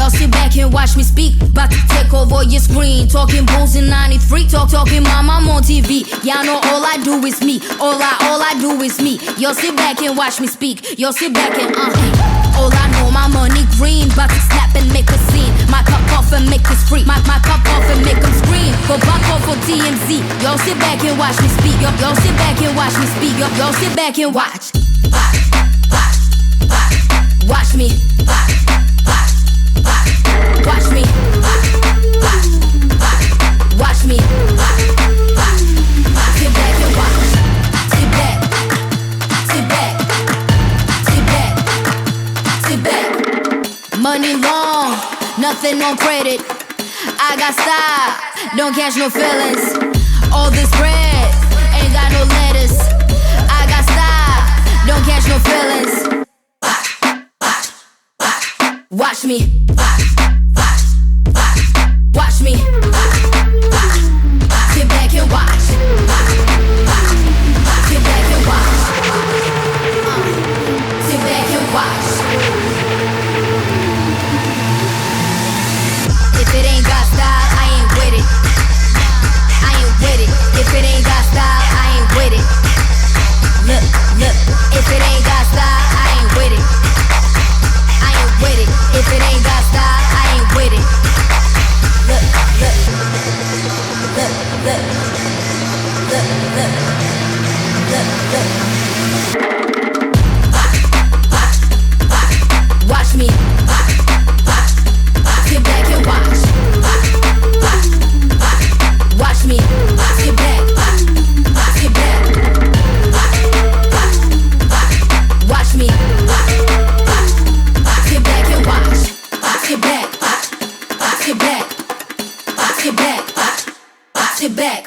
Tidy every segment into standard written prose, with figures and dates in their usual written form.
Y'all sit back and watch me speak. About to take over your screen. Talking bulls in 93. Talking mom, I'm on TV. Y'all know all I do is me. All I do is me. Y'all sit back and watch me speak. Y'all sit back and all I know, my money green. About to snap and make a scene. My cup off and make this free. My cup off and make them scream. Go back off for TMZ. Y'all sit back and watch me speak. Y'all sit back and watch me speak. Y'all sit back and watch. Watch me. Watch me. Watch me. Sit back and watch. Sit back. Sit back. Sit back. Sit back. Money long, nothing on credit. I got style, don't catch no feelings. All this bread, ain't got no lettuce. I got style, don't catch no feelings. Watch me. Watch me. Sit back and watch. Sit back and watch. Sit back and watch. If it ain't got style, I ain't with it. I ain't with it. If it ain't got style, I ain't with it. Look, look. If it ain't got style, I ain't with it. I ain't with it. If it ain't got style, I ain't with it. Look, look. Look, look. Look, look. Look, look. Watch me. Sit back and watch. Watch me. Sit back. Sit back. Watch me. Sit back and watch. Sit back. Sit back. Sit back. Sit back.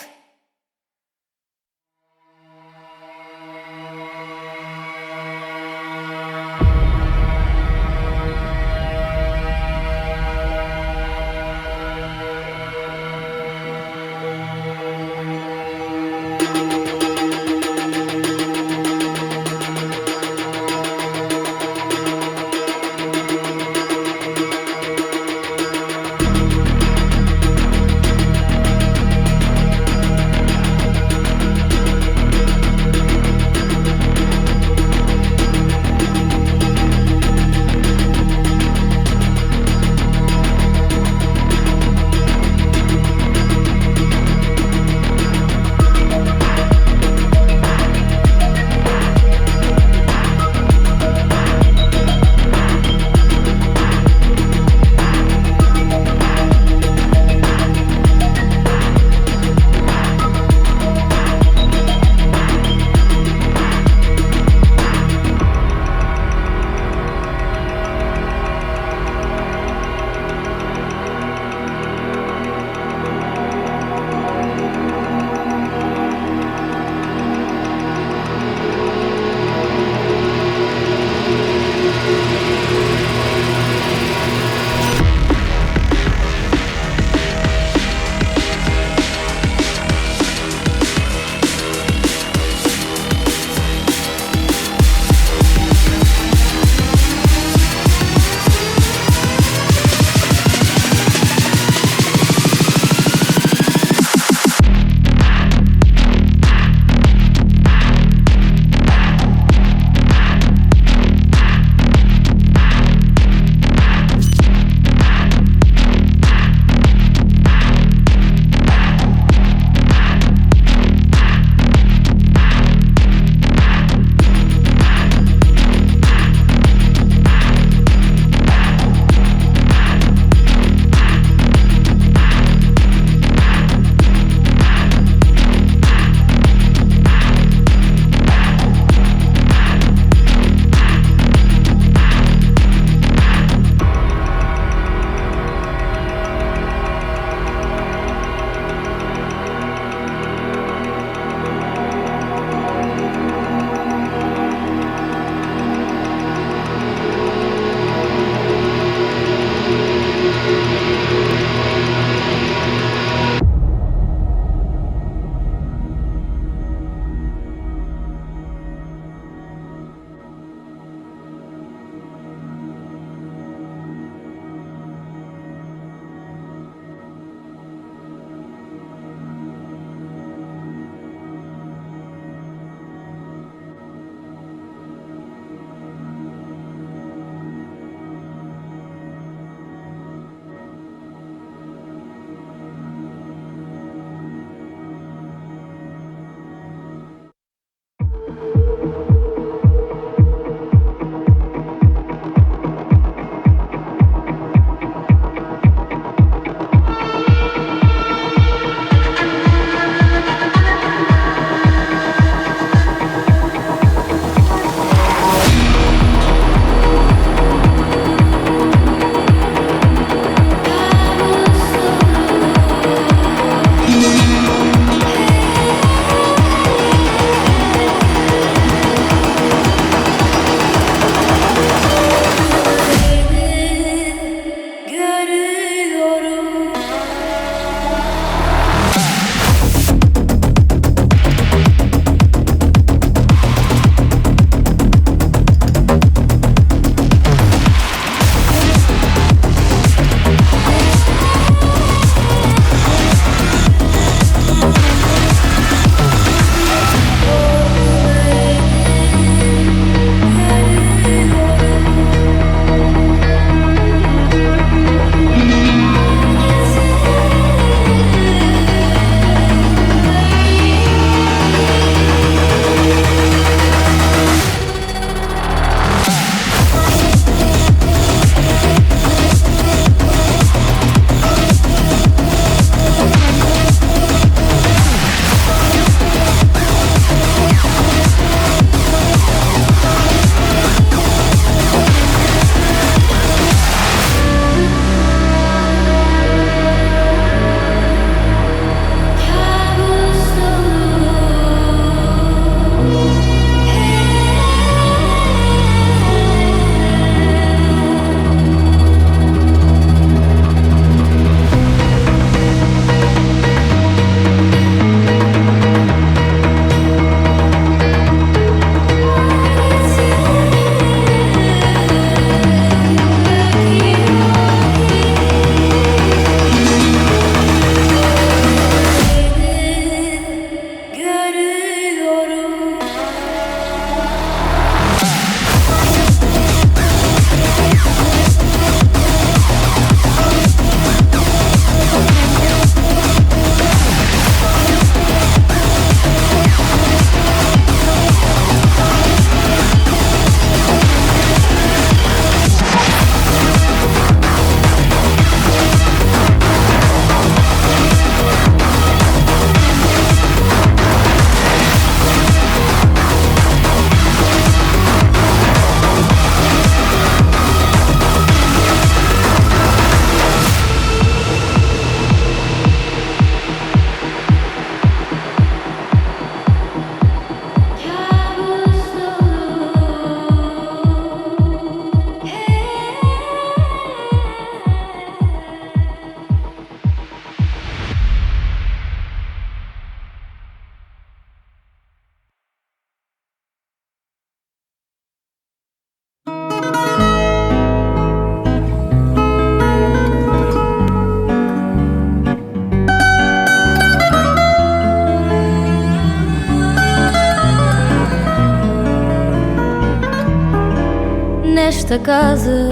Esta casa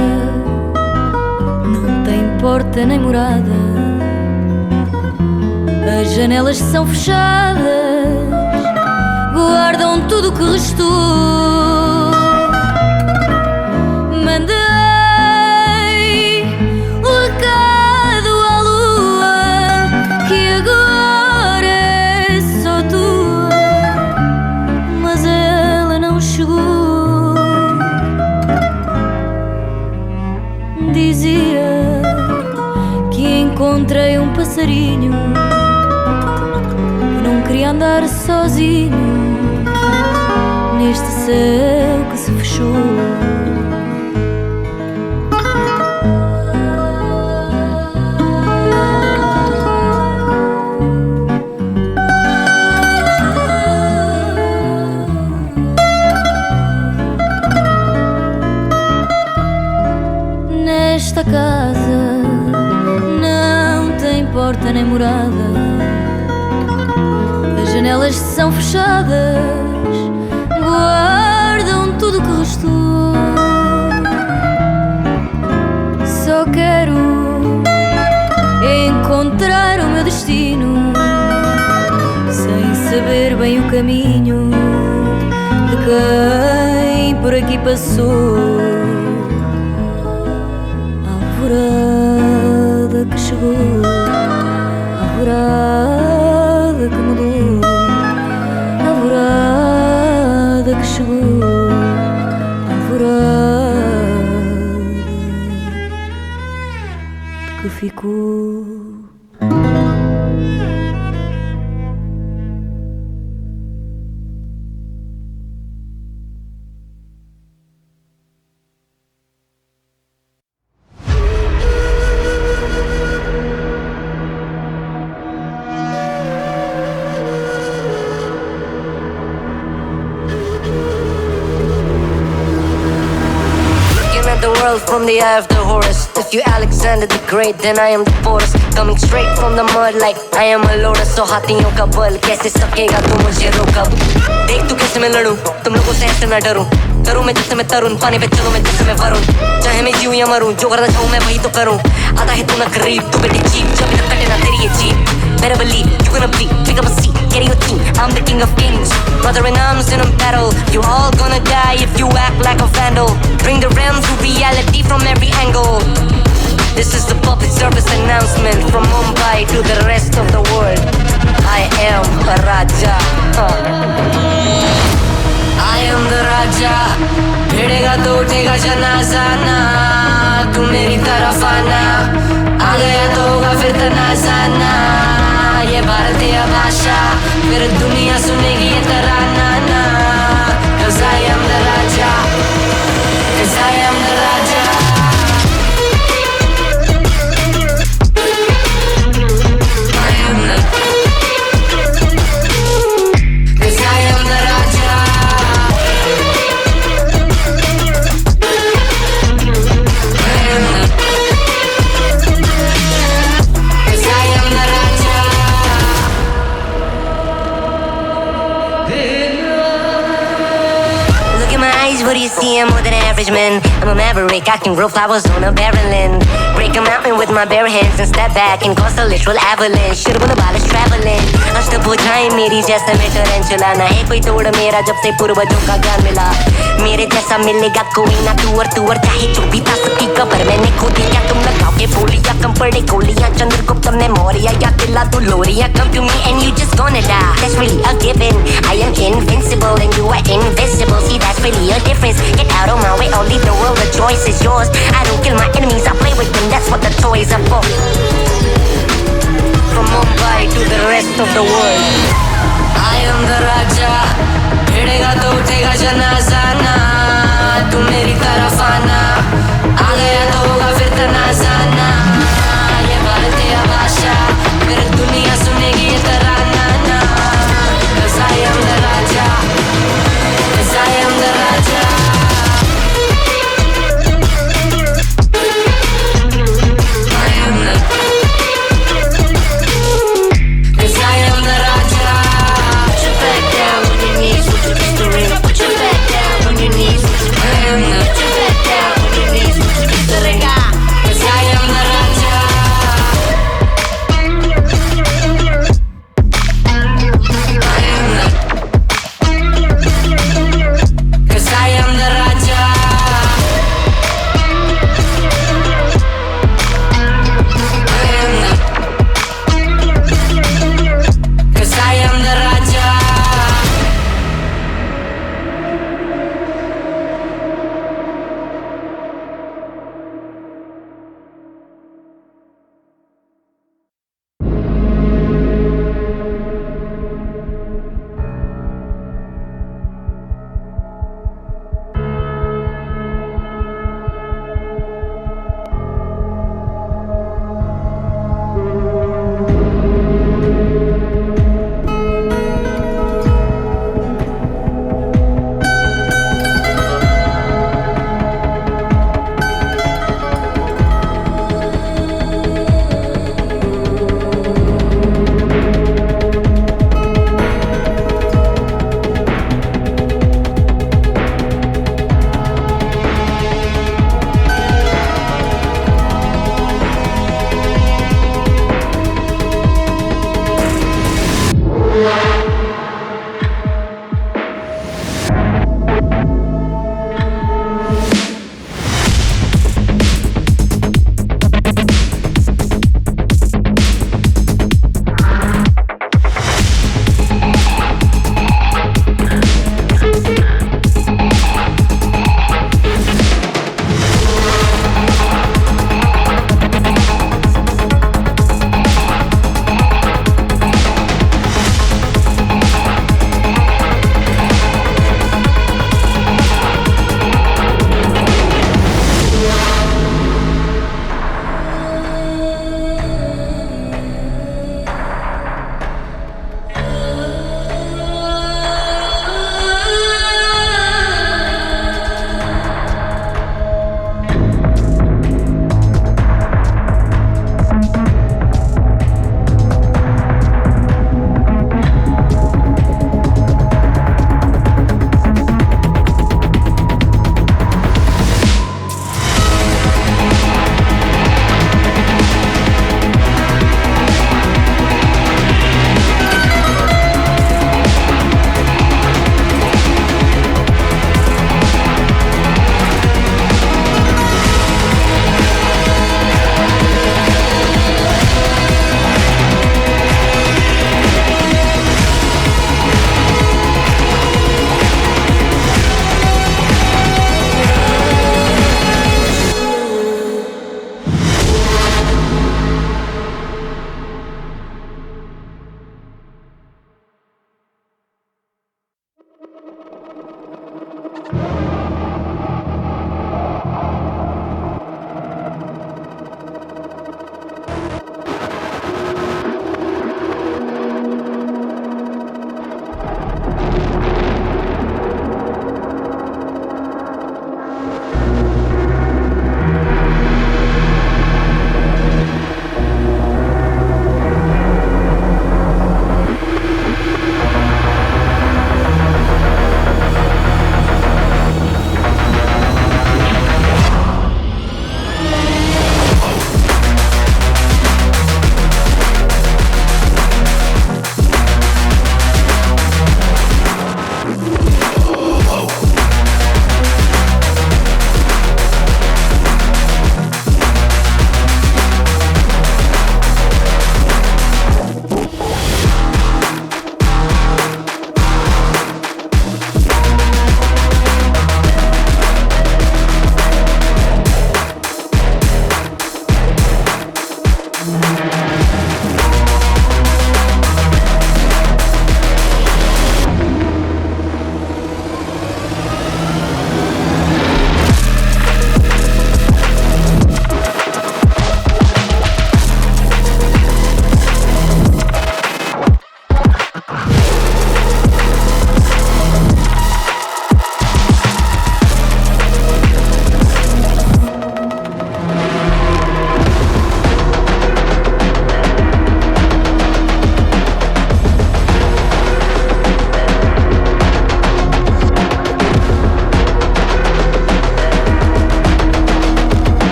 não tem porta nem morada, as janelas são fechadas, guardam tudo o que restou. Mandei o recado à lua que agora é só tua, mas ela não chegou. Dizia que encontrei um passarinho que não queria andar sozinho neste céu que se fechou. Nesta casa não tem porta nem morada, as janelas são fechadas, guardam tudo o que restou. Só quero encontrar o meu destino, sem saber bem o caminho de quem por aqui passou. Alvorada que chegou, alvorada que mudou, alvorada que chegou, alvorada que ficou. From the eye of the Horus. If you Alexander the Great, then I am the Porus. Coming straight from the mud like I am a lotus. So हाथियों का बल कैसे सकेगा तू मुझे रोका? देख तू कैसे मैं लड़ूं, तुम लोगों से ऐसे ना डरूं। करूं मैं जैसे मैं तरुण, पानी पे चलूं मैं जैसे मैं वरुण। चाहे मैं जीऊं या मरूं, जो करना चाहूं मैं वही तो करूं। आता है तू ना करीब, तू बेटी चीप, जब तक कटे ना तेरी ये jeep. Better believe you gonna bleed, pick up a seat, get your team. I'm the king of kings, brother in arms in a battle. You all gonna die if you act like a vandal. Bring the realms to reality from every angle. This is the public service announcement from Mumbai to the rest of the world. I am a Raja. I am the Raja. भिड़ेगा तो उठेगा जनाजा ना, तू मेरी तरफ आना। आ गया तो होगा फिर तनाज़ाना। ये भारतीय भाषा फिर दुनिया सुनेगी ये तराना ना। 'Cause I am the Raja, 'cause I am the Raja. I am the, 'cause I am the Raja. I am the, 'cause I am the Raja. Look in my eyes, what do you see? I'm more than average man. I'm a maverick, I can grow flowers on a barren land. Break a mountain with my bare hands and step back and cause a literal avalanche. Should've been about us traveling. आज तो बुझाए मेरी जैसे मैं टरेंचुला, ना है कोई तोड़ मेरा जब से पूर्वजों का ज्ञान मिला। मेरे जैसा मिलेगा कोई ना, तू और चाहे जो भी था सबकी कबर मैंने खोदी। क्या तुम लगाओगे बोलियां, कम पड़े गोलियां, चंद्रगुप्त ने मौर्य या किला तू लोरिया। Come to me and you just gonna die, that's really a given. I am invincible and you are invisible. See, that's really a difference. Get out of my way or leave the world, the choice is yours. I don't kill my enemies, I play with them, that's what the toys are for. From Mumbai to the rest of the world, I am the Raja. भिड़ेगा तो उठेगा जनाजा ना, तू मेरी तरफ आना। आ गया तो होगा फिर तनाज़ाना। ये भारतीय भाषा फिर दुनिया सुनेगी ये तराना ना। 'Cause I am the Raja, 'cause I am the Raja. I am the, 'cause I am the Raja. Put your back down on your knees with your history. Put your back down on your knees with your, I am the, put your back down on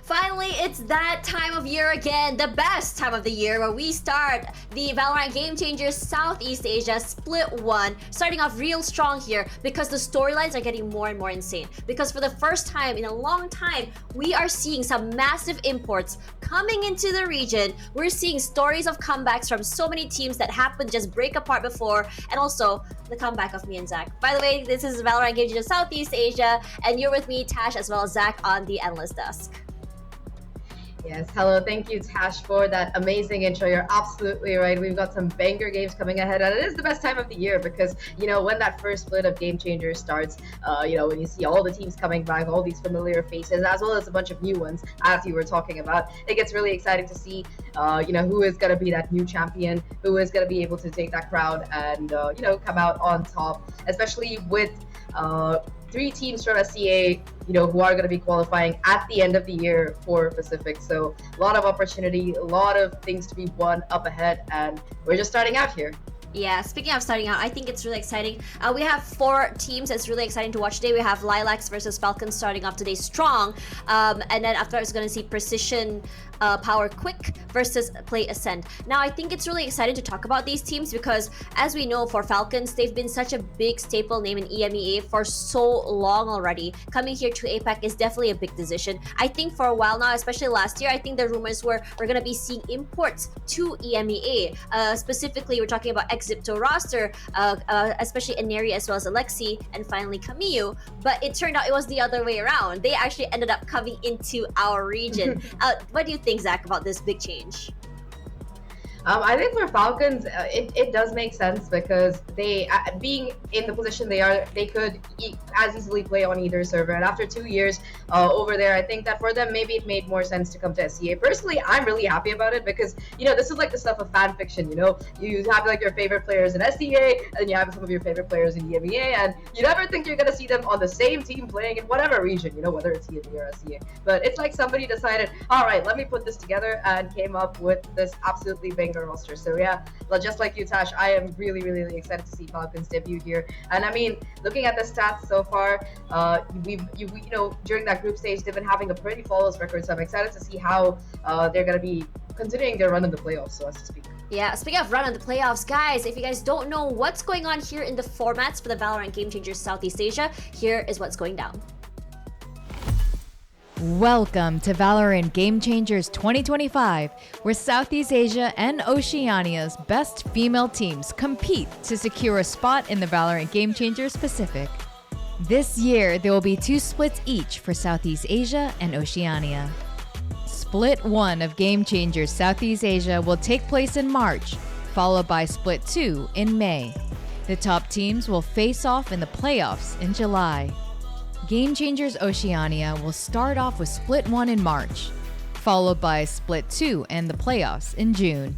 Finally, it's that time of year again, the best time of the year where we start the Valorant Game Changers Southeast Asia Split 1, starting off real strong here because the storylines are getting more and more insane. Because for the first time in a long time, we are seeing some massive imports coming into the region. We're seeing stories of comebacks from so many teams that happened to just break apart before, and also the comeback of me and Zach. By the way, this is Valorant Game Changers Southeast Asia, and you're with me, Tash, as well as Zach on the Endless Dusk. Yes, hello. Thank you, Tash, for that amazing intro. You're absolutely right. We've got some banger games coming ahead, and it is the best time of the year because, when that first split of Game Changers starts, when you see all the teams coming back, all these familiar faces, as well as a bunch of new ones, as you were talking about, it gets really exciting to see, who is going to be that new champion, who is going to be able to take that crowd and, come out on top, especially with 3 teams from SCA, who are going to be qualifying at the end of the year for Pacific. So a lot of opportunity, a lot of things to be won up ahead, and we're just starting out here. Yeah, speaking of starting out, I think it's really exciting. We have 4 teams that's really exciting to watch today. We have Lilacs versus Falcons starting off today strong. And then after it's going to see Precision Power Quick versus Play Ascend. Now, I think it's really exciting to talk about these teams because, as we know, for Falcons, they've been such a big staple name in EMEA for so long already. Coming here to APAC is definitely a big decision. I think for a while now, especially last year, I think the rumors were we're going to be seeing imports to EMEA. Specifically, we're talking about Exipto roster, especially Ineri as well as Alexi, and finally Camille. But it turned out it was the other way around. They actually ended up coming into our region. What do you think, Zach, about this big change? I think for Falcons, it does make sense because they, being in the position they are, they could as easily play on either server. And after 2 years over there, I think that for them, maybe it made more sense to come to SCA. Personally, I'm really happy about it because, this is like the stuff of fan fiction, You have like your favorite players in SCA, and you have some of your favorite players in EMEA, and you never think you're going to see them on the same team playing in whatever region, whether it's EMEA or SCA. But it's like somebody decided, all right, let me put this together, and came up with this absolutely big roster. So yeah, just like you, Tash, I am really, really, really excited to see Falcons debut here. And I mean, looking at the stats so far, during that group stage, they've been having a pretty flawless record. So I'm excited to see how they're going to be continuing their run in the playoffs, so as to speak. Yeah, speaking of run on the playoffs, guys, if you guys don't know what's going on here in the formats for the Valorant Game Changers Southeast Asia, here is what's going down. Welcome to Valorant Game Changers 2025, where Southeast Asia and Oceania's best female teams compete to secure a spot in the Valorant Game Changers Pacific. This year, there will be 2 splits each for Southeast Asia and Oceania. Split 1 of Game Changers Southeast Asia will take place in March, followed by Split 2 in May. The top teams will face off in the playoffs in July. Game Changers Oceania will start off with Split 1 in March, followed by Split 2 and the playoffs in June.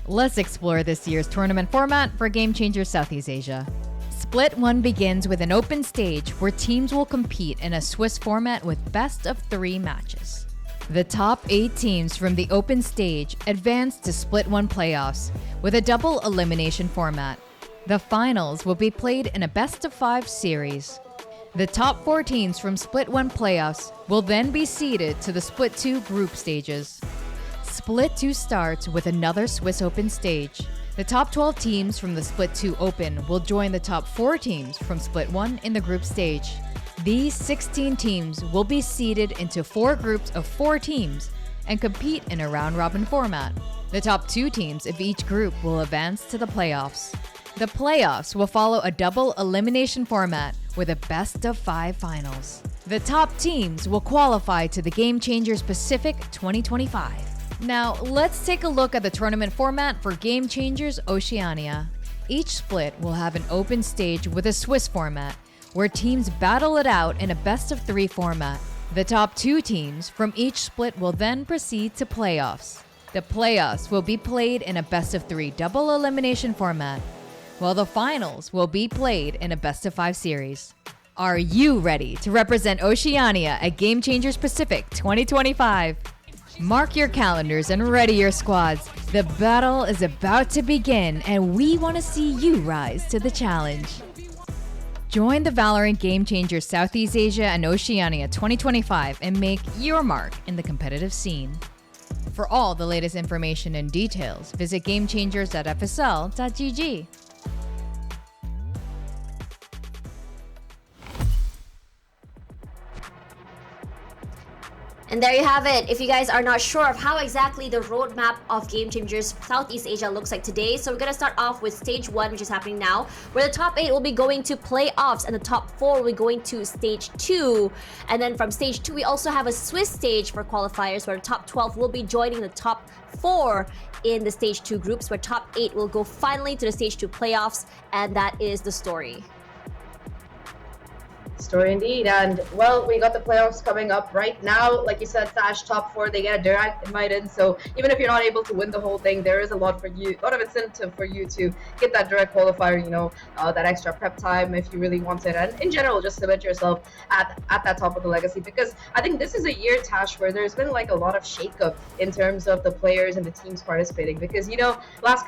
Let's explore this year's tournament format for Game Changers Southeast Asia. Split 1 begins with an open stage where teams will compete in a Swiss format with best of 3 matches. The top 8 teams from the open stage advance to Split 1 playoffs with a double elimination format. The finals will be played in a best of 5 series. The top 4 teams from Split 1 playoffs will then be seeded to the Split 2 group stages. Split 2 starts with another Swiss Open stage. The top 12 teams from the Split 2 Open will join the top 4 teams from Split 1 in the group stage. These 16 teams will be seeded into 4 groups of 4 teams and compete in a round-robin format. The top 2 teams of each group will advance to the playoffs. The playoffs will follow a double elimination format with a best of 5 finals. The top teams will qualify to the Game Changers Pacific 2025. Now, let's take a look at the tournament format for Game Changers Oceania. Each split will have an open stage with a Swiss format, where teams battle it out in a best of 3 format. The top 2 teams from each split will then proceed to playoffs. The playoffs will be played in a best of 3 double elimination format, while the finals will be played in a best of 5 series. Are you ready to represent Oceania at Game Changers Pacific 2025? Mark your calendars and ready your squads. The battle is about to begin, and we want to see you rise to the challenge. Join the Valorant Game Changers Southeast Asia and Oceania 2025 and make your mark in the competitive scene. For all the latest information and details, visit gamechangers.fsl.gg. And there you have it. If you guys are not sure of how exactly the roadmap of Game Changers Southeast Asia looks like today, so we're going to start off with Stage 1, which is happening now, where the top 8 will be going to playoffs and the top 4 will be going to Stage 2. And then from Stage 2, we also have a Swiss stage for qualifiers where the top 12 will be joining the top 4 in the Stage 2 groups, where top 8 will go finally to the Stage 2 playoffs, and that is the story. Story indeed. And well, we got the playoffs coming up right now. Like you said, Sash, top 4, they get a direct invite in. So even if you're not able to win the whole thing, there is a lot of incentive for you to get that direct qualifier, that extra prep time if you really want it. And in general, just cement yourself at that top of the legacy, because I think this is a year, Tash, where there's been like a lot of shakeup in terms of the players and the teams participating, because last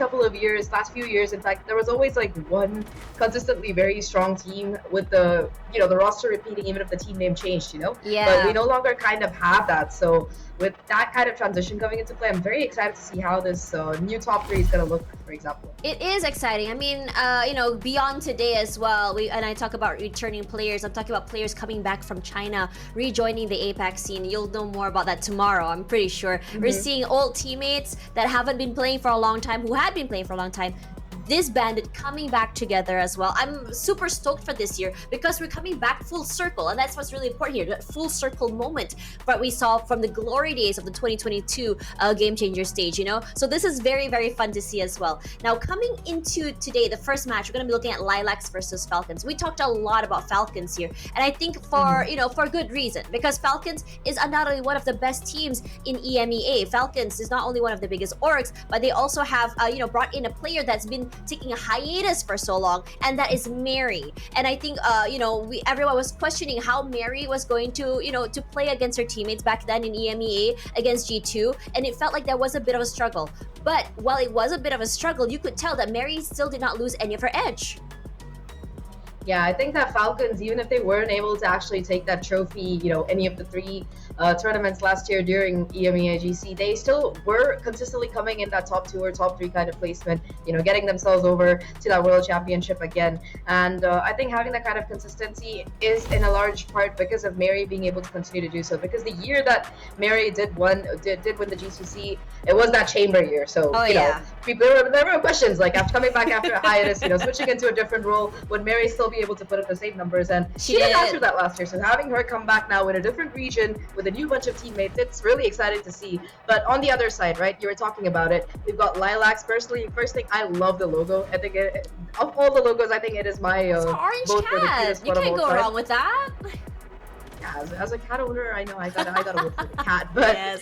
few years, in fact, there was always like one consistently very strong team with the roster repeating even if the team name changed, Yeah. But we no longer kind of have that. So with that kind of transition coming into play, I'm very excited to see how this new top 3 is going to look, for example. It is exciting. I mean, beyond today as well, I talk about returning players. I'm talking about players coming back from China, rejoining the APAC scene. You'll know more about that tomorrow, I'm pretty sure. We're seeing old teammates that haven't been playing for a long time, who had been playing for a long time, disbanded, coming back together as well. I'm super stoked for this year because we're coming back full circle, and that's what's really important here, that full circle moment that we saw from the glory days of the 2022 Game Changer stage, So this is very, very fun to see as well. Now, coming into today, the first match, we're going to be looking at Lilacs versus Falcons. We talked a lot about Falcons here, and I think for good reason, because Falcons is not only one of the best teams in EMEA. Falcons is not only one of the biggest orgs, but they also have brought in a player that's been taking a hiatus for so long, and that is Mary. And I think everyone was questioning how Mary was going to to play against her teammates back then in EMEA against G2, and it felt like there was a bit of a struggle. But while it was a bit of a struggle, you could tell that Mary still did not lose any of her edge. Yeah, I think that Falcons, even if they weren't able to actually take that trophy, any of the 3 tournaments last year during EMEA GC, they still were consistently coming in that top 2 or top 3 kind of placement, getting themselves over to that World Championship again. And I think having that kind of consistency is in a large part because of Mary being able to continue to do so. Because the year that Mary did win the GCC, it was that chamber year. So, there were questions like after coming back after a hiatus, switching into a different role, would Mary still be able to put up the same numbers? And she didn't answer that last year. So having her come back now in a different region with a new bunch of teammates, it's really exciting to see. But on the other side, right, you were talking about it, we've got Lilacs. Personally, first thing, I love the logo. I think of all the logos, I think it is my it's an orange cat. You can't go wrong with that. Yeah, as a cat owner, I know I gotta vote for the cat. But yes.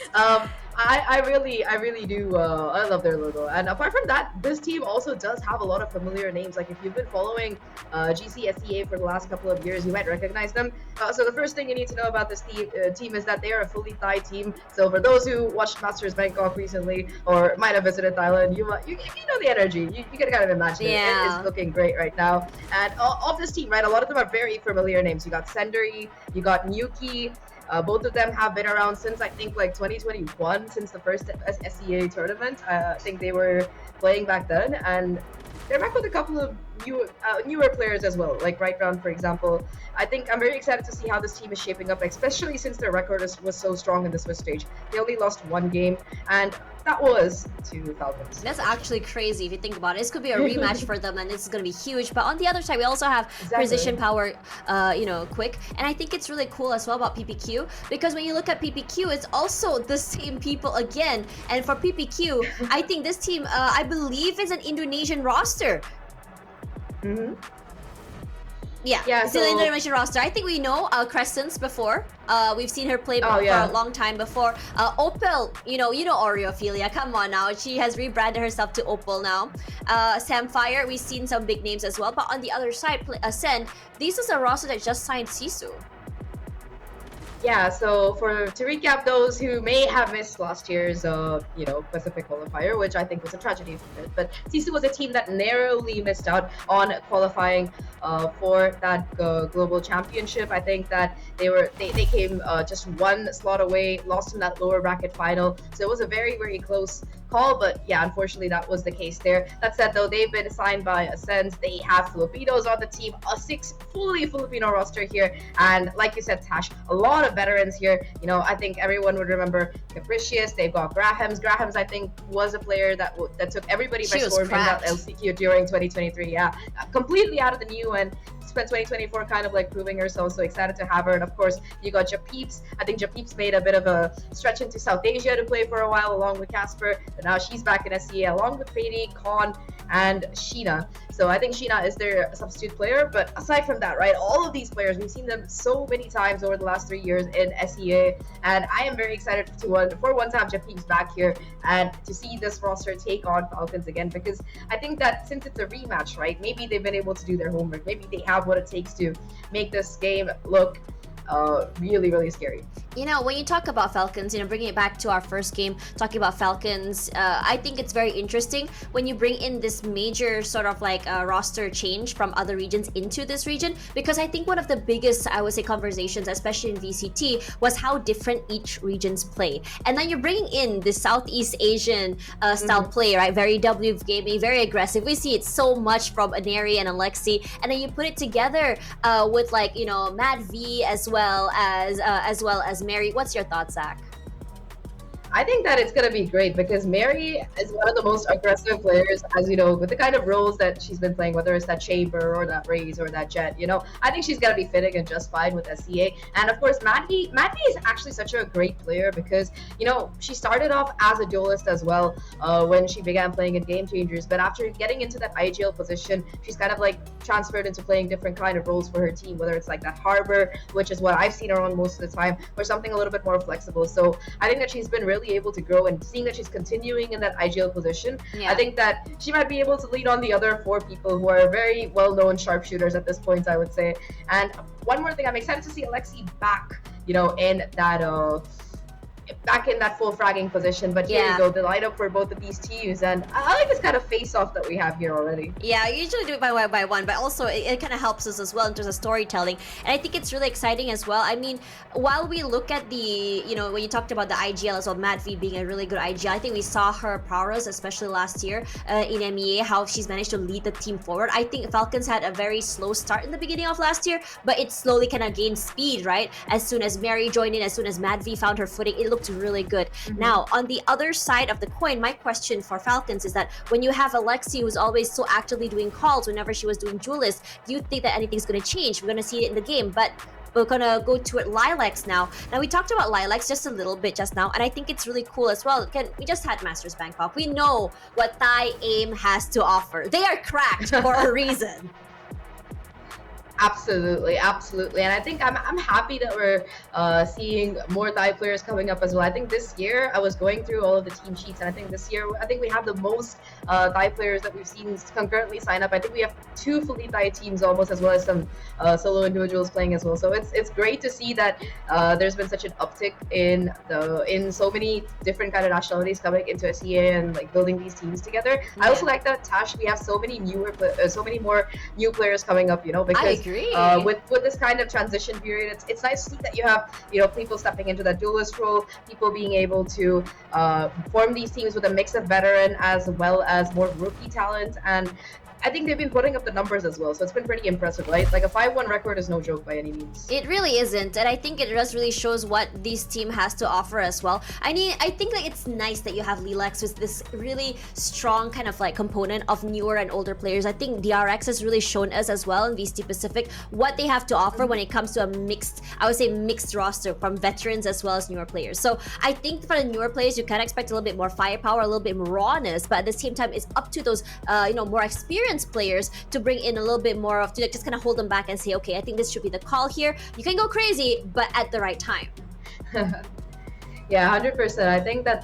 I really do. I love their logo. And apart from that, this team also does have a lot of familiar names. Like if you've been following GCSEA for the last couple of years, you might recognize them. So the first thing you need to know about this team is that they are a fully Thai team. So for those who watched Masters Bangkok recently or might have visited Thailand, you know the energy. You can kind of imagine it. It is looking great right now. And of this team, right, a lot of them are very familiar names. You got Senderi, you got Nuki. Both of them have been around since I think like 2021, since the first SEA tournament. I think they were playing back then, and they're back with a couple of newer players as well, like Right Round, for example. I think I'm very excited to see how this team is shaping up, especially since their record was so strong in the Swiss stage. They only lost 1 game, and that was to Falcons. That's actually crazy if you think about it. This could be a rematch for them, and this is going to be huge. But on the other side, we also have Precision Power, Quick, and I think it's really cool as well about PPQ, because when you look at PPQ, it's also the same people again. And for PPQ, I think this team, I believe, is an Indonesian roster. Yeah, still in the Indonesian roster. I think we know Crescents befire. We've seen her play for a long time before. Opal, you know Oreophilia. Come on now, she has rebranded herself to Opal now. Samfire, we've seen some big names as well. But on the other side, Ascend, this is a roster that just signed Sisu. Yeah, so to recap those who may have missed last year's Pacific qualifier, which I think was a tragedy for it, but Sisu was a team that narrowly missed out on qualifying for that global championship. I think that they came just one slot away, lost in that lower bracket final, so it was a very, very close call. But yeah, unfortunately that was the case there. That said, though, they've been signed by Ascend. They have Filipinos on the team, a fully Filipino roster here, and like you said, Tash, a lot of veterans here. I think everyone would remember Capricious. They've got Grahams. Grahams, I think, was a player that took everybody by storm in that LCQ during 2023. Yeah, completely out of the new, and spent 2024 kind of like proving herself. So excited to have her. And of course, you got Japeeps. I think Japeeps made a bit of a stretch into South Asia to play for a while along with Casper, but now she's back in SEA along with Fady, Khan, and Sheena. So I think Sheena is their substitute player. But aside from that, right, all of these players, we've seen them so many times over the last 3 years in SEA, and I am very excited for one to have Japeeps back here and to see this roster take on Falcons again, because I think that since it's a rematch, right, maybe they've been able to do their homework. Maybe they have what it takes to make this game look really, really scary. When you talk about Falcons, bringing it back to our first game, talking about Falcons, I think it's very interesting when you bring in this major sort of like roster change from other regions into this region, because I think one of the biggest, I would say, conversations, especially in VCT, was how different each regions play. And then you're bringing in the Southeast Asian style play, right? Very W gaming, very aggressive. We see it so much from Aneri and Alexi, and then you put it together with like, Mad V as well as Mary. What's your thoughts, Zach? I think that it's going to be great because Mary is one of the most aggressive players, as you know, with the kind of roles that she's been playing, whether it's that Chamber or that Raze or that Jet. I think she's going to be fitting and just fine with SEA. And of course, Maddie is actually such a great player because, she started off as a duelist as well when she began playing in Game Changers. But after getting into that IGL position, she's kind of like transferred into playing different kind of roles for her team, whether it's like that Harbor, which is what I've seen her on most of the time, or something a little bit more flexible. So I think that she's been really able to grow, and seeing that she's continuing in that IGL position, I think that she might be able to lead on the other 4 people who are very well-known sharpshooters at this point, I would say. And one more thing, I'm excited to see Alexi back, back in that full fragging position. But here you go, the lineup for both of these teams, and I like this kind of face-off that we have here already. Yeah, you usually do it by one, but also it kind of helps us as well in terms of storytelling, and I think it's really exciting as well. I mean, while we look at the, when you talked about the IGL as well, Matt V being a really good IGL, I think we saw her prowess, especially last year in MEA, how she's managed to lead the team forward. I think Falcons had a very slow start in the beginning of last year, but it slowly kind of gained speed, right? As soon as Mary joined in, as soon as Matt V found her footing, it looked really good. Now, on the other side of the coin, my question for Falcons is that when you have Alexi, who's always so actively doing calls whenever she was doing duelist, do you think that anything's going to change? We're going to see it in the game, but we're gonna go to it Lilacs now. Now, we talked about Lilacs just a little bit just now, and I think it's really cool as well. Again, we just had Masters Bangkok. We know what Thai AIM has to offer. They are cracked for a reason. Absolutely. And I think I'm happy that we're seeing more Thai players coming up as well. I think this year I was going through all of the team sheets, and I think this year we have the most Thai players that we've seen concurrently sign up. I think we have 2 fully Thai teams almost, as well as some solo individuals playing as well. So it's great to see that there's been such an uptick in so many different kind of nationalities coming into SEA and like building these teams together. I also like that, Tash, we have so many more new players coming up, because I agree. With this kind of transition period, it's nice to see that you have people stepping into that duelist role, people being able to form these teams with a mix of veteran as well as more rookie talent, and I think they've been putting up the numbers as well, so it's been pretty impressive, right? Like a 5-1 record is no joke by any means. It really isn't, and I think it just really shows what this team has to offer as well. I mean, I think that it's nice that you have Lilacs with this really strong kind of like component of newer and older players. I think DRX has really shown us as well in VCT Pacific what they have to offer when it comes to a mixed roster from veterans as well as newer players. So I think for the newer players, you can expect a little bit more firepower, a little bit more rawness, but at the same time, it's up to those more experienced players to bring in a little bit more of, to just kind of hold them back and say, okay, I think this should be the call here. You can go crazy, but at the right time. Yeah, 100%. I think that's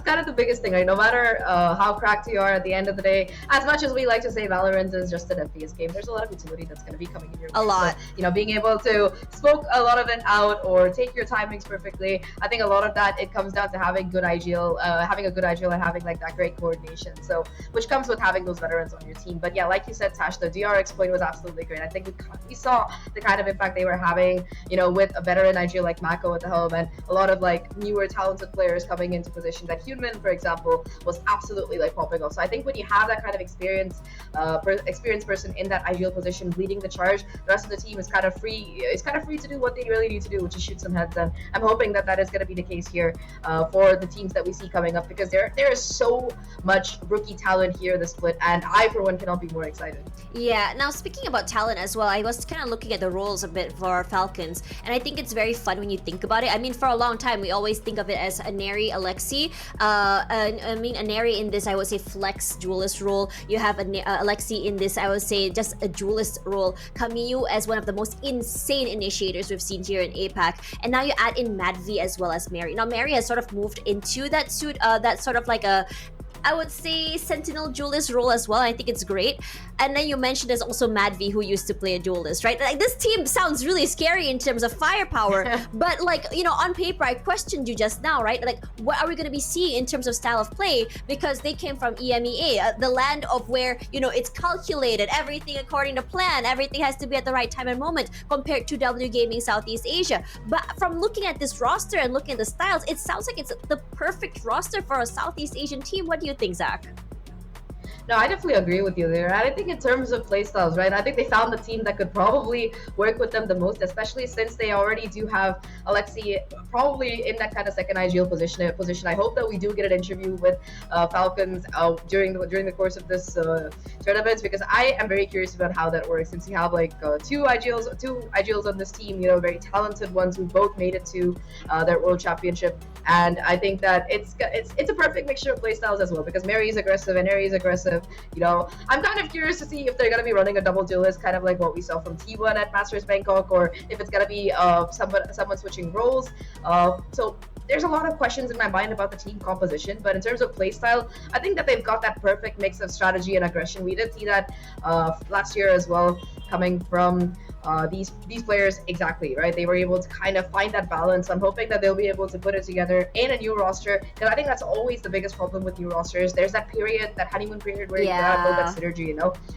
kind of the biggest thing, right? No matter how cracked you are at the end of the day, as much as we like to say Valorant is just an FPS game, there's a lot of utility that's going to be coming in your way. A lot. So, being able to smoke a lot of it out or take your timings perfectly, I think a lot of that, it comes down to having good having a good IGL and having like that great coordination. So, which comes with having those veterans on your team. But yeah, like you said, Tash, the DR exploit was absolutely great. I think we saw the kind of impact they were having, with a veteran IGL like Mako at the helm and a lot of like newer talented players coming into positions. Like Hyunmin, for example, was absolutely like popping off. So I think when you have that kind of experienced person in that ideal position leading the charge, the rest of the team is kind of free. It's kind of free to do what they really need to do, which is shoot some heads. And I'm hoping that is going to be the case here for the teams that we see coming up, because there is so much rookie talent here in the split, and I for one cannot be more excited. Yeah, now speaking about talent as well, I was kind of looking at the roles a bit for Falcons, and I think it's very fun when you think about it. I mean, for a long time, we always think of it as Aneri, Alexi. Aneri in this, I would say, flex duelist role. You have Alexi in this, I would say, just a duelist role. Kamiyu as one of the most insane initiators we've seen here in APAC. And now you add in Madvi as well as Mary. Now, Mary has sort of moved into that suit, that sort of like a, I would say, Sentinel duelist role as well. I think it's great. And then you mentioned there's also Madvi, who used to play a duelist, right? Like, this team sounds really scary in terms of firepower, but like, on paper, I questioned you just now, right? Like, what are we going to be seeing in terms of style of play? Because they came from EMEA, the land of where, it's calculated, everything according to plan, everything has to be at the right time and moment, compared to W Gaming Southeast Asia. But from looking at this roster and looking at the styles, it sounds like it's the perfect roster for a Southeast Asian team. What do you think, Zach? No, I definitely agree with you there. And I think in terms of playstyles, right, I think they found the team that could probably work with them the most, especially since they already do have Alexi probably in that kind of second IGL position. I hope that we do get an interview with Falcons during the course of this tournament, because I am very curious about how that works, since you have like two IGLs on this team, very talented ones who both made it to their World Championship. And I think that it's a perfect mixture of playstyles as well, because Mary is aggressive and Harry is aggressive. I'm kind of curious to see if they're going to be running a double duelist, kind of like what we saw from T1 at Masters Bangkok, or if it's going to be someone switching roles. So there's a lot of questions in my mind about the team composition, but in terms of playstyle, I think that they've got that perfect mix of strategy and aggression. We did see that last year as well, coming from these players, exactly, right? They were able to kind of find that balance. I'm hoping that they'll be able to put it together in a new roster, because I think that's always the biggest problem with new rosters. There's that period, that honeymoon period, where you gotta build that synergy,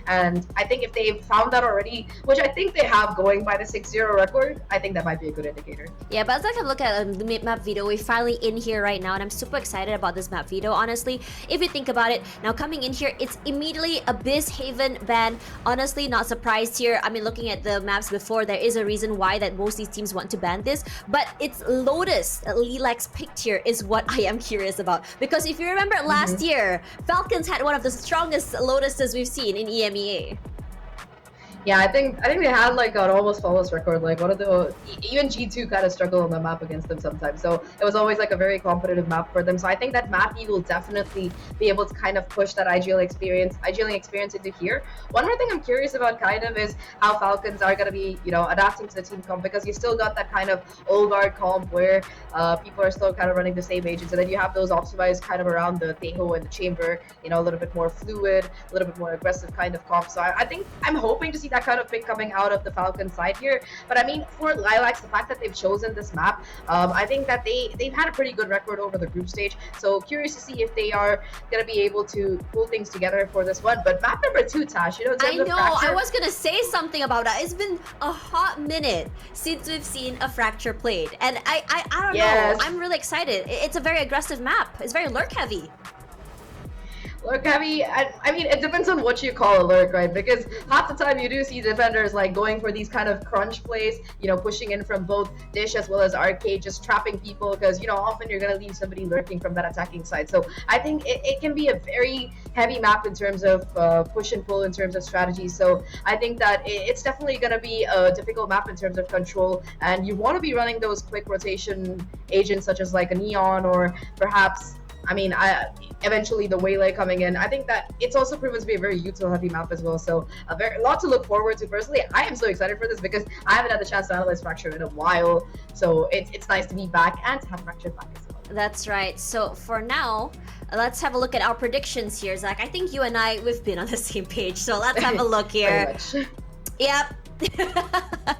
and I think if they've found that already, which I think they have, going by the 6-0 record, I think that might be a good indicator. Yeah, but as I can look at the map video, we're finally in here right now, and I'm super excited about this map video, honestly. If you think about it, now coming in here, it's immediately Abyss Haven ban. Honestly, not surprised here. I mean, looking at the maps before, there is a reason why that most of these teams want to ban this, but it's Lotus that Lilacs picked here is what I am curious about. Because if you remember last year, Falcons had one of the strongest Lotuses we've seen in EMEA. Yeah, I think they had like an almost flawless record. Like one of the even G2 kind of struggled on the map against them sometimes. So it was always like a very competitive map for them. So I think that Matthew will definitely be able to kind of push that IGLing experience into here. One more thing I'm curious about kind of is how Falcons are going to be, adapting to the team comp, because you still got that kind of old guard comp where people are still kind of running the same agents, and then you have those optimized kind of around the Teho and the chamber, a little bit more fluid, a little bit more aggressive kind of comp. So I think I'm hoping to see that kind of pick coming out of the Falcon side here. But I mean, for Lilacs, the fact that they've chosen this map, I think that they've had a pretty good record over the group stage. So curious to see if they are going to be able to pull things together for this one. But map number 2, Tash, I know, I was going to say something about that. It's been a hot minute since we've seen a Fracture played. And I don't know, I'm really excited. It's a very aggressive map. It's very lurk heavy. Lurk heavy, I mean, it depends on what you call a lurk, right? Because half the time you do see defenders like going for these kind of crunch plays, pushing in from both Dish as well as Arcade, just trapping people, because, often you're going to leave somebody lurking from that attacking side. So I think it can be a very heavy map in terms of push and pull, in terms of strategy. So I think that it's definitely going to be a difficult map in terms of control, and you want to be running those quick rotation agents such as like a Neon, or perhaps, eventually the Waylay coming in. I think that it's also proven to be a very util heavy map as well. So a lot to look forward to. Personally, I am so excited for this because I haven't had the chance to analyze Fracture in a while. So it's nice to be back and to have Fracture back as well. That's right. So for now, let's have a look at our predictions here, Zach. I think you and we've been on the same page. So let's have a look here. Yep.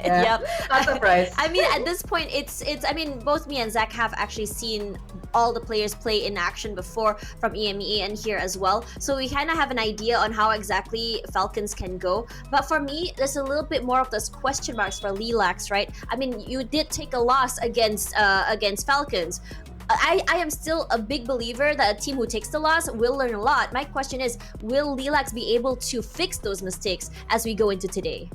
Yep. Not surprised. I mean, at this point, it's. I mean, both me and Zach have actually seen all the players play in action before from EMEA and here as well. So we kind of have an idea on how exactly Falcons can go. But for me, there's a little bit more of those question marks for Lilacs, right? I mean, you did take a loss against Falcons. I am still a big believer that a team who takes the loss will learn a lot. My question is, will Lilacs be able to fix those mistakes as we go into today?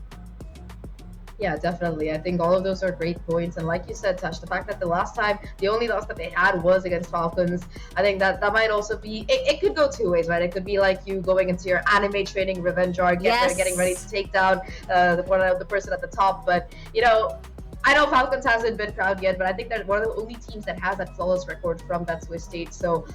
Yeah, definitely. I think all of those are great points. And like you said, Tash, the fact that the last time, the only loss that they had was against Falcons, I think that might also be, it could go two ways, right? It could be like you going into your anime training revenge arc, getting ready to take down the person at the top. But, you know, I know Falcons hasn't been crowned yet, but I think they're one of the only teams that has that flawless record from that Swiss state. So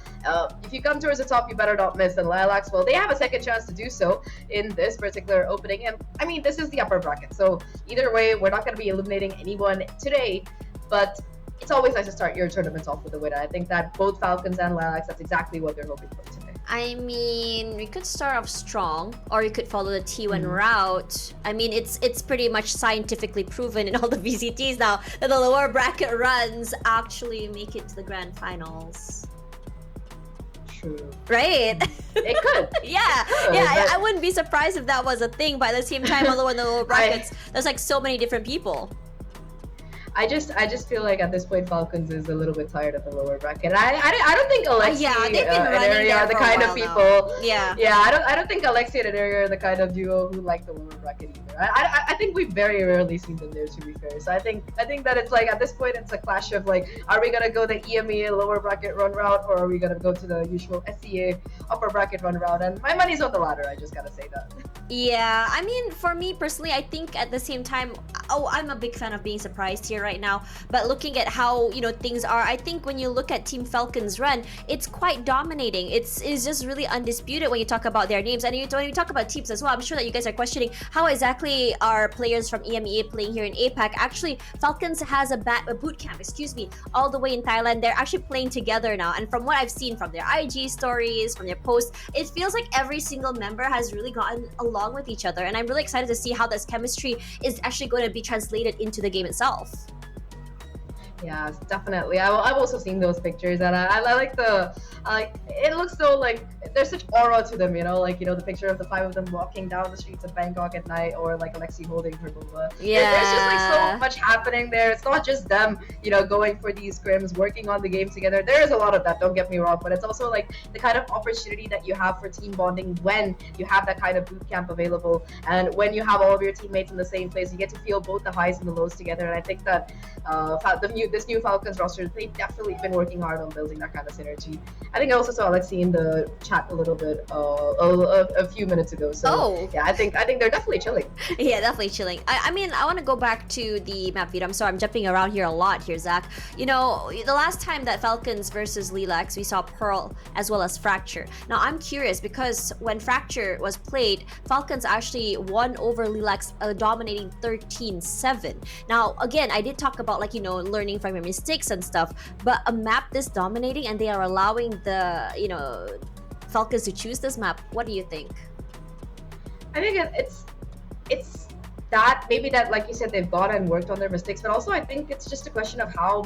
if you come towards the top, you better not miss. And Lilacs, well, they have a second chance to do so in this particular opening. And I mean, this is the upper bracket. So either way, we're not going to be eliminating anyone today, but it's always nice to start your tournaments off with a win. I think that both Falcons and Lilacs, that's exactly what they're hoping for today. I mean, we could start off strong, or you could follow the T1 route. I mean, it's pretty much scientifically proven in all the VCTs now that the lower bracket runs actually make it to the grand finals. True. Right? It could. Yeah, I wouldn't be surprised if that was a thing. But at the same time, although in the lower brackets, there's like so many different people. I just feel like at this point Falcons is a little bit tired of the lower bracket. I don't think Alexi they've been and running Ari there are the for a kind of while people. now. Yeah. Yeah, I don't think Alexi and Ari are the kind of duo who like the lower bracket either. I think we've very rarely seen them there, to be fair. So I think that it's like at this point it's a clash of like, are we gonna go the EMEA lower bracket run route, or are we gonna go to the usual SCA upper bracket run route? And my money's on the latter. I just gotta say that. Yeah, I mean, for me personally, I think at the same time, I'm a big fan of being surprised here right now. But looking at how, you know, things are, I think when you look at Team Falcon's run, it's quite dominating. It's just really undisputed when you talk about their names. And when you talk about teams as well, I'm sure that you guys are questioning how exactly are players from EMEA playing here in APAC. Actually, Falcons has a boot camp, all the way in Thailand. They're actually playing together now. And from what I've seen from their IG stories, from their posts, it feels like every single member has really gotten along with each other. And I'm really excited to see how this chemistry is actually going to be translated into the game itself. Yeah, definitely. I've also seen those pictures, and I like it looks so like there's such aura to them, you know, like, you know, the picture of the five of them walking down the streets of Bangkok at night, or like Alexi holding her Lola. Yeah, there's just like so much happening there. It's not just them, you know, going for these scrims, working on the game together. There is a lot of that, don't get me wrong, but it's also like the kind of opportunity that you have for team bonding when you have that kind of boot camp available, and when you have all of your teammates in the same place, you get to feel both the highs and the lows together. And I think that this new Falcons roster, they've definitely been working hard on building that kind of synergy. I think I also saw Alexi in the chat a little bit a few minutes ago. So yeah, I think they're definitely chilling. Yeah, definitely chilling. I mean, I want to go back to the map view. I'm sorry, I'm jumping around here a lot here, Zach. You know, the last time that Falcons versus Lilacs, we saw Pearl as well as Fracture. Now, I'm curious because when Fracture was played, Falcons actually won over Lilacs, dominating 13-7. Now, again, I did talk about, like, you know, learning from your mistakes and stuff, but a map this dominating and they are allowing the, you know, Falcons to choose this map. What do you think? I think it's that, maybe that, like you said, they've gone and worked on their mistakes, but also I think it's just a question of how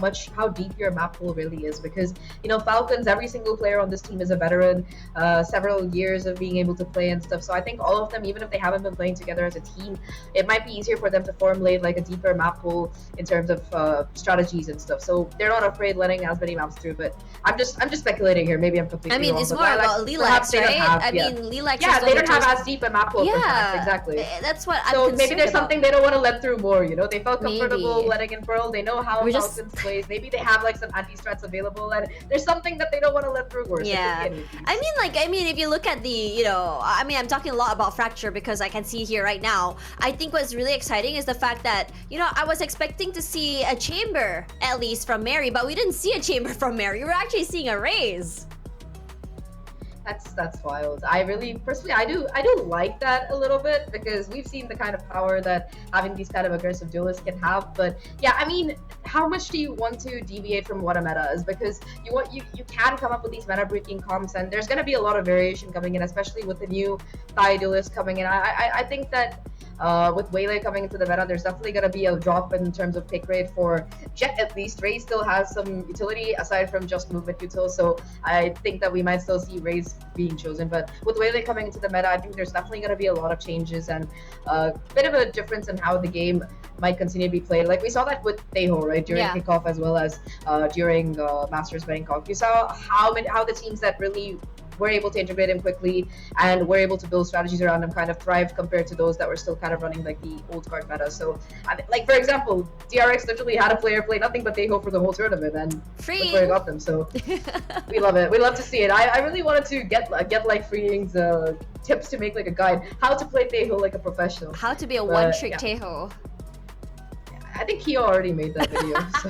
deep your map pool really is, because, you know, Falcons, every single player on this team is a veteran, several years of being able to play and stuff. So I think all of them, even if they haven't been playing together as a team, it might be easier for them to formulate like a deeper map pool in terms of strategies and stuff. So they're not afraid letting as many maps through. But I'm just speculating here. Maybe I'm completely wrong. It's more about Lilacs, right? Lilacs. Yeah, they don't have as deep a map pool. Yeah, exactly. That's what I'm so maybe there's about. Something they don't want to let through more, you know, they felt comfortable Maybe. letting in Pearl. They know how Falcons plays. Maybe they have like some anti-strats available, and there's something that they don't want to let through more. Yeah, I mean, if you look at the, you know, I mean, I'm talking a lot about Fracture because I can see here right now. I think what's really exciting is the fact that, you know, I was expecting to see a chamber at least from Mary, but we didn't see a chamber from Mary. We're actually seeing a raise. That's wild. I really personally I do like that a little bit because we've seen the kind of power that having these kind of aggressive duelists can have. But yeah, I mean, how much do you want to deviate from what a meta is? Because you can come up with these meta breaking comps, and there's gonna be a lot of variation coming in, especially with the new Thai duelist coming in. I think that with Waylay coming into the meta, there's definitely going to be a drop in terms of pick rate for Jet at least. Ray still has some utility aside from just movement util, so I think that we might still see Rays being chosen. But with Waylay coming into the meta, I think there's definitely going to be a lot of changes and a bit of a difference in how the game might continue to be played. Like we saw that with Teho, right, during kickoff as well as during Masters Bangkok. You saw how the teams that really were able to integrate him quickly and were able to build strategies around him kind of thrived compared to those that were still kind of running like the old card meta. So, I mean, like for example, DRX literally had a player play nothing but Teho for the whole tournament, and look where it got them. So we love it. We love to see it. I really wanted to get like Freeing's tips to make like a guide how to play Teho like a professional. How to be a one-trick Teho. I think he already made that video. So.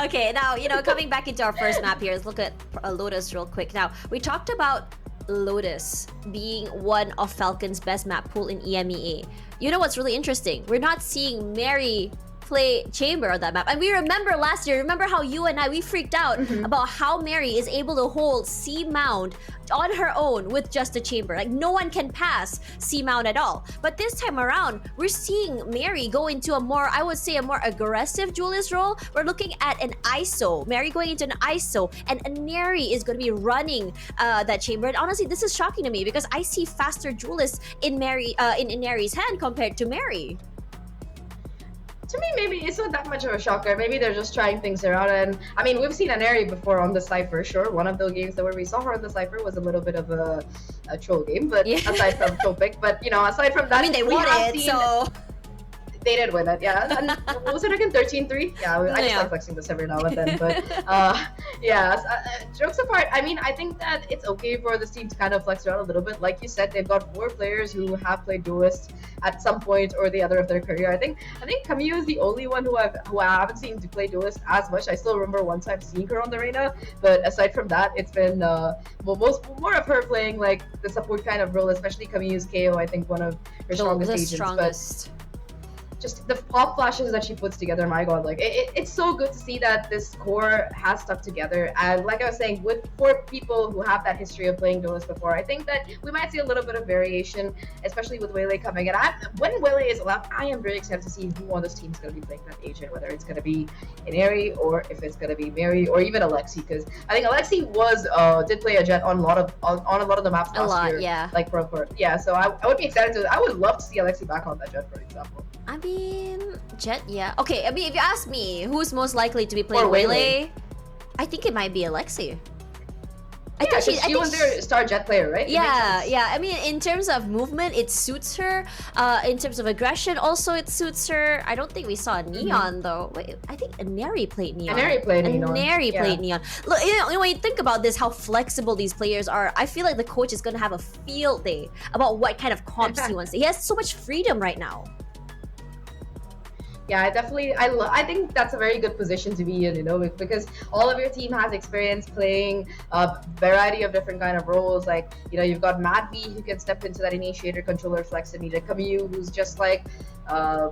Okay, now, coming back into our first map here, let's look at Lotus real quick. Now, we talked about Lotus being one of Falcon's best map pool in EMEA. You know what's really interesting? We're not seeing Mary play Chamber on that map. And we remember last year, remember how you and we freaked out about how Mary is able to hold C Mound on her own with just a Chamber. Like, no one can pass C Mound at all. But this time around, we're seeing Mary go into a more, I would say, a more aggressive duelist role. We're looking at an ISO. Mary going into an ISO, and Neri is going to be running that Chamber. And honestly, this is shocking to me because I see faster duelists in Neri's hand compared to Mary. To me, maybe it's not that much of a shocker. Maybe they're just trying things around. And I mean, we've seen Aneri before on the Cypher, sure. One of the games where we saw her on the Cypher was a little bit of a troll game, but aside from troll pick. But aside from that, I mean, they won it, so they did win it, yeah. And what was it again? 13-3? Yeah, I just like flexing this every now and then. But jokes apart, I mean, I think that it's okay for this team to kind of flex around a little bit. Like you said, they've got 4 players who have played duelist at some point or the other of their career. I think Camille is the only one who I haven't seen to play duelist as much. I still remember one time seeing her on the arena, but aside from that, it's been more of her playing like the support kind of role, especially Camille's KO. I think one of her strongest agents. But just the pop flashes that she puts together, my god, like it's so good to see that this core has stuck together. And like I was saying, with 4 people who have that history of playing duelists before, I think that we might see a little bit of variation, especially with Waylay coming in. When Waylay is allowed, I am very excited to see who on this team is going to be playing that agent, whether it's going to be Ineri or if it's going to be Mary or even Alexi, because I think Alexi did play a Jet on a lot of the maps last year. Yeah. Like so I would be excited I would love to see Alexi back on that Jet, for example. I mean, Jet, yeah. Okay, I mean, if you ask me, who's most likely to be playing Waylay? I think it might be Alexi. I think she was their star Jet player, right? Yeah. I mean, in terms of movement, it suits her. In terms of aggression, also it suits her. I don't think we saw Neon though. Wait, I think Neri played Neon. Neri played Neon. Played Neon. Look, when you think about this, how flexible these players are, I feel like the coach is gonna have a field day about what kind of comps he wants. He has so much freedom right now. Yeah, I think that's a very good position to be in, because all of your team has experience playing a variety of different kind of roles. Like, you've got Matt B who can step into that initiator, controller, flex, and need Camille who's just like a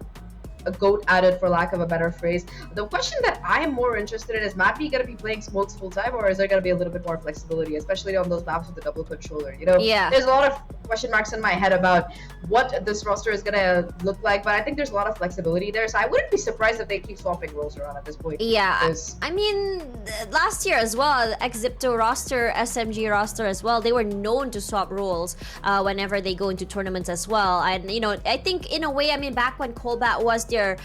goat at it, for lack of a better phrase. The question that I'm more interested in is Matt B gonna be playing smokes full time, or is there gonna be a little bit more flexibility, especially on those maps with the double controller? Yeah. There's a lot of question marks in my head about what this roster is gonna look like, but I think there's a lot of flexibility there, so I wouldn't be surprised if they keep swapping roles around at this point. Yeah, I mean, last year as well, Exipto roster, SMG roster as well, they were known to swap roles whenever they go into tournaments as well. And I think in a way, I mean, back when Colbat was their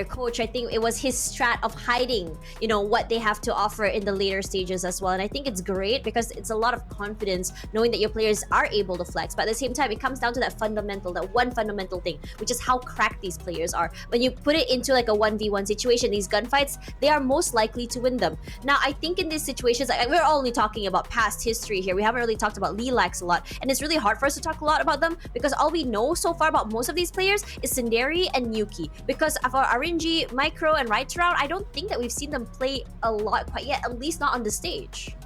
coach, I think it was his strat of hiding what they have to offer in the later stages as well. And I think it's great because it's a lot of confidence knowing that your players are able to flex, but at the same time it comes down to that one fundamental thing, which is how cracked these players are. When you put it into like a 1v1 situation, these gunfights, they are most likely to win them. Now I think in these situations, we're only talking about past history here, we haven't really talked about Lilacs a lot, and it's really hard for us to talk a lot about them because all we know so far about most of these players is Sinderi and Yuki. Because for RNG, Micro, and Right Round, I don't think that we've seen them play a lot quite yet, at least not on the stage.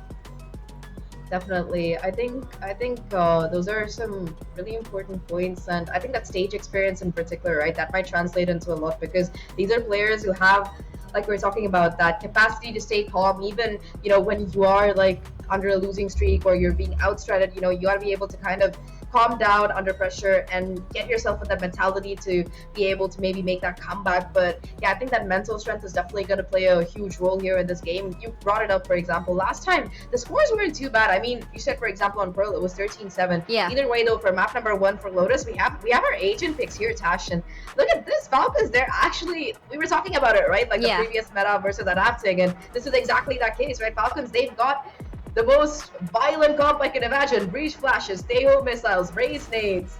Definitely. I think those are some really important points, and I think that stage experience in particular, right? That might translate into a lot because these are players who have, like we are talking about, that capacity to stay calm, even when you are like under a losing streak or you're being outstretched. You got to be able to kind of calm down under pressure and get yourself with that mentality to be able to maybe make that comeback. But yeah, I think that mental strength is definitely going to play a huge role here in this game. You brought it up, for example, last time the scores weren't too bad. I mean, you said, for example, on Pearl it was 13-7. Yeah. Either way though, for map number 1 for Lotus, we have our agent picks here, Tash, and look at this Falcons. They're actually, we were talking about it, right? Like the previous meta versus adapting, and this is exactly that case, right? Falcons, they've got the most violent comp I can imagine. Breach flashes, Teho missiles, raise nades,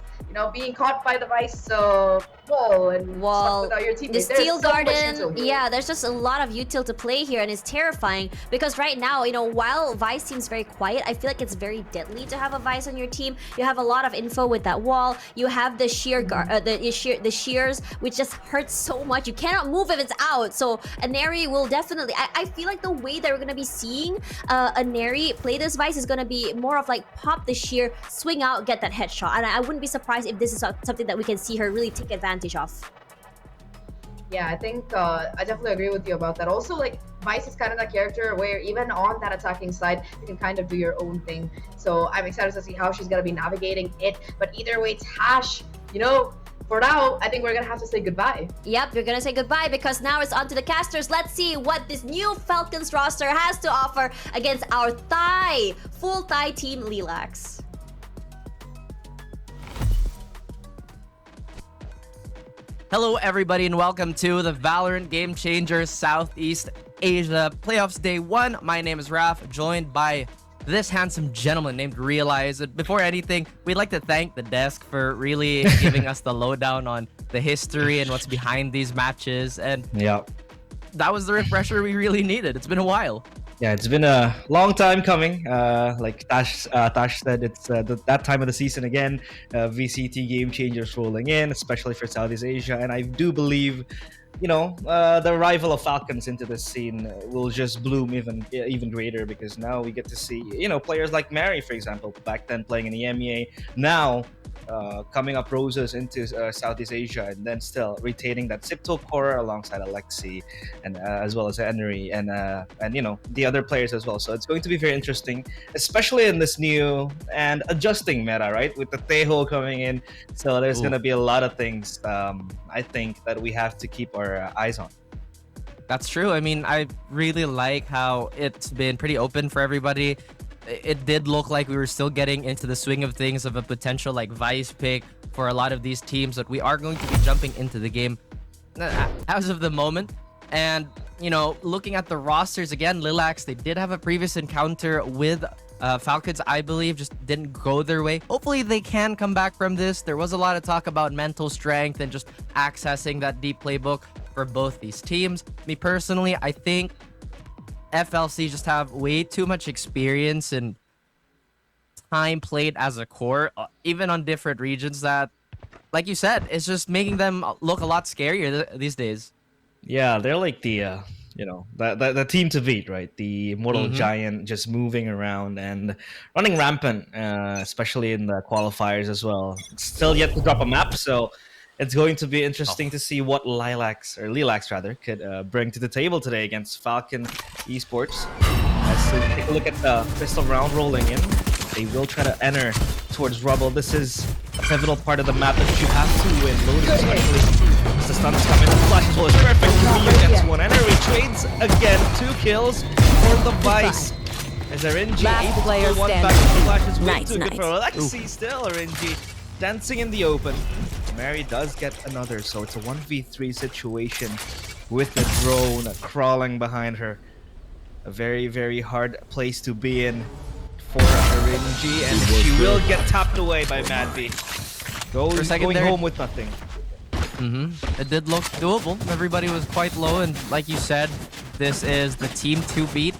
being caught by the Vice wall and stuck without your teammates. The Steel There's so much Garden, util here. yeah, there's just a lot of util to play here, and it's terrifying because right now, while Vice seems very quiet, I feel like it's very deadly to have a Vice on your team. You have a lot of info with that wall. You have the the shears, which just hurts so much. You cannot move if it's out. So a Neri will definitely. I feel like the way that we're gonna be seeing a Neri play this Vice is gonna be more of like pop the shear, swing out, get that headshot, and I wouldn't be surprised if this is something that we can see her really take advantage of. Yeah, I think I definitely agree with you about that. Also, like, Vice is kind of that character where even on that attacking side, you can kind of do your own thing. So I'm excited to see how she's going to be navigating it. But either way, Tash, for now, I think we're going to have to say goodbye. Yep, we're gonna say goodbye because now it's on to the casters. Let's see what this new Falcons roster has to offer against our full Thai team, Lilacs. Hello, everybody, and welcome to the Valorant Game Changers Southeast Asia Playoffs Day 1. My name is Raf, joined by this handsome gentleman named Realize. Before anything, we'd like to thank the desk for really giving us the lowdown on the history and what's behind these matches. And that was the refresher we really needed. It's been a while. Yeah, it's been a long time coming. Like Tash said, it's that time of the season again. VCT Game Changers rolling in, especially for Southeast Asia. And I do believe, the arrival of Falcons into this scene will just bloom even greater because now we get to see, players like Mary, for example, back then playing in the MEA, now coming up roses into Southeast Asia, and then still retaining that Sipto core alongside Alexi and as well as Henry and the other players as well. So it's going to be very interesting, especially in this new and adjusting meta, right? With the Teho coming in, so there's going to be a lot of things I think that we have to keep our eyes on. That's true. I mean, I really like how it's been pretty open for everybody. It did look like we were still getting into the swing of things of a potential like Vice pick for a lot of these teams, but we are going to be jumping into the game as of the moment. And looking at the rosters again, Lilacs, they did have a previous encounter with Falcons, I believe, just didn't go their way. Hopefully they can come back from this. There was a lot of talk about mental strength and just accessing that deep playbook for both these teams. Me personally, I think FLC just have way too much experience and time played as a core, even on different regions, that, like you said, it's just making them look a lot scarier these days. Yeah, they're like the the team to beat, right? The immortal giant just moving around and running rampant, especially in the qualifiers as well. It's still yet to drop a map, so it's going to be interesting to see what Lilacs could bring to the table today against Falcon Esports. As we take a look at the pistol round rolling in, they will try to enter towards rubble. This is a pivotal part of the map that you have to win. Loading especially as the stuns come in. The flash as well is perfect. 3 against 1. Henry trades again. 2 kills for the Vice. As RNG able to pull one back. The flash is way too good for Alexi. Still RNG dancing in the open. Mary does get another, so it's a 1v3 situation with the drone crawling behind her. A very, very hard place to be in for RNG, and she will get tapped away by Madby. Going home with nothing. It did look doable. Everybody was quite low, and like you said, this is the team to beat.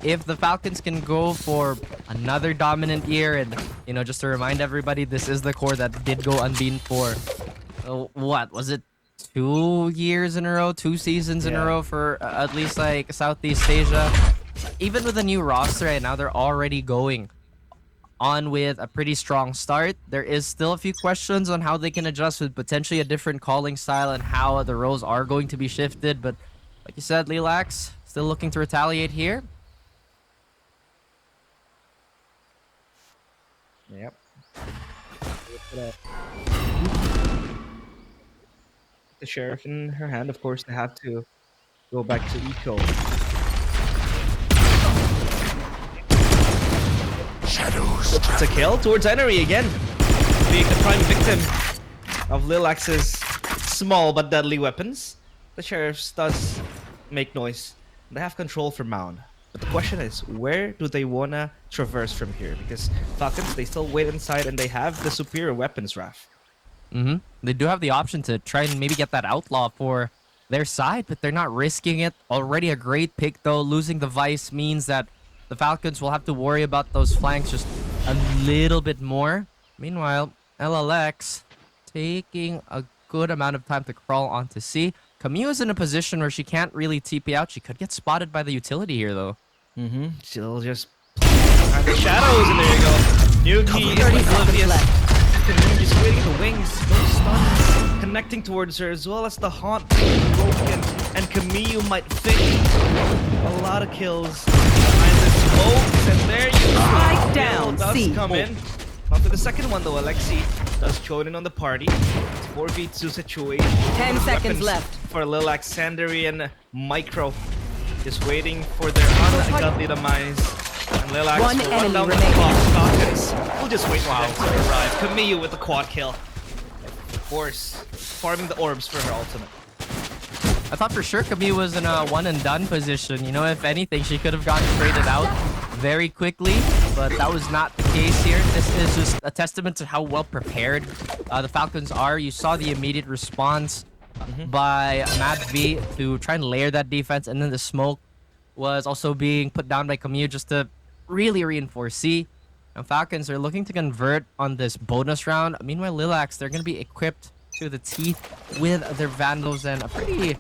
If the Falcons can go for another dominant year, and just to remind everybody, this is the core that did go unbeaten for what was it, 2 years in a row, 2 seasons in a row for at least like Southeast Asia. even with a new roster right now, they're already going on with a pretty strong start. There is still a few questions on how they can adjust with potentially a different calling style and how the roles are going to be shifted. But like you said, Lilacs still looking to retaliate here. Yep. The sheriff in her hand, of course, they have to go back to eco. It's a kill towards Enery again, being the prime victim of Lilax's small but deadly weapons. The sheriffs does make noise. They have control for Mound. But the question is, where do they wanna traverse from here? Because Falcons, they still wait inside and they have the superior weapons, Raf. They do have the option to try and maybe get that outlaw for their side, but they're not risking it. Already a great pick though. Losing the Vice means that the Falcons will have to worry about those flanks just a little bit more. Meanwhile, LLX taking a good amount of time to crawl onto C. Camille is in a position where she can't really TP out. She could get spotted by the utility here though. She'll just behind the shadows, and there you go. Nuki is oblivious. Camille just waiting at the wings. No stuns connecting towards her, as well as the haunt being broken. And Camille might fit a lot of kills behind the smokes, and there you go. Spike down, Does C. come in. After the second one though, Alexi does join in on the party. It's 4v2 situation. 10 seconds Weapons left. for Lilac, Sandary, and Micro. Just waiting for their ungodly demise. And Lilac One will run enemy down the remaining. clock. Falcons will just wait for them to arrive. Camille with the quad kill. Of course, farming the orbs for her ultimate. I thought for sure Camille was in a one and done position. You know, if anything, she could have gotten traded out very quickly, but that was not the case here. This is just a testament to how well prepared the Falcons are. You saw the immediate response by Mad V to try and layer that defense, and then the smoke was also being put down by Camille just to really reinforce C. Now Falcons are looking to convert on this bonus round. Meanwhile, Lilacs, they're going to be equipped to the teeth with their Vandals and a pretty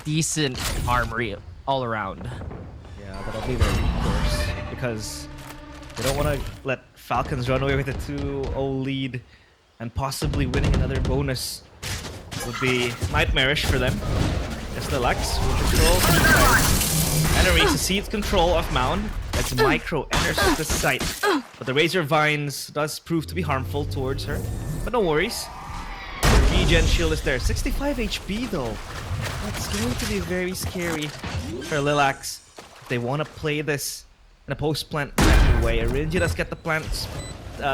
decent armory all around. Yeah, that'll be their recourse, because they don't want to let Falcons run away with a 2-0 lead, and possibly winning another bonus would be nightmarish for them. As the Lux will control Enery succeeds control of Mound as Micro enters the site. But the Razor Vines does prove to be harmful towards her. But no worries. The regen shield is there. 65 HP though. That's going to be very scary for Lilacs. They want to play this in a post-plant way. Arinji does get the plant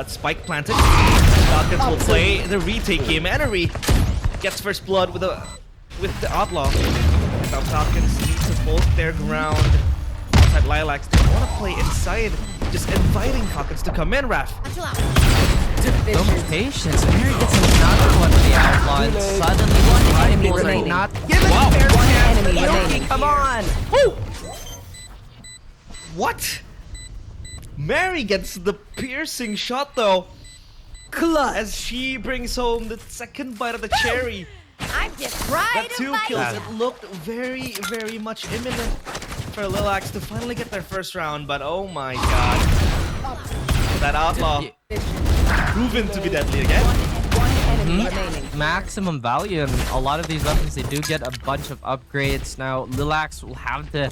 spike planted. Falcons will play the retake game. Enery gets first blood with the outlaw. Now Falcons need to hold their ground outside Lilacs. They want to play inside, just inviting Falcons to come in, Raf. No patience. Mary gets another one for the outlaw, and suddenly the enemy rivals are remaining. not given Wow. a fair One chance. enemy Yoki, remaining. come on! Woo! What? Mary gets the piercing shot though, as she brings home the second bite of the cherry. I'm just right. That 2 kills, it looked very, very much imminent for Lilacs to finally get their first round, but oh my god. That outlaw proven to be deadly again. One enemy remaining. Maximum value, and a lot of these weapons, they do get a bunch of upgrades. Now, Lilacs will have to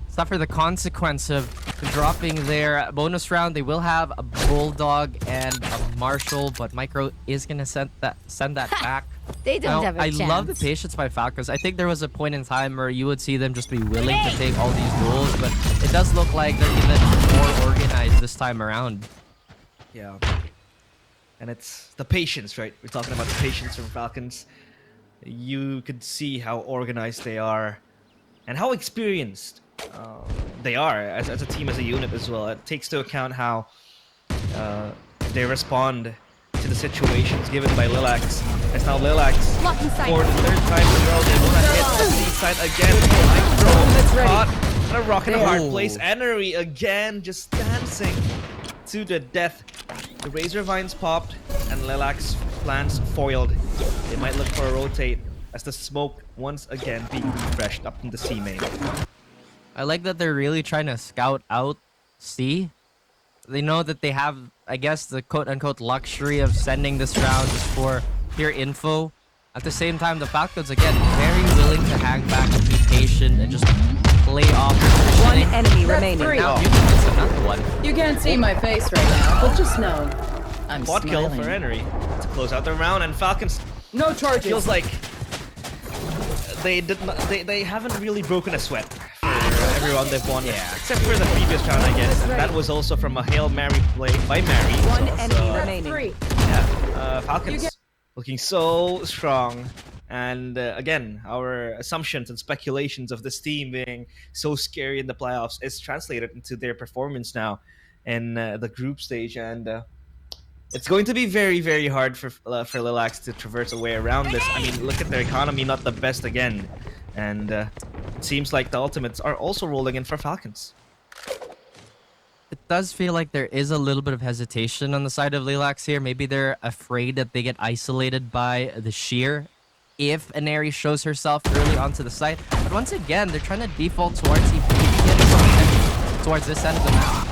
suffer the consequence of dropping their bonus round. They will have a Bulldog and a Marshall, but Micro is going to send that back. They don't Now, have a I chance. love the patience by Falcons. I think there was a point in time where you would see them just be willing to take all these duels, but it does look like they're even more organized this time around. Yeah. And it's the patience, right? We're talking about the patience from Falcons. You could see how organized they are and how experienced they are as a team, as a unit as well. It takes into account how they respond to the situations given by Lilacs. As now Lilacs, for the third time in a row, they will hit the C side again. Micro caught in a rock and a hard place. Enery again, just dancing to the death. The Razor Vines popped, and Lilacs plans foiled. They might look for a rotate as the smoke once again being refreshed up in the C main. I like that they're really trying to scout out C. They know that they have, I guess, the quote-unquote luxury of sending this round just for pure info. At the same time, the Falcons, again, very willing to hang back and be patient and just play off the One positioning. enemy remaining. Now, you can miss another one. You can't see my face right now, but just know I'm Quad kill smiling. for Henry to close out the round, and Falcons No charges. feels like they haven't really broken a sweat for every round they've won. Yeah. Except for the previous round, I guess. And that was also from a Hail Mary play by Mary. One So, enemy remaining. Three. yeah, Falcons looking so strong. And again, our assumptions and speculations of this team being so scary in the playoffs is translated into their performance now in the group stage. And it's going to be very, very hard for Lilacs to traverse a way around this. I mean, look at their economy, not the best again. And it seems like the ultimates are also rolling in for Falcons. It does feel like there is a little bit of hesitation on the side of Lilacs here. Maybe they're afraid that they get isolated by the Sheer if Aneri shows herself early onto the site. But once again, they're trying to default towards towards this end of the map.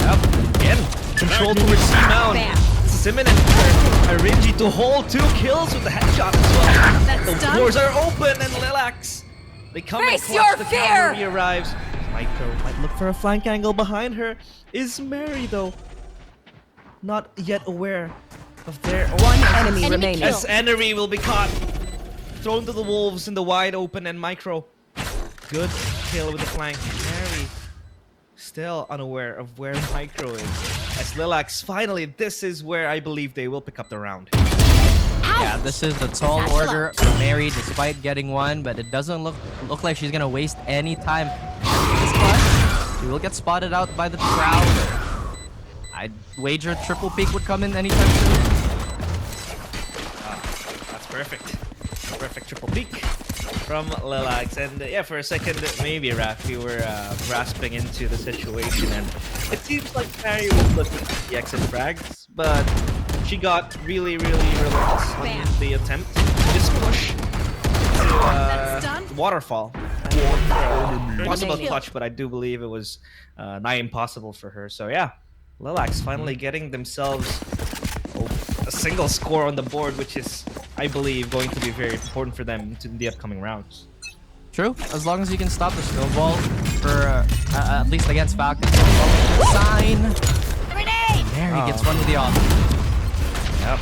Yep, again, control towards C-Mount. Simmon and Arinji to hold 2 kills with the headshot as well. The doors are open and Lilacs, they come in clutch. The cavalry arrives. Micro might look for a flank angle behind her. Is Mary though not yet aware of their own One enemy remaining. as Enery will be caught, thrown to the wolves in the wide open, and Micro, good kill with the flank. Mary still unaware of where Micro is. As Lilacs, finally, this is where I believe they will pick up the round. Yeah, this is the tall order for Mary, despite getting one, but it doesn't look like she's gonna waste any time. She will get spotted out by the Prowler. I'd wager triple peak would come in anytime soon. That's perfect. Perfect triple peak from Lilacs. And yeah, for a second, maybe, Raph, you were grasping into the situation. And it seems like Mary was looking at the exit frags, but she got really, really relentless on the attempt to just push to waterfall. Possible clutch, but I do believe it was nigh impossible for her. So yeah, Lilacs finally getting themselves a single score on the board, which is, I believe, going to be very important for them in the upcoming rounds. True, as long as you can stop the snowball for at least against Falcons. Sign. Mary gets one with the off. Yep,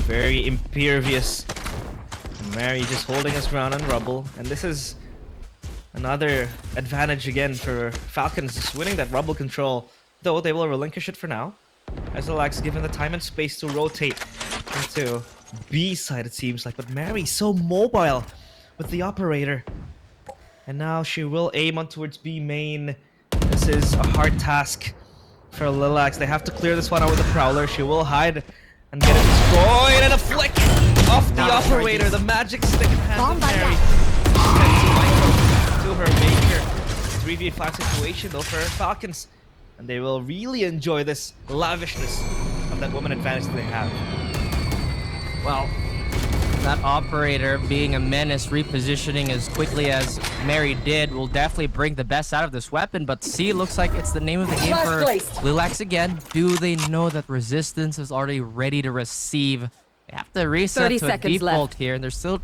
very impervious. Mary just holding his ground on rubble, and this is another advantage again for Falcons, just winning that rubble control, though they will relinquish it for now, as Lilacs given the time and space to rotate into B side, it seems like. But Mary so mobile with the operator, and now she will aim on towards B main. This is a hard task for Lilacs. They have to clear this one out with the Prowler. She will hide and get it destroyed, and a flick off the operator. The magic stick in hand of Mary. To her maker. 3v5 situation though for Falcons, and they will really enjoy this lavishness of that woman advantage that they have. Well, that operator being a menace, repositioning as quickly as Mary did, will definitely bring the best out of this weapon. But C looks like it's the name of the game for Lilacs again. Do they know that Resistance is already ready to receive? They have to reset 30 to a seconds default left. here, and they're still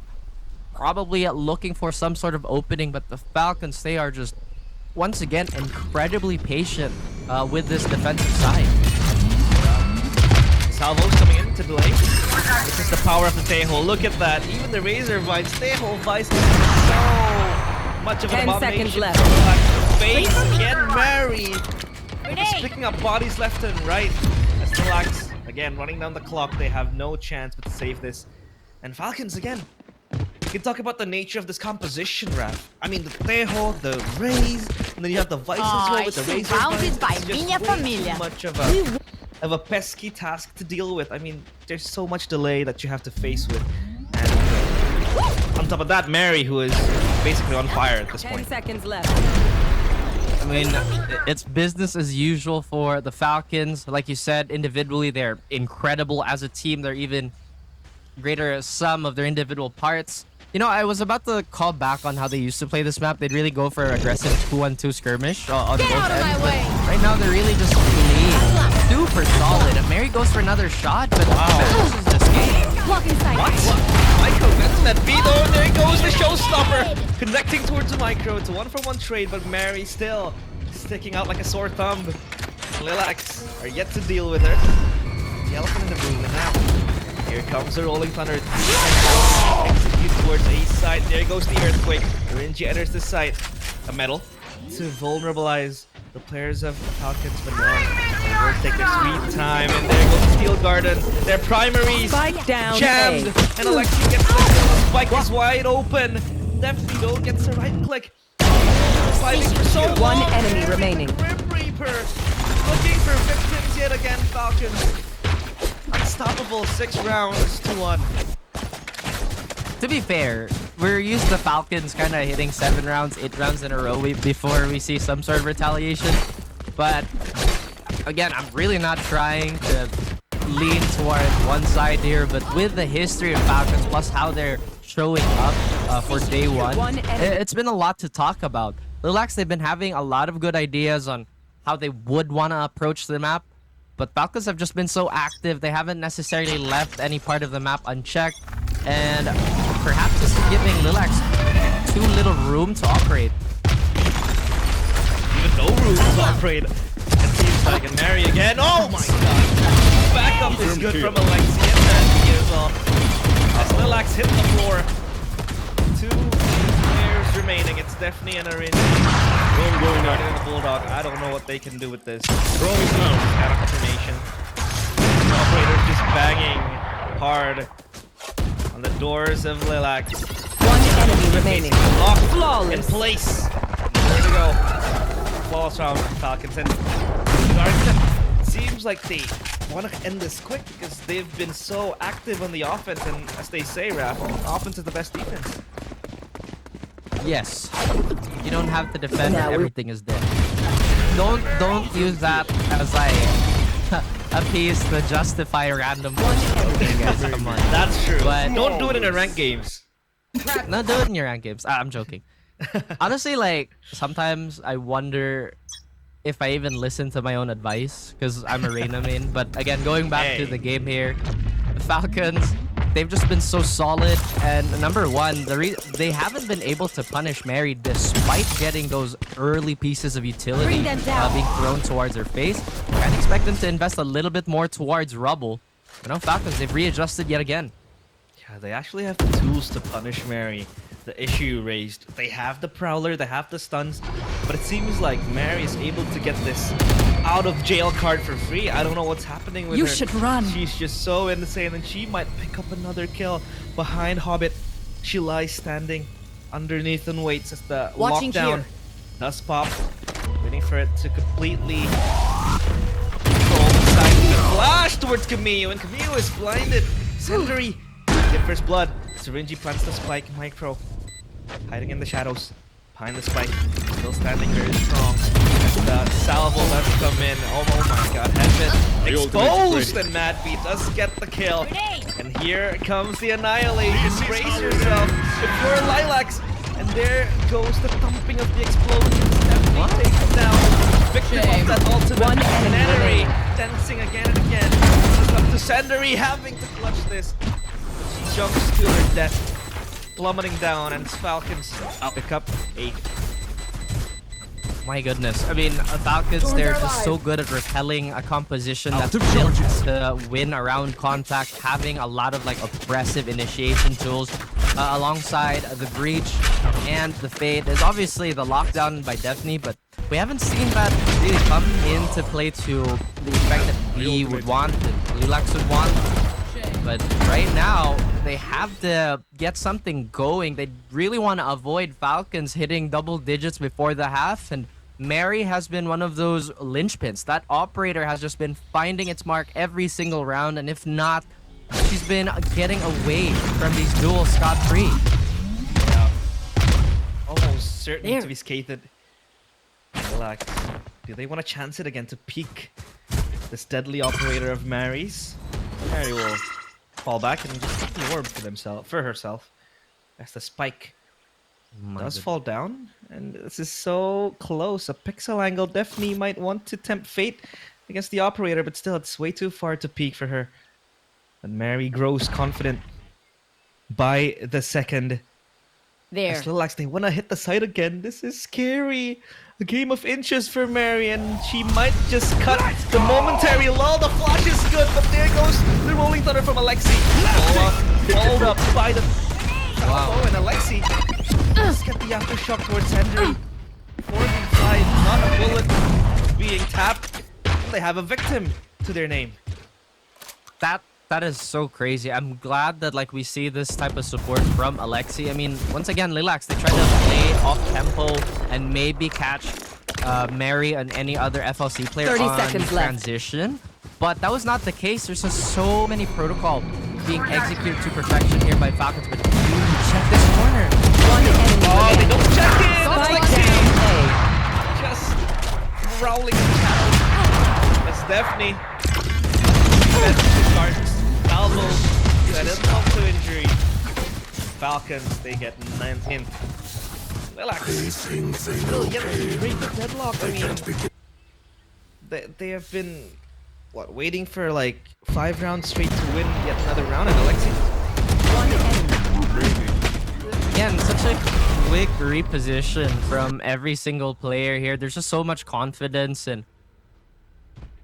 probably looking for some sort of opening. But the Falcons, they are just, once again, incredibly patient with this defensive side. Salvo's coming in to delay. This is the power of the Tejo. Look at that. Even the Razor Vines, Tejo Vice is so much of an 10 abomination. seconds left. Face again, Mary. Just picking up bodies left and right. As Lilacs, again, running down the clock. They have no chance but to save this. And Falcons, again. You can talk about the nature of this composition, Raph. I mean, the Tejo, the Raze, and then you have the Vice as well with the Razor Vines. It's just way too much of a pesky task to deal with. I mean, there's so much delay that you have to face with. And on top of that, Mary, who is basically on fire at this 10 point. seconds left. I mean, it's business as usual for the Falcons. Like you said, individually, they're incredible. As a team, they're even greater sum of their individual parts. You know, I was about to call back on how they used to play this map. They'd really go for aggressive 2-on-2 skirmish on both ends. Right now, they're really just playing super solid. And Mary goes for another shot, but Max is just game. What? Micro gets that B though, and there goes the showstopper. Connecting towards the Micro. It's a 1-for-1 trade, but Mary still sticking out like a sore thumb. Lilacs are yet to deal with her. The elephant in the room, and now here comes the Rolling Thunder. Execute towards A side. There goes the Earthquake. Rinji enters the site. A medal to vulnerabilize the players of Falcons, but no. They will take their sweet time, and there goes the Steel Garden. Their primaries Spike down jammed, A. and Alexi gets the kill. Spike is wide open. Definitely though gets the right click. Sliding for so long. One enemy remaining. Grim Reaper looking for victims yet again. Falcons unstoppable. 6 rounds to 1. To be fair, we're used to Falcons kind of hitting 7 rounds, 8 rounds in a row before we see some sort of retaliation. But again, I'm really not trying to lean towards one side here, but with the history of Falcons plus how they're showing up for day one, it's been a lot to talk about. Lilacs, they've been having a lot of good ideas on how they would want to approach the map, but Falcons have just been so active, they haven't necessarily left any part of the map unchecked, and perhaps this is giving Lilacs too little room to operate. Even no room to operate. It seems like, and Mary again. Oh my god. Backup is good from Alexi and Nancy as well. As Lilacs hit the floor. 2 players remaining. It's Stephanie and Arin. Going on in the Bulldog. I don't know what they can do with this. Throwing down. Got a confirmation. The operator just banging hard on the doors of Lilacs. One enemy remaining. Locked Flawless. in place. Where to go? Flawless round from Falcons. And it seems like they want to end this quick because they've been so active on the offense. And as they say, Raph, offense is the best defense. Yes. You don't have to defend when everything is dead. Don't use that as like a piece to justify random bullshit, guys. Come on. That's true. But don't do it in the ranked games. No, do it in your ranked games. I'm joking. Honestly, like, sometimes I wonder if I even listen to my own advice because I'm a Reyna main. But again, going back to the game here, the Falcons, they've just been so solid. And number one, they haven't been able to punish Mary despite getting those early pieces of utility being thrown towards her face. I'd expect them to invest a little bit more towards Rubble. You know, Falcons, they've readjusted yet again. Yeah, they actually have the tools to punish Mary. The issue raised. They have the Prowler, they have the stuns, but it seems like Mary is able to get this out of jail card for free. I don't know what's happening with her. You should run. She's just so insane, and she might pick up another kill behind Hobbit. She lies standing underneath and waits as the lockdown does pop, waiting for it to completely control the side. The flash towards Camille, and Camille is blinded. Sentry get first blood. Syringy plants the spike. Micro hiding in the shadows behind the spike, still standing very strong. The salvo does come in. Oh my god, Headman exposed, and Madby does get the kill. And here comes the annihilation. Brace yourself if you're Lilacs. And there goes the thumping of the explosions. Stephanie takes him down. Victim of that ultimate. One enemy Nennery remaining. dancing again and again. It's up to Sandary having to clutch this. She jumps to her death, plummeting down, and Falcons pick up 8. My goodness. I mean, Falcons, they're just so good at repelling a composition that's built to win around contact, having a lot of like oppressive initiation tools alongside the breach and the fade. There's obviously the lockdown by Daphne, but we haven't seen that really come into play to the effect that we would want and Lilacs would want. But right now, they have to get something going. They really want to avoid Falcons hitting double digits before the half, and Mary has been one of those linchpins. That operator has just been finding its mark every single round, and if not, she's been getting away from these duels scot-free. Yeah. Almost certain to be skated. Relax. Do they want to chance it again to peek this deadly operator of Mary's? Mary will fall back and just take the orb for herself. as the spike My does goodness. fall down, and this is so close. A pixel angle definitely might want to tempt fate against the operator, but still, it's way too far to peek for her. And Mary grows confident by the second. There. As Lilacs, they want to hit the site again. This is scary. A game of inches for Mary, and she might just cut the momentary lull. The flash is good, but there goes the rolling thunder from Alexi. Hold up by the Salvo, and Alexi just get the aftershock towards Henry. 4v5, not a bullet being tapped. They have a victim to their name. That is so crazy. I'm glad that like we see this type of support from Alexi. I mean, once again, Lilacs, they try to play off tempo and maybe catch Mary and any other FLC player 30 on seconds left. transition. But that was not the case. There's just so many protocol being executed to perfection here by Falcons. But dude, check this corner. One enemy Oh, they remaining. don't check it! Spike Alexi down just growling in the channel. That's Stephanie. Salvo, that is up to injury. Falcons, they get 19. Relax. Still yet to break the deadlock. I mean, they have been, what, waiting for like 5 rounds straight to win yet another round, and Alexi. Again, such a quick reposition from every single player here. There's just so much confidence and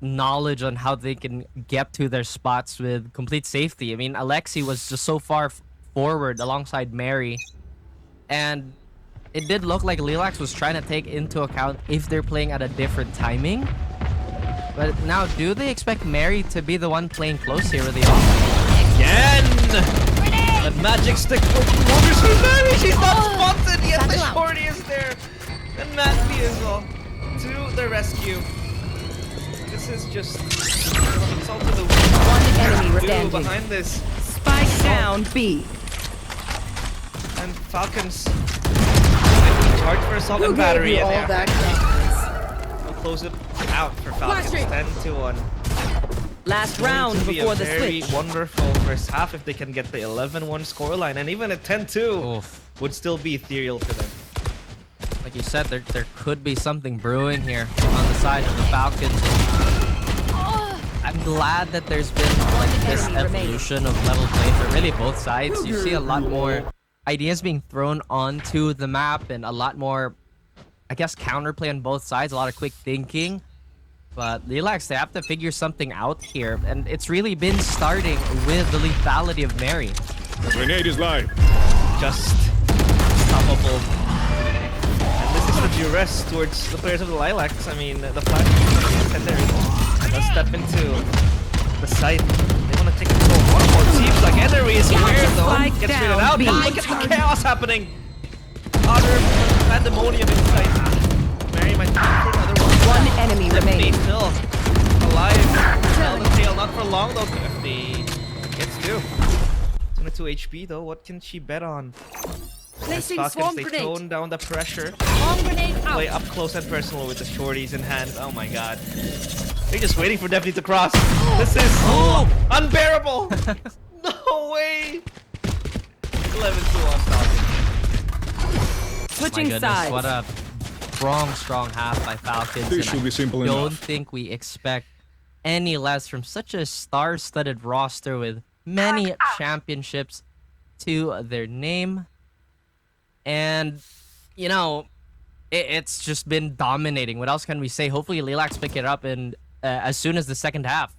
knowledge on how they can get to their spots with complete safety. I mean, Alexi was just so far forward alongside Mary, and it did look like Lilacs was trying to take into account if they're playing at a different timing. But now, do they expect Mary to be the one playing close here with the off? Again! That magic stick working wonders for Mary! She's not spotted yet! The shorty is there! And Matthew as well. To the rescue. This is just insult to the One enemy dude standing. behind this. Spike down B. And Falcons might be charged for assault and battery. And all that confidence? they'll close it out for Falcons. 10-1. Last Going round to be before a the very switch. wonderful first half if they can get the 11-1 scoreline, and even a 10-2 Oof. would still be ethereal for them. Like you said, there could be something brewing here on the side of the Falcons. I'm glad that there's been like this enemy remaining. evolution of level play for really both sides. You see a lot more ideas being thrown onto the map and a lot more, I guess, counterplay on both sides. A lot of quick thinking. But Lilacs, they have to figure something out here. And it's really been starting with the lethality of Mary. Grenade is live. Just stoppable. And this is the duress towards the players of the Lilacs. I mean, the flash tender does step into the site. They want to take control. One more seems like Enery is weird though. Spike Gets down, figured out. B. But look at the chaos happening. Utter pandemonium inside. Mary might be for another one. One enemy Stephanie remaining. still alive. Tell the tail, not for long though. Stephanie gets 2. 22 HP though. What can she bet on? Placing Falcons, swarm they grenade. tone down the pressure. Bomb grenade Play out. up close and personal with the shorties in hand. Oh my god. They're just waiting for Definitely to cross. This is unbearable. No way. 11-2 on Falcons. Switching My goodness, sides. what a strong half by Falcons. This and should be simple I don't enough. think we expect any less from such a star-studded roster with many championships to their name. And, you know, it's just been dominating. What else can we say? Hopefully Lilacs pick it up and as soon as the second half.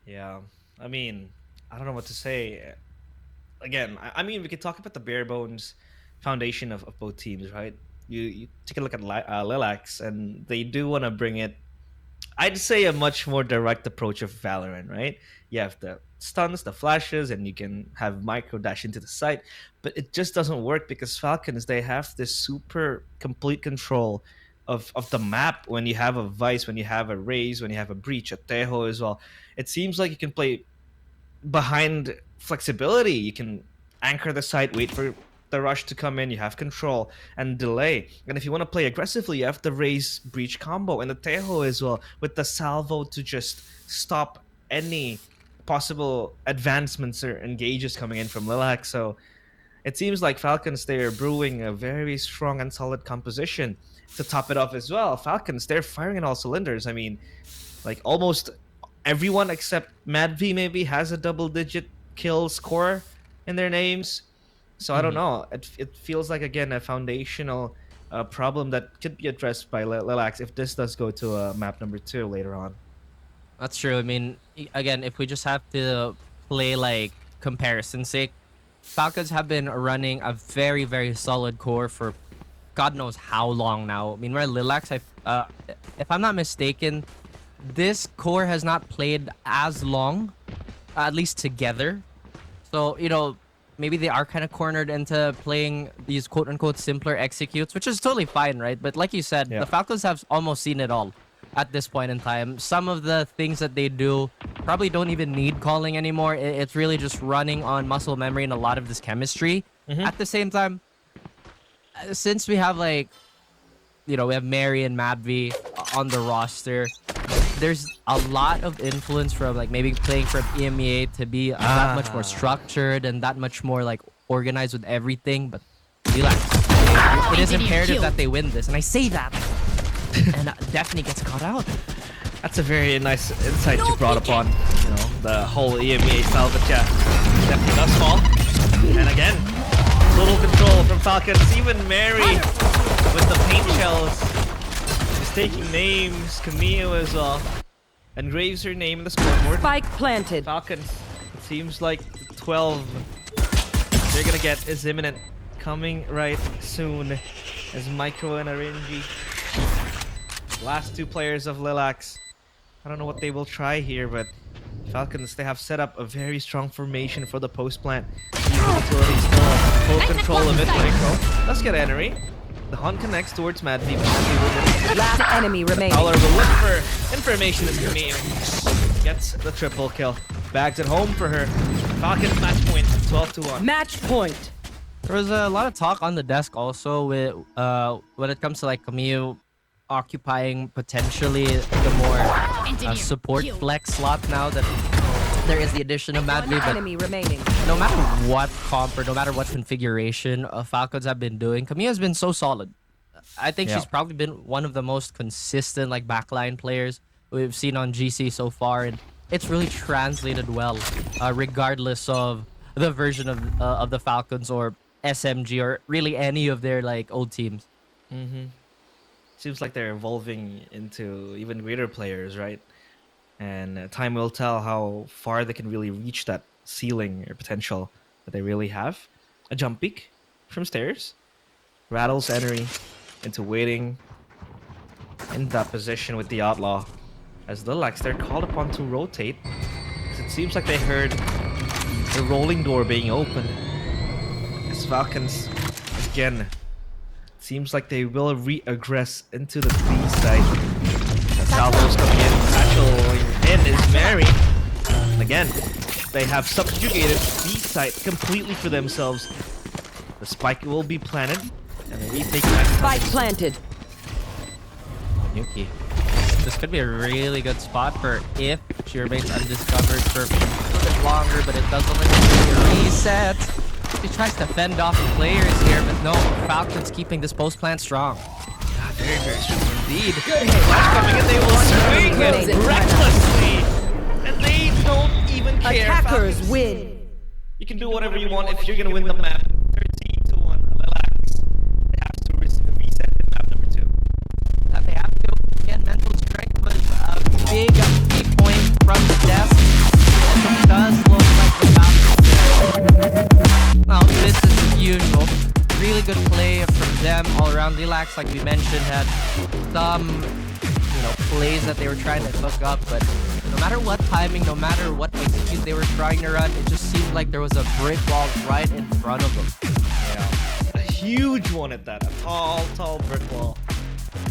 Yeah. I mean, I don't know what to say. Again, I mean, we could talk about the bare bones foundation of both teams, right? You take a look at Lilacs, and they do want to bring it, I'd say, a much more direct approach of Valorant, right? You have the stuns, the flashes, and you can have micro dash into the site, but it just doesn't work because Falcons, they have this super complete control of the map when you have a Vice, when you have a Raze, when you have a Breach, a Tejo as well. It seems like you can play behind flexibility. You can anchor the site, wait for the rush to come in, you have control and delay. And if you want to play aggressively, you have the Raze Breach combo and the Tejo as well, with the salvo to just stop any possible advancements or engages coming in from Lilac. So it seems like Falcons, they're brewing a very strong and solid composition to top it off as well. Falcons, they're firing in all cylinders. I mean, like almost everyone except MadV maybe has a double-digit kill score in their names. So I don't know. It feels like, again, a foundational problem that could be addressed by Lilacs if this does go to map number 2 later on. That's true. I mean, again, if we just have to play like comparison's sake, Falcons have been running a very, very solid core for God knows how long now. I mean, where Lilacs, if I'm not mistaken, this core has not played as long, at least together. So, you know, maybe they are kind of cornered into playing these quote-unquote simpler executes, which is totally fine, right? But like you said, the Falcons have almost seen it all at this point in time. Some of the things that they do probably don't even need calling anymore. It's really just running on muscle memory and a lot of this chemistry. At the same time, since we have like, you know, we have Mary and MadV on the roster, there's a lot of influence from like maybe playing for EMEA to be that much more structured and that much more like organized with everything. But relax, it is imperative that they win this, and I say that, and Daphne gets caught out. That's a very nice insight you brought upon, you know, the whole EMEA style. But yeah, definitely does fall. And again, total control from Falcons. Even Mary with the paint shells is taking names. Camille as well, and graves her name in the scoreboard. Spike planted. Falcons, it seems like the 12 they're gonna get is imminent, coming right soon, as Micro and Arinji, last 2 players of Lilacs. I don't know what they will try here, but Falcons, they have set up a very strong formation for the post plant. Utility still full control of it. Micro, let's get Enery. The hunt connects towards MadV. Last enemy remaining. Fowler will look for information as Camille gets the triple kill. Bags at home for her. Falcons match point, 12-1. Match point. There was a lot of talk on the desk also with when it comes to like Camille occupying potentially the more support flex slot now that there is the addition of MadV. But Enemy remaining. no matter what comp or no matter what configuration Falcons have been doing, Camille has been so solid. I think she's probably been one of the most consistent like backline players we've seen on GC so far, and it's really translated well, regardless of the version of the Falcons or SMG or really any of their like old teams. Seems like they're evolving into even greater players, right? And time will tell how far they can really reach that ceiling or potential that they really have. A jump peek from stairs rattles Enery into waiting in that position with the Outlaw, as Lilacs, they're called upon to rotate, because it seems like they heard the rolling door being opened. As Falcons, again, seems like they will re-aggress into the B side. The salvos coming in, satchel in is Mary. And again, they have subjugated B side completely for themselves. The spike will be planted, and the retake back. Spike planted. Yuki. This could be a really good spot for if she remains undiscovered for a little bit longer, but it does look like a reset. She tries to fend off the players here, but no, Falcons keeping this post plant strong. Very, very strong indeed. Flash coming in, they will swing it recklessly, and they don't even care. Attackers Falcons, win. you can do whatever you want if you're gonna win the map. 13-1, Lilacs. They have to reset in map number 2. They have to. Again, mental strength was a big key point from the desk, and it does look like the Falcons. Well, this is as usual. Really good play from them all around. Lilacs, like we mentioned, had some, you know, plays that they were trying to cook up, but no matter what timing, no matter what execute they were trying to run, it just seemed like there was a brick wall right in front of them. Yeah, a huge one at that. A tall brick wall.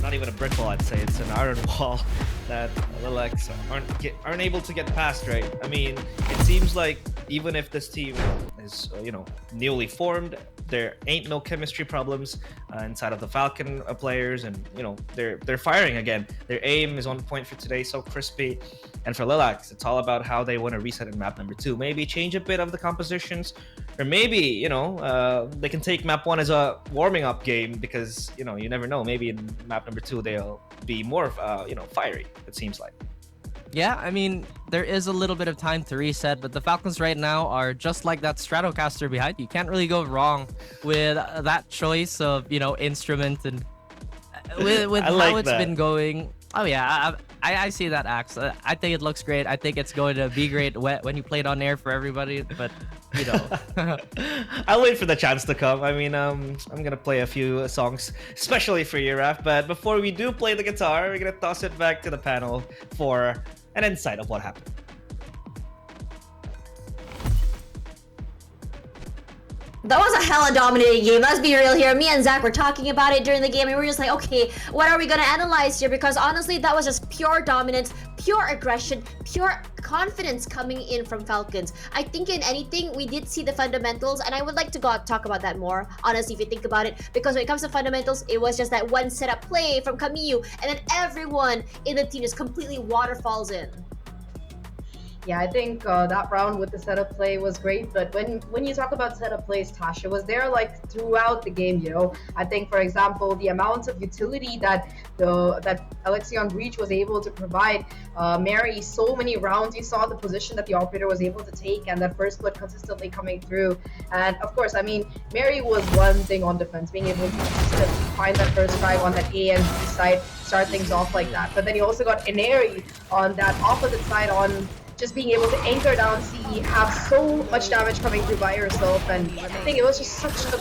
Not even a brick wall, I'd say. It's an iron wall that Lilacs aren't able to get past, right? I mean, it seems like even if this team is newly formed. There ain't no chemistry problems inside of the Falcon players, and they're firing again. Their aim is on point for today, so crispy. And for Lilacs, it's all about how they want to reset in map number 2. Maybe change a bit of the compositions, or maybe they can take map 1 as a warming up game, because you never know. Maybe in map number 2 they'll be more fiery. It seems like. Yeah, I mean, there is a little bit of time to reset, but the Falcons right now are just like that Stratocaster behind you. Can't really go wrong with that choice of, instrument, and with how it's been going. Oh yeah, I see that, Axe. I think it looks great. I think it's going to be great when you play it on air for everybody, but I'll wait for the chance to come. I mean, I'm gonna play a few songs, especially for you, Raf. But before we do play the guitar, we're gonna toss it back to the panel for an insight of what happened. That was a hella dominating game. Let's be real here. Me and Zach were talking about it during the game, and we were just like, okay, what are we gonna analyze here? Because honestly, that was just pure dominance, pure aggression, pure confidence coming in from Falcons. I think in anything, we did see the fundamentals, and I would like to talk about that more, honestly, if you think about it. Because when it comes to fundamentals, it was just that one setup play from Camille, and then everyone in the team just completely waterfalls in. Yeah, I think that round with the setup play was great, but when you talk about setup plays, Tasha was there like throughout the game. I think, for example, the amounts of utility that Alexion Breach was able to provide Mary so many rounds. You saw the position that the operator was able to take, and that first split consistently coming through. And of course, I mean, Mary was one thing on defense, being able to consistently find that first strike on that A and B side, start things off like that. But then you also got Inari on that opposite side on just being able to anchor down C, have so much damage coming through by yourself, and I think it was just such a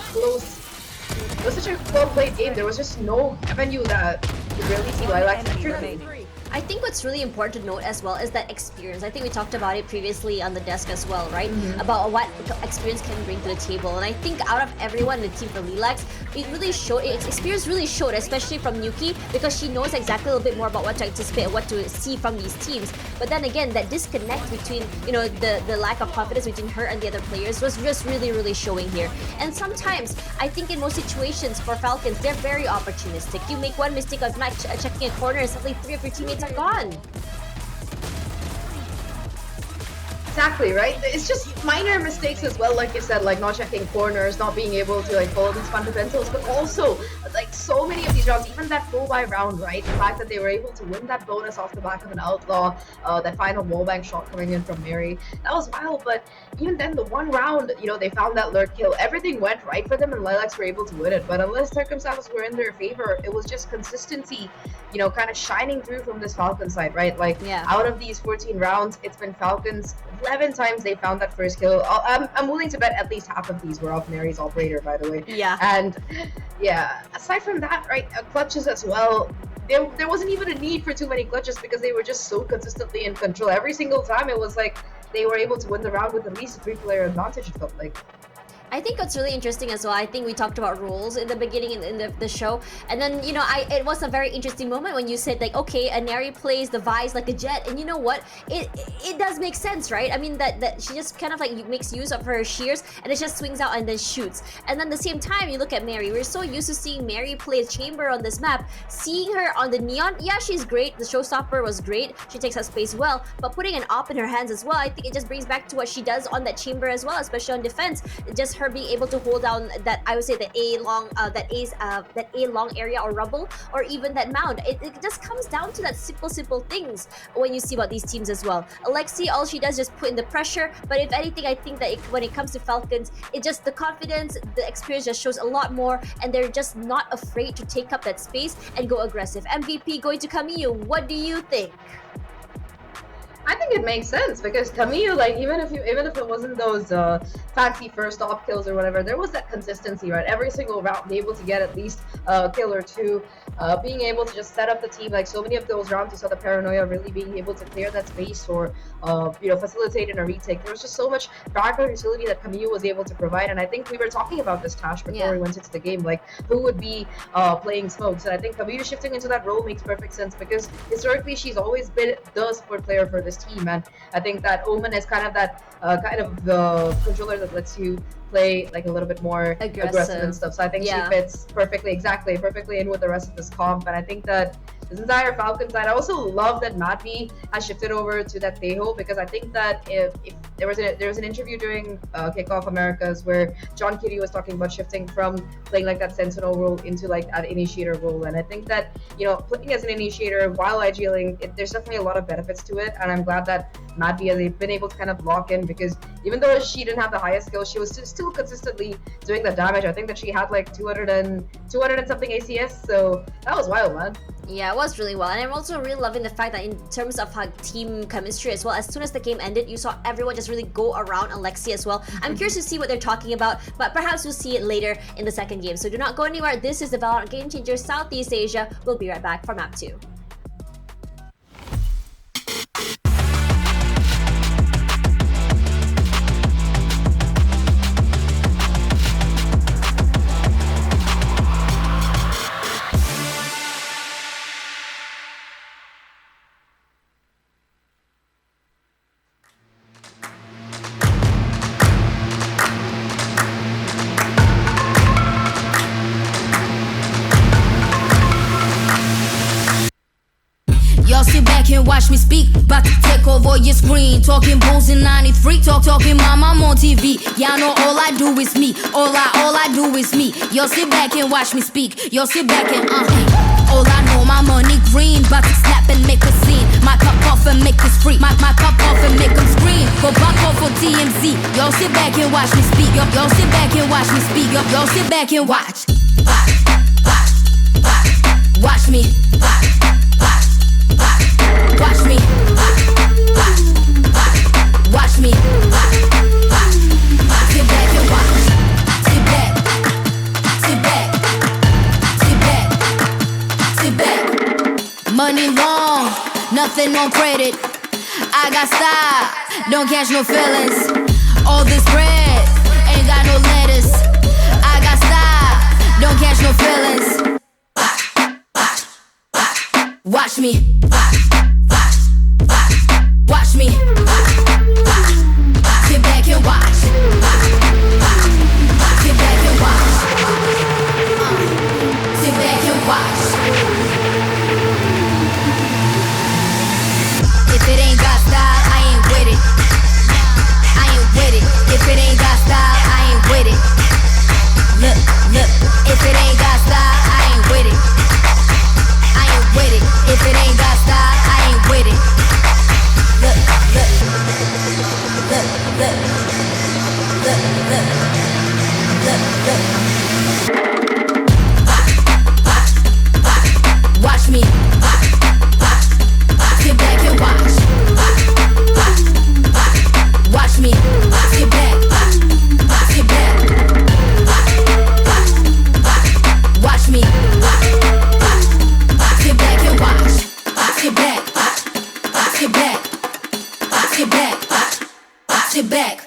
well-played game. There was just no avenue that you really see Lilacs through. I think what's really important to note as well is that experience. I think we talked about it previously on the desk as well, right? About what experience can bring to the table. And I think out of everyone in the team for Lilacs, experience really showed, especially from Nuki, because she knows exactly a little bit more about what to anticipate and what to see from these teams. But then again, that disconnect between, the lack of confidence between her and the other players was just really, really showing here. And sometimes, I think in most situations for Falcons, they're very opportunistic. You make one mistake of not checking a corner and suddenly 3 of your teammates are gone. Exactly, right? It's just minor mistakes as well, like you said, like not checking corners, not being able to follow these fundamentals, but also so many of these rounds, even that 4x round, right? The fact that they were able to win that bonus off the back of an outlaw, that final wallbang shot coming in from Mary, that was wild. But even then, the one round, they found that lurk kill, everything went right for them, and Lilacs were able to win it. But unless circumstances were in their favor, it was just consistency, kind of shining through from this Falcon side, right? Out of these 14 rounds, it's been Falcons 11 times they found that first kill. I'm willing to bet at least half of these were off Mary's operator, by the way. Yeah. And yeah, aside from that, right, clutches as well. There wasn't even a need for too many clutches because they were just so consistently in control. Every single time it was like they were able to win the round with at least a 3-player advantage, it felt like. I think what's really interesting as well, I think we talked about roles in the beginning in the show, and then it was a very interesting moment when you said okay, Anari plays the Vice like a jet, and you know what, it does make sense, right? I mean that she just kind of makes use of her shears and it just swings out and then shoots. And then at the same time, you look at Mary, we're so used to seeing Mary play a chamber on this map, seeing her on the neon, yeah, she's great, the showstopper was great, she takes up space well, but putting an op in her hands as well, I think it just brings back to what she does on that chamber as well, especially on defense, just her being able to hold down that, I would say, the A long area or rubble, or even that mound. It just comes down to that simple things when you see about these teams as well. Alexi, all she does is just put in the pressure, but if anything, I think that when it comes to Falcons, it just, the confidence, the experience just shows a lot more, and they're just not afraid to take up that space and go aggressive. MVP going to Camille, what do you think? I think it makes sense because Camille, even if it wasn't those fancy first op kills or whatever, there was that consistency, right? Every single round, be able to get at least a kill or two, being able to just set up the team. So many of those rounds, you saw the paranoia really being able to clear that space or facilitate in a retake. There was just so much background utility that Camille was able to provide, and I think we were talking about this, Tash, before we went into the game, who would be playing smokes, and I think Camille shifting into that role makes perfect sense because historically she's always been the support player for this this team. And I think that Omen is kind of that kind of the controller that lets you play like a little bit more aggressive and stuff. So I think she fits perfectly in with the rest of this comp. And I think that this entire Falcon side, I also love that Matt B has shifted over to that Tejo, because I think that if there was an interview during Kickoff Americas where John Kitty was talking about shifting from playing like that Sentinel role into like that initiator role. And I think that, you know, playing as an initiator while IGLing, there's definitely a lot of benefits to it. And I'm glad that Matt B has been able to kind of lock in, because even though she didn't have the highest skill, she was still consistently doing the damage. I think that she had like 200 and something ACS, so that was wild, man. Yeah, it was really well. And I'm also really loving the fact that in terms of her team chemistry as well, as soon as the game ended, you saw everyone just really go around Alexi as well. I'm curious to see what they're talking about, but perhaps we'll see it later in the second game. So do not go anywhere. This is the Valorant Game Changer Southeast Asia. We'll be right back for map 2. Y'all sit back and watch me speak. About to take over your screen. Talking bulls in 93. Talking mom, I'm on TV. Y'all know all I do is me. All I do is me. Y'all sit back and watch me speak. Y'all sit back and all I know, my money green. About to snap and make a scene. My cup off and make this free. My cup off and make them scream. Go back off for TMZ. Y'all sit back and watch me speak. Y'all sit back and watch me speak. Y'all sit back and watch. Watch me. Watch me. Watch me. Sit back and watch. Sit back. Sit back. Sit back. Sit back. Money long, nothing on credit. I got style, don't catch no feelings. All this bread ain't got no lettuce. I got style, don't catch no feelings. Watch me. Watch me. Sit back and watch. Sit back and watch. Sit back and watch. If it ain't got style, I ain't with it. I ain't with it. If it ain't got style, I ain't with it. Look, look. If it ain't got style, I ain't with it. I ain't with it. If it ain't got style, I ain't with it. Look, look, look, look, look, look, look, look. Watch me. Sit back and watch. Watch me. Sit back. Sit back. Watch me. Sit back and watch. Sit back. Sit back. Sit back. Sit back.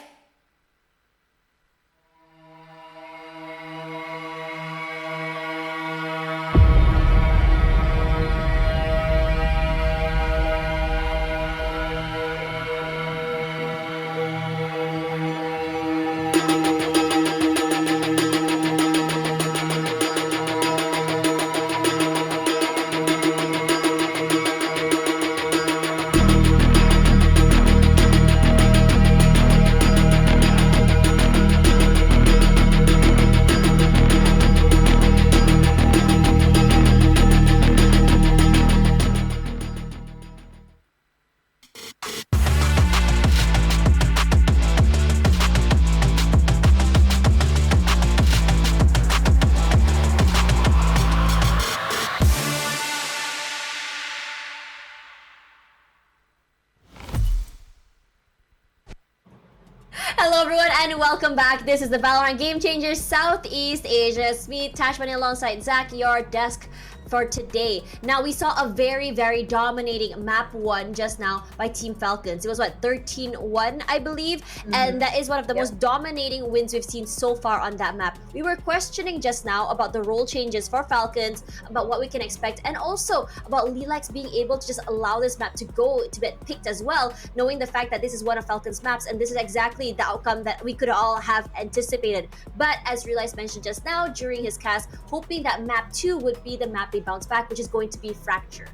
Hello everyone and welcome back. This is the Valorant Game Changers Southeast Asia. It's me, Tashmani, alongside Zach, your desk for today. Now, we saw a very, very dominating map 1 just now by Team Falcons. It was what, 13-1, I believe, and that is one of the most dominating wins we've seen so far on that map. We were questioning just now about the role changes for Falcons, about what we can expect, and also about Lilacs being able to just allow this map to go to get picked as well, knowing the fact that this is one of Falcons' maps, and this is exactly the outcome that we could all have anticipated. But as Realize mentioned just now during his cast, hoping that map 2 would be the map they bounce back, which is going to be Fracture.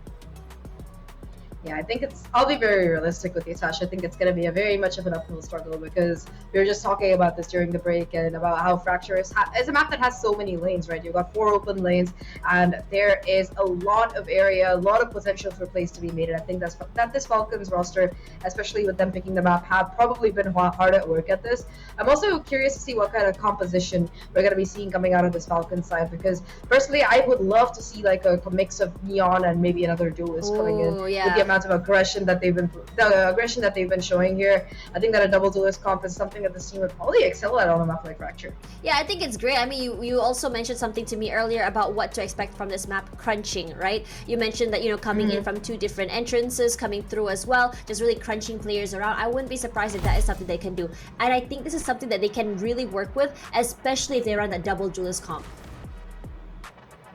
Yeah, I think I'll be very realistic with you, Tash. I think it's going to be a very much of an uphill struggle because we were just talking about this during the break and about how Fracture is a map that has so many lanes, right? You've got 4 open lanes and there is a lot of area, a lot of potential for plays to be made. And I think that this Falcons roster, especially with them picking the map, have probably been hard at work at this. I'm also curious to see what kind of composition we're going to be seeing coming out of this Falcons side because personally, I would love to see like a mix of Neon and maybe another duelist coming in with the amount of aggression that they've been showing here. I think that a double duelist comp is something that this team would probably excel at on a map like Fracture. Yeah, I think it's great. I mean, you also mentioned something to me earlier about what to expect from this map, crunching, right? You mentioned that, you know, coming in from 2 different entrances, coming through as well, just really crunching players around. I wouldn't be surprised if that is something they can do. And I think this is something that they can really work with, especially if they run that double duelist comp.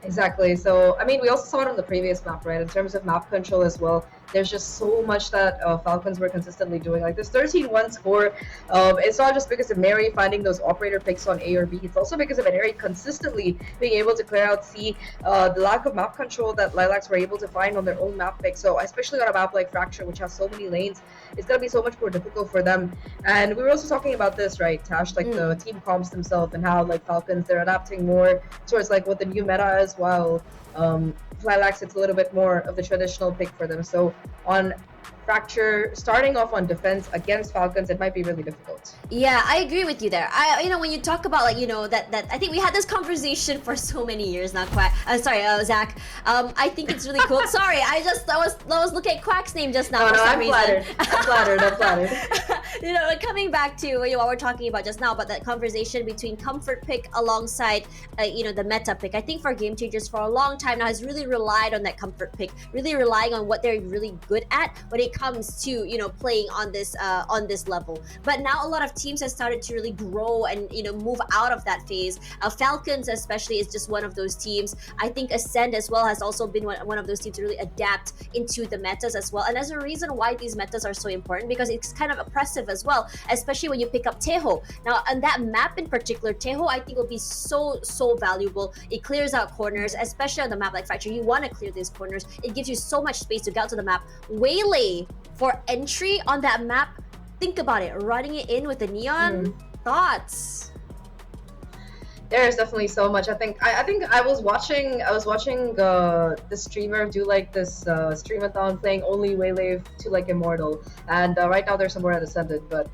Exactly. So, I mean, we also saw it on the previous map, right? In terms of map control as well, there's just so much that Falcons were consistently doing. Like this 13-1 score, it's not just because of Mary finding those operator picks on A or B. It's also because of Mary consistently being able to clear out C. The lack of map control that Lilacs were able to find on their own map pick. So, especially on a map like Fracture, which has so many lanes, it's going to be so much more difficult for them. And we were also talking about this, right, Tash? Like the team comps themselves and how like Falcons, they're adapting more towards like what the new meta as well. Lilacs, it's a little bit more of the traditional pick for them. So on Fracture, starting off on defense against Falcons, it might be really difficult. Yeah, I agree with you there. You know, when you talk about like, you know, that I think we had this conversation for so many years now. Zach. I think it's really cool. Sorry, I was looking at Quack's name just now. Oh, for no, some I'm reason. flattered. I'm flattered. You know, coming back to, you know, what we're talking about just now, about that conversation between comfort pick alongside, you know, the meta pick. I think for Game Changers for a long time now has really relied on that comfort pick, really relying on what they're really good at when it comes to, you know, playing on this level. But now a lot of teams have started to really grow and, you know, move out of that phase. Falcons especially is just one of those teams. I think Ascend as well has also been one of those teams to really adapt into the metas as well. And there's a reason why these metas are so important, because it's kind of oppressive as well, especially when you pick up Teho. Now, on that map in particular, Teho I think will be so valuable. It clears out corners, especially on the map like Fracture. You want to clear these corners. It gives you so much space to get out to the map. Waylay for entry on that map, think about it, running it in with the Neon. Thoughts? There's definitely so much. I think I was watching the streamer do like this streamathon playing only Waylay to like Immortal, and right now they're somewhere at Ascended. But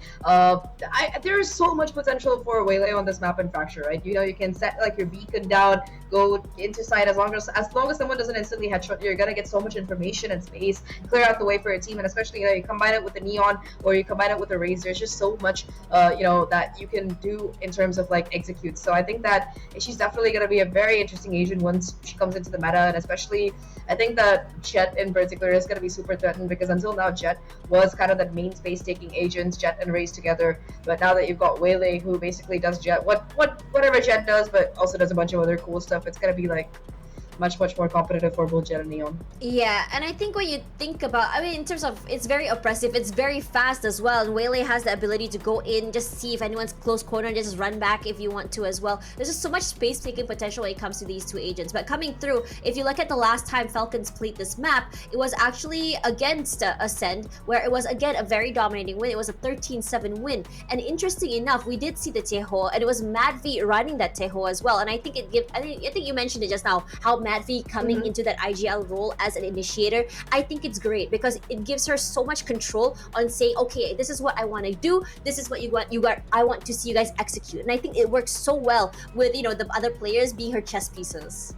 there is so much potential for Waylay on this map in Fracture, right? You know, you can set like your beacon down, go into side as long as someone doesn't instantly headshot, you're gonna get so much information and space, clear out the way for your team, and especially you combine it with the Neon or you combine it with the Razor. There's just so much that you can do in terms of like execute. So I think that she's definitely going to be a very interesting agent once she comes into the meta, and especially I think that Jet in particular is going to be super threatened, because until now Jet was kind of that main space taking agent, Jet and Raze together, but now that you've got Waylay who basically does Jet whatever Jet does, but also does a bunch of other cool stuff, it's going to be like much more competitive for both Jet and Neon. Yeah, and I think when you think about, I mean, in terms of, it's very oppressive, it's very fast as well, and Waylay has the ability to go in, just see if anyone's close corner, just run back if you want to as well. There's just so much space taking potential when it comes to these two agents. But coming through, if you look at the last time Falcons played this map, it was actually against Ascend, where it was again a very dominating win. It was a 13-7 win, and interesting enough, we did see the Teho, and it was Mad V running that Teho as well. And I think I think you mentioned it just now, how Mad V coming into that IGL role as an initiator. I think it's great because it gives her so much control on saying, okay, this is what I want to do, this is what I want to see you guys execute. And I think it works so well with, you know, the other players being her chess pieces.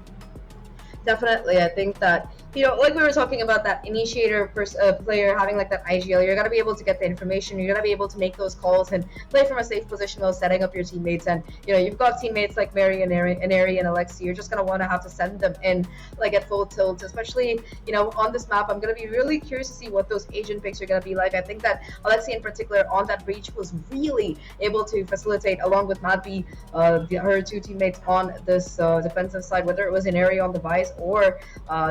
Definitely, I think that like we were talking about that initiator player having like that IGL, you're gonna be able to get the information. You're gonna be able to make those calls and play from a safe position while setting up your teammates. And you've got teammates like Mary and Ari and Alexi. You're just gonna want to have to send them in like at full tilt, especially on this map. I'm gonna be really curious to see what those agent picks are gonna be like. I think that Alexi in particular on that breach was really able to facilitate, along with Madby, her two teammates on this defensive side, whether it was an area on the Vice or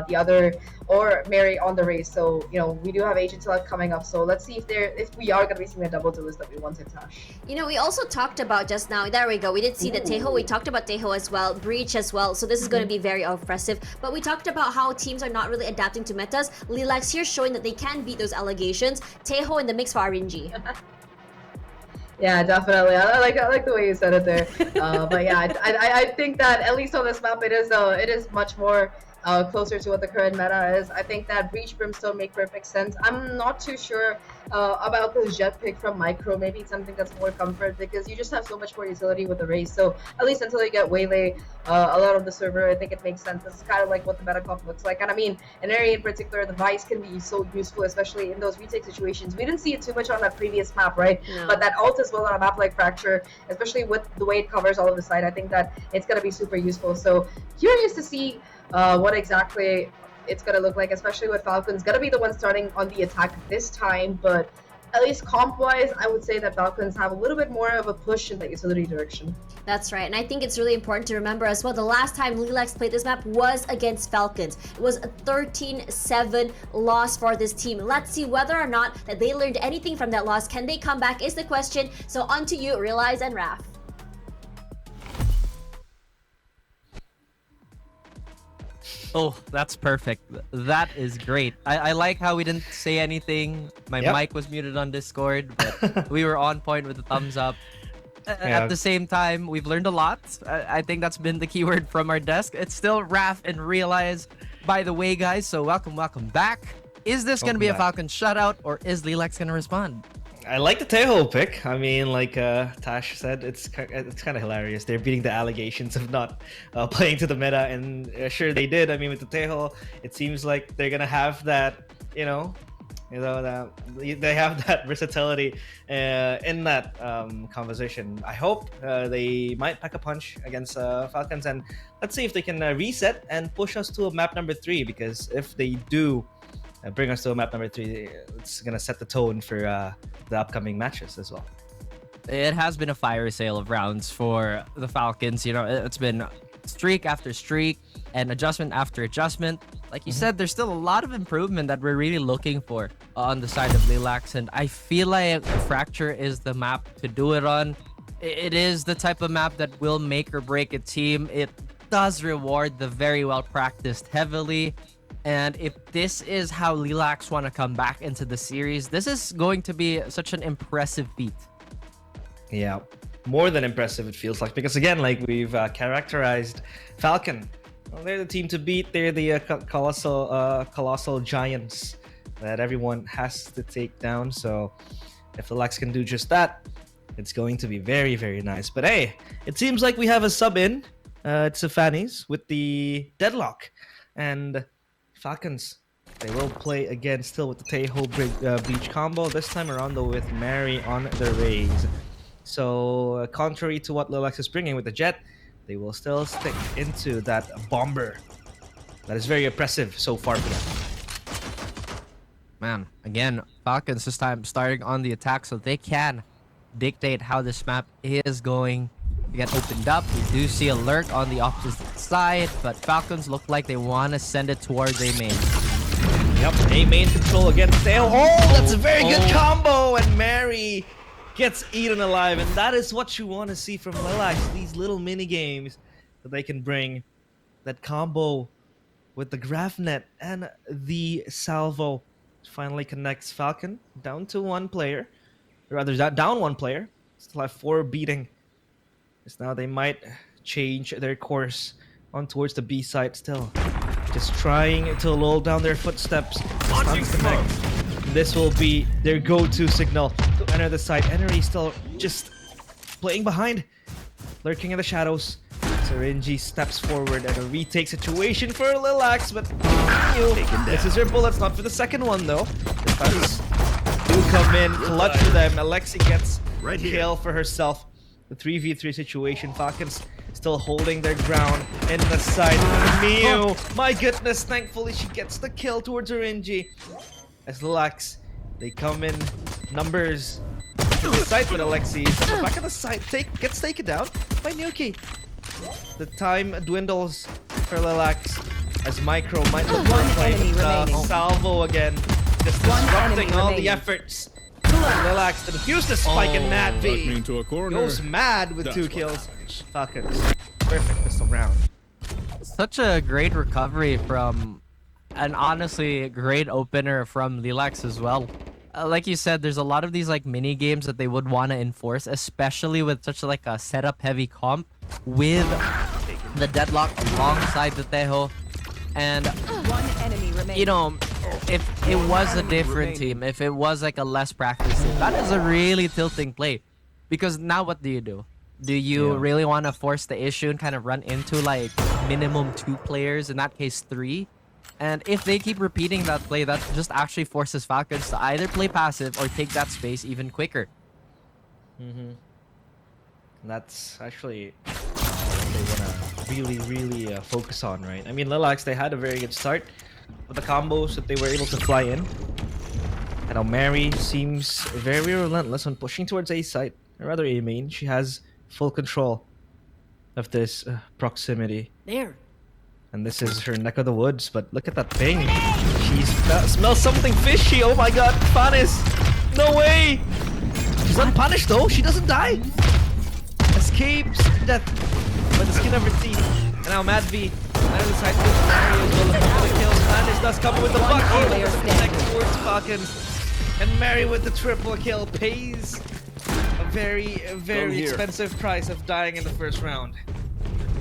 the other, or Mary on the race. So we do have agent select coming up. So let's see if we are going to be seeing the double duelist that we wanted, Tash. We also talked about just now. There we go. We did see the Teho. We talked about Teho as well, breach as well. So this is going to be very oppressive. But we talked about how teams are not really adapting to metas. Lilacs here showing that they can beat those allegations. Teho in the mix for RNG. Yeah, definitely. I like the way you said it there. But yeah, I think that at least on this map, it is much more closer to what the current meta is. I think that Breach Brimstone make perfect sense. I'm not too sure about the Jet pick from Micro. Maybe it's something that's more comfort because you just have so much more utility with the race. So at least until you get Waylay a lot of the server, I think it makes sense. This is kind of like what the meta comp looks like. And I mean, in area in particular, the Vice can be so useful, especially in those retake situations. We didn't see it too much on that previous map, right? No. But that ult as well on a map like Fracture, especially with the way it covers all of the side, I think that it's going to be super useful. So curious to see what exactly it's going to look like, especially with Falcon's going to be the one starting on the attack this time. But at least comp-wise, I would say that Falcons have a little bit more of a push in the utility direction. That's right, and I think it's really important to remember as well, the last time Lilacs played this map was against Falcons. It was a 13-7 loss for this team. Let's see whether or not that they learned anything from that loss. Can they come back is the question. So on to you, Realize and Raf. Oh, that's perfect. That is great. I like how we didn't say anything. My mic was muted on Discord, but we were on point with the thumbs up. At the same time, we've learned a lot. I think that's been the keyword from our desk. It's still Raf and Realize, by the way, guys. So welcome back. Is this going to be a Falcon shutout, or is Lilacs going to respond? I like the Teho pick. I mean, like Tash said, it's kind of hilarious. They're beating the allegations of not playing to the meta, and sure they did. I mean, with the Teho, it seems like they're gonna have that, they have that versatility in that conversation. I hope they might pack a punch against Falcons, and let's see if they can reset and push us to a map number 3. Because if they do bring us to a map number 3, it's gonna set the tone for the upcoming matches as well. It has been a fire sale of rounds for the Falcons. It's been streak after streak and adjustment after adjustment. Like you said, there's still a lot of improvement that we're really looking for on the side of Lilacs, and I feel like Fracture is the map to do it on. It is the type of map that will make or break a team. It does reward the very well practiced heavily. And if this is how Lilacs want to come back into the series, this is going to be such an impressive feat. Yeah, more than impressive it feels like. Because again, like we've characterized Falcon. Well, they're the team to beat. They're the colossal giants that everyone has to take down. So if Lilacs can do just that, it's going to be very, very nice. But hey, it seems like we have a sub in. It's a Fanny's with the deadlock. And Falcons, they will play again still with the Teho Beach combo. This time around though with Mary on the raise. So contrary to what Lilacs is bringing with the Jet, they will still stick into that bomber. That is very oppressive so far for them. Man, again, Falcons this time starting on the attack, so they can dictate how this map is going to get opened up. We do see a lurk on the opposite side, but Falcons look like they want to send it towards A main. Yep, A main control against Teho. Oh, that's a very good combo, and Mary gets eaten alive, and that is what you want to see from Lilacs. These little mini games that they can bring, that combo with the Grafnet and the salvo finally connects Falcon down to one player, or rather down one player. Still have 4 beating. Because now they might change their course on towards the B side still. Just trying to lull down their footsteps. This will be their go-to signal to enter the site. Enery still just playing behind, lurking in the shadows. Syringy steps forward and a retake situation for Lilacs, but continue. This is her bullets, not for the second one though. The Falcons do come in, clutch for them. Alexi gets kill for herself. The 3v3 situation. Falcons still holding their ground in the side. Mew, my goodness, thankfully she gets the kill towards her NG. As Lilacs, they come in numbers to the side with Alexi. From the back of the side, gets taken down by Nuki. The time dwindles for Lilacs as Micro might look One to play enemy with remaining. Salvo again. Just One disrupting enemy all the remaining. efforts. Lilacs to defuse the spike and Mad V goes mad with 2 kills. Falcons, perfect pistol round. Such a great recovery from, and honestly, great opener from Lilacs as well. Like you said, there's a lot of these like mini games that they would want to enforce, especially with such like a setup heavy comp with the deadlock alongside the Tejo. And One enemy remaining. you know, if it was a different team, if it was like a less practiced team, that is a really tilting play. Because now what do? Do you really want to force the issue and kind of run into like minimum 2 players, in that case 3? And if they keep repeating that play, that just actually forces Falcons to either play passive or take that space even quicker. That's actually what they want to really focus on, right? I mean, Lilacs, they had a very good start with the combos that they were able to fly in. And now Mary seems very relentless on pushing towards A site, or rather A main. She has full control of this proximity. There. And this is her neck of the woods, but look at that ping. She smells something fishy. Oh my god, Fanis! No way! She's unpunished though, she doesn't die! Escapes death by the skin of her teeth. And now Mad V, out of the side with Mary as well. A couple of kills. Fanis does come with the buck here, but doesn't connect towards Falcons. And Mary with the triple kill pays a very expensive price of dying in the first round.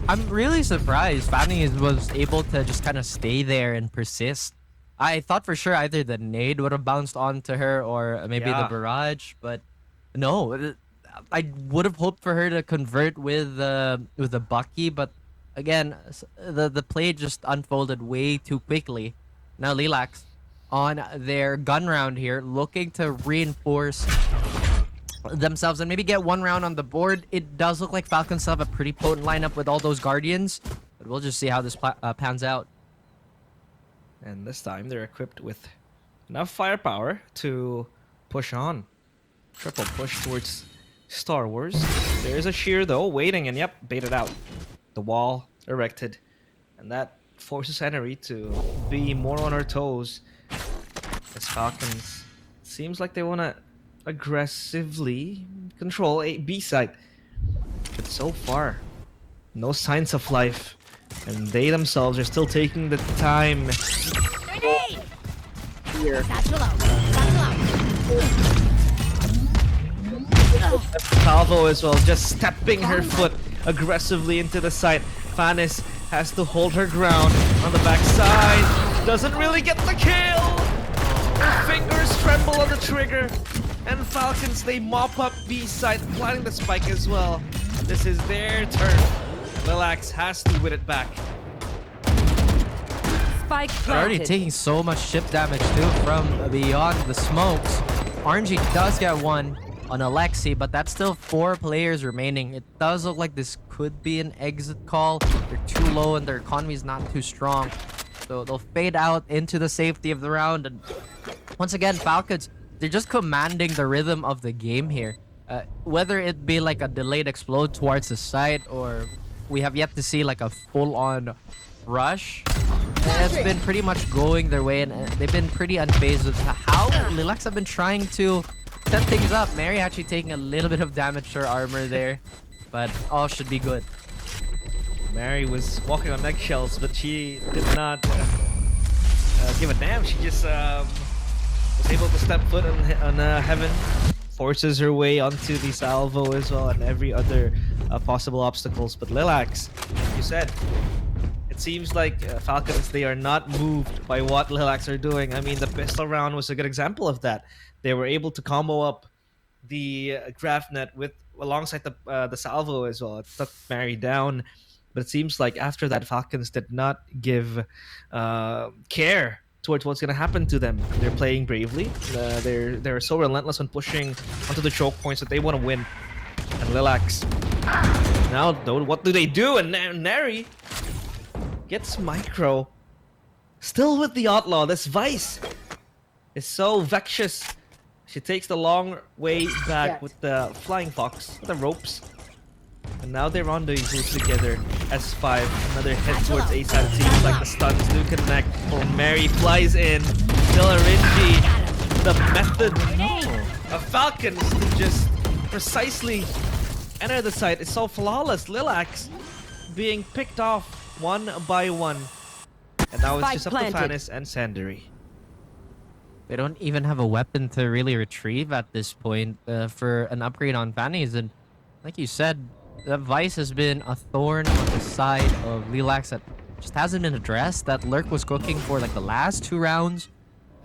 I'm really surprised Fanny was able to just kind of stay there and persist. I thought for sure either the nade would have bounced onto her or maybe the barrage, but no. I would have hoped for her to convert with the Bucky, but again, the play just unfolded way too quickly. Now Lilacs on their gun round here, looking to reinforce themselves and maybe get 1 round on the board. It does look like Falcons have a pretty potent lineup with all those Guardians, but we'll just see how this pans out. And this time they're equipped with enough firepower to push on. Triple push towards Star Wars. There's a shear though, waiting, and yep, baited out. The wall erected, and that forces Henry to be more on her toes. As Falcons seems like they want to aggressively control a B site, but so far no signs of life, and they themselves are still taking the time here. Salvo as well, just stepping her foot aggressively into the site. Fanis has to hold her ground on the backside, doesn't really get the kill. Her fingers tremble on the trigger. And Falcons, they mop up B side, planting the spike as well. This is their turn. Lilacs has to win it back. Spike They're already planted. taking so much chip damage too from beyond the smokes. RNG does get 1 on Alexi, but that's still 4 players remaining. It does look like this could be an exit call. They're too low and their economy is not too strong. So they'll fade out into the safety of the round. And once again, Falcons, they're just commanding the rhythm of the game here. Whether it be like a delayed explode towards the site or we have yet to see like a full-on rush, it's been pretty much going their way, and they've been pretty unfazed with how Lilacs have been trying to set things up. Mary actually taking a little bit of damage to her armor there, but all should be good. Mary was walking on eggshells, but she did not give a damn. She just was able to step foot on heaven, forces her way onto the salvo as well, and every other possible obstacles. But Lilacs, like you said, it seems like Falcons, they are not moved by what Lilacs are doing. I mean, the pistol round was a good example of that. They were able to combo up the Graphnet with alongside the salvo as well. It took Mary down But it seems like after that, Falcons did not give care towards what's going to happen to them. They're playing bravely. They're so relentless on pushing onto the choke points that they want to win. And Lilacs, now though, what do they do? And Neri gets Micro. Still with the Outlaw. This Vice is so vexatious. She takes the long way back with the Flying Fox, with the ropes. And now they rendezvous together. S5, another head towards A side. Seems like the stuns do connect. Oh, Mary flies in. Still a Rinji. The method of Falcons to just precisely enter the site is so flawless. Lilacs being picked off one by one. And now it's just up to Fanis and Sandary. They don't even have a weapon to really retrieve at this point for an upgrade on Fanny's. And like you said, that Vice has been a thorn on the side of Lilacs that just hasn't been addressed. That Lurk was cooking for like the last 2 rounds.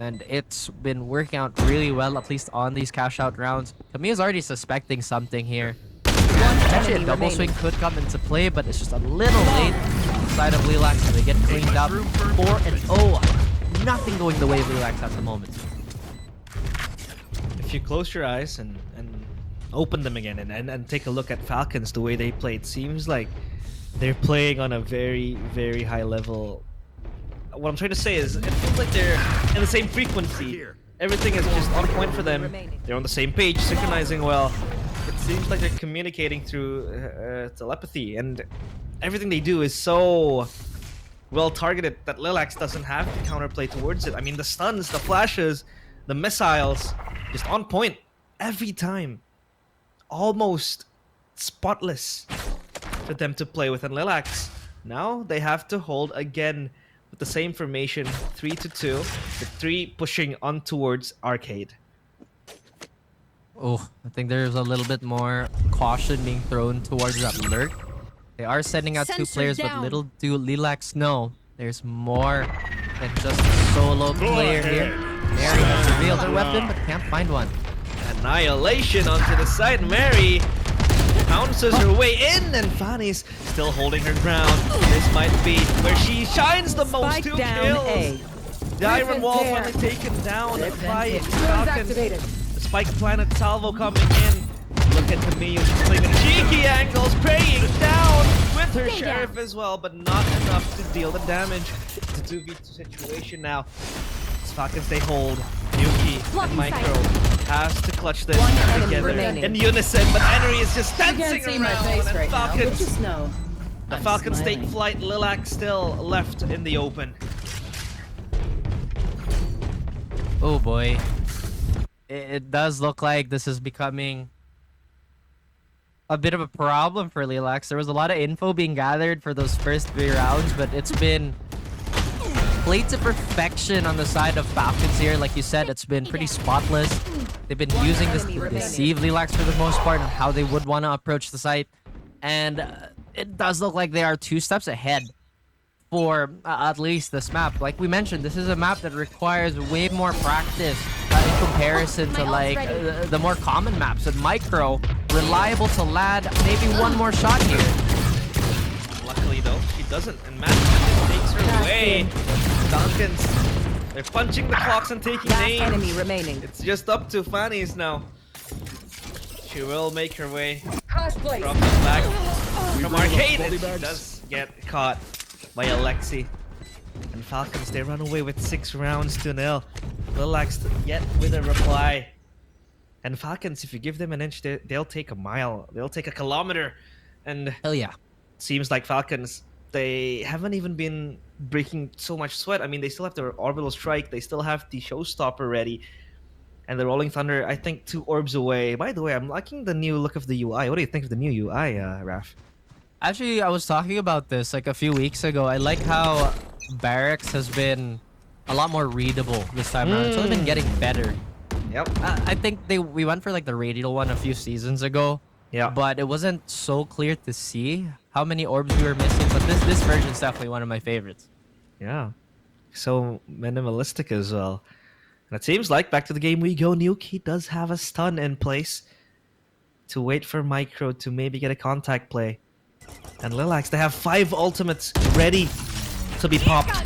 And it's been working out really well, at least on these cash out rounds. Kamiya's already suspecting something here. Actually, a double swing could come into play, but it's just a little late on the side of Lilacs. So they get cleaned up. 4-0. Nothing going the way of Lilacs at the moment. If you close your eyes and open them again and take a look at Falcons, the way they play, it seems like they're playing on a very, very high level. What I'm trying to say is, it feels like they're in the same frequency. Everything is just on point for them. They're on the same page, synchronizing well. It seems like they're communicating through telepathy, and everything they do is so well targeted that Lilacs doesn't have to counterplay towards it. I mean, the stuns, the flashes, the missiles, just on point every time. Almost spotless for them to play with. And Lilacs, now they have to hold again with the same formation, 3-2, with 3 pushing on towards Arcade. Oh, I think there's a little bit more caution being thrown towards that Lurk. They are sending out 2 players, but little do Lilacs know there's more than just a solo player here. Mary has revealed her weapon, but can't find one. Annihilation onto the side. Mary bounces her way in, and Fanny's still holding her ground. This might be where she shines the most. Spike 2 down kills. A. The Iron Wall finally taken down by Falcons. The Spike Planet salvo coming in. Look at Camille, she's playing the cheeky angles, praying down with her Sheriff as well, but not enough to deal the damage. It's a 2v2 situation now. Falcons they hold. Yuki and Micro has to clutch this together in unison, but Henry is just dancing around. And Falcons, just know the Falcons take flight. Lilac still left in the open. Oh boy. It does look like this is becoming a bit of a problem for Lilacs. There was a lot of info being gathered for those first 3 rounds, but it's been played to perfection on the side of Falcons here. Like you said, it's been pretty spotless. They've been using this to deceive Lilacs for the most part on how they would want to approach the site. And it does look like they are 2 steps ahead for at least this map. Like we mentioned, this is a map that requires way more practice in comparison to like the more common maps. And Micro, reliable to land maybe 1 more shot here. Luckily though, she doesn't, and Matt just takes her away. Falcons, they're punching the clocks and taking names. Enemy remaining. It's just up to Fanny's now. She will make her way from the back from Arcade, and she does get caught by Alexi. And Falcons, they run away with 6 rounds to 0. Lilacs yet with a reply. And Falcons, if you give them an inch, they'll take a mile. They'll take a kilometer. And hell yeah. Seems like Falcons, they haven't even been breaking so much sweat. I mean, they still have their orbital strike. They still have the showstopper ready. And the Rolling Thunder, I think, 2 orbs away. By the way, I'm liking the new look of the UI. What do you think of the new UI, Raf? Actually, I was talking about this like a few weeks ago. I like how Barracks has been a lot more readable this time around. It's only been getting better. Yep. I think we went for like the radial one a few seasons ago. Yeah. But it wasn't so clear to see how many orbs we were missing. But this version is definitely one of my favorites. Yeah. So minimalistic as well. And it seems like back to the game we go. Nuki does have a stun in place to wait for Micro to maybe get a contact play. And Lilacs, they have 5 ultimates ready to be popped.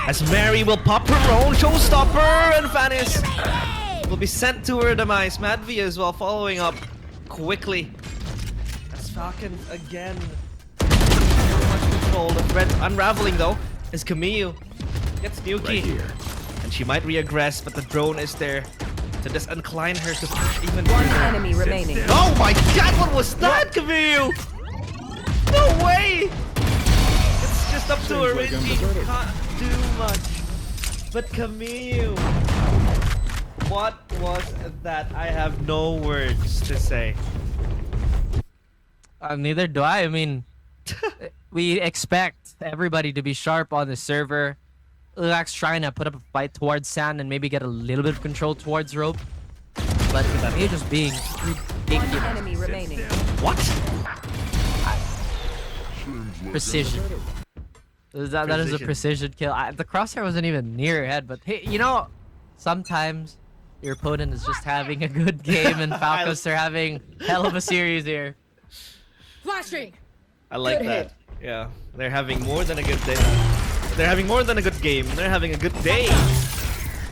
As Mary will pop her own showstopper, and Vanis will be sent to her demise. Madvi as well following up quickly. As Falcon again, so much control. The threat unraveling though is Camille. Gets Nuki. And she might reaggress, but the drone is there to just incline her to push even One further. enemy remaining. Oh my god, what was that, Camille? No way! It's just up to her. She can't do much. But Camille, what was that? I have no words to say. Neither do I. I mean, we expect everybody to be sharp on the server. Lilacs trying to put up a fight towards Sand and maybe get a little bit of control towards Rope. But Camille just being One ridiculous. enemy remaining. What? Precision. That is a precision kill. The crosshair wasn't even near her head, but hey, you know, sometimes your opponent is just having a good game and Falcons are having hell of a series here. Flashing. I like that. Yeah, they're having more than a good day. They're having more than a good game. They're having a good day.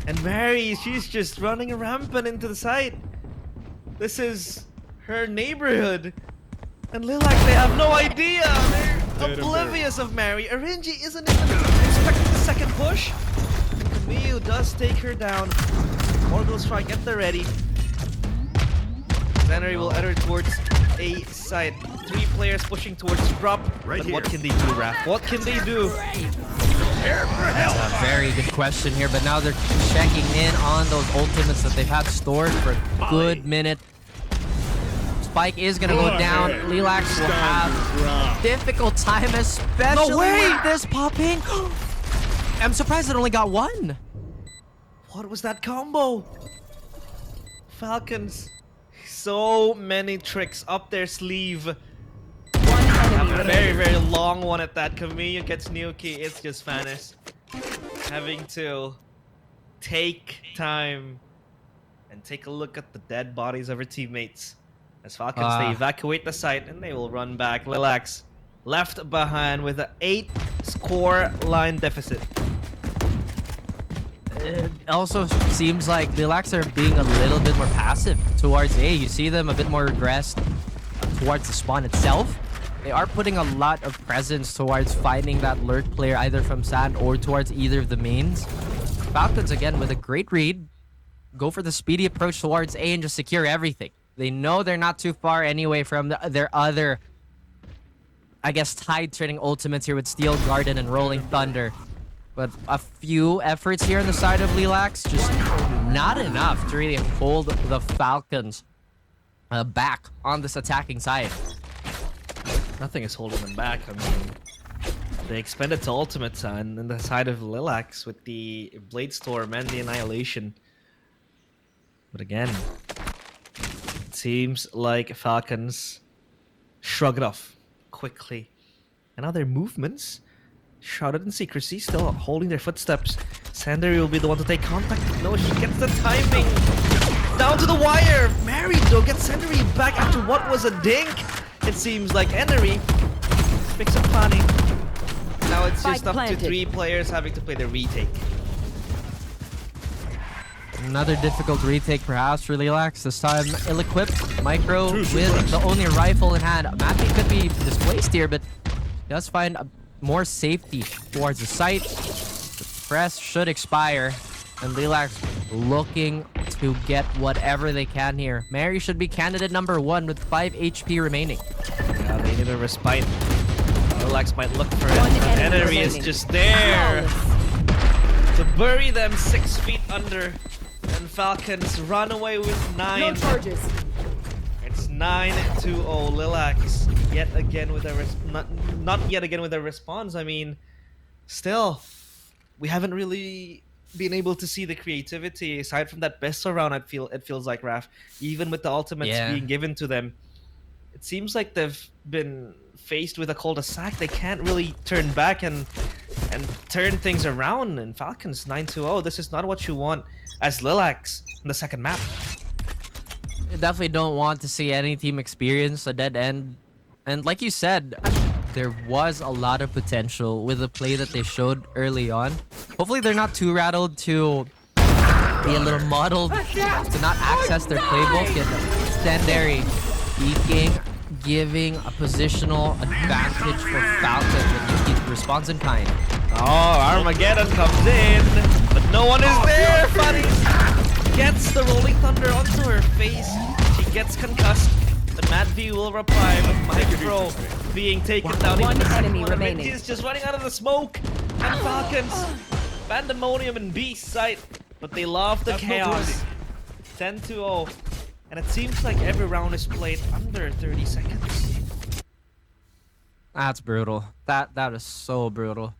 And Mary, she's just running rampant into the site. This is her neighborhood. And Lilac, they have no idea. They're oblivious of Mary. Arinji isn't even expecting the second push. And Camille does take her down. Morgul strike at the ready. Zenary will enter towards a side. 3 players pushing towards drop. But what can they do, Raph? What can they do? That's a very good question here, but now they're checking in on those ultimates that they've had stored for a good minute. Spike is gonna go down. Lilacs will have difficult time, especially with this popping. I'm surprised it only got 1. What was that combo? Falcons. So many tricks up their sleeve. One enemy A remaining. very, very long one at that. Camille gets Nuki. It's just Vanis. Having to take time and take a look at the dead bodies of her teammates. As Falcons, they evacuate the site and they will run back. Lilacs left behind with an 8-score line deficit. It also seems like Lilacs are being a little bit more passive towards A. You see them a bit more regressed towards the spawn itself. They are putting a lot of presence towards finding that lurk player either from Sand or towards either of the mains. Falcons, again, with a great read, go for the speedy approach towards A and just secure everything. They know they're not too far anyway from their other, I guess, tide-turning ultimates here with Steel Garden and Rolling Thunder. But a few efforts here on the side of Lilacs, just not enough to really hold the Falcons back on this attacking side. Nothing is holding them back. I mean, they expended to ultimates on the side of Lilacs with the Blade Storm and the Annihilation. But again, it seems like Falcons shrug it off quickly. And now their movements, shrouded in secrecy, still holding their footsteps. Sandary will be the one to take contact. No, she gets the timing. Down to the wire. Mary, though, gets Sandary back after what was a dink. It seems like Enery picks up Fanny. Now it's just up to 3 players having to play the retake. Another difficult retake perhaps for Lilacs. This time ill-equipped. Micro with the only rifle in hand. Matthew could be displaced here, but he does find more safety towards the site. The press should expire. And Lilacs looking to get whatever they can here. Mary should be candidate number 1 with 5 HP remaining. Yeah, they need a respite. Lilacs might look for it. One But enemy Enery is remaining. just there to bury them 6 feet under. And Falcons run away with 9. No charges. It's 9-2-0. Lilacs yet again with a not yet again with a response. I mean, still, we haven't really been able to see the creativity aside from that best round. It feels like, Raph, even with the ultimates being given to them, it seems like they've been faced with a cul-de-sac. They can't really turn back and turn things around. And Falcons 9-2-0. This is not what you want as Lilacs in the second map. I definitely don't want to see any team experience a dead end. And like you said, there was a lot of potential with the play that they showed early on. Hopefully they're not too rattled to be a little muddled, to not access their playbook. And Standary peeking, giving a positional advantage for Falcon, but he responds in kind. Oh, Armageddon comes in, but no one is there. Funny gets the Rolling Thunder onto her face. She gets concussed. The Mad V will reply, but Micro being taken down. One enemy One remaining. Is just running out of the smoke. And Falcons, Pandemonium and Beast sight, but they love the chaos. 10-0, and it seems like every round is played under 30 seconds. That's brutal. That is so brutal.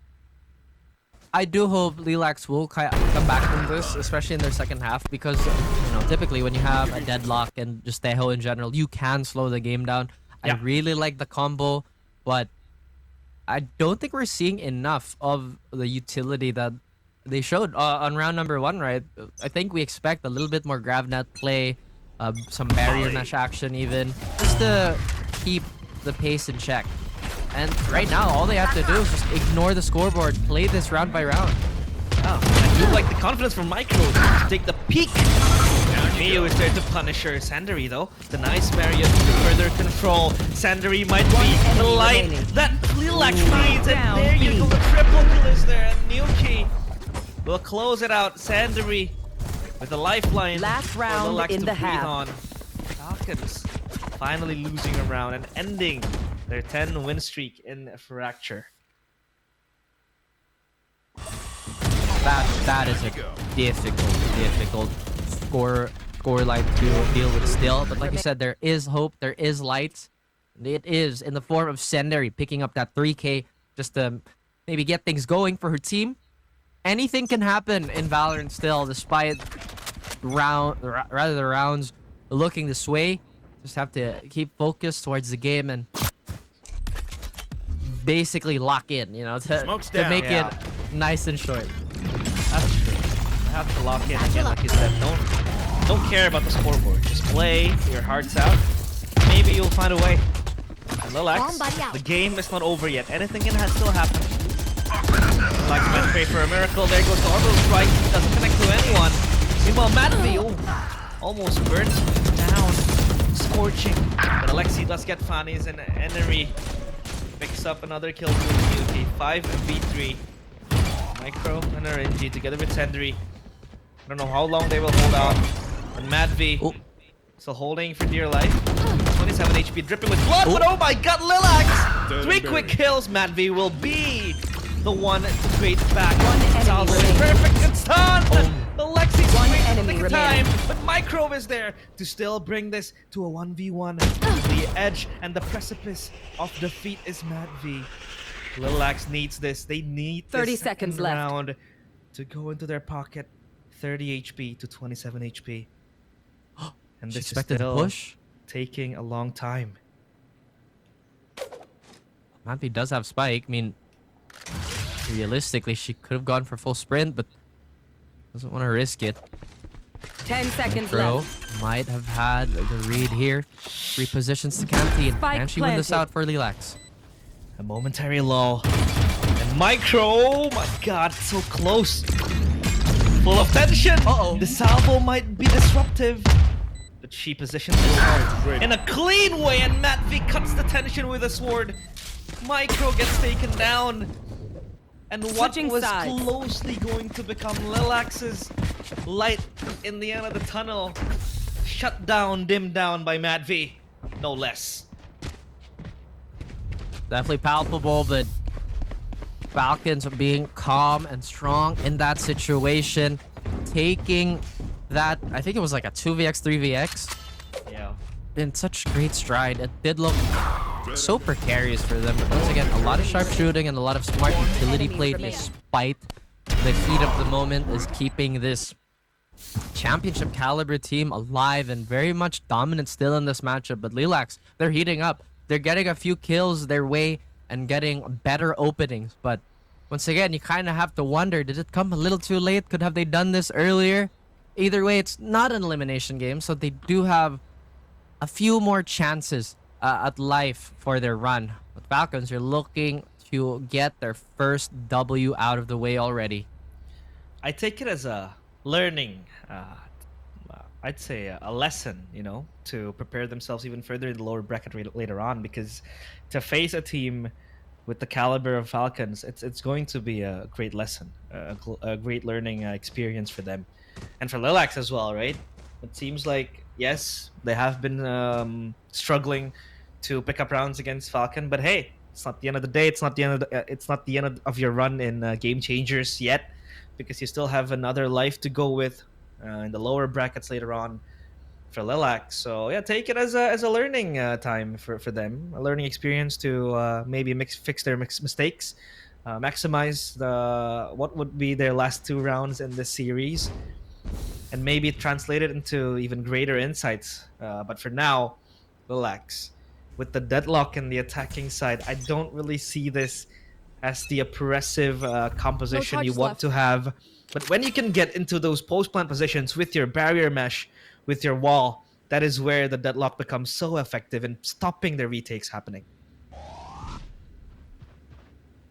I do hope Lilacs will come back from this, especially in their second half, because typically when you have a deadlock and just Tejo in general, you can slow the game down. Yeah. I really like the combo, but I don't think we're seeing enough of the utility that they showed on round number 1, right? I think we expect a little bit more GravNet play, some barrier mesh action even, just to keep the pace in check. And right now, all they have to do is just ignore the scoreboard, play this round by round. Oh, I do like the confidence from Micro to take the peak. Mio is there to punish her. Sandary, though, denies Marion to further control. Sandary might be the light remaining. that Lilac needs, and there you go, the triple kill is there, and Nuki will close it out. Sandary with a lifeline. Last for round Lilacs in to the breathe half. on. Falcons finally losing a round and ending their 10-win streak in Fracture. That is a difficult score line to deal with still. But like you said, there is hope, there is light. It is in the form of Senderi picking up that 3K just to maybe get things going for her team. Anything can happen in Valorant still, despite the rounds looking this way. Just have to keep focused towards the game and basically lock in, to make it nice and short. That's true. I have to lock in again, like you said. Don't care about the scoreboard. Just play your hearts out. Maybe you'll find a way. And Lilacs, the game is not over yet. Anything can still happen. Lilacs might pray for a miracle. There goes the orbital strike. Doesn't connect to anyone. Meanwhile, Matt almost burnt down. Scorching. But Alexi does get Fanny's, and Enery picks up another kill to the 5v3. Micro and RNG together with Sendry. I don't know how long they will hold out. And Mad V still holding for dear life. 27 HP, dripping with blood, but oh my god, Lilacs! 3 quick kills. Mad V will be the one to create back. One enemy remaining. Perfect, it's done! Alexi's One waiting enemy the remaining. time, but Micro is there to still bring this to a 1v1. The edge and the precipice of defeat is Mad V. Lilacs needs this. They need 30 this seconds second left. round to go into their pocket. 30 HP to 27 HP. And She this is expected a still push. taking a long time. Manfi does have Spike. I mean, realistically, she could have gone for full sprint, but doesn't want to risk it. 10 seconds Bro left. might have had the read here. Repositions to Canteen. Spike And she win this planted. out for Lilacs. A momentary lull. And Micro, oh my god, so close. Full of tension. The salvo might be disruptive. But she positions herself in a clean way, and Matt V cuts the tension with a sword. Micro gets taken down. And what Switching was sides. closely going to become Lilacs's light in the end of the tunnel, shut down, dimmed down by Matt V. No less. Definitely palpable, but Falcons are being calm and strong in that situation. Taking that, I think it was like a 2vx, 3vx Yeah. in such great stride. It did look so precarious for them. But once again, a lot of sharp shooting and a lot of smart utility play despite the heat of the moment is keeping this championship caliber team alive and very much dominant still in this matchup. But Lilacs, they're heating up. They're getting a few kills their way and getting better openings. But once again, you kind of have to wonder, did it come a little too late? Could have they done this earlier? Either way, it's not an elimination game, so they do have a few more chances at life for their run. But Falcons are looking to get their first W out of the way already. I take it as a learning, I'd say a lesson, to prepare themselves even further in the lower bracket later on. Because to face a team with the caliber of Falcons, it's going to be a great lesson, a great learning experience for them, and for Lilacs as well, right? It seems like yes, they have been struggling to pick up rounds against Falcon, but hey, it's not the end of the day. It's not the end of it's not the end of your run in Game Changers yet, because you still have another life to go with in the lower brackets later on for Lilac. So yeah, take it as a learning time for them, a learning experience to maybe fix their mistakes, maximize what would be their last 2 rounds in this series, and maybe translate it into even greater insights. But for now, Lilacs, with the deadlock in the attacking side, I don't really see this as the oppressive composition you want to have. But when you can get into those post-plant positions with your barrier mesh, with your wall, that is where the deadlock becomes so effective in stopping the retakes happening.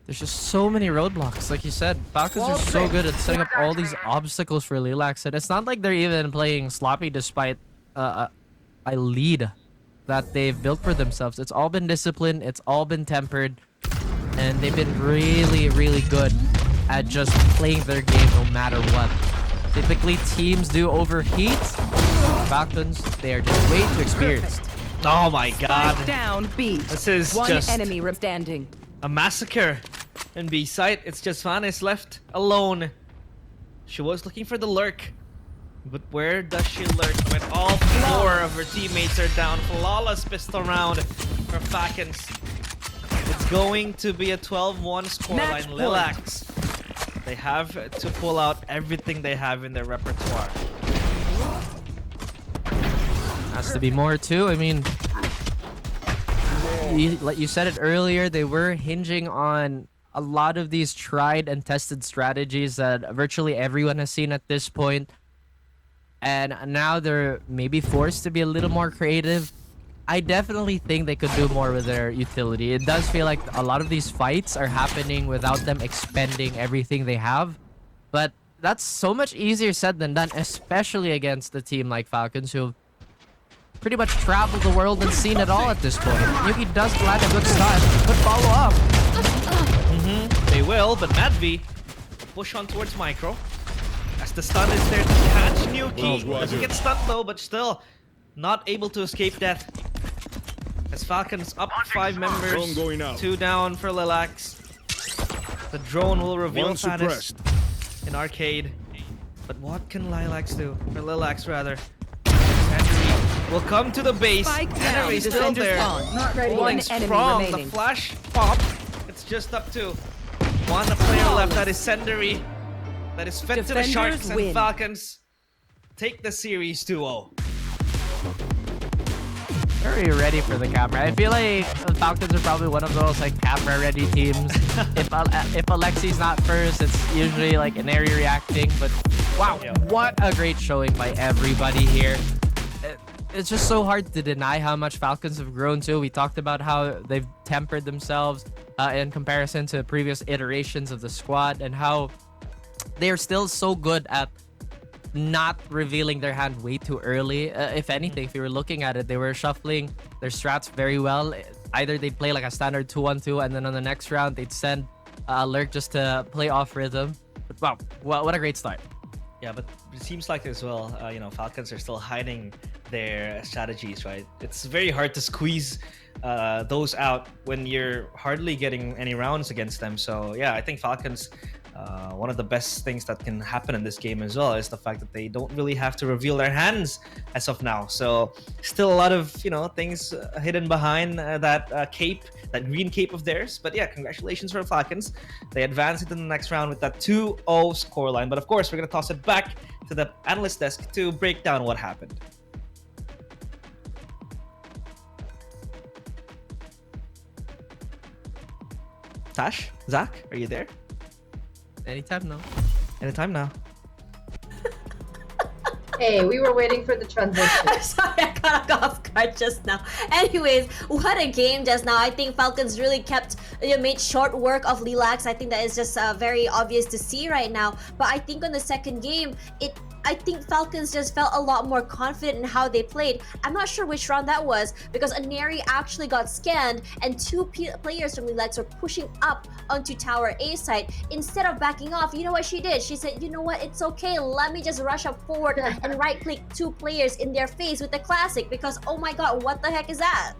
There's just so many roadblocks. Like you said, Falcons are so good at setting up all these obstacles for Lilacs, and it's not like they're even playing sloppy despite a lead that they've built for themselves. It's all been disciplined, it's all been tempered, and they've been really, really good at just playing their game no matter what. Typically, teams do overheat. Falcons, they are just way too experienced. Oh my god. Spike down B. This is One just enemy standing. a massacre in B site. It's just Vanis left alone. She was looking for the lurk, but where does she lurk when all 4 of her teammates are down? Flawless pistol round for Falcons. It's going to be a 12-1 scoreline. Lilacs, they have to pull out everything they have in their repertoire. Has to be more too. I mean, like you said it earlier, they were hinging on a lot of these tried and tested strategies that virtually everyone has seen at this point. And now they're maybe forced to be a little more creative. I definitely think they could do more with their utility. It does feel like a lot of these fights are happening without them expending everything they have. But that's so much easier said than done, especially against a team like Falcons, who've pretty much traveled the world and seen it all at this point. Yuki does land a good start, could follow up. They will, but Madvi push on towards Micro. As the stun is there to catch Nuki. Doesn't get stunned though, but still not able to escape death. As Falcons up 5 members, 2 down for Lilacs. The drone will reveal Vanis in Arcade. But what can Lilacs do? Or Lilacs rather. Henry will come to the base. Henry still there. Not ready. Pulling One enemy strong. The remaining. flash pop. It's just up to one player left. That is Senderi. That is fed to the Sharks, and Falcons take the series 2-0. Very ready for the camera. I feel like the Falcons are probably one of those like camera-ready teams. If Alexi's not first, it's usually like an area reacting. But wow, what a great showing by everybody here. It's just so hard to deny how much Falcons have grown too. We talked about how they've tempered themselves in comparison to previous iterations of the squad, and how they're still so good at not revealing their hand way too early. If anything, if you were looking at it, they were shuffling their strats very well. Either they'd play like a standard 2-1-2, and then on the next round they'd send a lurk just to play off rhythm. But wow, what a great start. Yeah, but it seems like as well, Falcons are still hiding their strategies, right? It's very hard to squeeze those out when you're hardly getting any rounds against them. So yeah, I think Falcons, one of the best things that can happen in this game as well is the fact that they don't really have to reveal their hands as of now. So still a lot of things hidden behind that cape, that green cape of theirs. But yeah, congratulations for Falcons. They advance into the next round with that 2-0 scoreline. But of course, we're gonna toss it back to the analyst desk to break down what happened. Tash, Zach, are you there? Anytime now. Anytime now. Hey, we were waiting for the transition. I'm sorry, I got off guard just now. Anyways, what a game just now. I think Falcons really made short work of Lilacs. I think that is just very obvious to see right now. But I think on the second game, I think Falcons just felt a lot more confident in how they played. I'm not sure which round that was because Aneri actually got scanned and two players from Lilacs were pushing up onto Tower A side. Instead of backing off, you know what she did? She said, you know what, it's okay. Let me just rush up forward and right click two players in their face with the classic because oh my god, what the heck is that?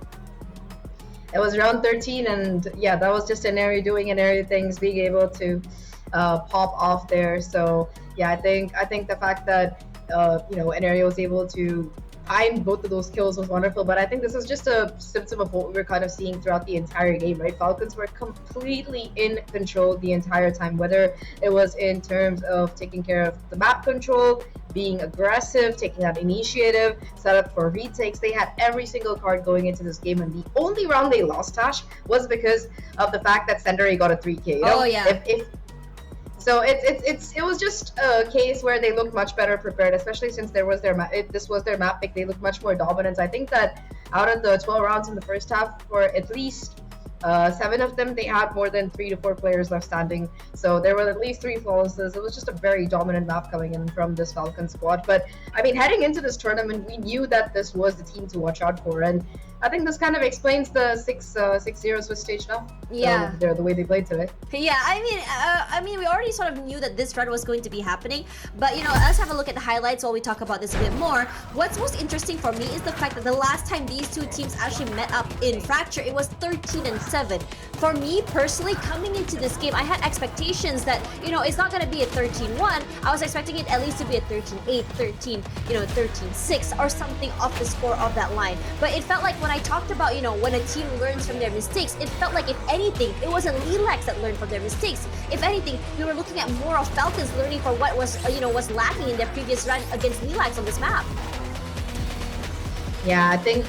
It was round 13 and yeah, that was just Aneri doing Aneri things, being able to pop off there. So yeah, I think the fact that Aneri was able to find both of those kills was wonderful. But I think this is just a symptom of what we were kind of seeing throughout the entire game, right? Falcons were completely in control the entire time, whether it was in terms of taking care of the map control, being aggressive, taking that initiative, set up for retakes. They had every single card going into this game, and the only round they lost, Tash, was because of the fact that Senderi got a 3K. Oh yeah. So it was just a case where they looked much better prepared, especially since this was their map pick. They looked much more dominant. I think that out of the 12 rounds in the first half, for at least 7 of them, they had more than 3 to 4 players left standing. So there were at least 3 flawlesses. It was just a very dominant map coming in from this Falcon squad. But I mean, heading into this tournament, we knew that this was the team to watch out for, and I think this kind of explains the 6-0 Swiss stage now. Yeah. The way they played today. Yeah, I mean, we already sort of knew that this run was going to be happening, but let's have a look at the highlights while we talk about this a bit more. What's most interesting for me is the fact that the last time these two teams actually met up in Fracture, it was 13-7. For me personally, coming into this game, I had expectations that it's not going to be a 13-1. I was expecting it at least to be a 13-8, 13-6, or something off the score of that line. But it felt like when I talked about when a team learns from their mistakes, it felt like if anything, it wasn't Lilacs that learned from their mistakes. If anything, we were looking at more of Falcons learning for what was was lacking in their previous run against Lilacs on this map. Yeah, I think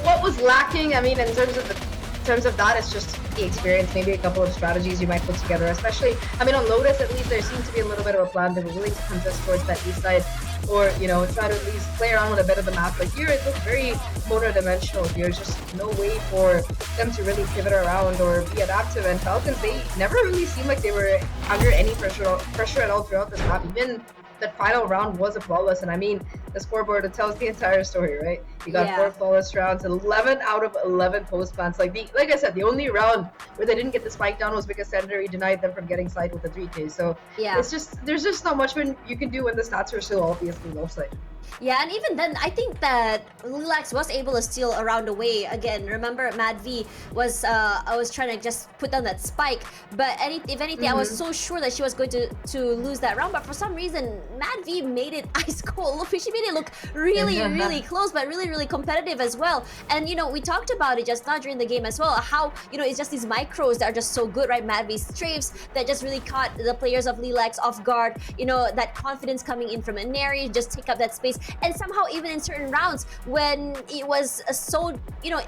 what was lacking. I mean, in terms of that, it's just the experience, maybe a couple of strategies you might put together, especially, I mean, on Lotus at least there seemed to be a little bit of a plan. They were willing to contest towards that east side or, try to at least play around with a bit of the map. But here it looked very monodimensional. There's just no way for them to really pivot around or be adaptive. And Falcons, they never really seemed like they were under any pressure at all throughout this map. Even that final round was a flawless, and I mean, the scoreboard, it tells the entire story, right? You got 4 flawless rounds, 11 out of 11 post plants. Like I said, the only round where they didn't get the spike down was because Senderi denied them from getting side with the 3K. So yeah, there's just not much you can do when the stats are so obviously low side. Yeah, and even then, I think that Lilacs was able to steal around the way. Again, remember Mad V was I was trying to just put down that spike, but if anything, I was so sure that she was going to lose that round, but for some reason, Mad V made it ice cold. She made it look really, really close, but really, really competitive as well. And we talked about it just now during the game as well, how it's just these micros that are just so good, right? Mad V's strafes that just really caught the players of Lilacs off guard. That confidence coming in from Aneri, just take up that space. And somehow even in certain rounds when it was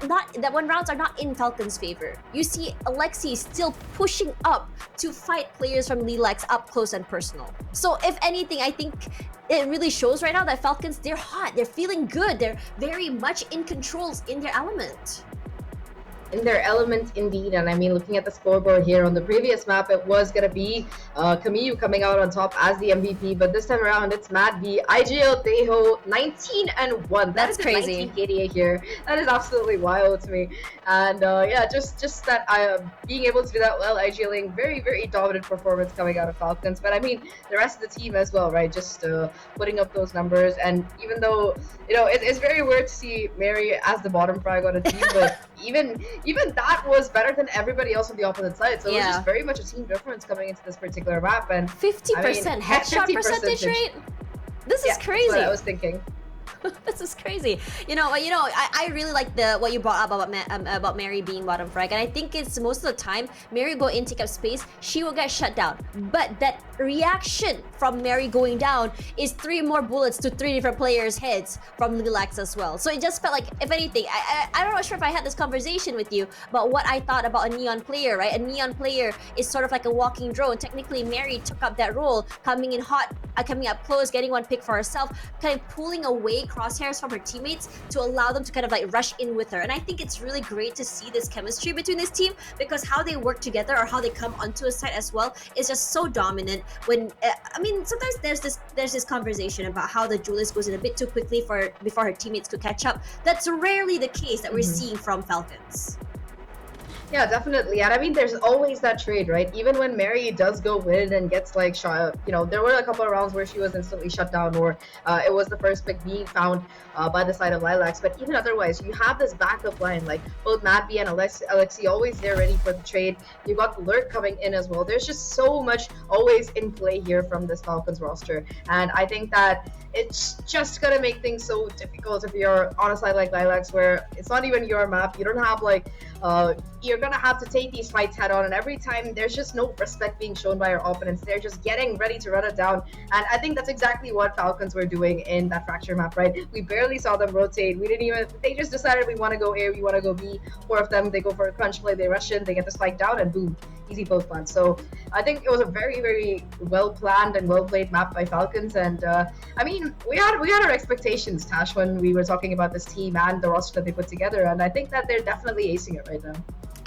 not that when rounds are not in Falcons' favor, you see Alexi still pushing up to fight players from Lilacs up close and personal. So if anything, I think it really shows right now that Falcons, they're hot, they're feeling good, they're very much in control in their element. In their element indeed. And I mean, looking at the scoreboard here on the previous map, it was gonna be Kamiyu coming out on top as the MVP, but this time around it's Mad V, IGL Tejo, 19-1. That's crazy. 19 KDA here. That is absolutely wild to me. And yeah, just that being able to do that well, IGLing, very, very dominant performance coming out of Falcons. But I mean, the rest of the team as well, right? Just putting up those numbers. And even though it's very weird to see Mary as the bottom frag on a team, but even that was better than everybody else on the opposite side. So it was just very much a team difference coming into this particular map. And 50% headshot percentage rate? This is crazy. That's what I was thinking. This is crazy. I really like what you brought up about Mary being bottom frag, and I think it's most of the time Mary go in, take up space, she will get shut down. But that reaction from Mary going down is 3 more bullets to 3 different players' heads from Lilacs as well. So it just felt like, if anything, I'm not sure if I had this conversation with you, but what I thought about a Neon player, right? A Neon player is sort of like a walking drone. Technically, Mary took up that role, coming in hot, coming up close, getting one pick for herself, kind of pulling away crosshairs from her teammates to allow them to kind of like rush in with her. And I think it's really great to see this chemistry between this team, because how they work together, or how they come onto a site as well, is just so dominant. When sometimes there's this conversation about how the duelist goes in a bit too quickly before her teammates could catch up. That's rarely the case that we're seeing from Falcons. Yeah, definitely. And I mean, there's always that trade, right? Even when Mary does go win and gets like shot, there were a couple of rounds where she was instantly shut down, or it was the first pick being found by the side of Lilacs. But even otherwise, you have this backup line, like both Madby and Alexi always there ready for the trade. You've got Lurk coming in as well. There's just so much always in play here from this Falcons roster. And I think that it's just gonna make things so difficult if you're on a side like Lilacs, where it's not even your map. You don't have like you're gonna have to take these fights head on, and every time there's just no respect being shown by your opponents. They're just getting ready to run it down, and I think that's exactly what Falcons were doing in that fracture map, right? We barely saw them rotate. They just decided we want to go A, we want to go B. 4 of them, they go for a crunch play, they rush in, they get the spike down, and boom, easy post plant. So I think it was a very, very well planned and well played map by Falcons. And I mean, we had our expectations, Tash, when we were talking about this team and the roster that they put together, and I think that they're definitely acing it right now.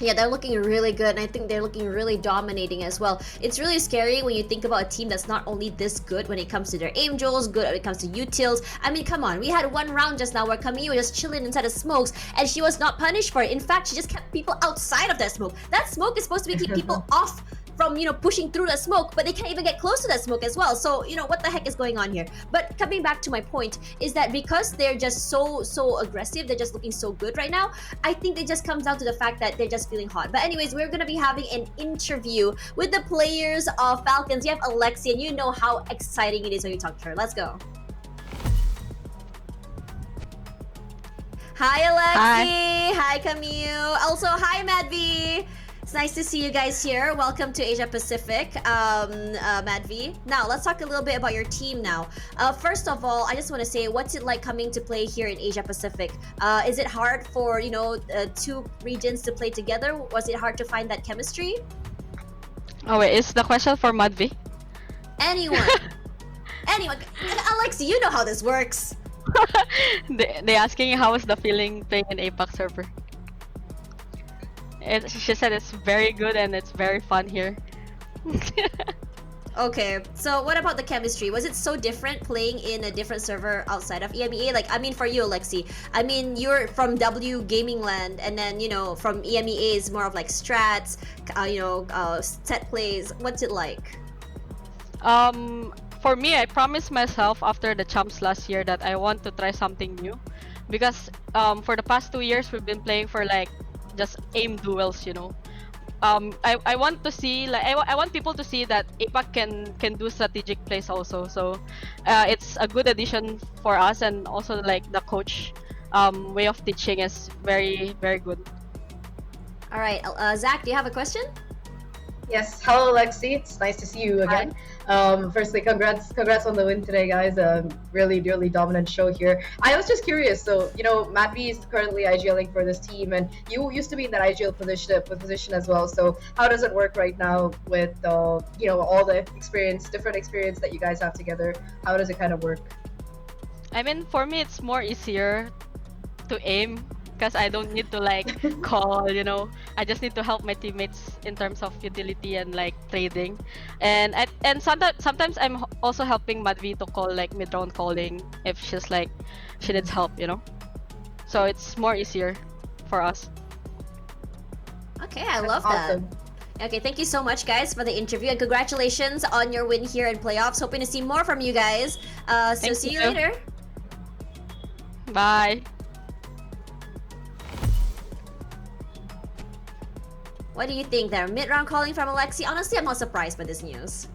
Yeah, they're looking really good, and I think they're looking really dominating as well. It's really scary when you think about a team that's not only this good when it comes to their aim duels, good when it comes to utils. I mean, come on, we had one round just now where Camille was just chilling inside the smokes, and she was not punished for it. In fact, she just kept people outside of that smoke. That smoke is supposed to keep people off from pushing through the smoke, but they can't even get close to that smoke as well. So what the heck is going on here? But coming back to my point is that because they're just so aggressive, they're just looking so good right now, I think it just comes down to the fact that they're just feeling hot. But anyways, we're gonna be having an interview with the players of Falcons. You have Alexi, and you know how exciting it is when you talk to her. Let's go. Hi Alexi. Hi Camille. Also hi Madvi. It's nice to see you guys here. Welcome to Asia Pacific, Madvi. Now, let's talk a little bit about your team now. First of all, I just want to say, what's it like coming to play here in Asia Pacific? Is it hard for, 2 regions to play together? Was it hard to find that chemistry? Oh wait, is the question for Madvi? Anyone. Alexi, you know how this works. they asking how was the feeling playing in APAC server? She said it's very good and it's very fun here. Okay, so what about the chemistry? Was it so different playing in a different server outside of EMEA? Like, I mean, for you, Alexi, I mean, you're from W Gaming Land, and then, from EMEA is more of like strats, set plays. What's it like? For me, I promised myself after the champs last year that I want to try something new, because for the past 2 years we've been playing for like just aim duels, I want to see, like, I want people to see that APAC can do strategic plays also. So it's a good addition for us, and also like the coach way of teaching is very, very good. All right, Zach, do you have a question? Yes, hello Alexi, it's nice to see you again. Firstly, congrats on the win today, guys. Really dominant show here. I was just curious, so Madvi is currently IGLing for this team, and you used to be in that IGL position as well. So how does it work right now with all the different experience that you guys have together? How does it kind of work? I mean, for me it's more easier to aim, because I don't need to like call, I just need to help my teammates in terms of utility and like trading, and sometimes I'm also helping Madvi to call like mid-round calling if she's like she needs help, so it's more easier for us. Okay, I love that. Okay, thank you so much, guys, for the interview, and congratulations on your win here in playoffs. Hoping to see more from you guys. So see you later. Bye. What do you think there? Mid-round calling from Alexi? Honestly, I'm not surprised by this news.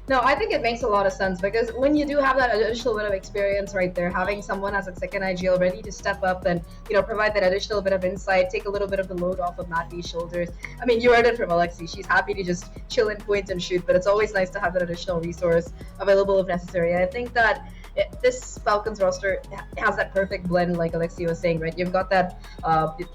No, I think it makes a lot of sense because when you do have that additional bit of experience right there, having someone as a second IGL ready to step up and provide that additional bit of insight, take a little bit of the load off of Matt B's shoulders. I mean, you heard it from Alexi. She's happy to just chill in point and shoot, but it's always nice to have that additional resource available if necessary. I think that this Falcons roster has that perfect blend, like Alexi was saying, right? You've got that,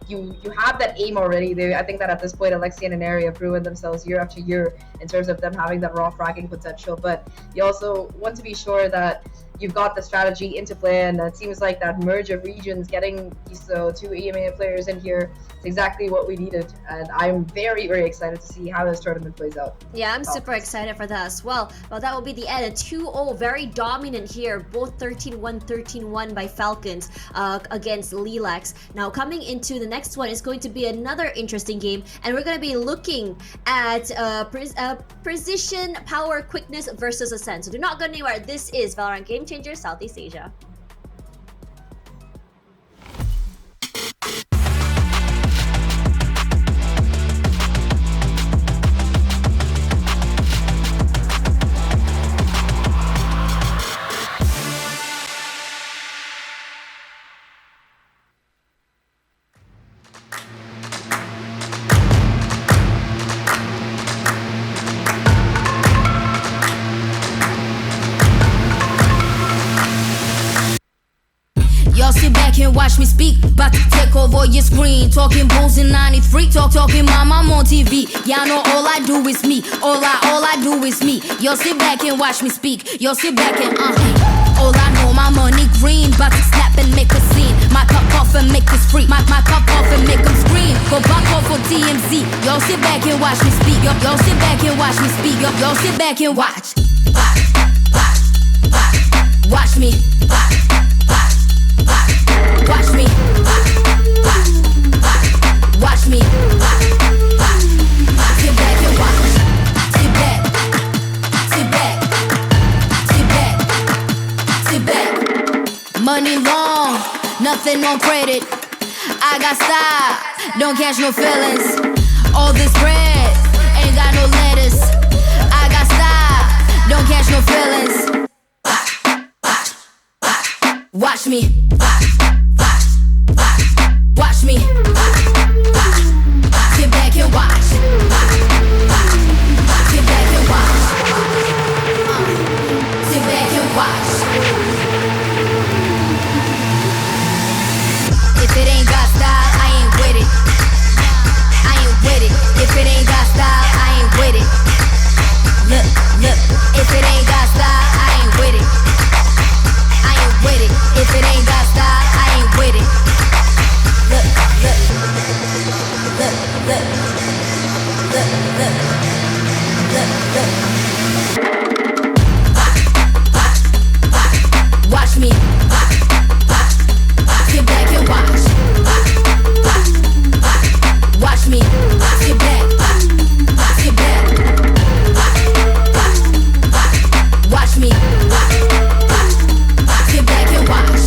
you have that aim already. I think that at this point, Alexi and Aneri have proven themselves year after year in terms of them having that raw fragging potential. But you also want to be sure that you've got the strategy into play, and it seems like that merge of regions, getting these two EMEA players in here, is exactly what we needed. And I'm very, very excited to see how this tournament plays out. Yeah, I'm super excited for that as well. Well, that will be the end. A 2-0, very dominant here. Both 13-1, 13-1 by Falcons against Lilacs. Now, coming into the next one is going to be another interesting game, and we're going to be looking at precision, power, quickness versus Ascent. So do not go anywhere. This is Valorant Game Changer Southeast Asia. Y'all sit back and watch me speak. About to take over your screen. Talking bulls in 93. Talking mom, I'm on TV. Y'all know all I do is me. All I do is me. Y'all sit back and watch me speak. Y'all sit back and all I know, my money green. About to snap and make a scene. My cup off and make this free. My cup off and make them scream. Go back off for TMZ. Y'all sit back and watch me speak. Y'all sit back and watch me speak. Y'all sit back and watch. Watch me. Watch me. Watch me. Sit back and watch. Sit back. Sit back. Sit back. Sit back. Money long, nothing on credit. I got style, don't catch no feelings. All this bread ain't got no lettuce. I got style, don't catch no feelings. Watch me. Watch me. Sit back and watch. Sit back and watch. Sit back and watch. If it ain't got style, I ain't with it. I ain't with it. If it ain't got style, I ain't with it. Look. If it ain't got style, I ain't with it. I ain't with it. If it ain't got style, I ain't with it. Watch me. Sit back and watch. Watch me. Sit back. Sit back. Watch me. Sit back and watch.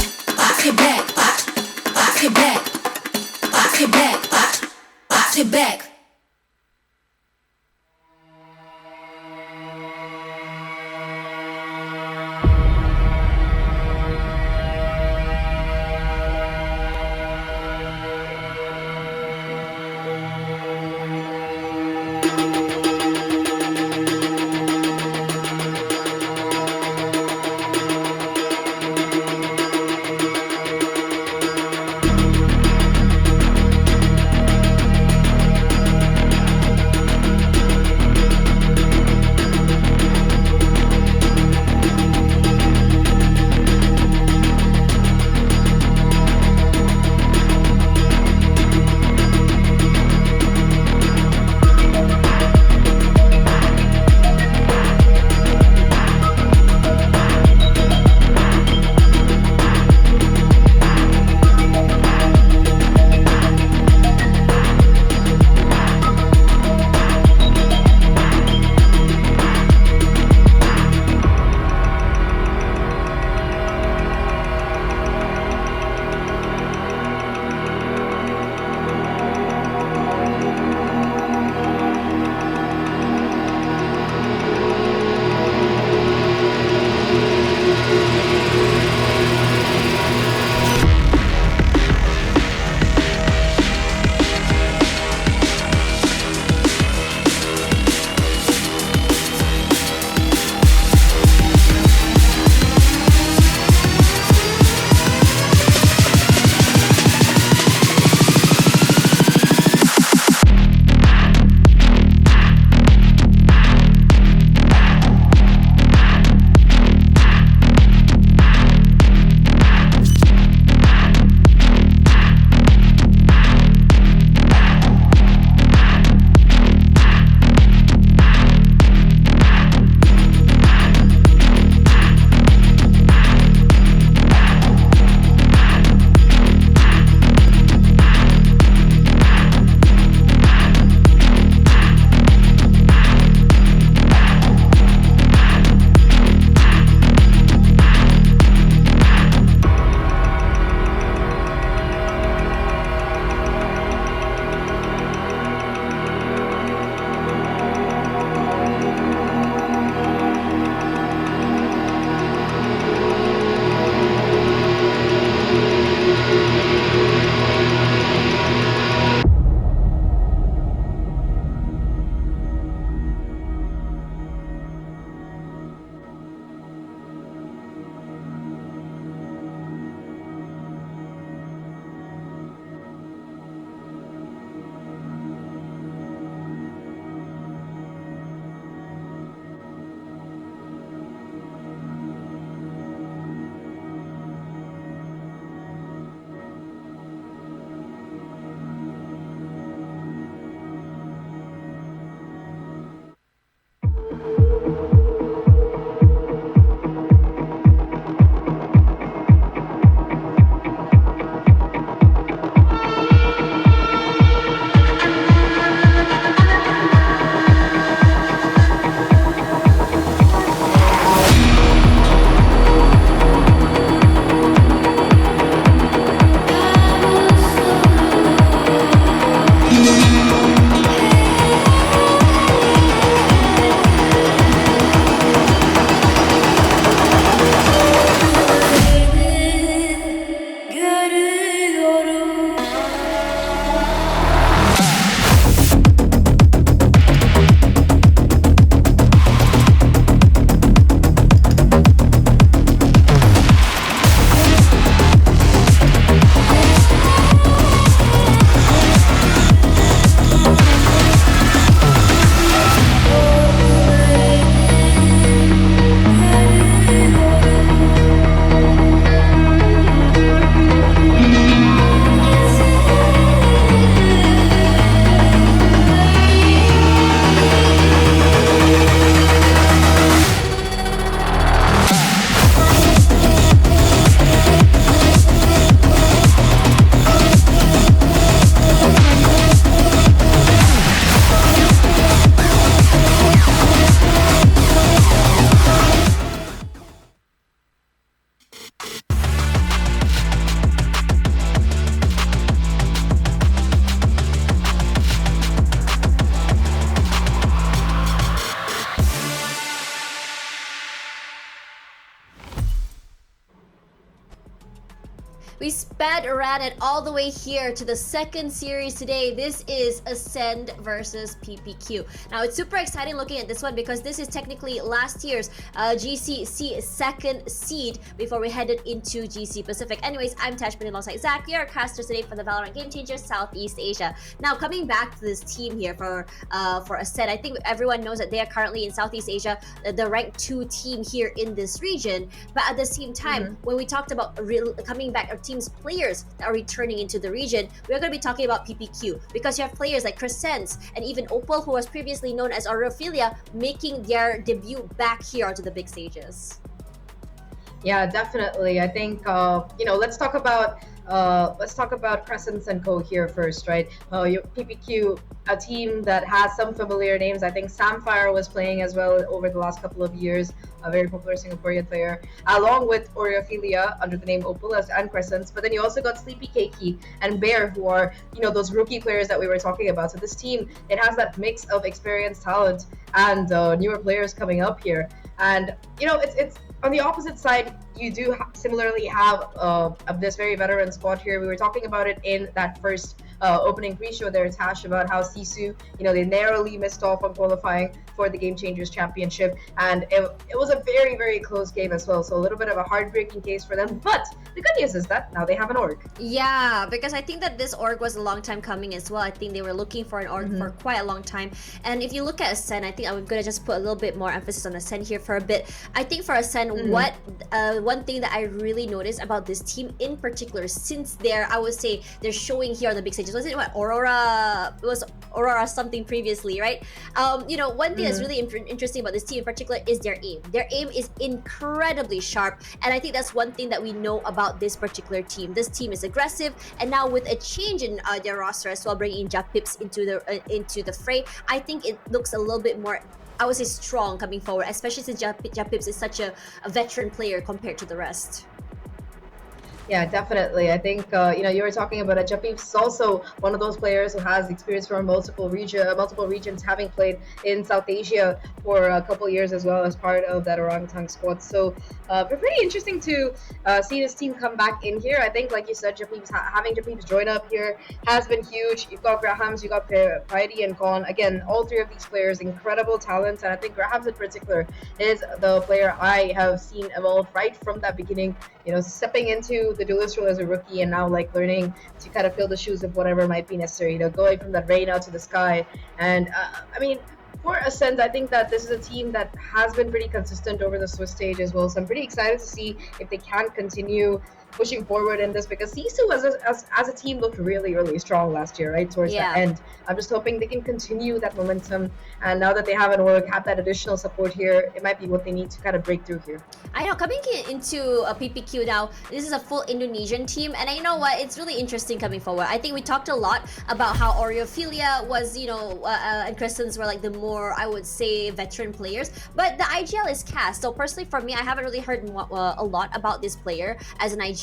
We sped ran it all the way here to the second series today. This is Ascend versus PPQ. Now it's super exciting looking at this one because this is technically last year's GCC second seed before we headed into GC Pacific. Anyways, I'm Tashmin alongside Zach. We are casters today for the Valorant Game Changers Southeast Asia. Now coming back to this team here for Ascend, I think everyone knows that they are currently in Southeast Asia, the ranked 2 team here in this region. But at the same time, when we talked about coming back, our team's players that are returning into the region, we're going to be talking about PPQ because you have players like Crescents and even Opal, who was previously known as Aureophilia, making their debut back here onto the big stages. Yeah, definitely. I think let's talk about Crescents and Co here first, right? PPQ, a team that has some familiar names. I think Samfire was playing as well over the last couple of years, a very popular Singaporean player, along with Aureophilia under the name Opal and Crescents. But then you also got Sleepy Keiki and Bear, who are those rookie players that we were talking about. So this team, it has that mix of experienced talent and newer players coming up here. And it's on the opposite side, you do similarly have this very veteran squad here. We were talking about it in that first opening pre-show there, Tash, about how Sisu, they narrowly missed off on qualifying for the Game Changers Championship, and it was a very, very close game as well. So a little bit of a heartbreaking case for them. But the good news is that now they have an org. Yeah, because I think that this org was a long time coming as well. I think they were looking for an org for quite a long time. And if you look at Ascend, I think I'm going to just put a little bit more emphasis on Ascend here for a bit. I think for Ascend, one thing that I really noticed about this team in particular, since I would say they're showing here on the big stages, was it what Aurora? It was Aurora something previously, right? One thing that's really interesting about this team in particular is their aim. Their aim is incredibly sharp, and I think that's one thing that we know about this particular team. This team is aggressive, and now with a change in their roster as well, bringing in Japips into the fray, I think it looks a little bit more, I would say, strong coming forward, especially since Japips is such a veteran player compared to the rest. Yeah, definitely. I think you were talking about Japips is also one of those players who has experience from multiple regions, having played in South Asia for a couple years as well as part of that orangutan squad. So pretty interesting to see this team come back in here. I think, like you said, having Japips join up here has been huge. You've got Grahams, you've got Piety and Con. Again, all three of these players, incredible talents, and I think Grahams in particular is the player I have seen evolve right from that beginning. Stepping into the duelist role as a rookie and now learning to kind of fill the shoes of whatever might be necessary. Going from that rain out to the sky. And for Ascend, I think that this is a team that has been pretty consistent over the Swiss stage as well. So I'm pretty excited to see if they can continue pushing forward in this, because Sisu as a team looked really, really strong last year, right, towards the end. I'm just hoping they can continue that momentum, and now that they have an org, have that additional support here, it might be what they need to kind of break through here. I know, coming into a PPQ now, this is a full Indonesian team, and you know what, it's really interesting coming forward. I think we talked a lot about how Aureophilia was, and Crescents were the more, I would say, veteran players, but the IGL is cast. So personally for me, I haven't really heard a lot about this player as an IGL,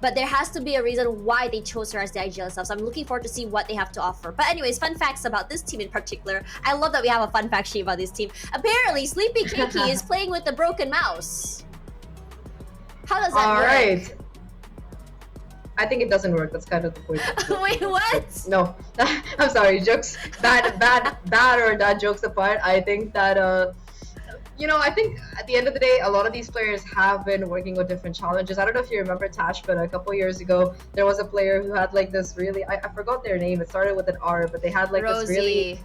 but there has to be a reason why they chose her as the IGL itself. So I'm looking forward to see what they have to offer. But anyways, fun facts about this team in particular. I love that we have a fun fact sheet about this team. Apparently, Sleepy Keiki is playing with the broken mouse. How does that work? All right. I think it doesn't work. That's kind of the point. Wait, what? No, I'm sorry. Jokes, bad or dad jokes apart. I think that I think at the end of the day, a lot of these players have been working with different challenges. I don't know if you remember, Tash, but a couple years ago, there was a player who had this really, I forgot their name. It started with an R, but they had Rosie. this really,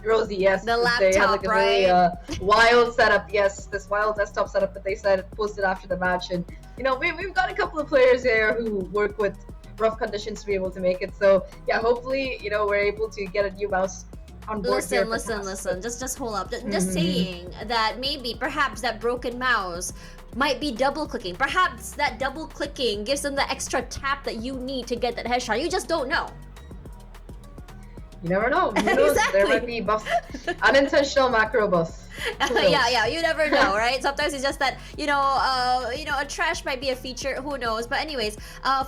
Rosie, yes. The They had laptop, a right? really wild setup, yes, this wild desktop setup that they posted after the match. And, we've got a couple of players here who work with rough conditions to be able to make it. So, yeah, hopefully, we're able to get a new mouse on board. Listen. Just hold up. Just saying that perhaps that broken mouse might be double clicking. Perhaps that double clicking gives them the extra tap that you need to get that headshot. You just don't know. You never know. Who knows? Exactly. There might be buffs, unintentional macro buff. Yeah, you never know, right? Sometimes it's just that a trash might be a feature. Who knows? But anyways,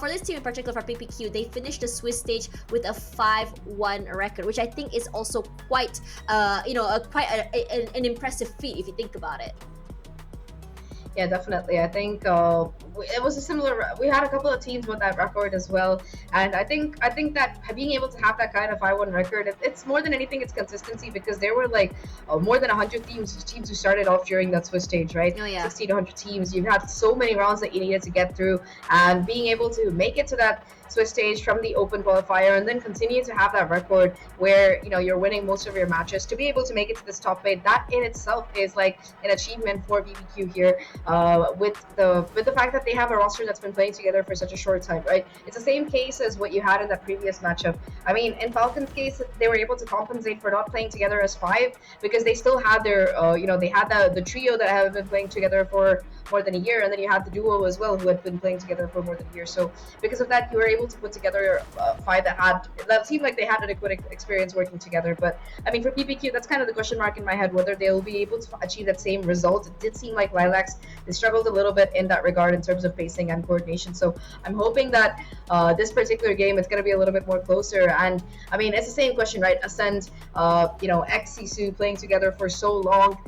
for this team in particular, for PPQ, they finished the Swiss stage with a 5-1 record, which I think is also quite an impressive feat if you think about it. Yeah, definitely. I think it was a similar. We had a couple of teams with that record as well, and I think that being able to have that kind of 5-1 record, it's more than anything, it's consistency because there were like more than 100 teams who started off during that Swiss stage, right? Oh, yeah. 60 to 100 teams. You had so many rounds that you needed to get through, and being able to make it to that Swiss stage from the open qualifier and then continue to have that record where you're winning most of your matches to be able to make it to this top 8, that in itself is like an achievement for BBQ here, with the fact that they have a roster that's been playing together for such a short time, right? It's the same case as what you had in that previous matchup. I mean, in Falcons' case, they were able to compensate for not playing together as 5 because they still had their they had the trio that have been playing together for more than a year, and then you have the duo as well who had been playing together for more than a year. So because of that, you were able to put together 5 that seemed like they had an adequate experience working together. But I mean, for PPQ, that's kind of the question mark in my head, whether they'll be able to achieve that same result. It did seem like Lilacs, they struggled a little bit in that regard in terms of pacing and coordination. So I'm hoping that this particular game, it's going to be a little bit more closer. And I mean, it's the same question, right? Ascend, ex Sisu playing together for so long,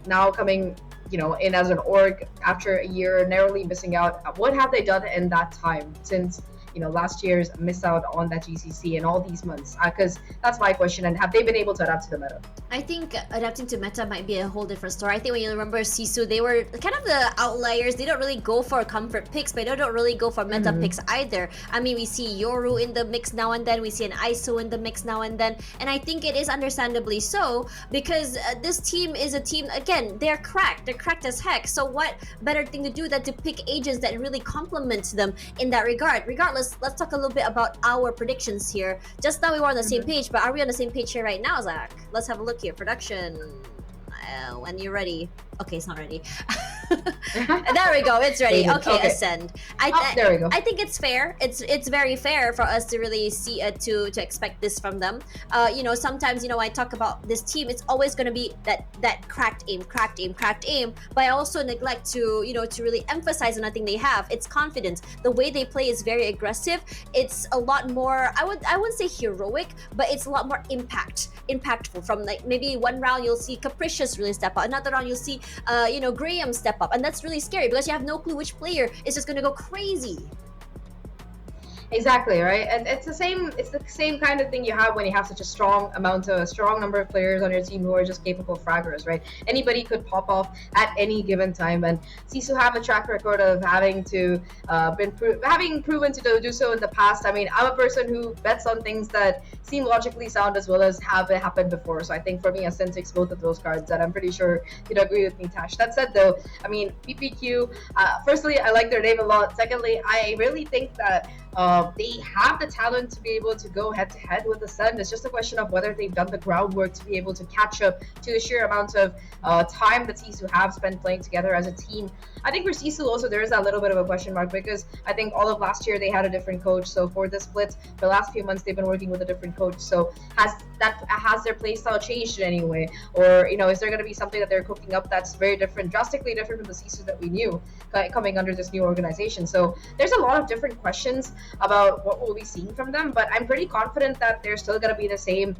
now coming in as an org after a year, narrowly missing out. What have they done in that time since last year's miss out on that GCC and all these months? Because that's my question. And have they been able to adapt to the meta? I think adapting to meta might be a whole different story. I think when you remember Sisu, they were kind of the outliers. They don't really go for comfort picks, but they don't really go for meta picks either. I mean, we see Yoru in the mix now and then. We see an ISO in the mix now and then. And I think it is understandably so because this team is a team, again, they're cracked. They're cracked as heck. So what better thing to do than to pick agents that really complement them in that regard? Regardless, let's talk a little bit about our predictions here. Just now we were on the same page, but are we on the same page here right now, Zach? Let's have a look here. Production. When you're ready. Okay, it's not ready. There we go. It's ready. Okay. Ascend. There we go. I think it's fair. It's very fair for us to really see to expect this from them. Sometimes I talk about this team. It's always going to be that cracked aim. But I also neglect to to really emphasize on thing they have. It's confidence. The way they play is very aggressive. It's a lot more. I wouldn't say heroic, but it's a lot more impactful. From like maybe one round you'll see Capricious really step up. Another round you'll see Graham step up, and that's really scary because you have no clue which player is just going to go crazy. Exactly, right? And it's the same kind of thing you have when you have such a strong number of players on your team who are just capable fraggers, right? Anybody could pop off at any given time, and Sisu have a track record of having proven to do so in the past. I mean, I'm a person who bets on things that seem logically sound as well as have it happened before. So I think for me, Ascent takes both of those cards, and I'm pretty sure you'd agree with me, Tash. That said, though, I mean, PPQ, firstly, I like their name a lot. Secondly, I really think that they have the talent to be able to go head to head with the Sun. It's just a question of whether they've done the groundwork to be able to catch up to the sheer amount of time that Sisu have spent playing together as a team. I think for Sisu also there is a little bit of a question mark because I think all of last year they had a different coach. So for the split, the last few months they've been working with a different coach. So has their playstyle changed in any way? Or is there going to be something that they're cooking up that's very different, drastically different from the Sisu that we knew coming under this new organization? So there's a lot of different questions about what we'll be seeing from them, but I'm pretty confident that they're still going to be the same,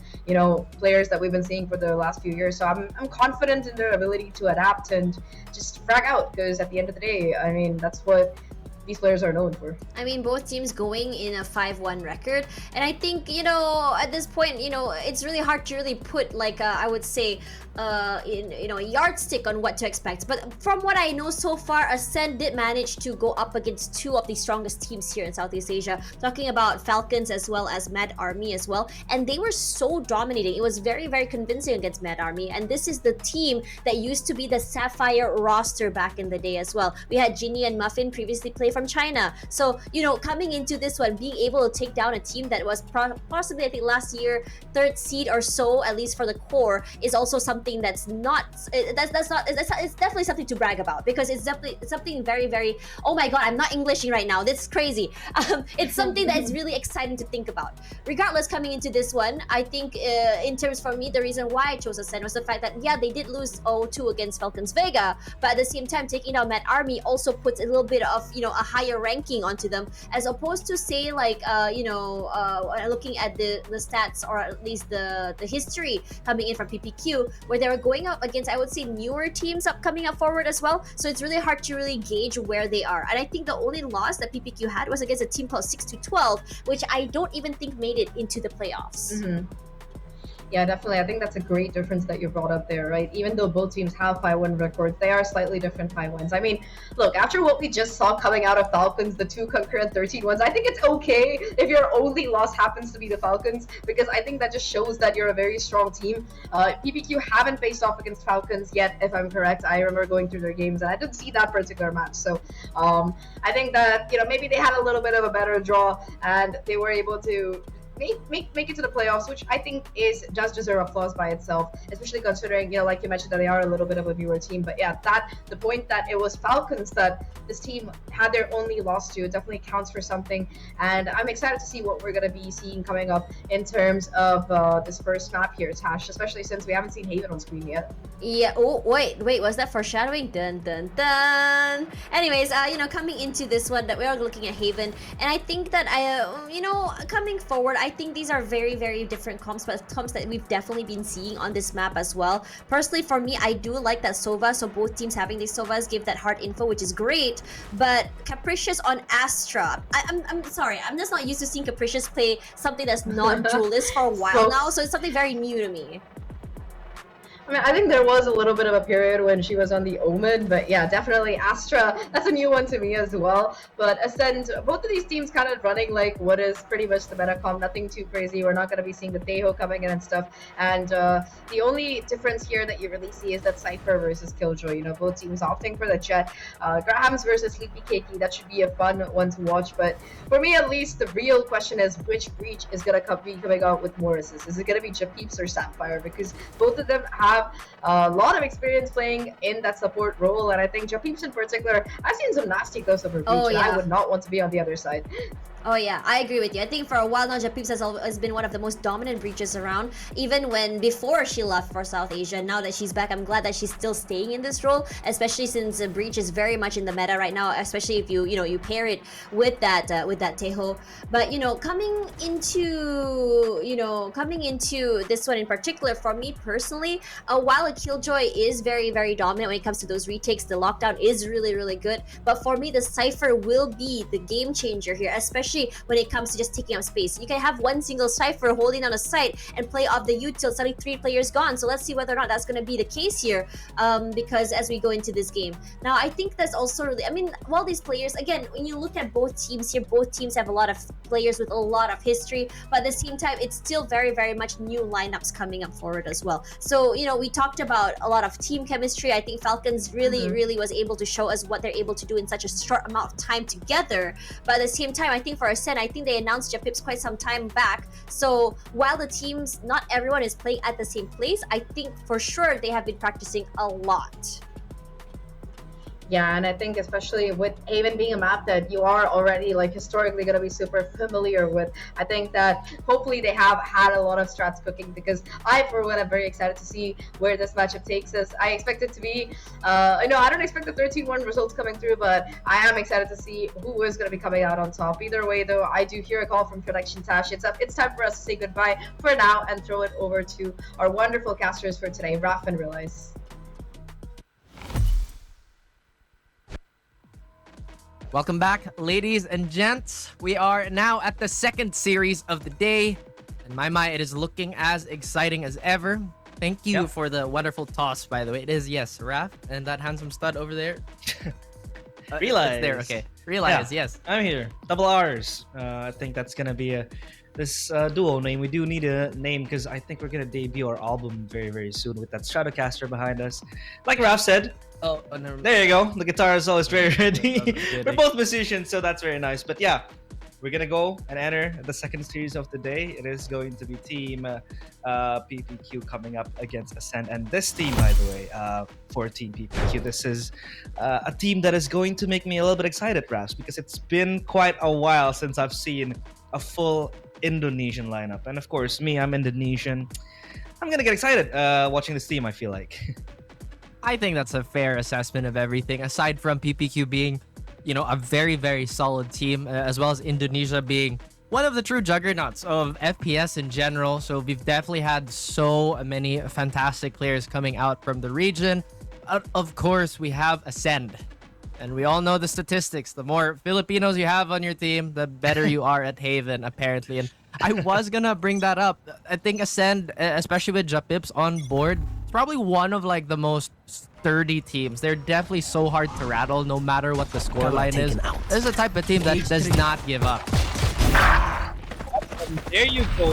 players that we've been seeing for the last few years. So I'm confident in their ability to adapt and just frag out, because at the end of the day, I mean, that's what these players are known for. I mean, both teams going in a 5-1 record, and I think at this point, it's really hard to really put like I would say a yardstick on what to expect. But from what I know so far, Ascend did manage to go up against two of the strongest teams here in Southeast Asia. Talking about Falcons as well as Mad Army as well, and they were so dominating. It was very, very convincing against Mad Army, and this is the team that used to be the Sapphire roster back in the day as well. We had Ginny and Muffin previously play from China, so coming into this one, being able to take down a team that was possibly I think last year 3rd seed or so, at least for the core, is also something that's not it's definitely something to brag about, because it's something very, very, oh my god, I'm not Englishing right now, this is crazy. It's something that is really exciting to think about. Regardless, coming into this one, I think in terms for me, the reason why I chose Ascend was the fact that they did lose 0-2 against Falcons Vega, but at the same time taking down Mad Army also puts a little bit of a higher ranking onto them, as opposed to say like looking at the stats, or at least the history coming in from PPQ, where they were going up against, I would say, newer teams coming up forward as well. So it's really hard to really gauge where they are. And I think the only loss that PPQ had was against a team called 6-12, which I don't even think made it into the playoffs. Yeah, definitely. I think that's a great difference that you brought up there, right? Even though both teams have 5-1 records, they are slightly different 5-1s. I mean, look, after what we just saw coming out of Falcons, the 2 concurrent 13-1s, I think it's okay if your only loss happens to be the Falcons, because I think that just shows that you're a very strong team. PPQ haven't faced off against Falcons yet, if I'm correct. I remember going through their games, and I didn't see that particular match. So I think that, maybe they had a little bit of a better draw, and they were able to make it to the playoffs, which I think does deserve applause by itself, especially considering, like you mentioned, that they are a little bit of a newer team. But yeah, the point that it was Falcons that this team had their only loss to, it definitely counts for something. And I'm excited to see what we're going to be seeing coming up in terms of this first map here, Tash, especially since we haven't seen Haven on screen yet. Yeah. Oh, wait. Was that foreshadowing? Dun dun dun. Anyways, coming into this one, that we are looking at Haven, and I think that coming forward, I think these are very, very different comps, but comps that we've definitely been seeing on this map as well. Personally, for me, I do like that Sova, so both teams having these Sovas give that hard info, which is great. But Capricious on Astra, I'm sorry, I'm just not used to seeing Capricious play something that's not duelist for a while now, so it's something very new to me. I mean, I think there was a little bit of a period when she was on the Omen, but yeah, definitely Astra, that's a new one to me as well. But Ascend, both of these teams kind of running like what is pretty much the meta comp, nothing too crazy. We're not going to be seeing the Teho coming in and stuff. And the only difference here that you really see is that Cypher versus Killjoy. Both teams opting for the Jet. Grahams versus Sleepy Cakey, that should be a fun one to watch. But for me, at least, the real question is which breach is going to be coming out with more assists. Is it going to be Japeeps or Sapphire? Because both of them have a lot of experience playing in that support role, and I think Japeeps in particular, I've seen some nasty close over breach, and I would not want to be on the other side. Oh yeah, I agree with you. I think for a while now, Japeeps has been one of the most dominant breaches around, even before she left for South Asia. Now that she's back, I'm glad that she's still staying in this role, especially since breach is very much in the meta right now, especially if you pair it with that Teho. But coming into this one in particular, for me personally, while a Killjoy is very, very dominant when it comes to those retakes, the lockdown is really, really good. But for me, the Cypher will be the game changer here, especially when it comes to just taking up space. You can have one single Cypher holding on a site and play off the util, suddenly 3 players gone. So let's see whether or not that's going to be the case here, because as we go into this game. Now, I think that's also really, while these players, again, when you look at both teams here, both teams have a lot of players with a lot of history, but at the same time, it's still very, very much new lineups coming up forward as well. So, we talked about a lot of team chemistry. I think Falcons really, really was able to show us what they're able to do in such a short amount of time together. But at the same time, I think for Ascend, I think they announced Japeeps quite some time back. So while the teams, not everyone is playing at the same place, I think for sure they have been practicing a lot. Yeah, and I think especially with Haven being a map that you are already historically going to be super familiar with, I think that hopefully they have had a lot of strats cooking, because I, for one, am very excited to see where this matchup takes us. I expect it to be, I don't expect the 13-1 results coming through, but I am excited to see who is going to be coming out on top. Either way, though, I do hear a call from Production Tash. It's time for us to say goodbye for now and throw it over to our wonderful casters for today, Raf and Realize. Welcome back, ladies and gents. We are now at the second series of the day. In my mind, it is looking as exciting as ever. Thank you for the wonderful toss, by the way. It is, yes, Raph, and that handsome stud over there. Realize. It's there, okay. Realize, yes. I'm here. Double R's. I think that's going to be this duo name. We do need a name because I think we're going to debut our album very, very soon with that Stratocaster behind us. Like Raph said, no. There you go. The guitar is always very ready. We're both musicians, so that's very nice. But yeah, we're gonna go and enter the second series of the day. It is going to be Team PPQ coming up against Ascend. And this team, by the way, for Team PPQ, this is a team that is going to make me a little bit excited, perhaps, because it's been quite a while since I've seen a full Indonesian lineup. And of course, I'm Indonesian. I'm gonna get excited watching this team, I feel like. I think that's a fair assessment of everything, aside from PPQ being a very, very solid team, as well as Indonesia being one of the true juggernauts of FPS in general. So we've definitely had so many fantastic players coming out from the region. Of course, we have Ascend. And we all know the statistics. The more Filipinos you have on your team, the better you are at Haven, apparently. And I was gonna bring that up. I think Ascend, especially with Japips on board, it's probably one of like the most sturdy teams. They're definitely so hard to rattle, no matter what the scoreline is. This is the type of team that does not give up. There you go.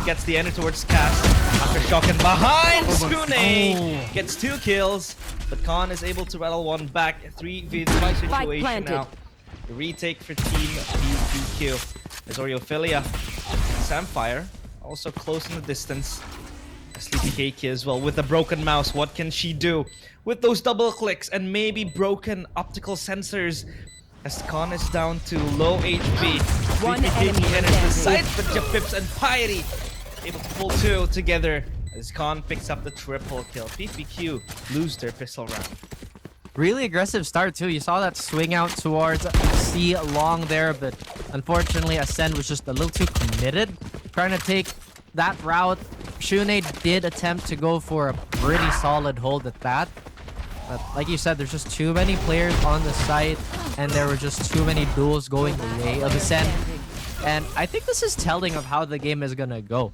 Gets the ender towards Cast. Aftershock and behind, Skune gets 2 kills, but Khan is able to rattle one back. 3v3 situation now. The retake for Team PPQ. There's Oreophilia. Samfire also close in the distance. Sleepy Cake as well with the broken mouse. What can she do with those double clicks and maybe broken optical sensors? As Khan is down to low HP. One Sleepy enemy Cake enters the remaining. site, but Japips and Piety able to pull 2 together as Khan picks up the triple kill. PPQ lose their pistol round. Really aggressive start too. You saw that swing out towards C long there, but unfortunately Ascend was just a little too committed trying to take that route. Shune did attempt to go for a pretty solid hold at that. But like you said, there's just too many players on the site, and there were just too many duels going the way of Ascend. And I think this is telling of how the game is gonna go.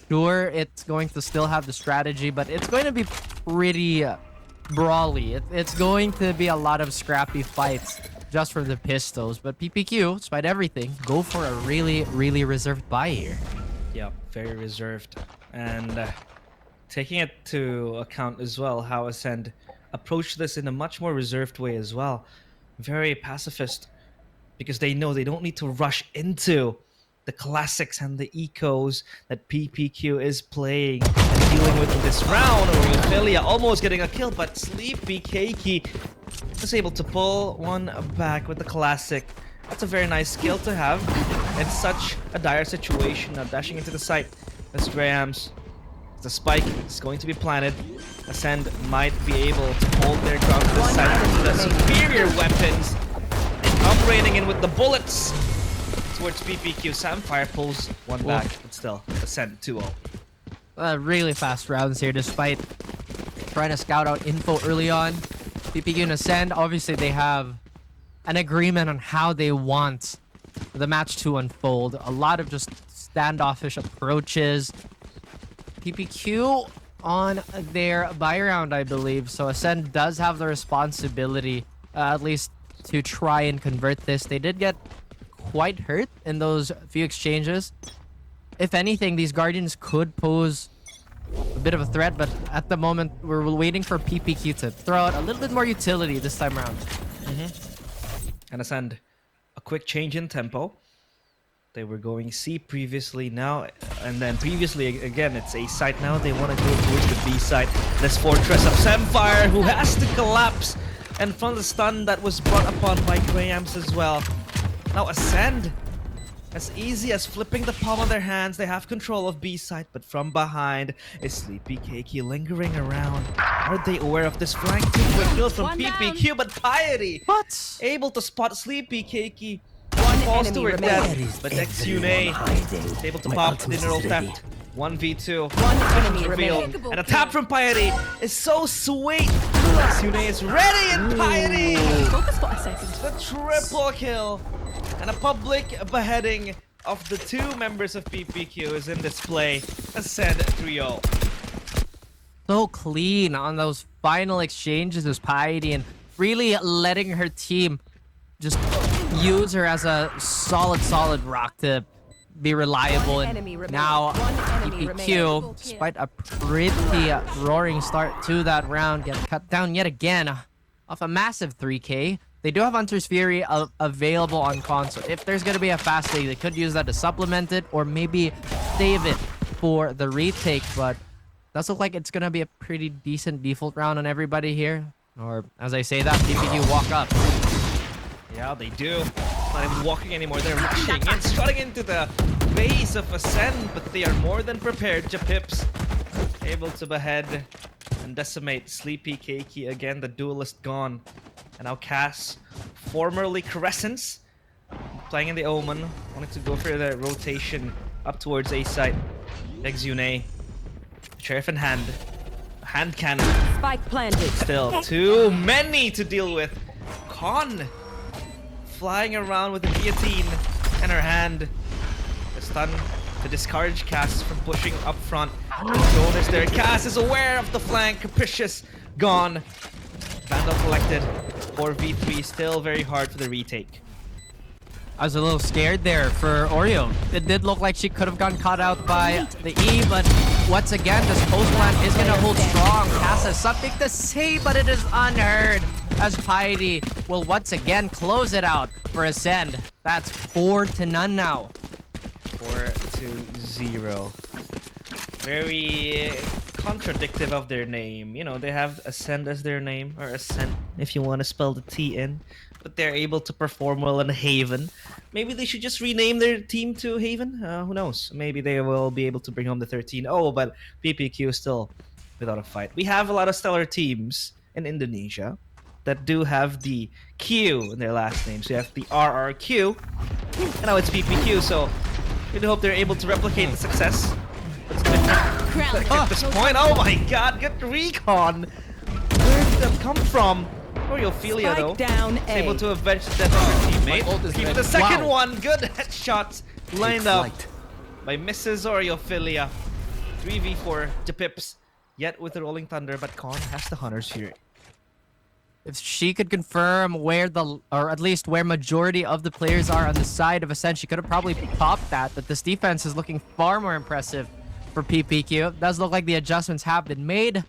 Sure, it's going to still have the strategy, but it's going to be pretty brawly. It's going to be a lot of scrappy fights just for the pistols. But PPQ, despite everything, go for a really, really reserved buy here. Yeah, very reserved. And taking it to account as well, how Ascend approached this in a much more reserved way as well. Very pacifist, because they know they don't need to rush into the classics and the ecos that PPQ is playing and dealing with in this round. Oreophilia almost getting a kill, but Sleepy Keiki is able to pull one back with the classic. That's a very nice skill to have in such a dire situation. Now dashing into the site as Grahams. The spike is going to be planted. Ascend might be able to hold their ground to the side with the superior weapons. They come raining in with the bullets towards PPQ. Samfire pulls one back, but still, Ascend 2-0. Really fast rounds here, despite trying to scout out info early on. PPQ and Ascend, obviously they have an agreement on how they want the match to unfold. A lot of just standoffish approaches. PPQ on their buy round, I believe. So Ascend does have the responsibility, at least to try and convert this. They did get quite hurt in those few exchanges. If anything, these Guardians could pose a bit of a threat, but at the moment, we're waiting for PPQ to throw out a little bit more utility this time around. And Ascend, a quick change in tempo. They were going C previously now, and then previously again it's A site. Now they want to go towards the B site. This fortress of Samfire, who has to collapse, and from the stun that was brought upon by Grahams as well. Now Ascend, as easy as flipping the palm of their hands, they have control of B site, but from behind is Sleepy Keiki lingering around. Are they aware of this flank? 2 quick kills from PPQ, but Piety able to spot Sleepy Keiki. Falls to her death, but XYune is able to pop the neural theft. 1v2. enemy Reveal. remaining. And a tap from Piety is so sweet. XYune is ready, and Piety Focus for a second. the triple kill. And a public beheading of the 2 members of PPQ is in display. Ascend 3-0. So clean on those final exchanges as Piety, and really letting her team just use her as a solid rock to be reliable. One And enemy remaining. now One enemy PPQ, despite a pretty roaring start to that round, get cut down yet again off a massive 3K. They do have Hunter's Fury available on console. If there's going to be a fast take, they could use that to supplement it or maybe save it for the retake. But does look like it's going to be a pretty decent default round on everybody here. Or as I say that, PPQ walk up. Yeah, they do. Not even walking anymore. They're rushing and strutting into the base of Ascend, but they are more than prepared. Japips able to behead and decimate Sleepy Keiki again. The duelist gone. And now Cass, formerly Crescents, playing in the Omen, wanted to go for the rotation up towards A site. Exune, Sheriff in hand. Hand cannon. Spike planted. Still too many to deal with. Con flying around with the guillotine in her hand. The stun to discourage Cass from pushing up front. The shoulders there. Cass is aware of the flank. Capricious gone. Vandal collected. 4v3 still very hard for the retake. I was a little scared there for Oreo. It did look like she could have gotten caught out by the E, but once again, this post plan is going to hold strong. Cass has something to say, but it is unheard as Piety will once again close it out for Ascend. That's 4-0 now. 4-0. Very contradictive of their name. You know, they have Ascend as their name, or Ascent if you want to spell the T in. But they're able to perform well in Haven. Maybe they should just rename their team to Haven? Who knows? Maybe they will be able to bring home the 13-0, but PPQ is still without a fight. We have a lot of stellar teams in Indonesia that do have the Q in their last name. So you have the RRQ, and now it's PPQ, so we hope they're able to replicate the success. At this point, oh my god, good recon! Where did that come from? Ophelia though, down is able to avenge the death of her teammate. Keep the second one, good headshots lined up by Mrs. Ophelia. 3v4 to Pips, yet with the Rolling Thunder, but Con has the Hunter's Fury. If she could confirm where or at least where majority of the players are on the side of Ascent, she could have probably popped that, but this defense is looking far more impressive for PPQ. It does look like the adjustments have been made.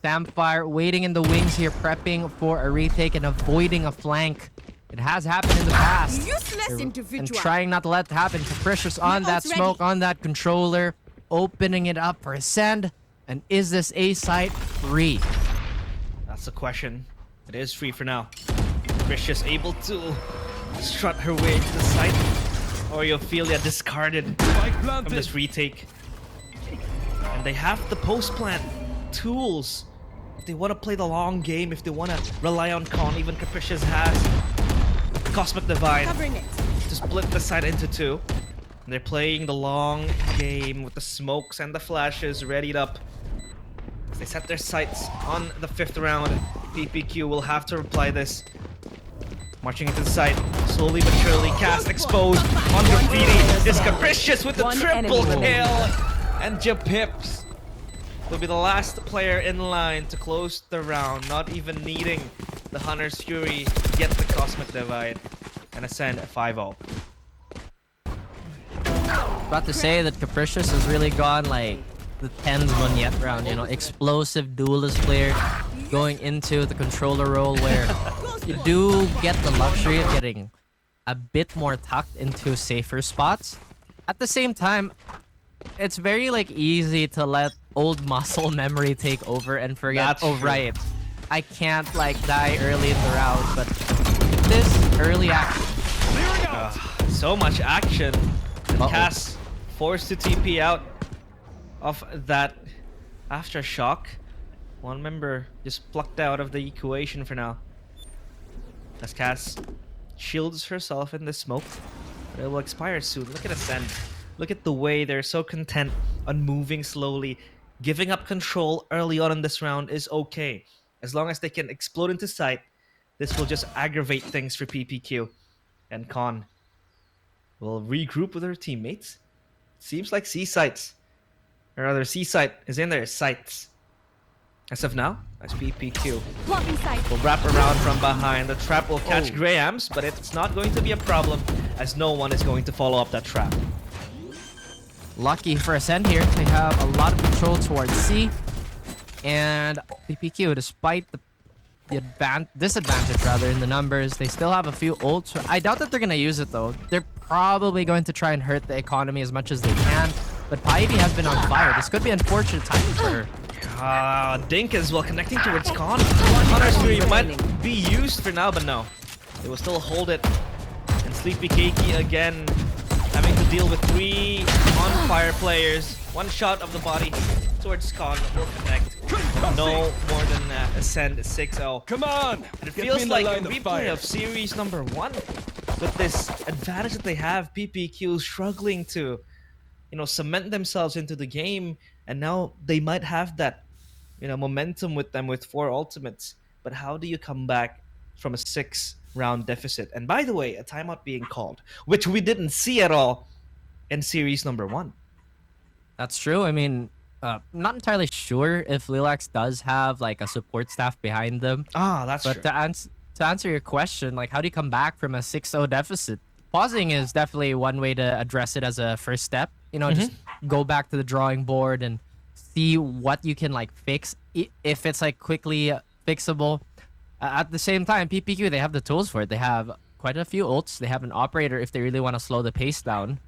Samfire waiting in the wings here, prepping for a retake and avoiding a flank. It has happened in the past. And trying not to let it happen. Capricious on that smoke, on that controller, opening it up for Ascend. And is this A site free? That's the question. It is free for now. Capricious able to strut her way to the site. Ophelia discarded from this retake. And they have the post plant tools. If they want to play the long game, if they want to rely on Con, even Capricious has Cosmic Divine to split the side into two. And they're playing the long game with the smokes and the flashes readied up. As they set their sights on the 5th round, PPQ will have to reply this. Marching into the site, slowly but surely, Cass exposed on Graffiti. Is Capricious with the triple kill, and Japips will be the last player in line to close the round, not even needing the Hunter's Fury to get the Cosmic Divide and Ascend at 5-0. About to say that Capricious has really gone like the 10th Monyet round, you know, explosive duelist player going into the controller role where you do get the luxury of getting a bit more tucked into safer spots. At the same time, it's very like easy to let old muscle memory take over and forget, That's oh true. right, I can't like die early in the round, but this early action. So much action. And Cass forced to TP out of that aftershock. One member just plucked out of the equation for now. As Cass shields herself in the smoke, but it will expire soon. Look at Ascend. Look at the way they're so content on moving slowly. Giving up control early on in this round is okay. As long as they can explode into sight, this will just aggravate things for PPQ. And Con will regroup with her teammates. Seems like C-sites, or rather C-site is in their sights. As of now, as PPQ will wrap around from behind. The trap will catch Grahams, but it's not going to be a problem as no one is going to follow up that trap. Lucky for Ascend here, they have a lot of control towards C. And PPQ, despite the disadvantage rather in the numbers, they still have a few ults. I doubt that they're going to use it though. They're probably going to try and hurt the economy as much as they can. But Piety has been on fire. This could be unfortunate timing for her. Dink as well connecting towards Con. Hunter's Fury might be used for now, but no. They will still hold it. And Sleepy Keiki again having to deal with 3 on fire players. One shot of the body towards Con will connect. No more than Ascend 6-0. Come on! And it Get me feels in the like a line of replay fire. of series number 1. With this advantage that they have, PPQ struggling to, cement themselves into the game, and now they might have that, momentum with them with 4 ultimates. But how do you come back from a 6-round deficit? And by the way, a timeout being called, which we didn't see at all in series number 1. That's true. I mean, not entirely sure if Lilacs does have like a support staff behind them. That's But true. to answer your question, like how do you come back from a 6-0 deficit? Pausing is definitely one way to address it as a first step. Just go back to the drawing board and see what you can like fix if it's like quickly fixable. At the same time, PPQ, they have the tools for it. They have quite a few ults. They have an operator if they really want to slow the pace down.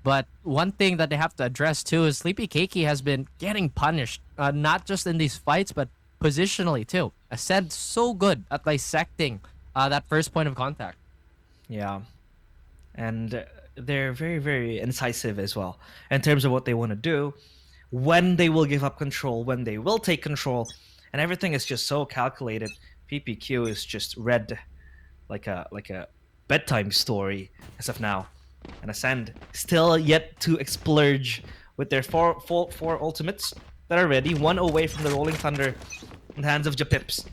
But one thing that they have to address too is Sleepy Keiki has been getting punished, not just in these fights, but positionally too. Ascend so good at dissecting that first point of contact. Yeah. And they're very, very incisive as well in terms of what they want to do, when they will give up control, when they will take control, and everything is just so calculated. PPQ is just read like a bedtime story as of now. And Ascend still yet to explode with their four ultimates that are ready, 1 away from the Rolling Thunder in the hands of Japips.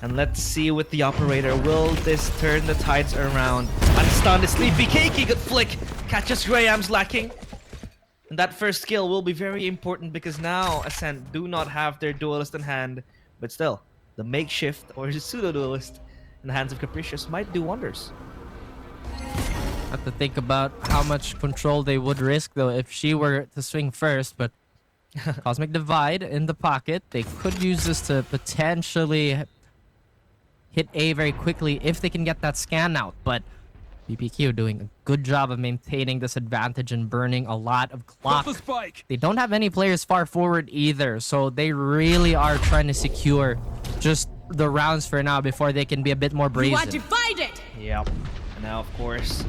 And let's see with the operator, will this turn the tides around? Unstunned is Sleepy Keiki, good flick, catches Graham's lacking. And that first kill will be very important because now Ascend do not have their duelist in hand, but still, the makeshift or pseudo-duelist in the hands of Capricious might do wonders. Have to think about how much control they would risk though if she were to swing first, but Cosmic Divide in the pocket. They could use this to potentially hit A very quickly if they can get that scan out, but PPQ doing a good job of maintaining this advantage and burning a lot of clock. Drop the spike. They don't have any players far forward either, so they really are trying to secure just the rounds for now before they can be a bit more brazen. You are divided! Yep. And now, of course,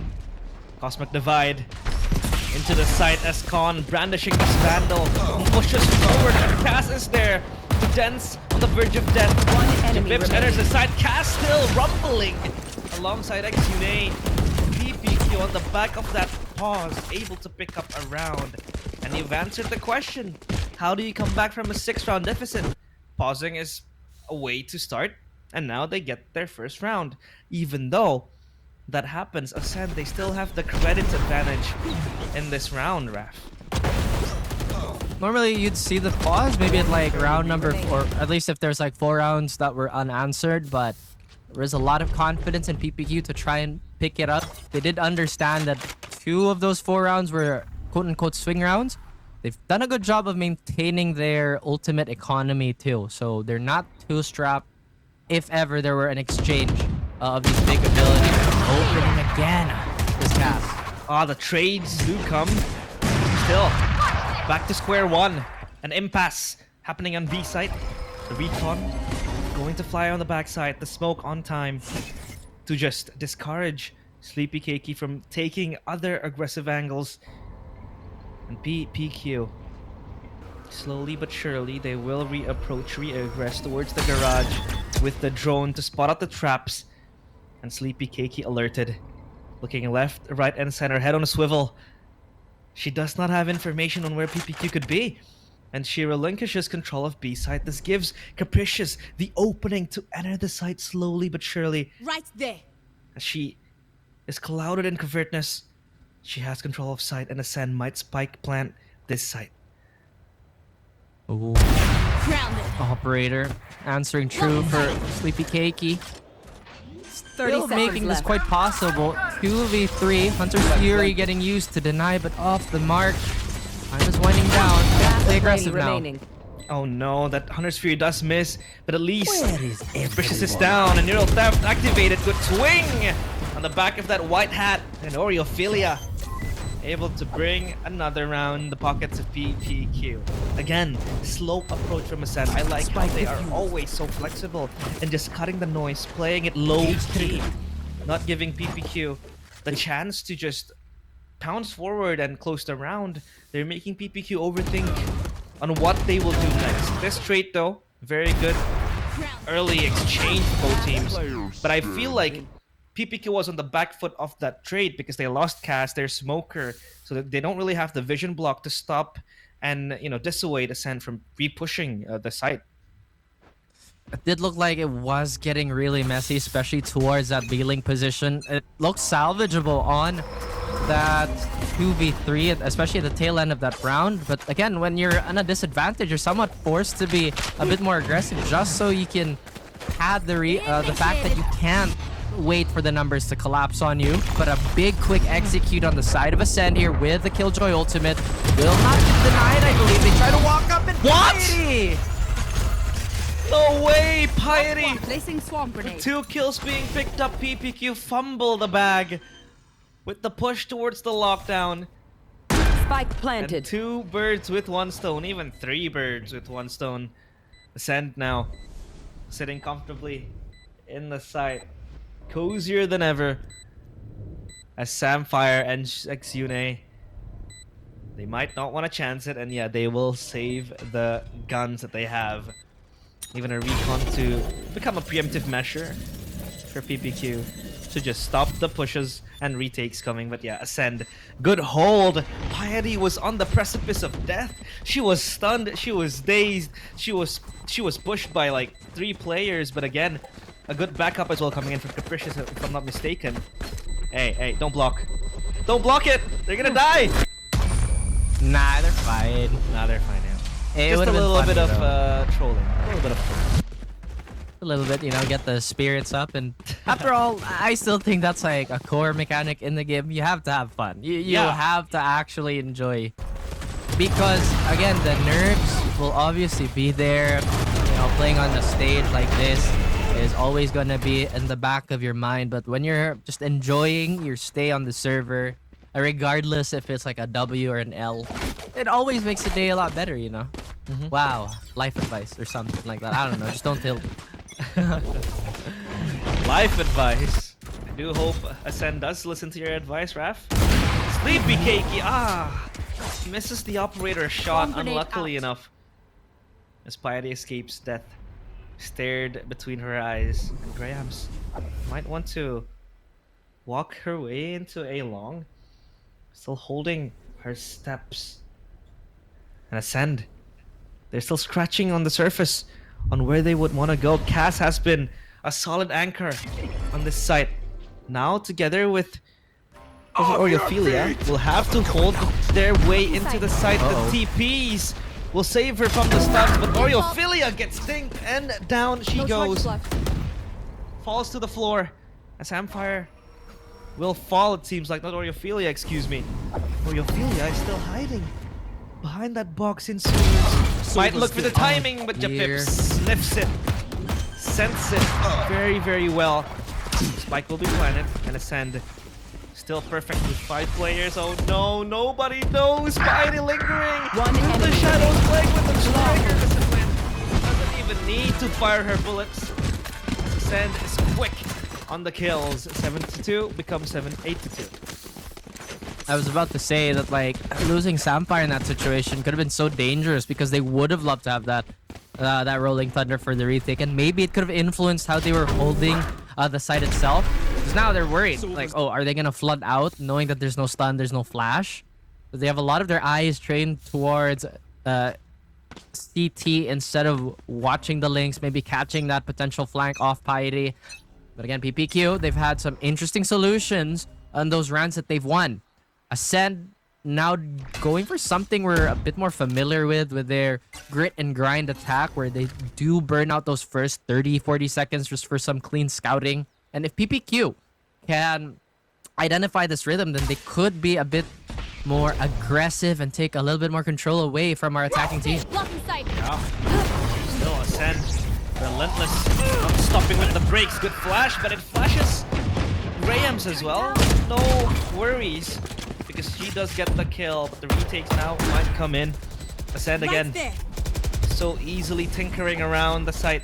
Cosmic Divide into the site as Khan brandishing this Vandal pushes forward and Cass is there. Dense on the verge of death. One enemy Vips remaining. enters the side. Cass still rumbling alongside Exune. PPQ on the back of that pause, able to pick up a round. And you've answered the question. How do you come back from a 6-round deficit? Pausing is a way to start, and now they get their first round. Even though that happens, Ascend, they still have the credits advantage in this round, Raf. Normally you'd see the pause maybe at like round number 4, at least if there's like 4 rounds that were unanswered, but there's a lot of confidence in PPQ to try and pick it up. They did understand that 2 of those 4 rounds were quote-unquote swing rounds. They've done a good job of maintaining their ultimate economy too, so they're not too strapped if ever there were an exchange of these big abilities. Opening again this cast. The trades do come. Still, back to square one. An impasse happening on B site. The recon going to fly on the backside. The smoke on time to just discourage Sleepy Keiki from taking other aggressive angles. And PQ, slowly but surely, they will reaggress towards the garage with the drone to spot out the traps. And Sleepy Keiki alerted. Looking left, right, and center, head on a swivel. She does not have information on where PPQ could be. And she relinquishes control of B site. This gives Capricious the opening to enter the site slowly but surely. Right there. As she is clouded in covertness, she has control of site, and Ascend might spike plant this site. Ooh. Grounded. Operator answering true for Sleepy Keiki. 30 Still seconds making this left. quite possible. 2v3. Hunter's Fury getting used to deny, but off the mark. Time is winding down. Last Play lane aggressive now. remaining. Oh no, that Hunter's Fury does miss, but at least Capricious is down, and Neural Theft activated. Good swing on the back of that white hat, and Oreophilia able to bring another round in the pockets of PPQ. Again, slow approach from Ascend. I like how they are always so flexible and just cutting the noise, playing it low key, not giving PPQ the chance to just pounce forward and close the round. They're making PPQ overthink on what they will do next. This trait though, Very good early exchange for both teams. But I feel like PPQ was on the back foot of that trade because they lost Cass, their smoker, so that they don't really have the vision block to stop and dissuade Ascend from re-pushing the site. It did look like it was getting really messy, especially towards that B-Link position. It looked salvageable on that 2v3, especially at the tail end of that round. But again, when you're on a disadvantage, you're somewhat forced to be a bit more aggressive just so you can have the fact that you can't wait for the numbers to collapse on you. But a big quick execute on the side of Ascend here with the Killjoy ultimate will not be denied, I believe. They try to walk up and What? No way, Piety! Placing swamp With grenade. 2 kills being picked up, PPQ fumble the bag with the push towards the lockdown. Spike And planted. 2 birds with 1 stone, even 3 birds with 1 stone. Ascend now, sitting comfortably in the site, cozier than ever. As Samfire and Xune, they might not want to chance it, and yeah, they will save the guns that they have. Even a recon to become a preemptive measure for PPQ to just stop the pushes and retakes coming. But yeah, Ascend, good hold. Piety was on the precipice of death. She was stunned, she was dazed, she was pushed by like 3 players. But again, a good backup as well coming in from Capricious, if I'm not mistaken. Hey, don't block. Don't block it! They're gonna die! Nah, they're fine. Nah, they're fine now. It Just a would've been little bit funny, of though. trolling. A little bit of trolling. A little bit, get the spirits up. And after all, I still think that's like a core mechanic in the game. You have to have fun. You have to actually enjoy. Because, again, the nerves will obviously be there. Playing on a stage like this is always going to be in the back of your mind. But when you're just enjoying your stay on the server, regardless if it's like a W or an L, it always makes the day a lot better, Wow, life advice or something like that. I don't know, just don't tilt. Life advice. I do hope Ascend does listen to your advice, Raf. Sleepy Cakey, misses the operator shot, unluckily enough. As Piety escapes death, stared between her eyes. And Grahams might want to walk her way into a long, still holding her steps. And Ascend, they're still scratching on the surface on where they would want to go. Cass has been a solid anchor on this site. Now, together with Oriophilia, will have to hold their way into the site. The TPs will save her from the stuns, but Oriophilia gets dinged and down she goes. Falls to the floor as Samfire will fall, it seems like. Not Oriophilia, excuse me. Oriophilia is still hiding behind that box in sewers. Might look for the timing, but Japip sniffs it. Sense it very, very well. Spike will be planted, and Ascend still perfect with 5 players. Oh no, nobody knows. Piety lingering. The shadows playing with the striker. Doesn't even need to fire her bullets. Ascend is quick on the kills. 7-2 becomes 8-2. I was about to say that losing Samfire in that situation could have been so dangerous because they would have loved to have that Rolling Thunder for the retake, and maybe it could have influenced how they were holding the site itself. Because now they're worried, are they gonna flood out knowing that there's no stun, there's no flash? They have a lot of their eyes trained towards CT instead of watching the links, maybe catching that potential flank off Piety. But again, PPQ, they've had some interesting solutions on those rounds that they've won. Ascend now going for something we're a bit more familiar with their grit and grind attack, where they do burn out those first 30-40 seconds just for some clean scouting. And if PPQ can identify this rhythm, then they could be a bit more aggressive and take a little bit more control away from our attacking team. Yeah. Still Ascend, relentless, not stopping with the breaks. Good flash, but it flashes Grahams as well. No worries, because she does get the kill, but the retakes now might come in. Ascend again, so easily tinkering around the site.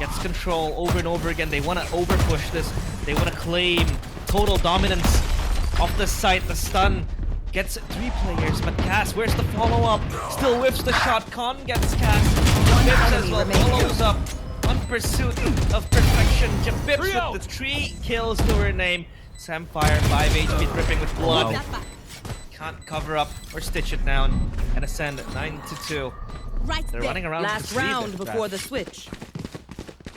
Gets control over and over again. They want to overpush this. They want to claim total dominance of the site. The stun gets 3 players, but Cass, where's the follow-up? Still whiffs the shot. Con gets Cass. Bips as enemy well remaining. follows up on pursuit of perfection. Bips with the 3 kills to her name. Samfire 5 HP dripping with blood. Can't cover up or stitch it down. And Ascend 9-2. They're running around. Last round before the switch.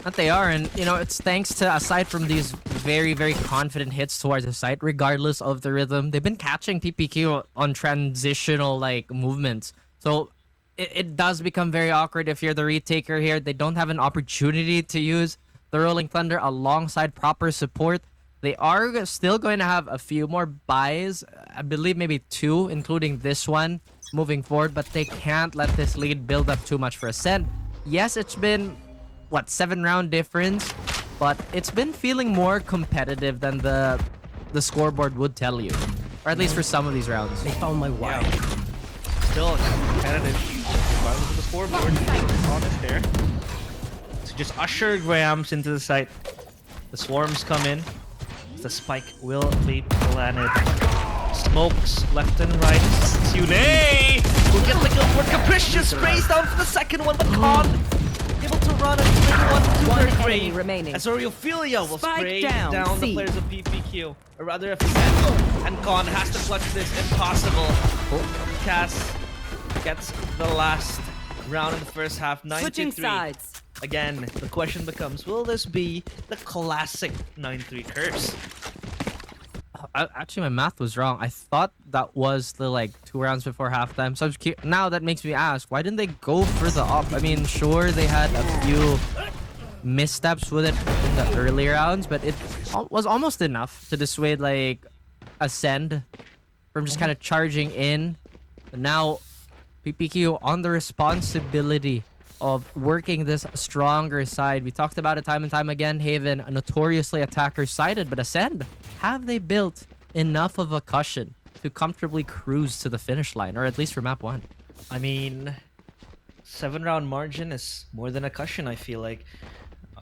That they are, and you know, it's thanks to, aside from these very, very confident hits towards the site, regardless of the rhythm, they've been catching PPQ on transitional like movements. So it does become very awkward if you're the retaker here. They don't have an opportunity to use the Rolling Thunder alongside proper support. They are still going to have a few more buys, I believe maybe 2, including this one, moving forward, but they can't let this lead build up too much for Ascend. Yes, it's been, what, 7-round difference, but it's been feeling more competitive than the scoreboard would tell you, or at least for some of these rounds. They found my way. Still competitive, regardless of the scoreboard. Honest there. So just usher Grams into the site. The swarms come in. The spike will be planted. Smokes left and right. Sune will get the kill for Capricious. Sprays down for the second one, but Con able to run and bring one to her enemy grave. remaining. As Ophelia will Spike spray down, down the C. players of PPQ. Or rather, if and Con has to clutch this. Impossible. Cass gets the last round in the first half. 9-3. Switching sides. Again, the question becomes, will this be the classic 9-3 curse? Actually, my math was wrong. I thought that was the like 2 rounds before halftime. So now that makes me ask, why didn't they go for the up? I mean, sure, they had a few missteps with it in the early rounds, but it was almost enough to dissuade like Ascend from just kind of charging in. But now PPQ on the responsibility of working this stronger side. We talked about it time and time again. Haven, a notoriously attacker-sided, but Ascend, have they built enough of a cushion to comfortably cruise to the finish line, or at least for map 1? I mean, 7-round margin is more than a cushion, I feel like.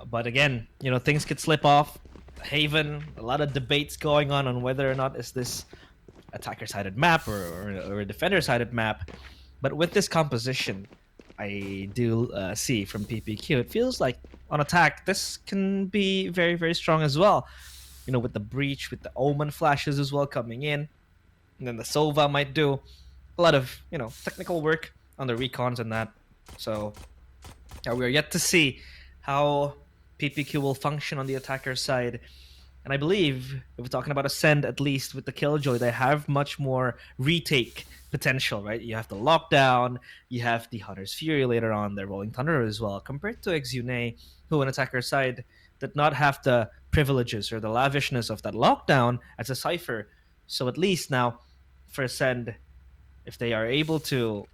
But again, you know, things could slip off. Haven, a lot of debates going on whether or not is this attacker-sided map or a defender-sided map. But with this composition, I do see from PPQ, it feels like on attack, this can be very, very strong as well. You know, with the breach, with the Omen flashes as well coming in. And then the Sova might do a lot of, you know, technical work on the recons and that. So, yeah, we are yet to see how PPQ will function on the attacker side. And I believe, if we're talking about Ascend, at least with the Killjoy, they have much more retake potential, right? You have the Lockdown, you have the Hunter's Fury later on, the Rolling Thunder as well, compared to Exune, who on attacker side did not have the privileges or the lavishness of that Lockdown as a Cypher. So at least now, for Ascend, if they are able to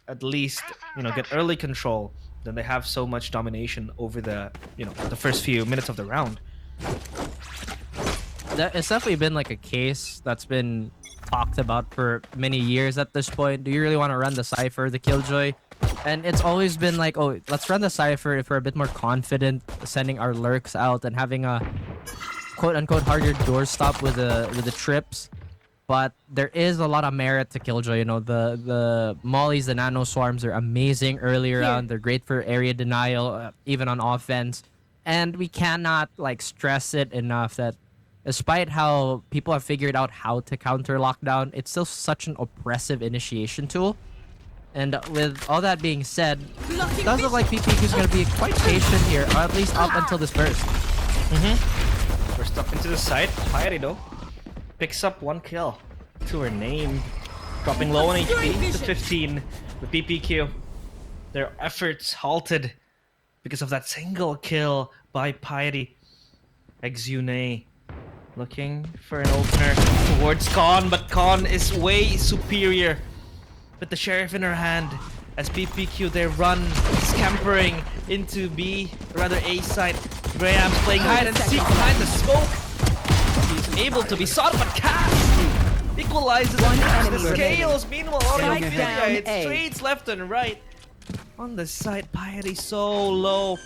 at least, you know, get early control, then they have so much domination over the, you know, the first few minutes of the round. It's definitely been like a case that's been talked about for many years at this point. Do you really want to run the Cypher, the Killjoy? And it's always been like, oh, let's run the Cypher if we're a bit more confident sending our lurks out and having a quote-unquote harder doorstop with the trips. But there is a lot of merit to Killjoy. You know, the mollies, the nano swarms are amazing early round. They're great for area denial, even on offense. And we cannot like stress it enough that despite how people have figured out how to counter lockdown, it's still such an oppressive initiation tool. And with all that being said, it does look like PPQ is going to be quite patient here, or at least up until this burst. We're stuck into the site. Piety though picks up 1 kill to her name, dropping low on HP to 15 with PPQ. Their efforts halted because of that single kill by Piety. Exune looking for an opener towards Con, but Con is way superior with the Sheriff in her hand. As PPQ, they run, scampering into B, rather A side. Graham's playing hide and seek behind the smoke. He's able to be sought, but Cass equalizes and drops the scales. Meanwhile, Ophelia, it's trades left and right. On the side, Piety so low.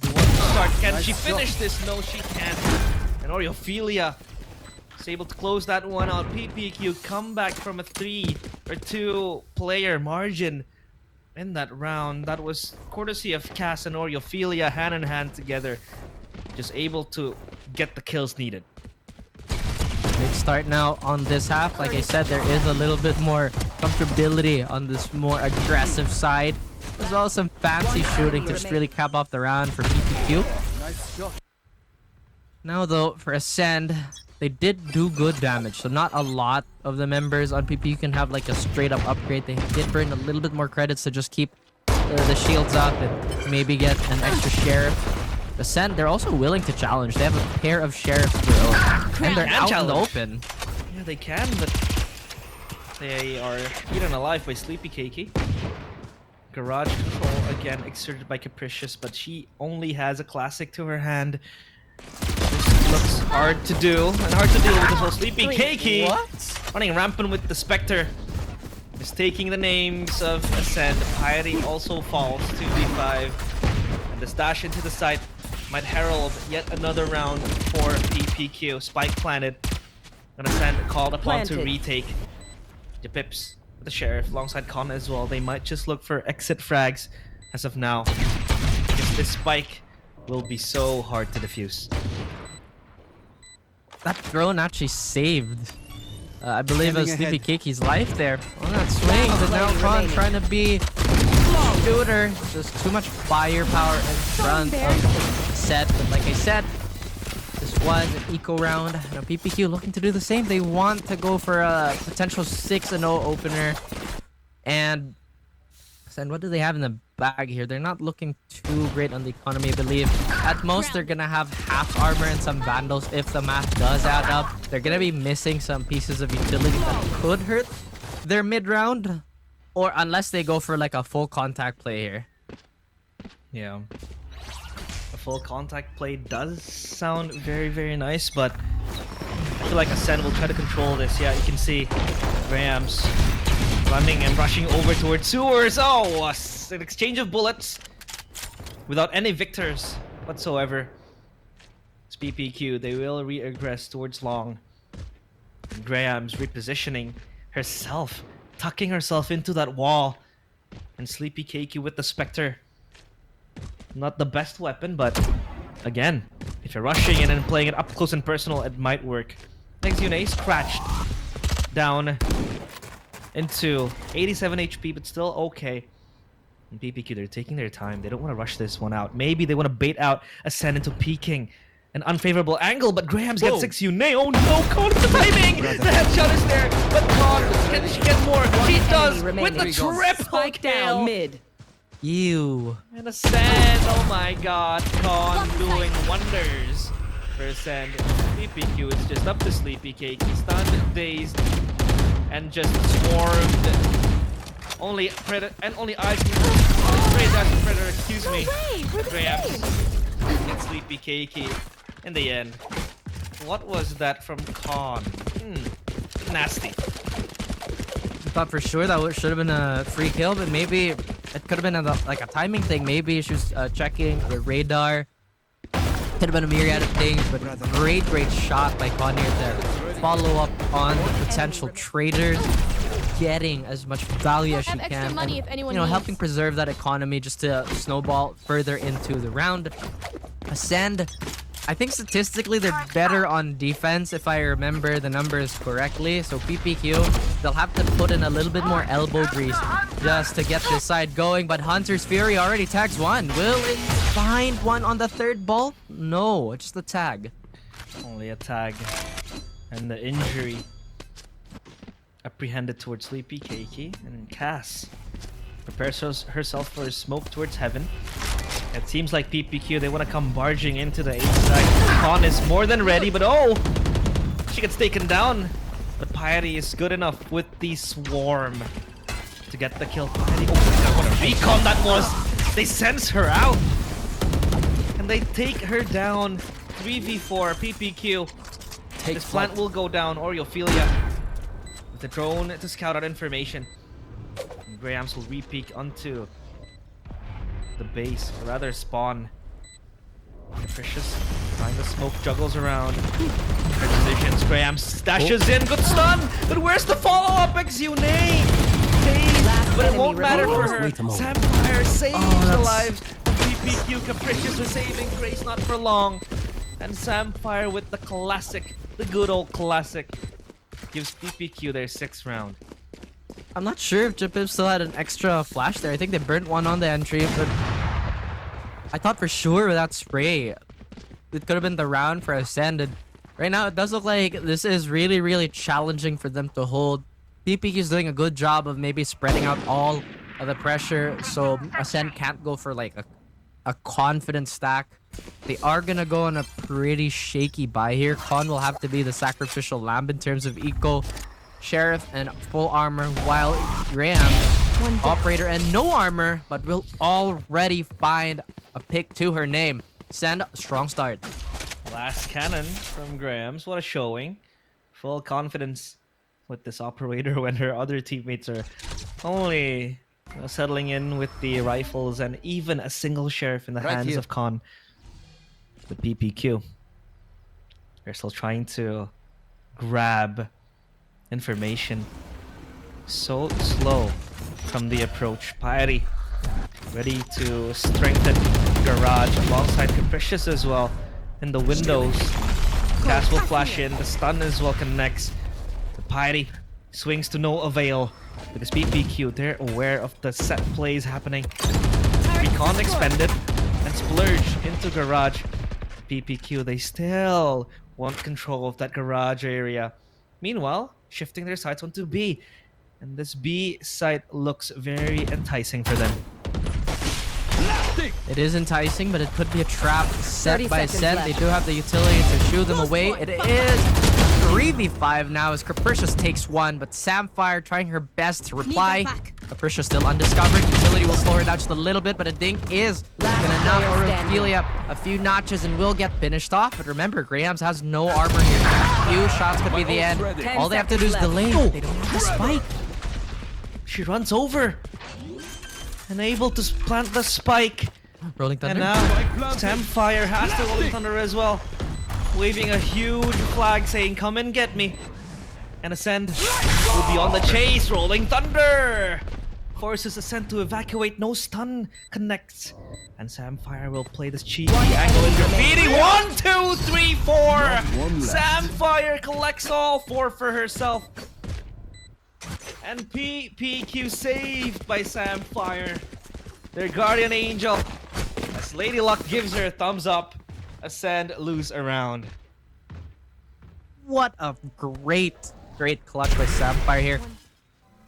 They want to start. Can she finish this? No, she can't. And Ophelia is able to close that one out. PPQ come back from a 3 or 2 player margin. in that round. That was courtesy of Cass and Ophelia hand in hand together, just able to get the kills needed. Big start now on this half. Like I said, there is a little bit more comfortability on this more aggressive side. There's also some fancy shooting to just really cap off the round for PPQ. Now though, for Ascend, they did do good damage. So not a lot of the members on PPQ can have like a straight up upgrade. They did burn a little bit more credits to just keep the shields up and maybe get an extra sheriff. Ascend, they're also willing to challenge. They have a pair of sheriffs of their own. And they're out in the open. Yeah, they can, but they are eaten alive by Sleepy Keiki. Garage control again exerted by Capricious, but she only has a classic to her hand. This looks hard to do, and hard to deal with this whole Sleepy Keiki. What? Running rampant with the Spectre. Is taking the names of Ascend. Piety also falls 2v5. And this dash into the site might herald yet another round for PPQ. Spike planted. And Ascend called upon to retake. The Pips with the Sheriff alongside Con as well. They might just look for exit frags as of now. Because this spike will be so hard to defuse. That drone actually saved, I believe, it was Sleepy Kiki's life there on that swing. But now Con trying to be shooter. Just too much firepower in front of the set. But like I said, this was an eco round. Now PPQ looking to do the same. They want to go for a potential 6-0 opener. And what do they have in the bag here? They're not looking too great on the economy, I believe. At most, they're gonna have half armor and some vandals if the math does add up. They're gonna be missing some pieces of utility that could hurt their mid round, or unless they go for like a full contact play here. Yeah. A full contact play does sound very, very nice, but I feel like Ascend will try to control this. Yeah, you can see Rams running and rushing over towards sewers. Oh, an exchange of bullets without any victors whatsoever. It's PPQ. They will re-aggress towards long. Graham's repositioning herself, tucking herself into that wall. And Sleepy Keiki with the Spectre. Not the best weapon, but again, if you're rushing in and playing it up close and personal, it might work. Next Yune scratched down into 87 HP, but still okay. And PPQ, they're taking their time. They don't want to rush this one out. Maybe they want to bait out Ascend into peeking. An unfavorable angle, but Graham's got 6 Yune. Oh no, Con with the timing! The headshot is there, but Con, can she get more? She does with the triple Spike kill! down mid. Ew. And Ascend, oh my god, Con doing wonders for Ascend. PPQ is just up to Sleepy Keiki, stunned, dazed, and just swarmed. Only Predator and only eyes. Predator, excuse me. Graham and Sleepy Keiki in the end. What was that from Con? Nasty. I thought for sure that should have been a free kill, but maybe it could have been like a timing thing. Maybe she was checking the radar. Could have been a myriad of things, but great shot by Con here to follow up on the potential traders, getting as much value as she can, and, you know, helping preserve that economy just to snowball further into the round. Ascend, I think statistically they're better on defense if I remember the numbers correctly. So PPQ, they'll have to put in a little bit more elbow grease just to get this side going. But Hunter's Fury already tags one. Will it find one on the third ball? No, it's just a tag. Only a tag. And the injury apprehended towards Sleepy Keiki, and Cass prepares herself for a smoke towards heaven. It seems like PPQ, they want to come barging into the 8 side. Con is more than ready, but oh! She gets taken down. But Piety is good enough with the swarm to get the kill. Piety, oh my god, what a recon that was! They sense her out! And they take her down. 3v4, PPQ. This plant will go down, Ophelia. With the drone to scout out information. And Grahams will re-peek onto the base, or rather spawn. Capricious trying to smoke, juggles around. Positions, Graham stashes in, good stun! But where's the follow-up? Exune! But but it enemy won't matter for her. Wait a moment. Sapphire saves the that's- lives of PPQ. Capricious was saving Grace, not for long. And Sapphire with the classic, the good old classic, gives PPQ their 6th round. I'm not sure if Jipip still had an extra flash there. I think they burnt one on the entry, but I thought for sure with that spray, it could have been the round for Ascend. And right now, it does look like this is really, really challenging for them to hold. PPQ is doing a good job of maybe spreading out all of the pressure, so Ascend can't go for like a confident stack. They are gonna go on a pretty shaky buy here. Con will have to be the sacrificial lamb in terms of eco, sheriff, and full armor, while Graham, operator, and no armor, but will already find a pick to her name. Send strong start. Last cannon from Grams. What a showing. Full confidence with this operator when her other teammates are only settling in with the rifles and even a single sheriff in the Right hands here. of Con. The PPQ. They're still trying to grab information. So slow from the approach. Piety ready to strengthen Garage alongside Capricious as well in the windows. Cass will flash in. The stun as well connects. The Piety swings to no avail. Because PPQ, they're aware of the set plays happening. Recon expended and splurge into Garage. PPQ, they still want control of that Garage area. Meanwhile, shifting their sights onto B. And this B site looks very enticing for them. It is enticing, but it could be a trap set 30 by seconds Set. left. They do have the utility to shoo them away. It is 3v5 now as Capricious takes one, but Samfire trying her best to reply. Capricious still undiscovered. Utility will slow her down just a little bit, but a dink is gonna knock player standing. Ophelia a few notches and will get finished off. But remember, Grahams has no armor here. A few shots could be the end. 10 All they have to do is seconds delay. left. They don't have the spike. She runs over and able to plant the spike. Rolling Thunder. And now Samfire has the Rolling Thunder as well, waving a huge flag saying, "Come and get me." And Ascend will be on the chase. Rolling Thunder forces Ascend to evacuate. No stun connects. And Samfire will play this cheeky angle in graffiti. 1, 2, 3, 4. Samfire collects all 4 for herself. And PPQ saved by Samfire. Their guardian angel. As Lady Luck gives her a thumbs up. Ascend lose a round. What a great clutch by Sapphire here.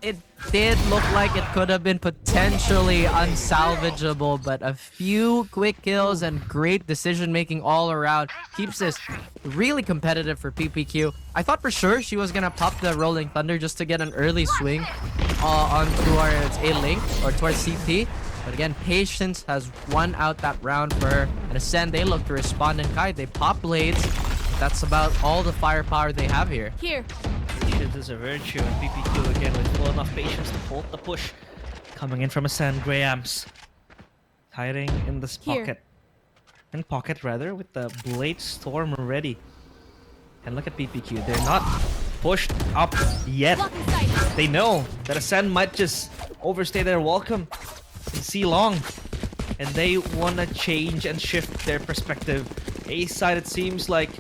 It did look like it could have been potentially unsalvageable, but a few quick kills and great decision making all around keeps this really competitive for PPQ. I thought for sure she was gonna pop the Rolling Thunder just to get an early swing on towards A link or towards CT. But again, Patience has won out that round for her. And Ascend, they look to respond in kind. They pop blades. That's about all the firepower they have here. Here. Patience is a virtue, and PPQ again with full enough patience to hold the push. Coming in from Ascend, Grahams. Hiding in this Here. pocket. In pocket rather, with the Blade Storm ready. And look at PPQ, they're not pushed up yet. They know that Ascend might just overstay their welcome in C-Long. And they want to change and shift their perspective. A side, it seems like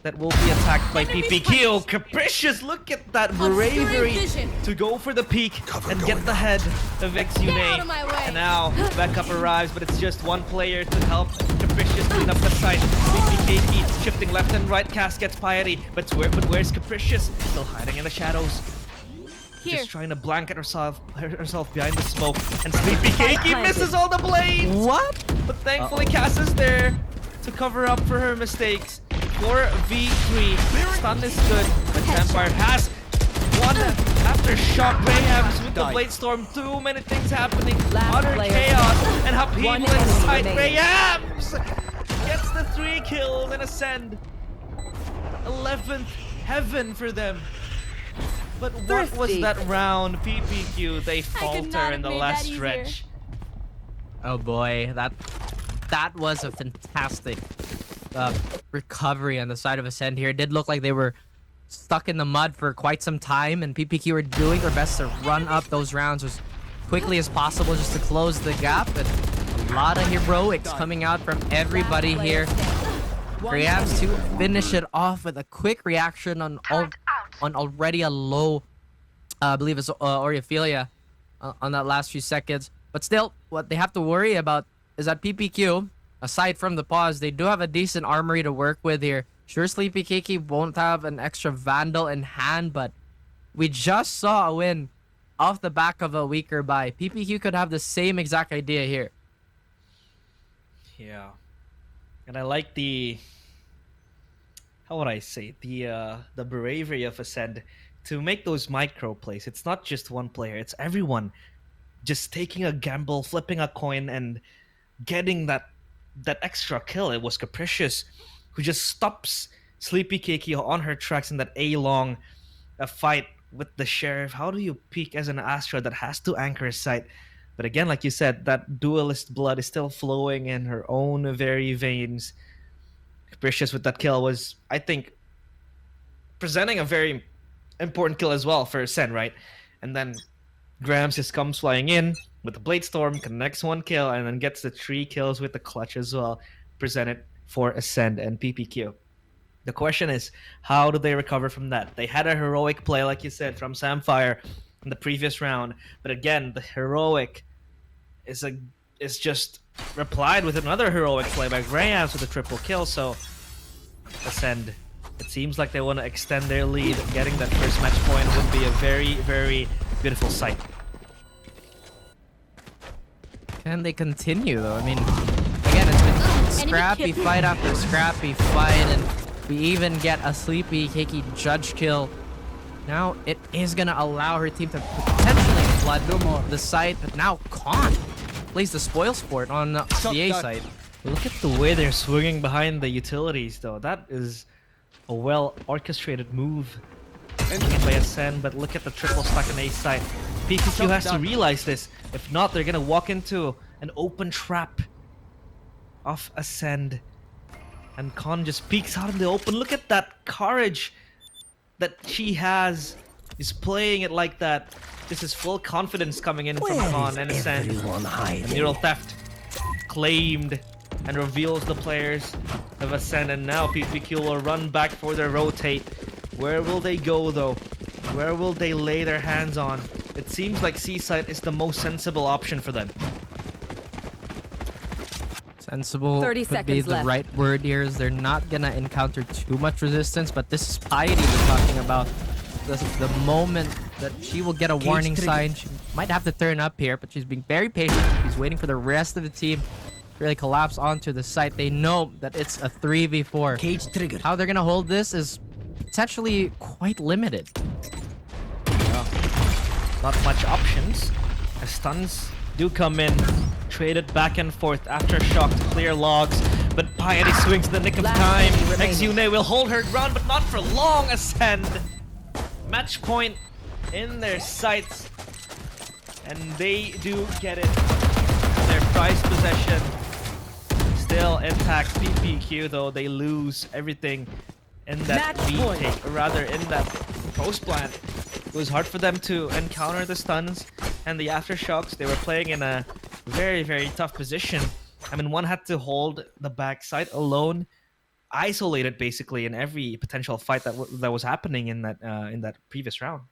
that will be attacked by PPQ. Capricious, look at that bravery to go for the peak and get the head of Exune. And now backup arrives, but it's just one player to help Capricious clean up the site. PPK shifting left and right. Cass gets Piety, but where's Capricious? Still hiding in the shadows. Just trying to blanket herself behind the smoke. And Sleepy Cakey misses all the blades! What? But thankfully Cass is there to cover up for her mistakes. 4v3. Stun is good, but Vampire has one aftershock. Grahams with the Blade Storm. Too many things happening. Utter chaos and upheaval inside. Grahams gets the 3 kills and Ascend. 11th heaven for them. But what was that round? PPQ, they falter in the last stretch. Oh boy, that was a fantastic recovery on the side of Ascend here. It did look like they were stuck in the mud for quite some time, and PPQ are doing their best to run up those rounds as quickly as possible just to close the gap. And a lot of heroics coming out from everybody here. Grabs to finish it off with a quick reaction on already a low, I believe it's Oriophila on that last few seconds. But still, what they have to worry about is that PPQ, aside from the pause, they do have a decent armory to work with here. Sure, Sleepy Kiki won't have an extra Vandal in hand, but we just saw a win off the back of a weaker buy. PPQ could have the same exact idea here. Yeah. And I like the, how would I say, the bravery of Ascend to make those micro plays. It's not just one player, it's everyone just taking a gamble, flipping a coin, and getting that extra kill. It was Capricious who just stops Sleepy Kiki on her tracks in that A-long fight with the Sheriff. How do you peek as an Astra that has to anchor his sight? But again, like you said, that duelist blood is still flowing in her own very veins. Capricious with that kill was, I think, presenting a very important kill as well for Sen, right? And then Grams just comes flying in with the Blade Storm, connects one kill, and then gets the 3 kills with the clutch as well, presented for Ascend and PPQ. The question is, how do they recover from that? They had a heroic play, like you said, from Samfire in the previous round, but again, the heroic is just replied with another heroic play by Grams with a triple kill. So Ascend, it seems like they want to extend their lead. Getting that first match point would be a very, very beautiful sight. Can they continue though? I mean, again, it's been scrappy fight after scrappy fight, and we even get a Sleepy Kiki judge kill. Now it is gonna allow her team to potentially flood the site, but now Khan plays the spoil sport on the A side. Look at the way they're swinging behind the utilities, though. That is a well orchestrated move by Ascend, but look at the triple stack on A side. PPQ has to realize this. If not, they're gonna walk into an open trap of Ascend. And Khan just peeks out in the open. Look at that courage that she has. Is playing it like that. This is full confidence coming in from Khan and Ascend. And Neural Theft claimed and reveals the players of Ascend. And now PPQ will run back for their rotate. Where will they go though? Where will they lay their hands on? It seems like C-side is the most sensible option for them. Sensible 30 could be seconds the left. right word here, is they're not gonna encounter too much resistance, but this is Piety we're talking about. The moment that she will get a warning sign, she might have to turn up here, but she's being very patient. She's waiting for the rest of the team to really collapse onto the site. They know that it's a 3v4. Cage triggered. How they're gonna hold this is potentially quite limited. Not much options. As stuns do come in, traded back and forth. Aftershock to clear logs, but Piety swings in the nick of time. Exune will hold her ground, but not for long. Ascend. Match point in their sights, and they do get it. Their prized possession still intact. PPQ though, they lose everything in that retake, or rather in that post plant. It was hard for them to encounter the stuns and the aftershocks. They were playing in a very, very tough position. I mean, one had to hold the backside alone, isolated basically in every potential fight that was happening in that previous round.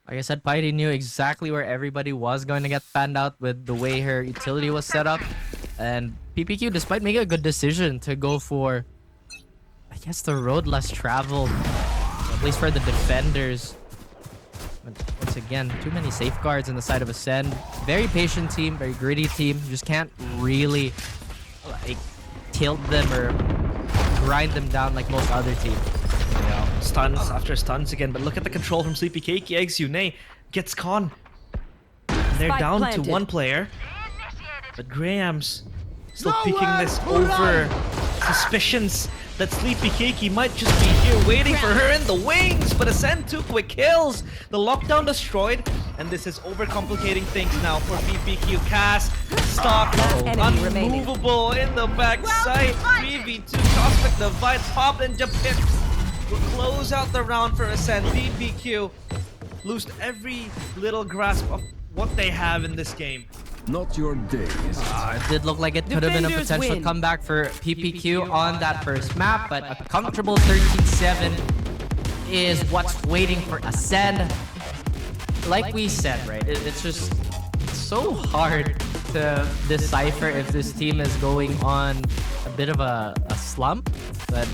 Like I said, Piety knew exactly where everybody was going to get fanned out with the way her utility was set up. And PPQ, despite making a good decision to go for, I guess, the road less traveled, at least for the defenders. But once again, too many safeguards in the side of Ascend. Very patient team, very gritty team. You just can't really like tilt them or grind them down like most other teams. Yeah, stuns after stuns again, but look at the control from Sleepy Kiki. Exune gets Khan. They're Spike down planted. to one player, but Graham's still picking this over suspicions that Sleepy Kiki might just be here waiting for her in the wings, but Ascend 2 quick kills. The lockdown destroyed, and this is overcomplicating things now for PPQ. Cast, stock, unmovable in the backside. 3v2 Cosmic Divide popped and just pips will close out the round for Ascend. PPQ lose every little grasp of what they have in this game. Not your day, is it? It did look like it could have been a Defenders potential win. comeback for PPQ on that first map, but a comfortable 13-7 is what's waiting for Ascend. Like we said, right? It's just so hard to decipher if this team is going on a bit of a slump, but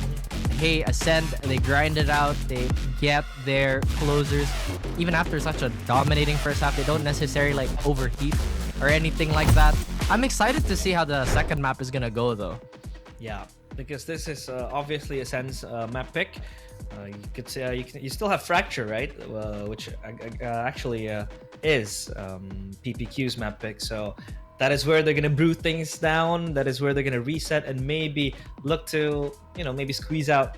hey, Ascend, they grind it out, they get their closers. Even after such a dominating first half, they don't necessarily like overheat or anything like that. I'm excited to see how the second map is gonna go though. Yeah, because this is obviously Ascend's map pick. You could say you still have Fracture, right? Which actually is PPQ's map pick. So that is where they're gonna brew things down. That is where they're gonna reset and maybe look to maybe squeeze out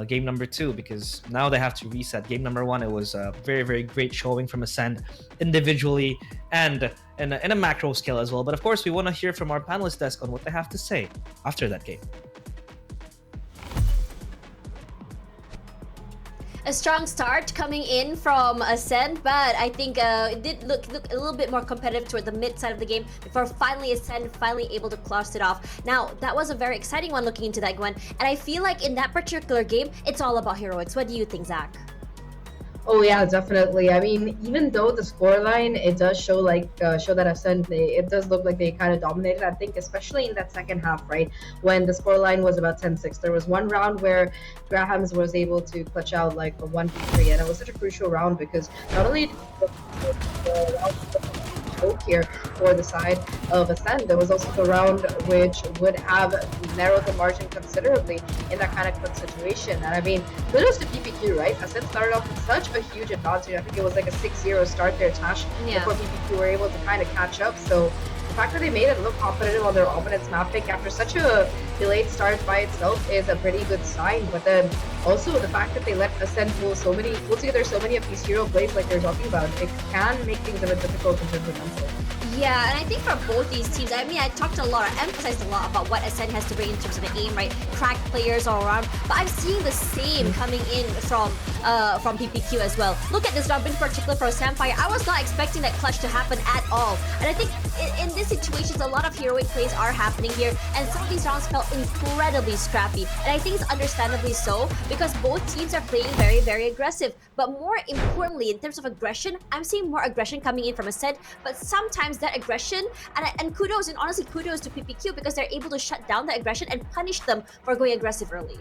game number 2, because now they have to reset. Game number 1, it was a very, very great showing from Ascend individually and in a macro scale as well. But of course, we want to hear from our panelist desk on what they have to say after that game. A strong start coming in from Ascend, but I think it did look a little bit more competitive toward the mid side of the game before finally Ascend able to close it off. Now, that was a very exciting one looking into that, Gwen, and I feel like in that particular game, it's all about heroics. What do you think, Zach? Oh yeah, definitely. I mean, even though the scoreline, it does show that Ascend, it does look like they kind of dominated. I think especially in that second half, right, when the scoreline was about 10-6. There was one round where Grahams was able to clutch out like a 1v3, and it was such a crucial round because not only here for the side of Ascend, there was also the round which would have narrowed the margin considerably in that kind of quick situation. And I mean, kudos to PPQ, right? Ascend started off with such a huge advantage. I think it was like a 6-0 start there, Tash, before PPQ were able to kind of catch up. So the fact that they made it look competitive on their opponent's map pick after such a delayed start by itself is a pretty good sign. But then also the fact that they let Ascend pull together so many of these hero plays like they're talking about, it can make things a bit difficult in terms of mental. Yeah, and I think for both these teams, I mean, I emphasized a lot about what Ascend has to bring in terms of the aim, right? Crack players all around, but I'm seeing the same coming in from PPQ as well. Look at this round in particular for Samfire. I was not expecting that clutch to happen at all, and I think in this situations, a lot of heroic plays are happening here, and some of these rounds felt incredibly scrappy, and I think it's understandably so because both teams are playing very, very aggressive. But more importantly, in terms of aggression, I'm seeing more aggression coming in from Ascend, but sometimes that aggression, and kudos, and honestly kudos to PPQ because they're able to shut down the aggression and punish them for going aggressive early.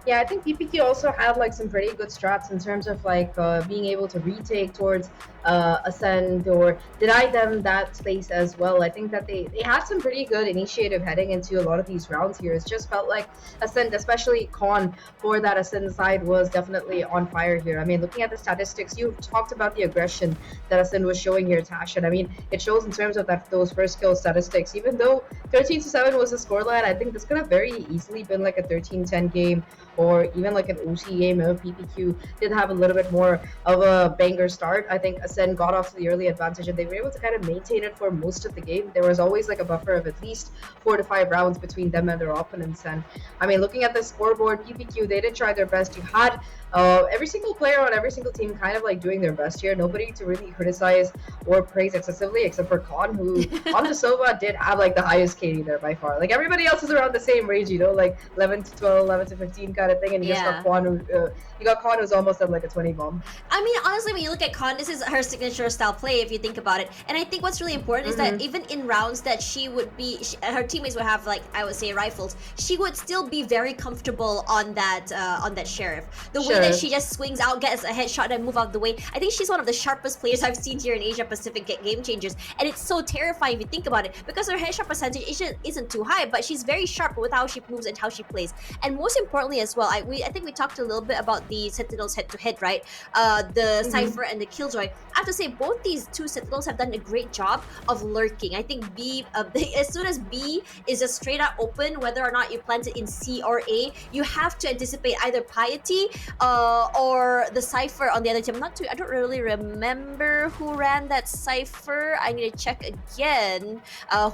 Yeah, I think PPQ also had like some pretty good strats in terms of like being able to retake towards Ascend or deny them that space as well. I think that they had some pretty good initiative heading into a lot of these rounds here. It just felt like Ascend, especially Con for that Ascend side, was definitely on fire here. I mean, looking at the statistics, you talked about the aggression that Ascend was showing here, Tash, and I mean, it shows in terms of those first kill statistics. Even though 13-7 was the scoreline, I think this could have very easily been like a 13-10 game or even like an OC game. PPQ did have a little bit more of a banger start. I think Ascend got off to the early advantage and they were able to kind of maintain it for most of the game. There was always like a buffer of at least 4 to 5 rounds between them and their opponents. And I mean, looking at the scoreboard, PPQ, they did try their best. You had every single player on every single team kind of like doing their best here. Nobody to really criticize or praise excessively except for Khan, who on the Sova did have like the highest KD there by far. Like everybody else is around the same range, you know, like 11 to 12, 11 to 15 kind of thing. And you just got Khan who's almost at like a 20 bomb. I mean, honestly, when you look at Khan, this is her signature style play if you think about it. And I think what's really important is that even in rounds that her teammates would have like, I would say, rifles, she would still be very comfortable on that Sheriff. The way that she just swings out, gets a headshot and move out of the way. I think she's one of the sharpest players I've seen here in Asia Pacific get game changers. And it's so terrifying if you think about it because her headshot percentage isn't too high, but she's very sharp with how she moves and how she plays. And most importantly as well, I think we talked a little bit about the Sentinels head-to-head, right? The Cypher and the Killjoy. I have to say, both these two Sentinels have done a great job of lurking. I think B, as soon as B is just straight out open, whether or not you plant it in C or A, you have to anticipate either Piety or the Cypher on the other team. I don't really remember who ran that Cypher. I need to check again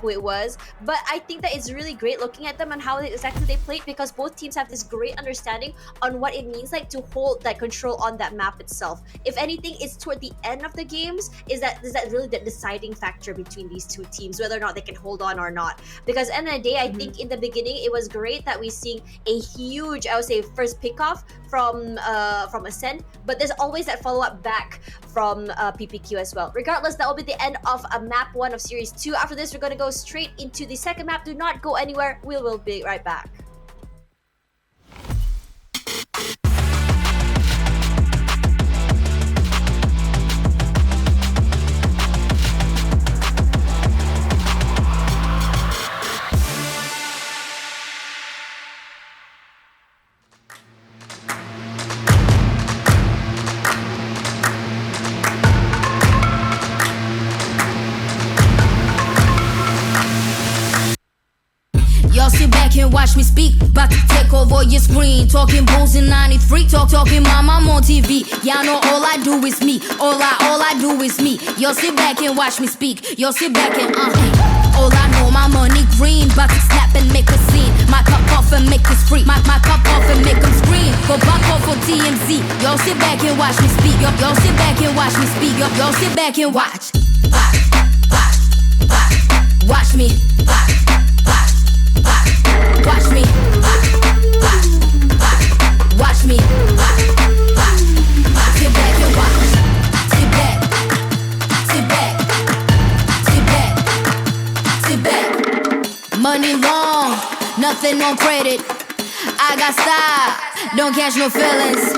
who it was. But I think that it's really great looking at them and how exactly they played because both teams have this great understanding on what it means like to hold that control on that map itself. If anything, it's toward the end of the games is that really the deciding factor between these two teams, whether or not they can hold on or not. Because end of the day, I think in the beginning it was great that we seeing a huge, I would say, first pickoff from Ascend, but there's always that follow-up back from PPQ as well. Regardless, that will be the end of map 1 of series 2. After this, we're going to go straight into the second map. Do not go anywhere. We will be right back. Y'all sit back and watch me speak. About to take over your screen. Talking bulls in 93. Talking mom, I'm on TV. Y'all know all I do is me. All I do is me. Y'all sit back and watch me speak. Y'all sit back and all I know, my money green. About to snap and make a scene. My cup off and make this free. My cup off and make them scream. Go back off for TMZ. Y'all sit back and watch me speak. Y'all sit back and watch me speak. Y'all sit back and watch. Watch me. Watch me. Watch me. Sit back and watch. Sit back. Sit back. Sit back. Sit back. Money long, nothing on credit. I got style, don't catch no feelings.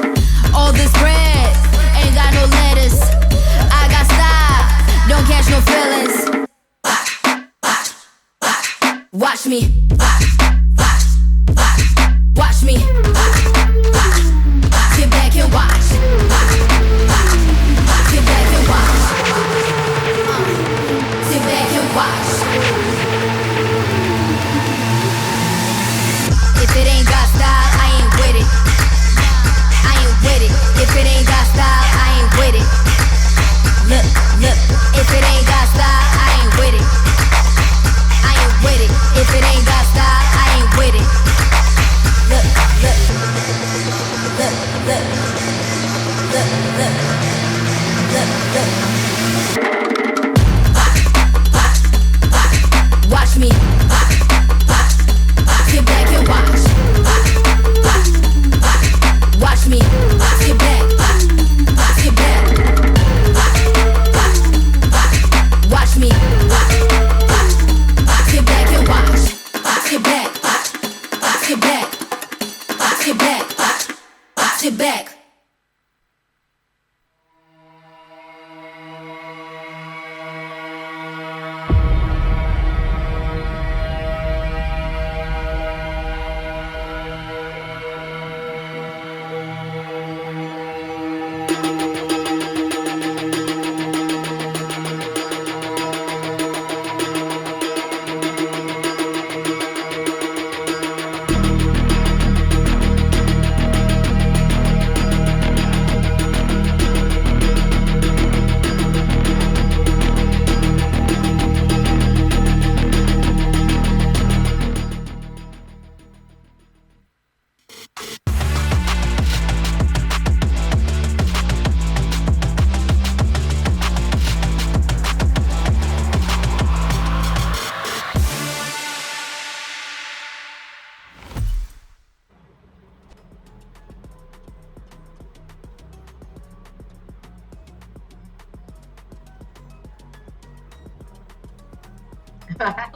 All this bread, ain't got no lettuce. I got style, don't catch no feelings. Watch me. Watch me. Sit back and watch. Sit back and watch. Sit back and watch. If it ain't got style, I ain't with it. I ain't with it. If it ain't got style, I ain't with it. Look, look. If it ain't got style, I ain't with it. I ain't with it. If it ain't got style, I ain't with it. Look, look, look, look, look, look, look, look. Watch me. Sit back and watch. Watch me. Sit back. Sit back. Watch me. Sit back and watch. Sit back. Sit back. Sit back. Sit back.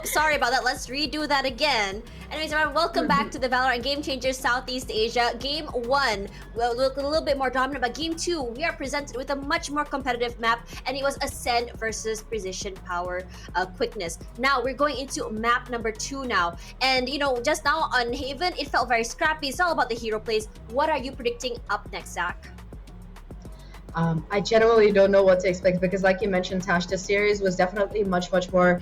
Sorry about that. Let's redo that again. Anyways, everyone, welcome back to the VALORANT Game Changers Southeast Asia. Game 1 will look a little bit more dominant, but Game 2, we are presented with a much more competitive map, and it was Ascend versus Precision Power Quickness. Now, we're going into map number 2 now. And, you know, just now on Haven, it felt very scrappy. It's all about the hero plays. What are you predicting up next, Zach? I generally don't know what to expect because, like you mentioned, Tash, the series was definitely much more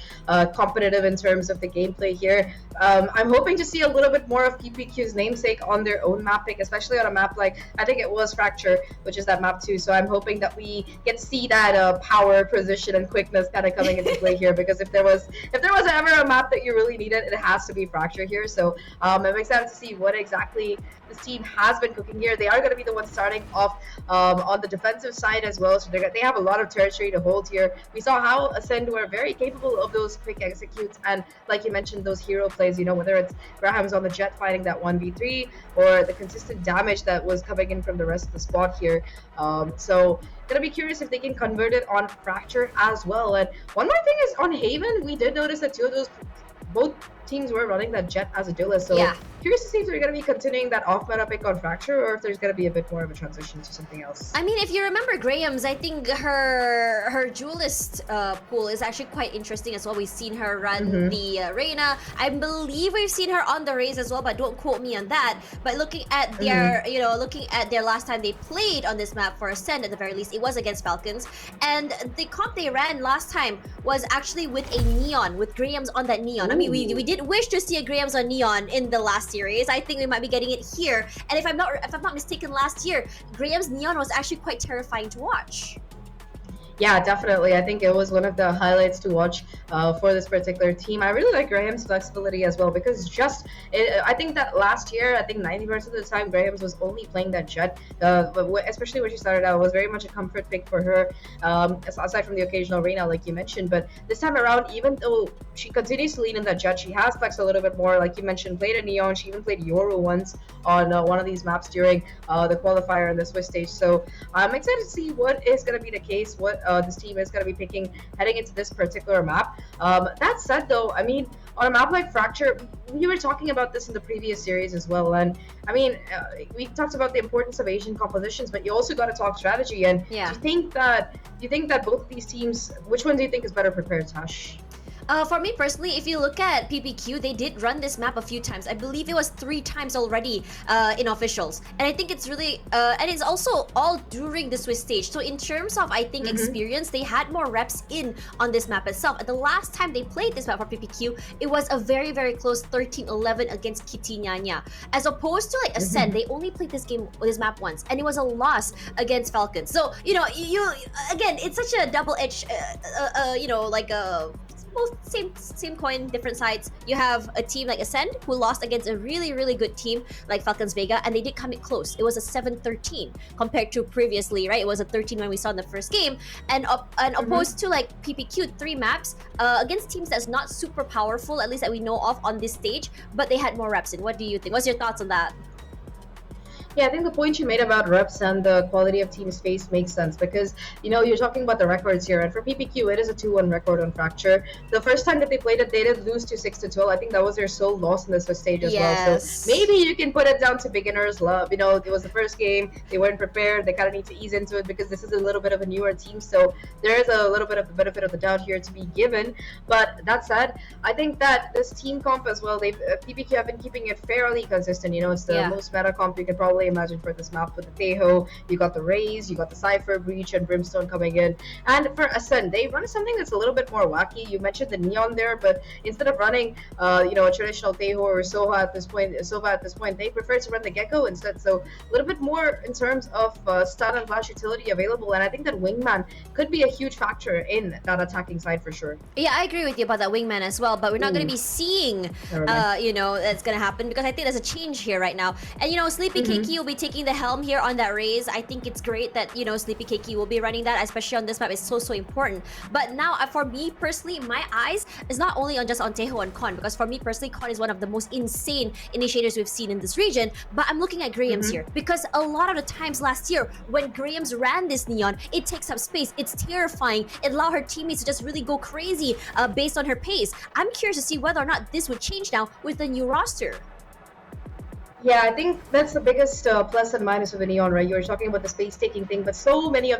competitive in terms of the gameplay here. I'm hoping to see a little bit more of PPQ's namesake on their own mapping, especially on a map like I think it was Fracture, which is that map 2. So I'm hoping that we get to see that power, precision, and quickness kind of coming into play here. Because if there was ever a map that you really needed, it has to be Fracture here. So I'm excited to see what exactly this team has been cooking here. They are going to be the ones starting off on the defensive side as well, so they have a lot of territory to hold here. We saw how Ascend were very capable of those quick executes, and like you mentioned, those hero plays, whether it's Graham's on the jet fighting that 1v3 or the consistent damage that was coming in from the rest of the squad here. So gonna be curious if they can convert it on Fracture as well. And one more thing is on Haven, we did notice that both teams were running that jet as a duelist. So Yeah. curious to see if they're going to be continuing that off-meta pick on Fracture or if there's going to be a bit more of a transition to something else. I mean, if you remember Graham's, I think her duelist pool is actually quite interesting as well. We've seen her run the Reyna. I believe we've seen her on the Raze as well, but don't quote me on that. But looking at their last time they played on this map for Ascend, at the very least, it was against Falcons. And the comp they ran last time was actually with a Neon, with Graham's on that Neon. I mean, we did wish to see a Graham's on Neon in the last series. I think we might be getting it here. And if I'm not mistaken, last year Graham's Neon was actually quite terrifying to watch. Yeah, definitely. I think it was one of the highlights to watch for this particular team. I really like Graham's flexibility as well because I think that last year, I think 90% of the time, Graham's was only playing that jet, especially when she started out. It was very much a comfort pick for her, aside from the occasional Reyna, like you mentioned. But this time around, even though she continues to lean in that jet, she has flexed a little bit more. Like you mentioned, played a Neon. She even played Yoru once on one of these maps during the qualifier in the Swiss stage. So I'm excited to see what is going to be the case, what this team is going to be picking heading into this particular map. That said, though, I mean, on a map like Fracture, we were talking about this in the previous series as well. And I mean, we talked about the importance of Asian compositions, but you also got to talk strategy. And do you think that both of these teams, which one do you think is better prepared, Tash? For me personally, if you look at PPQ, they did run this map a few times. I believe it was 3 times already in officials. And I think it's really, and it's also all during the Swiss stage. So in terms of, I think, experience, they had more reps in on this map itself. And the last time they played this map for PPQ, it was a very, very close 13-11 against Kitty Nyanya. As opposed to like Ascend, they only played this map once. And it was a loss against Falcons. So, you again, it's such a double-edged, both same coin, different sides. You have a team like Ascend who lost against a really, really good team like Falcons Vega, and they did come in close. It was a 7-13 compared to previously, right? It was a 13 when we saw in the first game. And opposed to like PPQ, 3 maps against teams that's not super powerful, at least that we know of on this stage, but they had more reps in. What do you think? What's your thoughts on that? Yeah, I think the point you made about reps and the quality of teams faced makes sense because, you're talking about the records here. And for PPQ, it is a 2-1 record on Fracture. The first time that they played it, they did lose to 6-12. I think that was their sole loss in this stage as well. So maybe you can put it down to beginner's luck. It was the first game. They weren't prepared. They kind of need to ease into it because this is a little bit of a newer team. So there is a little bit of the benefit of the doubt here to be given. But that said, I think that this team comp as well, PPQ have been keeping it fairly consistent. It's the most meta comp you could probably imagine for this map with the Teho. You got the Raze, you got the Cypher, Breach, and Brimstone coming in. And for Ascend, they run something that's a little bit more wacky. You mentioned the Neon there, but instead of running, a traditional Teho or Sova at this point, they prefer to run the Gecko instead. So a little bit more in terms of stun and flash utility available. And I think that Wingman could be a huge factor in that attacking side for sure. Yeah, I agree with you about that Wingman as well, but we're not going to be seeing, that's going to happen because I think there's a change here right now. And, Sleepy Keiki will be taking the helm here on that Raze. I think it's great that, Sleepy Keiki will be running that, especially on this map. It's so important. But now, for me personally, my eyes is not only on Teho and Con, because for me personally, Con is one of the most insane initiators we've seen in this region. But I'm looking at Graham's here because a lot of the times last year when Graham's ran this Neon, it takes up space. It's terrifying. It allowed her teammates to just really go crazy based on her pace. I'm curious to see whether or not this would change now with the new roster. Yeah, I think that's the biggest plus and minus of a Neon, right? You were talking about the space-taking thing, but so many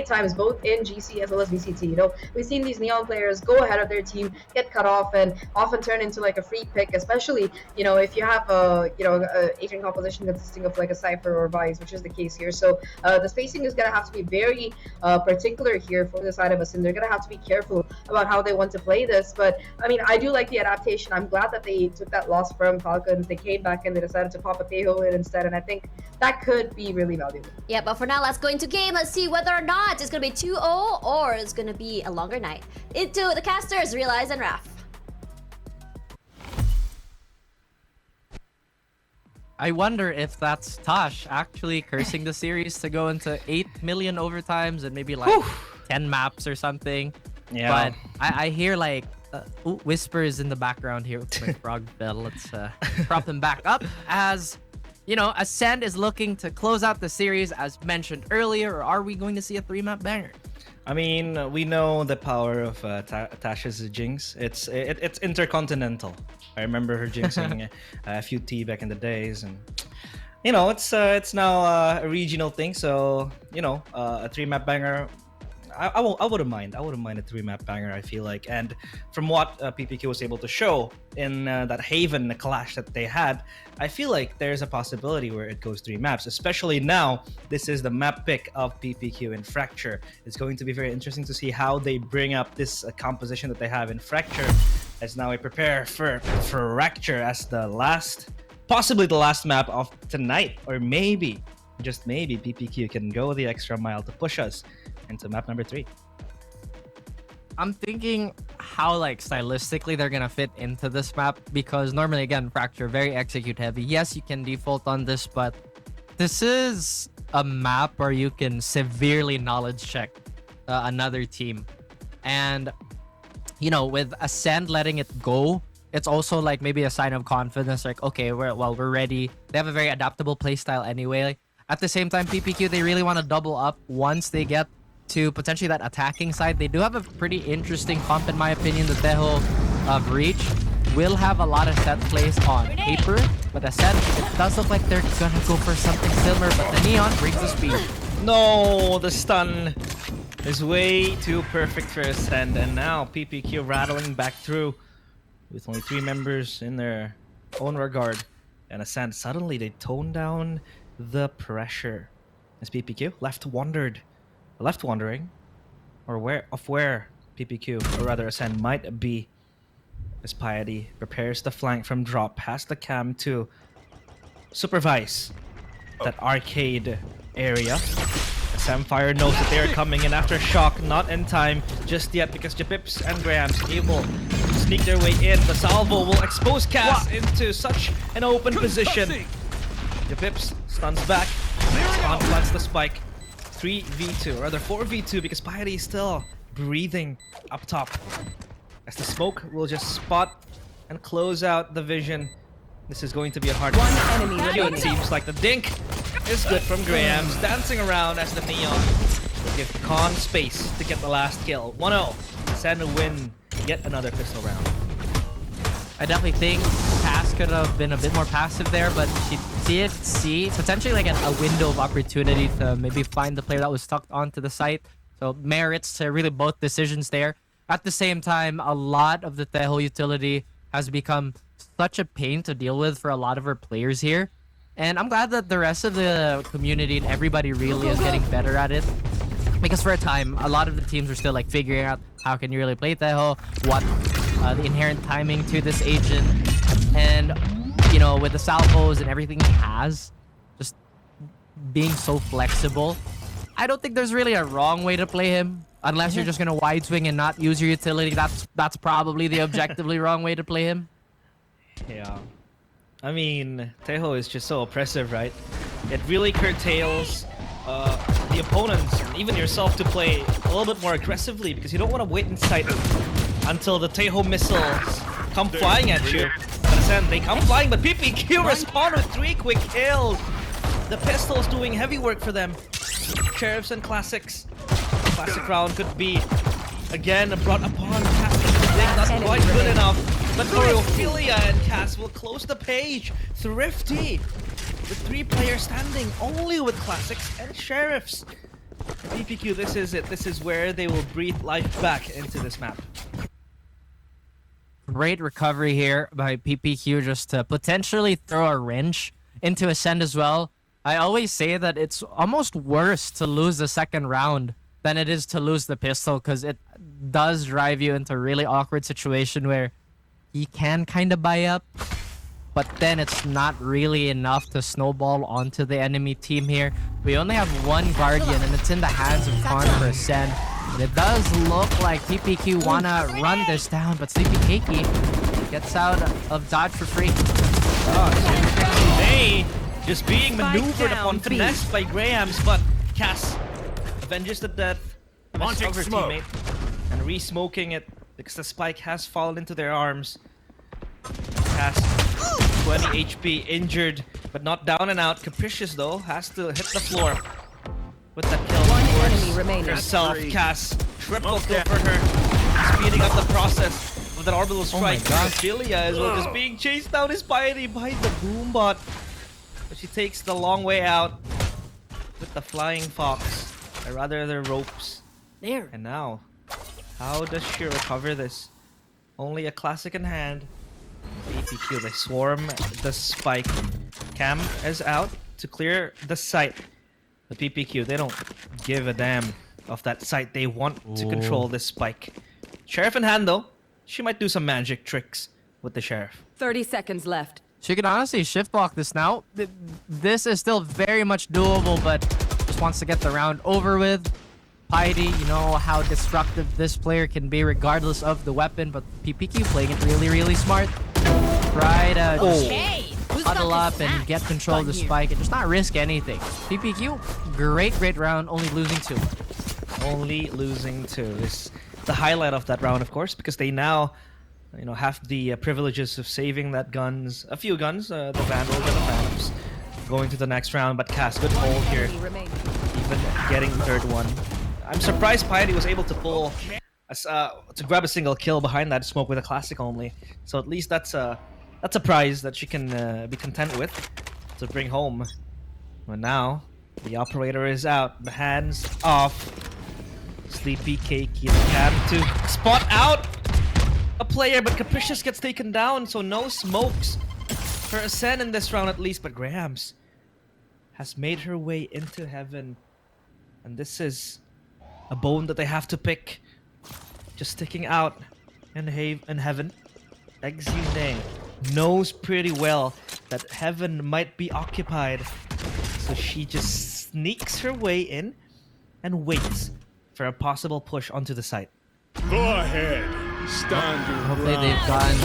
times, both in GC as well as VCT, we've seen these Neon players go ahead of their team, get cut off, and often turn into like a free pick. Especially, if you have a agent composition consisting of like a Cypher or Vice, which is the case here. So the spacing is gonna have to be very particular here for the side of us, and they're gonna have to be careful about how they want to play this. But I mean, I do like the adaptation. I'm glad that they took that loss from Falcons. They came back and they decided to pop a Tejo in instead, and I think that could be really valuable. Yeah, but for now, let's go into game. Let's see whether or not it's gonna be 2-0 or it's gonna be a longer night. Into the casters, Realize and Raf. I wonder if that's Tosh actually cursing the series to go into 8 million overtimes and maybe like 10 maps or something. Yeah. But I hear like whispers in the background here with my frog bell. Let's prop him back up as, Ascend is looking to close out the series as mentioned earlier, or are we going to see a 3-map banger? I mean, we know the power of Tasha's jinx. It's intercontinental. I remember her jinxing a few T back in the days, and it's now a regional thing. So a 3-map banger. I wouldn't mind. I wouldn't mind a 3-map banger. I feel like, and from what PPQ was able to show in that Haven clash that they had, I feel like there's a possibility where it goes 3 maps. Especially now, this is the map pick of PPQ in Fracture. It's going to be very interesting to see how they bring up this composition that they have in Fracture, as now we prepare for Fracture as possibly the last map of tonight, or maybe, just maybe, PPQ can go the extra mile to push us into map number 3. I'm thinking how stylistically they're gonna fit into this map, because normally again Fracture very execute heavy. Yes, you can default on this, but this is a map where you can severely knowledge check another team, and with Ascend letting it go, it's also like maybe a sign of confidence, like okay, we're ready. They have a very adaptable playstyle anyway. At the same time, PPQ, they really want to double up once they get to potentially that attacking side. They do have a pretty interesting comp, in my opinion. The Tejo of Reach will have a lot of set plays on paper, but Ascend, it does look like they're gonna go for something similar, but the Neon brings the speed. No, the stun is way too perfect for Ascend, and now PPQ rattling back through with only 3 members in their own regard. And Ascend, suddenly they tone down the pressure as PPQ left wondering where PPQ, or rather Ascend, might be, as Piety prepares the flank from drop past the cam to supervise that arcade area. Samfire knows that they are coming in after Shock, not in time just yet, because Japips and Grams able to sneak their way in. The salvo will expose Cass into such an open position. Japips stuns back, plants the spike. 3v2, or rather 4v2, because Piety is still breathing up top, as the smoke will just spot and close out the vision. This is going to be a hard one enemy remaining. It seems like the dink is good from Grahams, dancing around as the Neon will give Khan space to get the last kill. 1-0, Ascend win yet another pistol round. I definitely think Cass could have been a bit more passive there, but she did see potentially like a window of opportunity to maybe find the player that was stuck onto the site. So merits to really both decisions there. At the same time, a lot of the Tejo utility has become such a pain to deal with for a lot of our players here. And I'm glad that the rest of the community and everybody really is getting better at it. Because for a time, a lot of the teams were still like figuring out how can you really play Tejo, what the inherent timing to this agent, and with the salvos and everything he has, just being so flexible, I don't think there's really a wrong way to play him, unless you're just gonna wide swing and not use your utility. That's probably the objectively wrong way to play him. Yeah, I mean, Tejo is just so oppressive, right? It really curtails the opponents and even yourself to play a little bit more aggressively, because you don't want to wait in sight until the Tejo missiles come flying at you. But they come flying, but PPQ respond with 3 quick kills. The pistols doing heavy work for them. Sheriffs and Classics. Classic round could be again brought upon. Not quite good enough. But for Ophelia and Cass will close the page. Thrifty with 3 players standing, only with classics and sheriffs. PPQ, this is it. This is where they will breathe life back into this map. Great recovery here by PPQ just to potentially throw a wrench into Ascend as well. I always say that it's almost worse to lose the second round than it is to lose the pistol, because it does drive you into a really awkward situation where he can kind of buy up, but then it's not really enough to snowball onto the enemy team here. We only have 1 Guardian, and it's in the hands of Khan for Ascend. And it does look like PPQ wanna run this down, but Sleepy Cakey gets out of dodge for free. They just being maneuvered upon finesse by Grahams, but Cass avenges the death of his other teammate and re-smoking it because the spike has fallen into their arms. Cass, 20 HP, injured, but not down and out. Capricious though, has to hit the floor with that kill. One enemy remaining. Herself, Cass, triple kill for her, speeding up the process with an orbital strike. Ophelia as well, just being chased down his piety by the boombot. But she takes the long way out with the flying fox, or rather the ropes. There. And now, how does she recover this? Only a classic in hand. APQ, they swarm the spike. Cam is out to clear the site. The PPQ, they don't give a damn of that site. They want to control this spike. Sheriff in hand though, she might do some magic tricks with the Sheriff. 30 seconds left. She can honestly shift block this now. This is still very much doable, but just wants to get the round over with. Piety, you know how destructive this player can be regardless of the weapon, but PPQ playing it really, really smart. Try to just huddle up and get control of the spike and just not risk anything. PPQ, great round, only losing 2. Only losing 2 is the highlight of that round, of course, because they now, you know, have the privileges of saving that guns, a few guns, the Vandals and the Phantoms, going to the next round. But Cass, good hold here, even getting the 3rd one. I'm surprised Piety was able to pull, to grab a single kill behind that smoke with a classic only. So at least that's a prize that she can be content with to bring home. But now the operator is out, the hands off. Sleepy Cakey, the cam to spot out a player, but Capricious gets taken down, so no smokes for Ascend in this round at least. But Grahams has made her way into heaven, and this is a bone that they have to pick. Just sticking out in heaven. Exune knows pretty well that heaven might be occupied, so she just sneaks her way in and waits for a possible push onto the site. Go ahead. Stand your Hopefully ground. they've gotten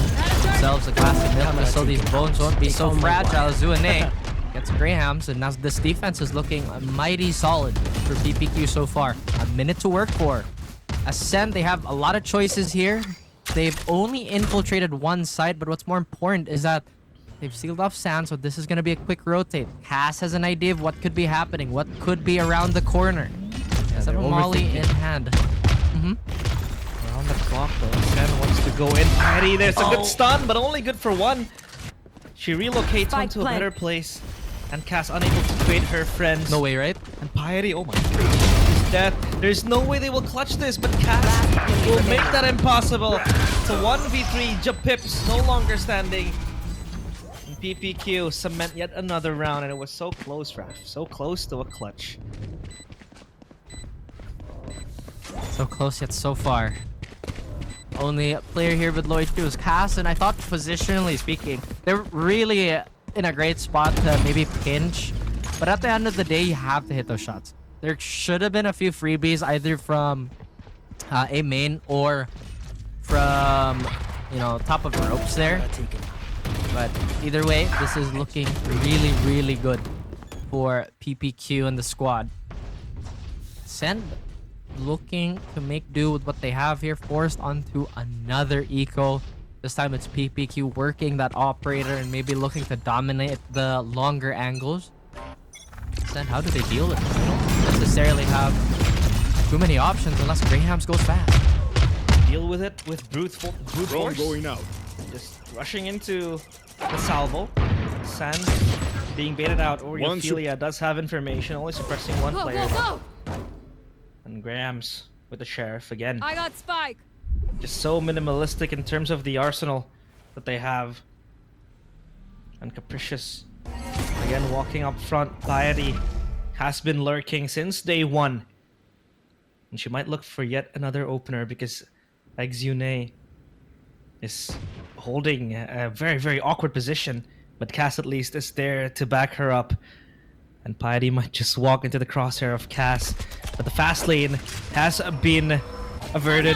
themselves a glass of milk so these bones won't be so fragile. Zuane gets Grahams, and now this defense is looking mighty solid for PPQ so far. A minute to work for. Ascend, they have a lot of choices here. They've only infiltrated one site, but what's more important is that they've sealed off sand, so this is going to be a quick rotate. Cass has an idea of what could be happening, what could be around the corner. Has a Molly in hand. Around the clock though, Ascend wants to go in. Piety, there's a good stun, but only good for 1. She relocates onto a better place, and Cass unable to trade her friends. No way, right? And Piety, oh my god, is dead. There's no way they will clutch this, but Cass will make that impossible. It's a 1v3, Pips no longer standing. And PPQ cement yet another round, and it was so close, Raf. So close to a clutch. So close yet so far. Only player here with low HP was Cass, and I thought positionally speaking, they're really in a great spot to maybe pinch. But at the end of the day, you have to hit those shots. There should have been a few freebies either from A main or from, you know, top of the ropes there. But either way, this is looking really, really good for PPQ and the squad. Send looking to make do with what they have here, forced onto another eco. This time it's PPQ working that operator and maybe looking to dominate the longer angles. Then how do they deal with it? They don't necessarily have too many options unless Grahams goes fast. Deal with it with brute force. Drone going out. just rushing into the salvo. Sand being baited out. Ophelia does have information, only suppressing one player. And Grams with the Sheriff again. I got Spike. Just so minimalistic in terms of the arsenal that they have. And Capricious again walking up front. Piety has been lurking since day one. And she might look for yet another opener because Exune is holding a very, very awkward position. But Cass at least is there to back her up. And Piety might just walk into the crosshair of Cass. But the fast lane has been averted.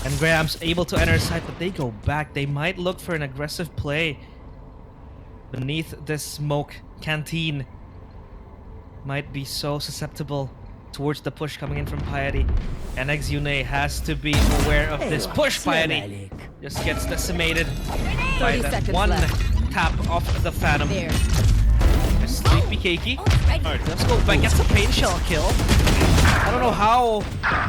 And Graham's able to enter side, but they go back. They might look for an aggressive play. Beneath this smoke, Canteen might be so susceptible towards the push coming in from Piety. And Exune has to be aware of this push. Piety just gets decimated by that one tap of the Phantom. Sleepy Keiki. Let's go back. Gets a pain shell kill. I don't know how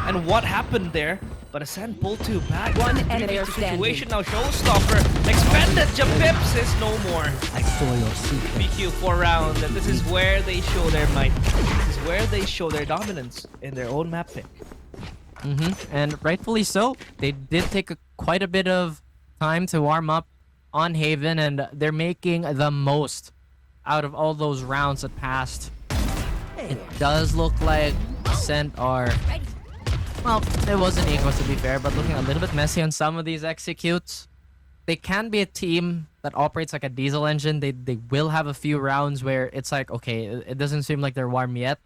and what happened there, but a sand pull two back. One enemy situation now. Showstopper. Expanded Japips is no more. I saw your secret. PQ 4 round, and this is where they show their might. This is where they show their dominance in their own map pick. And rightfully so. They did take quite a bit of time to warm up on Haven, and they're making the most out of all those rounds that passed. It does look like Ascent are... Well, it wasn't equal to be fair, but looking a little bit messy on some of these executes. They can be a team that operates like a diesel engine. They will have a few rounds where it's like, okay, it doesn't seem like they're warm yet.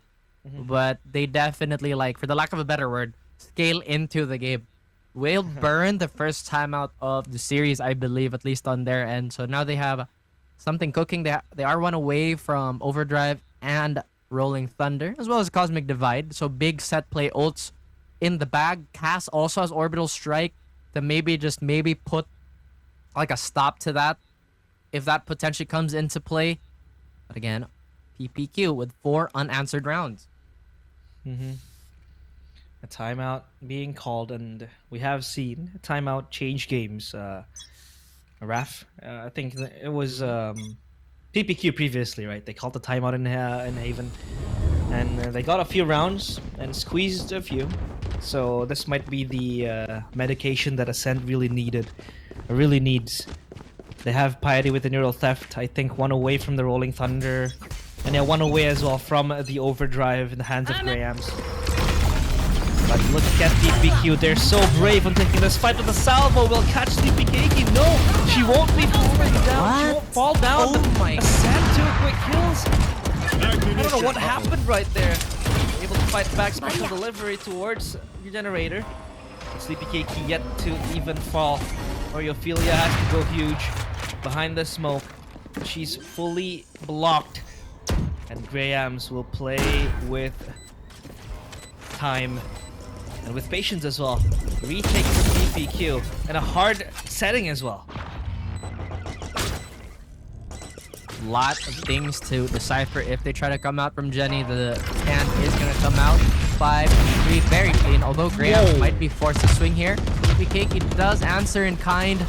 But they definitely, like, for the lack of a better word, scale into the game. Will burn the first time out of the series, I believe, at least on their end. So now they have something cooking. They are one away from Overdrive and Rolling Thunder, as well as Cosmic Divide. So big set play ults in the bag. Cass also has Orbital Strike to maybe put like a stop to that if that potentially comes into play. But again, PPQ with 4 unanswered rounds. A timeout being called, and we have seen a timeout change games. Raf, I think it was PPQ previously, right? They called the timeout in Haven, and they got a few rounds and squeezed a few. So this might be the medication that Ascent really needs. They have Piety with the Neural Theft. I think 1 away from the Rolling Thunder, and yeah, 1 away as well from the Overdrive in the hands of Grahams. But look at PPQ, they're so brave on taking this fight, but the salvo will catch Sleepy Keiki. No, she won't be falling down. She won't fall down. Oh my Ascent 2 quick kills. I don't know what happened right there. Able to fight back, special delivery towards your generator. Sleepy Keiki yet to even fall. Ophelia has to go huge behind the smoke. She's fully blocked. And Grahams will play with time. And with patience as well. Retake for PPQ. And a hard setting as well. Lot of things to decipher if they try to come out from Jenny. The can is going to come out. 5-3, very clean. Although Graham might be forced to swing here. PPK does answer in kind.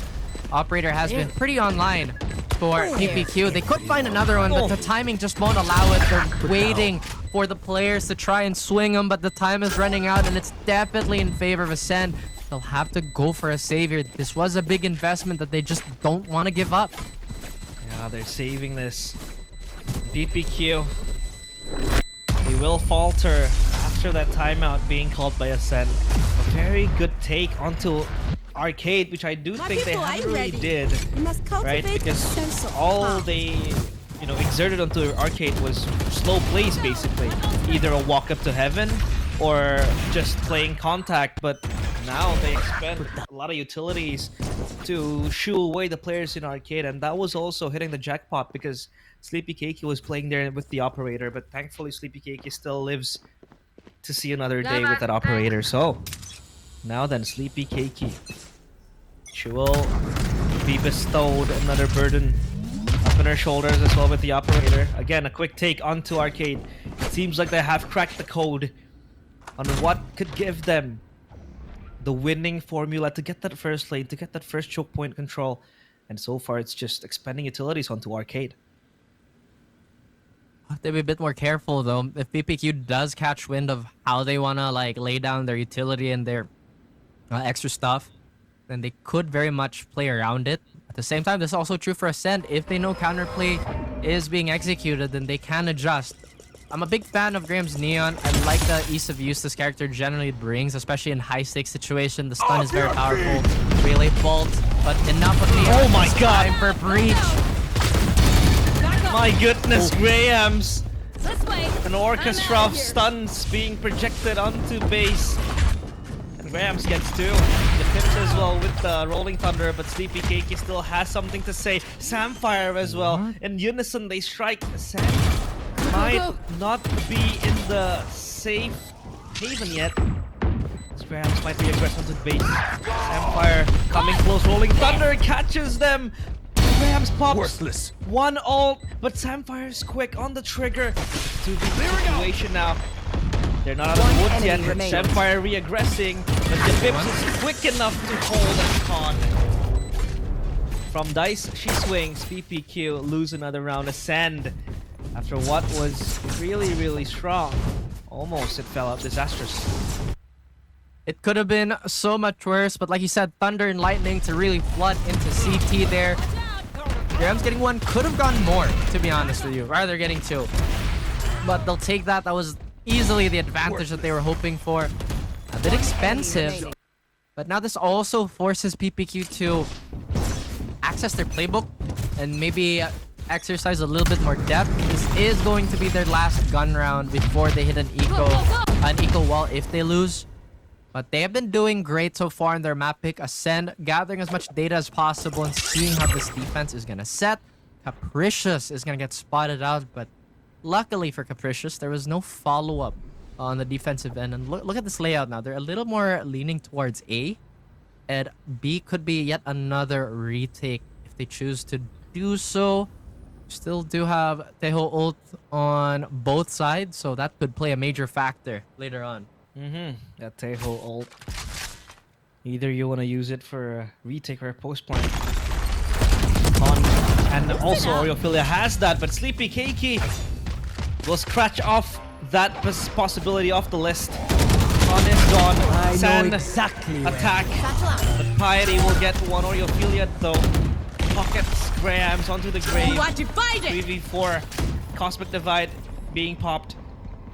Operator has been pretty online for PPQ. They could find another one, but the timing just won't allow it. They're waiting for the players to try and swing them, but the time is running out, and it's definitely in favor of Ascend. They'll have to go for a savior. This was a big investment that they just don't want to give up. Yeah, they're saving this. PPQ. They will falter after that timeout being called by Ascend. A very good take onto Arcade, which I do think they haven't really did, right? Because all they, exerted onto Arcade was slow plays, basically. Either a walk up to heaven or just playing contact, but now they expend a lot of utilities to shoo away the players in Arcade, and that was also hitting the jackpot because Sleepy Keiki was playing there with the Operator, but thankfully Sleepy Keiki still lives to see another day with that Operator. So, now then, Sleepy Keiki. She will be bestowed another burden up on her shoulders as well with the Operator. Again, a quick take onto Arcade. It seems like they have cracked the code on what could give them the winning formula to get that first lane, to get that first choke point control. And so far, it's just expanding utilities onto Arcade. Have to be a bit more careful though. If PPQ does catch wind of how they wanna like lay down their utility and their extra stuff, then they could very much play around it. At the same time, this is also true for Ascend. If they know counterplay is being executed, then they can adjust. I'm a big fan of Graham's Neon. I like the ease of use this character generally brings, especially in high-stakes situation. The stun is very powerful. Relay bolt, but enough of Neon. Oh my god! Time for breach. My goodness, Grahams! This way. An orchestra of stuns being projected onto base. And Grahams gets two. The pips as well with the Rolling Thunder, but Sleepy Cakey still has something to say. Samfire as well. In unison, they strike. Sam might not be in the safe haven yet. Grahams might regress onto base. Samfire coming close. Rolling Thunder catches them. Grahams pops. Worthless. One ult, but Samfire's quick on the trigger. To the situation now. They're not out of the woods yet. Samfire re-aggressing, but the Pips is quick enough to hold and con. From Dice, she swings. PPQ lose another round. Ascend after what was really strong. Almost it fell out disastrous. It could have been so much worse, but like you said, Thunder and Lightning to really flood into CT there. Graham's getting one, could have gone more, to be honest with you. Rather getting two. But they'll take that. That was easily the advantage that they were hoping for. A bit expensive. But now this also forces PPQ to access their playbook and maybe exercise a little bit more depth. This is going to be their last gun round before they hit an eco wall if they lose. But they have been doing great so far in their map pick. Ascend, gathering as much data as possible and seeing how this defense is going to set. Capricious is going to get spotted out, but luckily for Capricious, there was no follow-up on the defensive end. And look at this layout now. They're a little more leaning towards A. And B could be yet another retake if they choose to do so. Still do have Teho ult on both sides, so that could play a major factor later on. That Teho ult. Either you want to use it for a retake or a post plant. And also Oreophilia has that, but Sleepy Keiki will scratch off that possibility off the list. Con is gone. Sand attack. But Piety will get one. Oreophilia though pockets Grahams onto the grave. 3v4. Cosmic Divide being popped.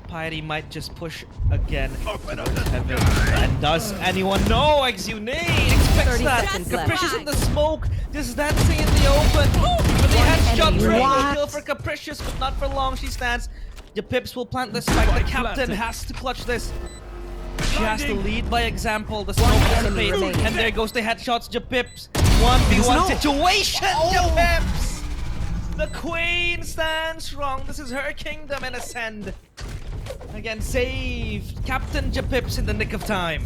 Piety might just push again. And does anyone know? Exune expects that. Capricious in the smoke, just dancing in the open. But the headshot triangle kill for Capricious, but not for long. She stands. The Pips will plant the spike. The captain has to clutch this. She has to lead by example. The smoke dissipates, and there goes the headshots. Japips 1v1 situation. Japips. The queen stands strong. This is her kingdom and Ascend. Again, saved Captain Japips in the nick of time.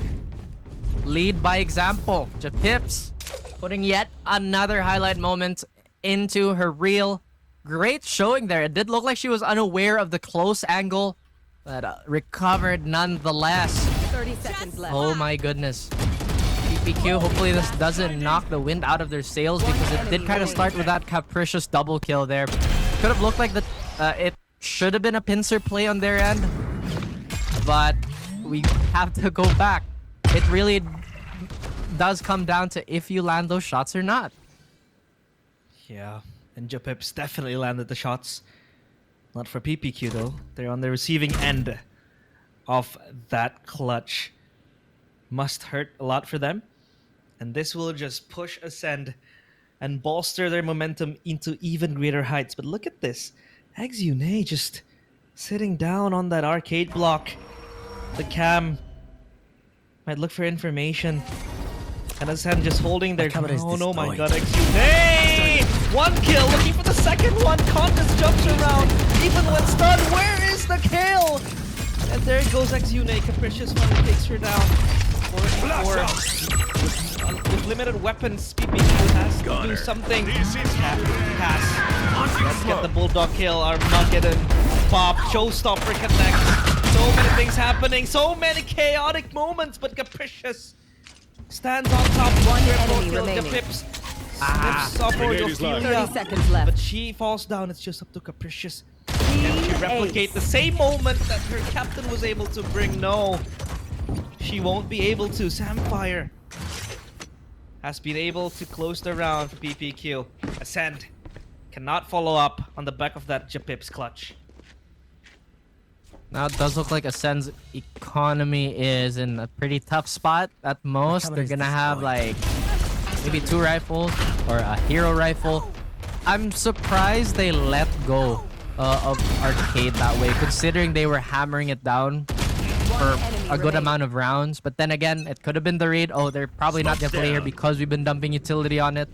Lead by example. Japips putting yet another highlight moment into her reel. Great showing there. It did look like she was unaware of the close angle, but recovered nonetheless. 30 seconds left. Oh my goodness. PPQ, hopefully this doesn't knock the wind out of their sails, because it did kind of start with that Capricious double kill there. Could have looked like it should have been a pincer play on their end, but we have to go back. It really does come down to if you land those shots or not. Yeah, and Japips definitely landed the shots. Not for PPQ though. They're on the receiving end of that clutch. Must hurt a lot for them. And this will just push Ascend and bolster their momentum into even greater heights. But look at this. Exune just sitting down on that arcade block. The cam might look for information. And Ascend just holding their... Oh no, my god, Exune! One kill, looking for the second one. Con just jumps around. Even when stunned, where is the kill? And there goes Exune. Capricious finally takes her down. 4-4. With limited weapons, PPQ has to do something. Pass. Let's get the Bulldog kill. Armageddon. Pop. Showstopper connect. So many things happening. So many chaotic moments. But Capricious stands on top. One enemy remaining. Capips Sniffs off Grenade is live. 30 Oriofilia, seconds left. but she falls down. It's just up to Capricious. Can she replicate the same moment that her captain was able to bring? No. She won't be able to. Samfire has been able to close the round for PPQ. Ascend cannot follow up on the back of that Japip's clutch. Now it does look like Ascend's economy is in a pretty tough spot. At most, they're gonna have like maybe 2 rifles or a hero rifle. I'm surprised they let go of Arcade that way, considering they were hammering it down for a good amount of rounds. But then again, it could have been the raid. Oh, they're probably not gonna play here because we've been dumping utility on it.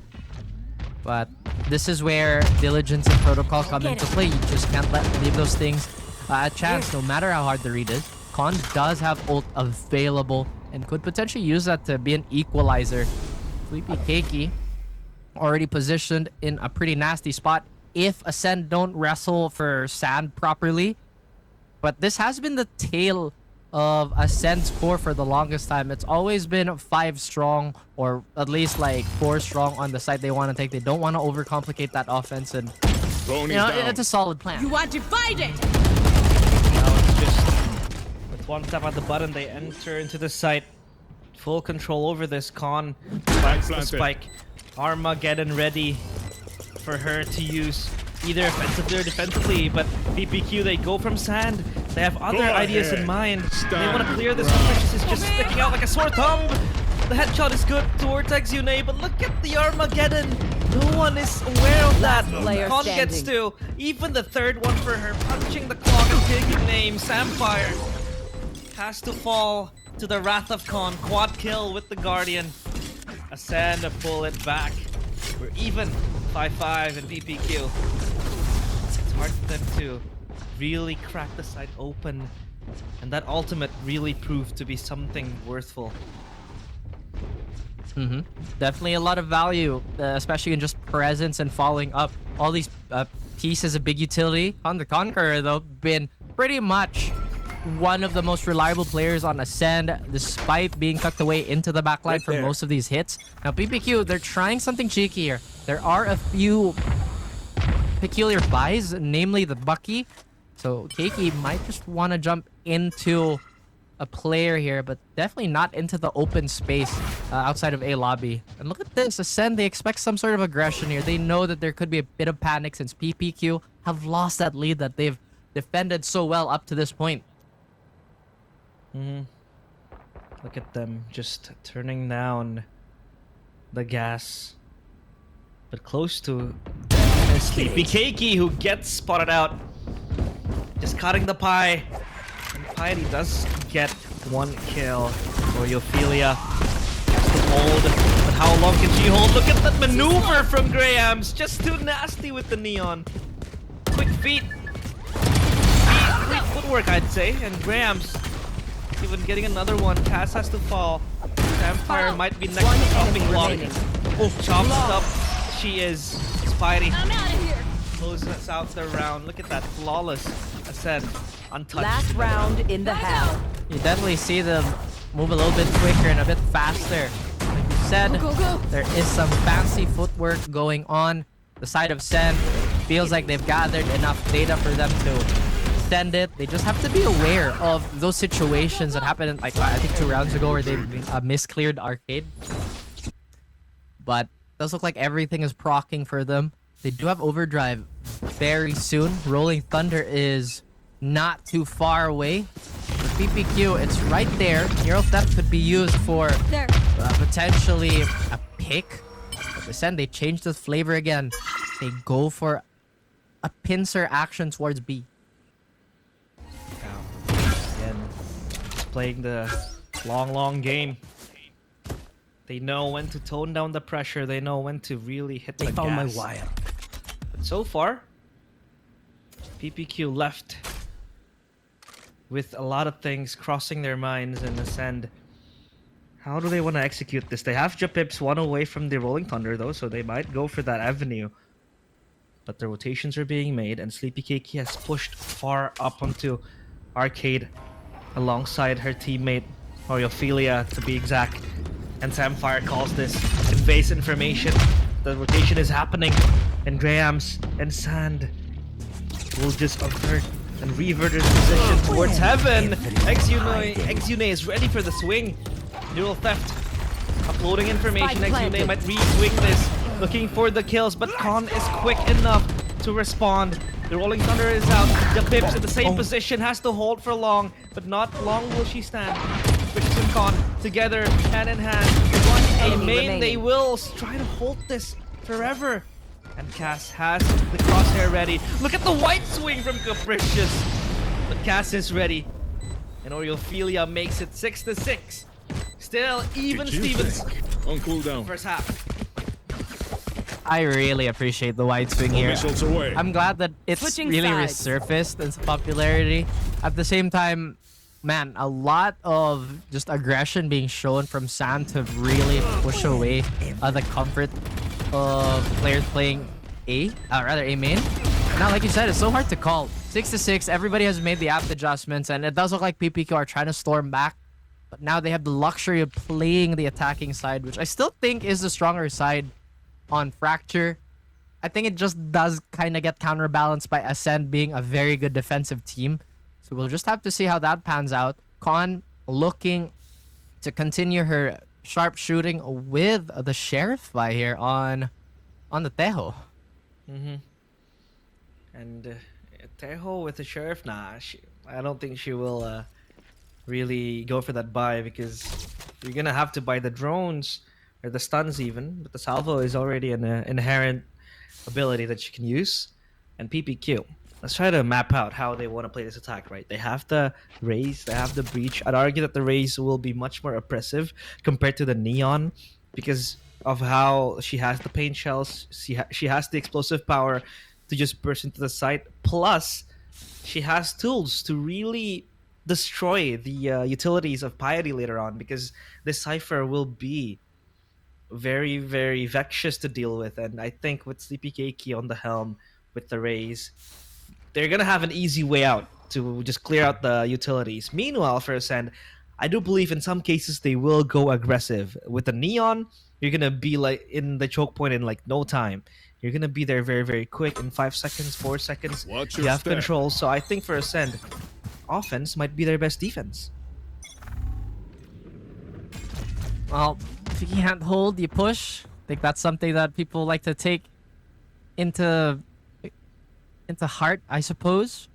But this is where diligence and protocol come into play. You just can't leave those things a chance, no matter how hard the read is. Con does have ult available and could potentially use that to be an equalizer. Sleepy Keiki already positioned in a pretty nasty spot if Ascend don't wrestle for sand properly. But this has been the tale of Ascend's core for the longest time. It's always been 5 strong, or at least like 4 strong on the side they want to take. They don't want to overcomplicate that offense, and you know, it's a solid plan. You are divided. Now it's just with one tap at the button, they enter into the site. Full control over this. Con plants the spike. Armageddon ready for her to use either offensively or defensively, but PPQ, they go from sand. They have other ideas in mind. They want to clear this. Capricious is just sticking out like a sore thumb. The headshot is good towards Exune, but look at the Armageddon. No one is aware of that. Con gets to. Even the third one for her, punching the clock and taking name. Samfire has to fall to the wrath of Con. Quad kill with the Guardian. Ascend to pull it back. We're even 5-5 in PPQ. It's hard for them to really crack the site open, and that ultimate really proved to be something worthful. Definitely a lot of value, especially in just presence and following up. All these pieces of big utility. On the Conqueror, though, been pretty much one of the most reliable players on Ascend, despite being tucked away into the backline for most of these hits. Now, PPQ, they're trying something cheeky here. There are a few peculiar buys, namely the Bucky. So Keiki might just want to jump into a player here, but definitely not into the open space outside of A lobby. And look at this, Ascend, they expect some sort of aggression here. They know that there could be a bit of panic since PPQ have lost that lead that they've defended so well up to this point. Look at them just turning down the gas. But close to Sleepy Keiki, who gets spotted out. Just cutting the pie. And Piety does get 1 kill. Oriofilia has to hold. But how long can she hold? Look at that maneuver from Graham's. Just too nasty with the neon. Quick feet. Quick footwork, I'd say. And Graham's even getting another one. Cass has to fall. Samfire might be next to the chopping block. Oh, chopped up. She is. Spidey. I'm out of here. Closes out the round. Look at that. Flawless. Ascend. Untouched. Last round in the half. You definitely see them move a little bit quicker and a bit faster. Like you said, there is some fancy footwork going on. The side of Sen feels like they've gathered enough data for them to send it. They just have to be aware of those situations that happened, like I think 2 rounds ago, where they miscleared Arcade. But it does look like everything is proccing for them. They do have Overdrive very soon. Rolling Thunder is not too far away. For PPQ, it's right there. Hero Theft could be used for potentially a pick. But Ascend, they changed the flavor again. They go for a pincer action towards B. Again, just playing the long game. They know when to tone down the pressure. They know when to really hit the gas. They found my wire. But so far, PPQ left with a lot of things crossing their minds in Ascend. How do they want to execute this? They have Japips 1 away from the Rolling Thunder, though, so they might go for that avenue. But the rotations are being made, and Sleepy Keiki has pushed far up onto Arcade alongside her teammate, Oriofilia to be exact. And Samfire calls this, conveys information. the rotation is happening, and Grahams and Sand will just avert and revert his position towards heaven. Exune is ready for the swing. Neural theft. Uploading information. Exune might re-swing this, looking for the kills, but Khan is quick enough to respond. The Rolling Thunder is out. The Pips in the same position, has to hold for long, but not long will she stand. Switches and Khan together, hand in hand. A main, they will try to hold this forever. And Cass has the crosshair ready. Look at the white swing from Capricious. But Cass is ready. And Oriophilia makes it 6-6. Still even Stevens. On cooldown. First half. I really appreciate the wide swing here. Missiles away. I'm glad that it's Switching really sides. resurfaced its popularity. At the same time, man, a lot of just aggression being shown from Sam to really push away the comfort of players playing A main. Now, like you said, it's so hard to call. 6-6, everybody has made the apt adjustments, and it does look like PPQ are trying to storm back. But now they have the luxury of playing the attacking side, which I still think is the stronger side on Fracture. I think it just does kind of get counterbalanced by Ascend being a very good defensive team. So we'll just have to see how that pans out. Khan looking to continue her sharp shooting with the Sheriff by here on the Tejo. And Tejo with the Sheriff, I don't think she will really go for that buy, because you're gonna have to buy the drones or the stuns even. But the salvo is already an inherent ability that you can use. And PPQ, let's try to map out how they want to play this attack, right? They have the Raze, they have the Breach. I'd argue that the Raze will be much more oppressive compared to the Neon, because of how she has the paint shells, she has the explosive power to just burst into the site. Plus, she has tools to really destroy the utilities of Piety later on, because this Cypher will be very, very vexatious to deal with. And I think with Sleepy Keiki on the helm, with the Raze, they're gonna have an easy way out to just clear out the utilities. Meanwhile, for Ascend, I do believe in some cases they will go aggressive. With the Neon, you're gonna be like in the choke point in like no time. You're gonna be there very, very quick in 5 seconds, 4 seconds. Watch You your have step. control, so I think for Ascend, offense might be their best defense. Well, if you can't hold, you push. I think that's something that people like to take into heart, I suppose.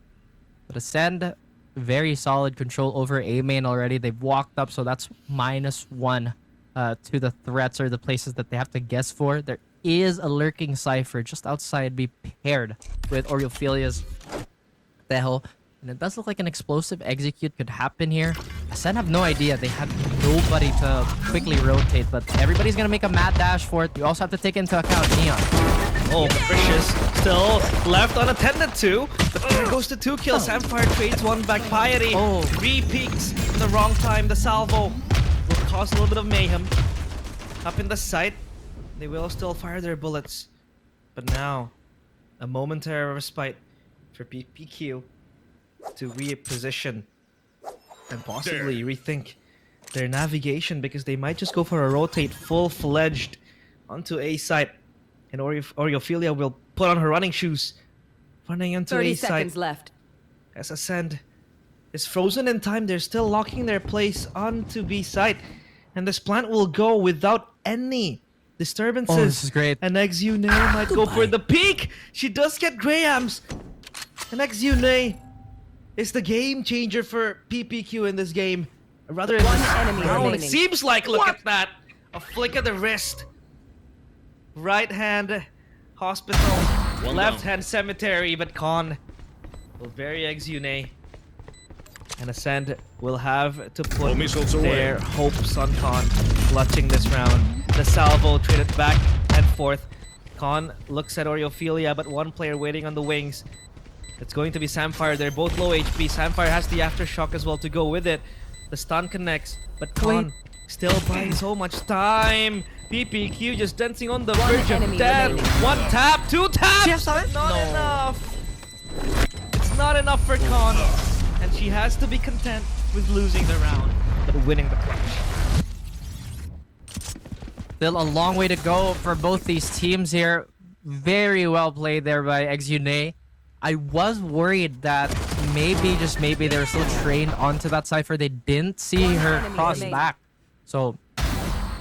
But Ascend, very solid control over A main already. They've walked up, so that's -1 to the threats or the places that they have to guess for. There is a lurking Cypher just outside. Be paired with Oriophilia's Tejo. And it does look like an explosive execute could happen here. Ascend have no idea. They have nobody to quickly rotate, but everybody's gonna make a mad dash for it. You also have to take into account Neon. Oh, Capricious still left unattended to, but there goes the 2 kills. Samfire trades 1 back. Piety re-peaks in the wrong time. The salvo will cause a little bit of mayhem up in the site. They will still fire their bullets, but now a momentary respite for PPQ to reposition and possibly rethink their navigation, because they might just go for a rotate full-fledged onto A site. And Oriophilia will put on her running shoes, running into 30 A site. seconds left. As Ascend is frozen in time, they're still locking their place onto B site. And this plant will go without any disturbances. Oh, this is great. And Exune might go for the peak. She does get Grahams. And Exune is the game changer for PPQ in this game. Rather than One enemy round. It remaining. seems like, look at that. A flick of the wrist. Right hand hospital. One Left down. hand cemetery. But Khan will bury Exune. And Ascend will have to put All missiles away. their hopes on Khan clutching this round. The salvo traded back and forth. Khan looks at Oriophilia, but one player waiting on the wings. It's going to be Samfire. They're both low HP. Samfire has the aftershock as well to go with it. The stun connects, but Khan still buying so much time. PPQ just dancing on the verge of enemy death. remaining. 1 tap, 2 taps. Not enough. It's not enough for Khan, and she has to be content with losing the round, but winning the clutch. Still a long way to go for both these teams here. Very well played there by Exune. I was worried that maybe, just maybe, they were still trained onto that Cypher. They didn't see her cross back. So,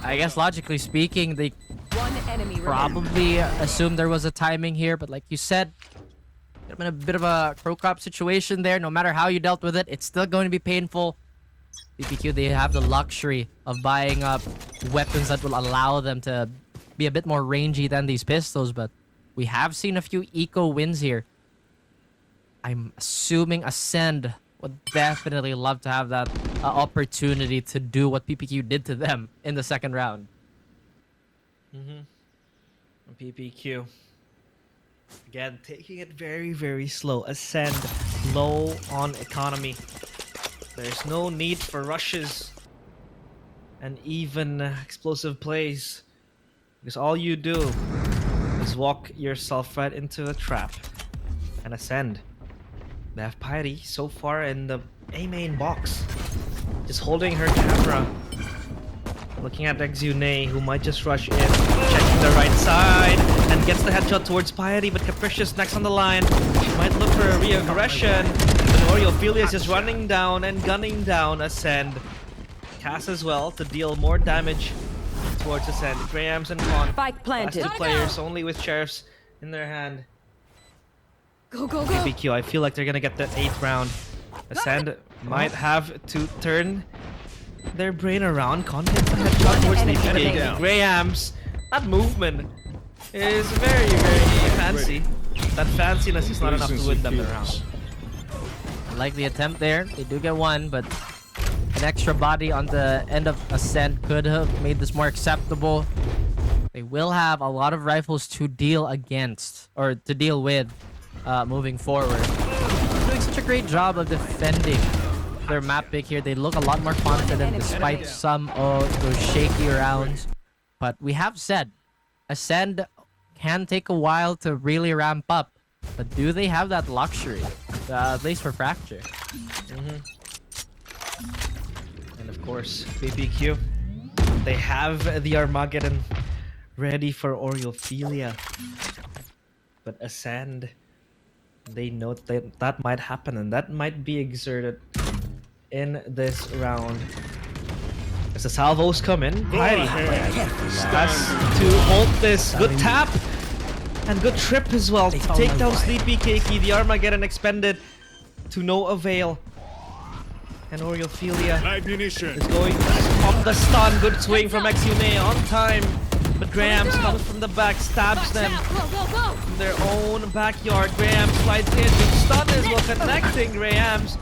I guess logically speaking, they probably assumed there was a timing here. But like you said, it's been a bit of a Crow Cop situation there. No matter how you dealt with it, it's still going to be painful. PPQ, they have the luxury of buying up weapons that will allow them to be a bit more rangy than these pistols, but we have seen a few eco wins here. I'm assuming Ascend would definitely love to have that opportunity to do what PPQ did to them in the second round. PPQ. Again, taking it very, very slow. Ascend low on economy. There's no need for rushes and even explosive plays, because all you do is walk yourself right into a trap and Ascend. They have Piety so far in the A main box, just holding her camera, looking at Exune, who might just rush in, checking the right side, and gets the headshot towards Piety, but Capricious next on the line. She might look for a re-aggression, but Ophelia is just running down and gunning down Ascend. Cass as well to deal more damage towards Ascend. Grahams and Con. Spike planted. Last two players only with sheriffs in their hand. Go, go, go. PPQ, I feel like they're gonna get that 8th round. Ascend might have to turn their brain around. Con gets the headshot towards the PPK. Grahams, that movement is very, very fancy. That fanciness is not enough to win them the round. I like the attempt there. They do get one, but an extra body on the end of Ascent could have made this more acceptable. They will have a lot of rifles to deal against, or to deal with, moving forward. They're doing such a great job of defending their map pick here. They look a lot more confident despite some of those shaky rounds. But we have said, Ascend can take a while to really ramp up. But do they have that luxury? At least for Fracture. And of course, PPQ. They have the Armageddon ready for Oreophilia. But Ascend, they know that that might happen, and that might be exerted in this round. As the salvos come in, Piety has to hold this. Good tap and good trip as well to take down Sleepy Keiki. The Armageddon expended to no avail. And Oreophilia is going on the stun. Good swing from Exune on time. But Grahams comes from the back, stabs them in their own backyard. Grahams slides in, good stun as well, connecting Grahams.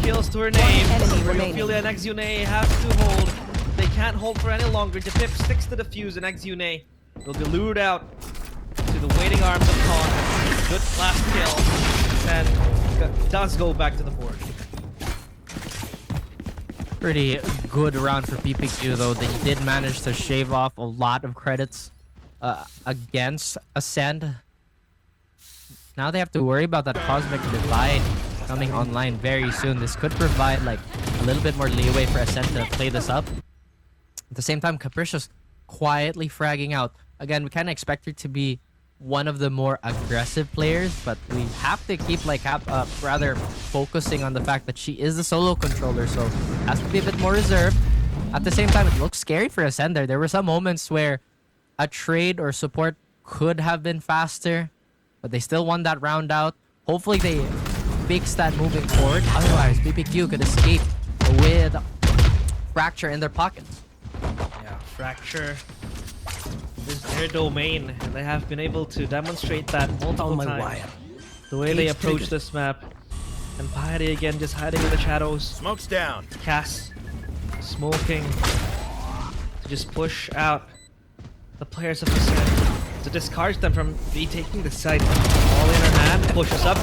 Kills to her name. Oreophilia and Exune have to hold. They can't hold for any longer. The Pip sticks to the fuse, and Exune will be lured out to the waiting arms of Con. Good last kill. And does go back to the board. Pretty good round for PPQ though. They did manage to shave off a lot of credits against Ascend. Now they have to worry about that Cosmic Divide coming online very soon. This could provide like a little bit more leeway for Ascend to play this up. At the same time, Capricious quietly fragging out. Again, we kind of expect her to be one of the more aggressive players, but we have to keep like rather focusing on the fact that she is the solo controller, so has to be a bit more reserved. At the same time, it looks scary for Ascender. There were some moments where a trade or support could have been faster, but they still won that round out. Hopefully they fix that moving forward. Otherwise, PPQ could escape with Fracture in their pockets. Yeah, Fracture is their domain, and they have been able to demonstrate that multiple times. The way they approach this map. And Piety again just hiding in the shadows. Smoke's down. Cass smoking to just push out the players of the set, to discourage them from taking the site. All in her hand, pushes up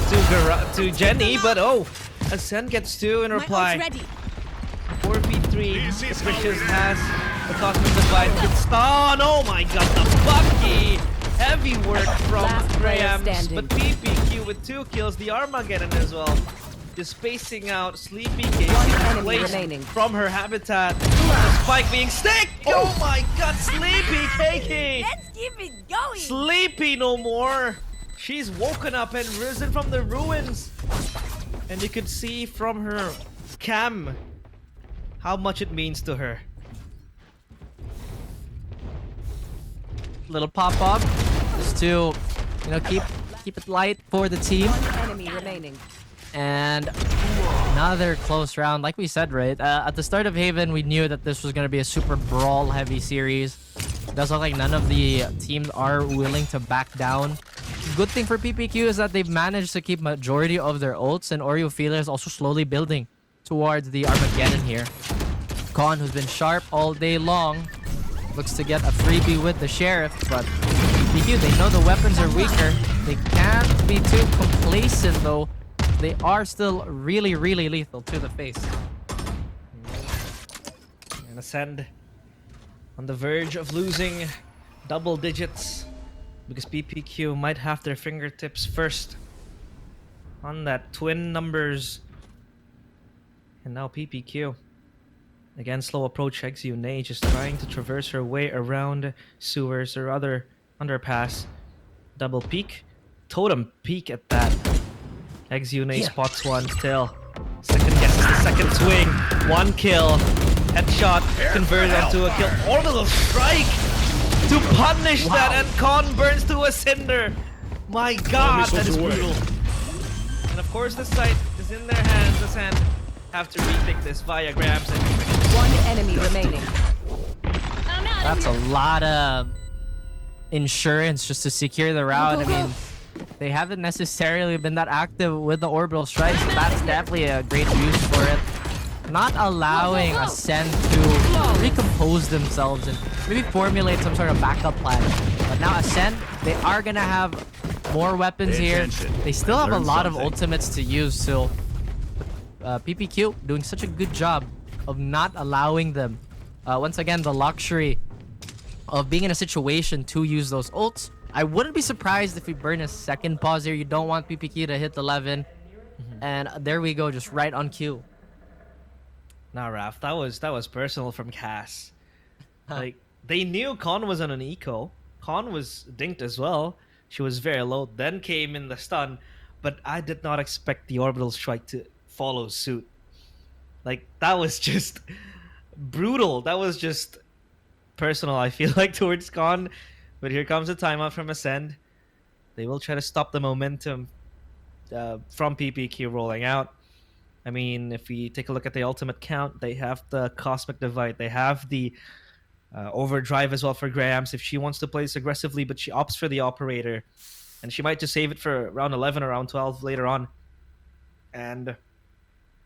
to Jenny, but oh, Ascend gets 2 in reply. 4v3. Capricious has the Cosmic Divide. Good stun. Oh my god, the Bucky. Heavy work from Grahams, but PPQ with 2 kills. The Armageddon as well. just spacing out Sleepy Cake enemy remaining. from her habitat. The spike being stick! Oh my god, Sleepy Cake! Let's keep it going. Sleepy no more! She's woken up and risen from the ruins. And you could see from her cam how much it means to her. Little pop up, just to, you know, keep it light for the team. Enemy remaining. And another close round, like we said, right? At the start of Haven, we knew that this was gonna be a super brawl-heavy series. It does look like none of the teams are willing to back down. Good thing for PPQ is that they've managed to keep majority of their ults, and Oreophilia is also slowly building towards the Armageddon here. Con, who's been sharp all day long, looks to get a freebie with the Sheriff, but PPQ, they know the weapons are weaker. They can't be too complacent though. They are still really, really lethal to the face. And Ascend on the verge of losing double digits because PPQ might have their fingertips first on that twin numbers. And now PPQ. Again, slow approach Exune just trying to traverse her way around sewers or other underpass. Double peek. Totem peek at that. Exune spots one still. Second guesses the second swing. One kill. Headshot converted onto a kill. Orbital strike to punish that, and Con burns to a cinder. My god, that is brutal. And of course the site is in their hands. The Sand have to retake this via grabs. And One enemy remaining. That's a lot of insurance just to secure the round. I mean, they haven't necessarily been that active with the orbital strikes, so that's definitely a great use for it. Not allowing Ascend to recompose themselves and maybe formulate some sort of backup plan. But now Ascend, they are gonna have more weapons here. They still have a lot of ultimates to use, so PPQ doing such a good job of not allowing them, once again, the luxury of being in a situation to use those ults. I wouldn't be surprised if we burn a second pause here. You don't want PPQ to hit 11. And there we go, just right on cue. Nah, Raph, that was personal from Cass. Like, they knew Con was on an eco. Con was dinked as well. She was very low, then came in the stun. But I did not expect the orbital strike to follow suit. Like, that was just brutal. That was just personal, I feel like, towards Con. But here comes a timeout from Ascend. They will try to stop the momentum from PPQ rolling out. I mean, if we take a look at the ultimate count, they have the Cosmic Divide. They have the Overdrive as well for Grams if she wants to play this aggressively, but she opts for the Operator. And she might just save it for round 11 or round 12 later on. And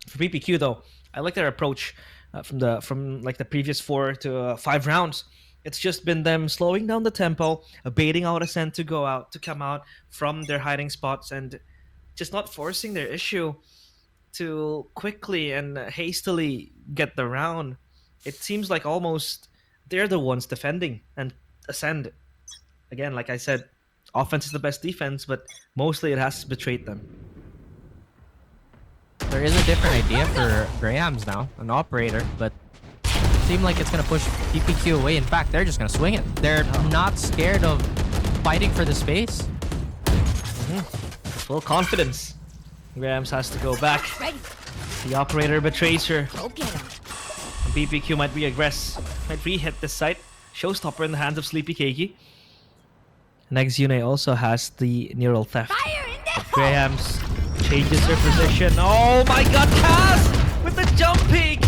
for PPQ, though, I like their approach from like the previous 4 to 5 rounds. It's just been them slowing down the tempo, baiting out Ascend to come out from their hiding spots, and just not forcing their issue to quickly and hastily get the round. It seems like almost they're the ones defending, and Ascend, again, like I said, offense is the best defense, but mostly it has betrayed them. There is a different idea for Grahams now, an Operator, but seem like it's gonna push PPQ away. In fact, they're just gonna swing it. They're not scared of fighting for the space. Full confidence. Grams has to go back. The Operator betrays her. And PPQ might might re-hit this site. Showstopper in the hands of Sleepy Keiki. And Exune also has the Neural Theft. Grahams changes her position. Oh my god, Cass with the jump peek!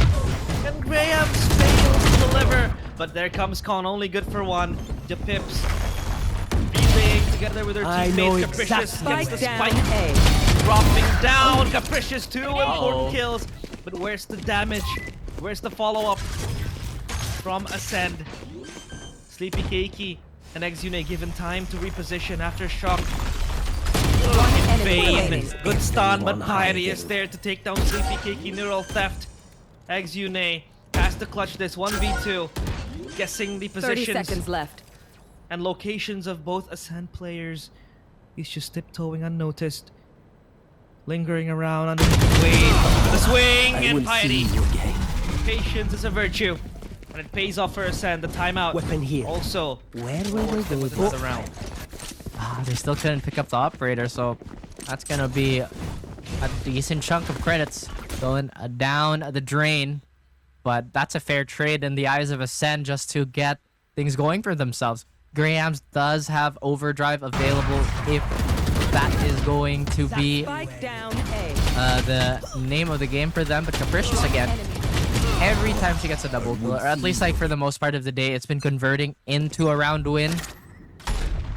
And Grahams fails to deliver. But there comes Con, only good for one. The Pips relaying together with her teammates. Capricious gets the spike. Dropping down. Capricious, 2 important kills. But where's the damage? Where's the follow-up from Ascend? Sleepy Keiki and Exune given time to reposition after shock. Fame. Good stun, but Piety is there to take down Sleepy Keiki. Neural Theft. Exune has to clutch this 1v2. Guessing the 30 positions seconds left. and locations of both Ascend players. He's just tiptoeing unnoticed. lingering around underneath the weight. The swing and piety. Patience is a virtue. And it pays off for Ascend. The timeout. Weapon here. Also, Where will they go? another round. They still couldn't pick up the operator, so that's gonna be a decent chunk of credits going down the drain. But that's a fair trade in the eyes of Ascend just to get things going for themselves. Graham's does have overdrive available if that is going to be Spike down A. the name of the game for them. But Capricious again, every time she gets a double kill, or at least like for the most part of the day, it's been converting into a round win.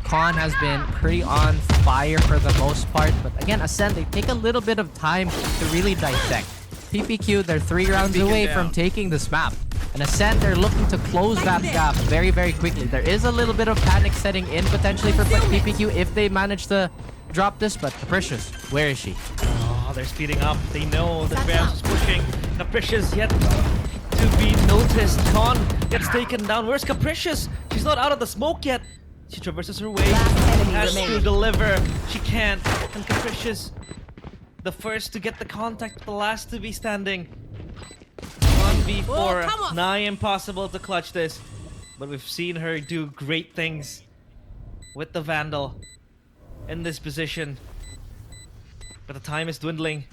Con has been pretty on fire for the most part, but again, Ascend, they take a little bit of time to really dissect. PPQ, they're 3 rounds away from taking this map. And Ascend, they're looking to close that gap very, very quickly. There is a little bit of panic setting in potentially for PPQ if they manage to drop this, but Capricious, where is she? Oh, they're speeding up. They know that Rams is pushing. Capricious yet to be noticed. Con gets taken down. Where's Capricious? She's not out of the smoke yet. She traverses her way. Has to deliver. She can't. And Capricious, the first to get the contact, the last to be standing. 1v4. Nigh impossible to clutch this. But we've seen her do great things with the Vandal in this position. But the time is dwindling.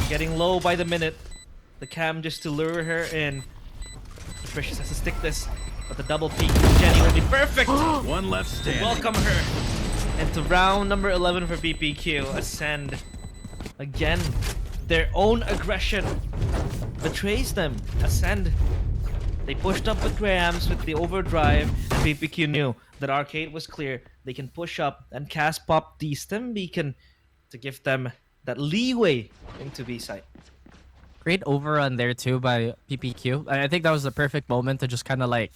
Getting low by the minute. The cam just to lure her in. Capricious has to stick this. But the double peek from Jenny will be perfect. One left standing. Welcome her into round number 11 for PPQ. Ascend. Again, their own aggression betrays them. Ascend. They pushed up with Grahams with the overdrive, and PPQ knew that Arcade was clear. They can push up and cast pop the stem beacon to give them that leeway into B site. Great overrun there too by PPQ. I think that was the perfect moment to just kind of like,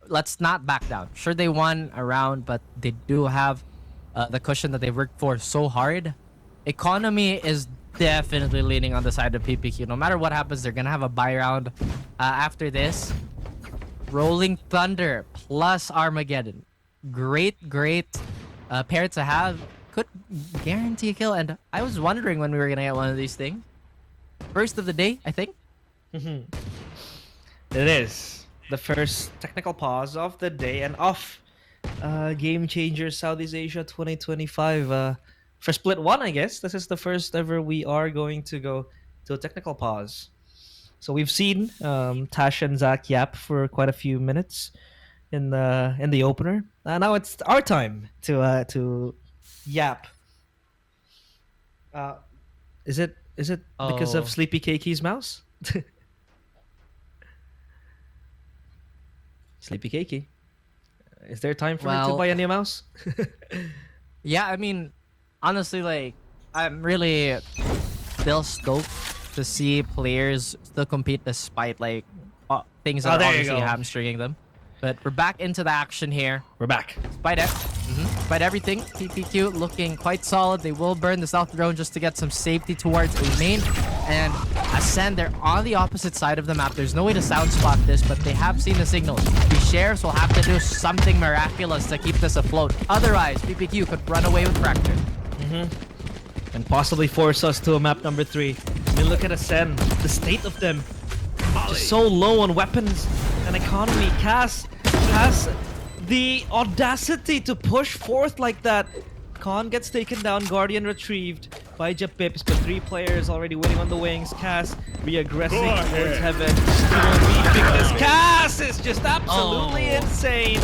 let's not back down. Sure, they won a round, but they do have the cushion that they've worked for so hard. Economy is definitely leaning on the side of PPQ. No matter what happens, they're gonna have a buy round after this. Rolling Thunder plus Armageddon. Great pair to have. Could guarantee a kill, and I was wondering when we were gonna get one of these things. First of the day, I think. It is the first technical pause of the day and off Game Changer Southeast Asia 2025 for Split 1, I guess. This is the first ever we are going to go to a technical pause. So we've seen Tash and Zach yap for quite a few minutes in the opener. Now it's our time to yap. Is it because of Sleepy Keki's mouse? Sleepy Keki. Is there time for me to buy a new mouse? Yeah, I mean, honestly, like, I'm really still stoked to see players still compete despite, like, things that are obviously hamstringing them. But we're back into the action here. We're back. Despite everything, PPQ looking quite solid. They will burn the South drone just to get some safety towards a main. And Ascend, they're on the opposite side of the map. There's no way to sound spot this, but they have seen the signals. The sheriffs will have to do something miraculous to keep this afloat. Otherwise, PPQ could run away with Fracture. And possibly force us to a map number 3. I mean, look at Ascend. The state of them. Just so low on weapons and economy. Cass has the audacity to push forth like that. Khan gets taken down, Guardian retrieved by Japips, but 3 players already waiting on the wings. Cass re-aggressing towards heaven. Because Cass is just absolutely insane.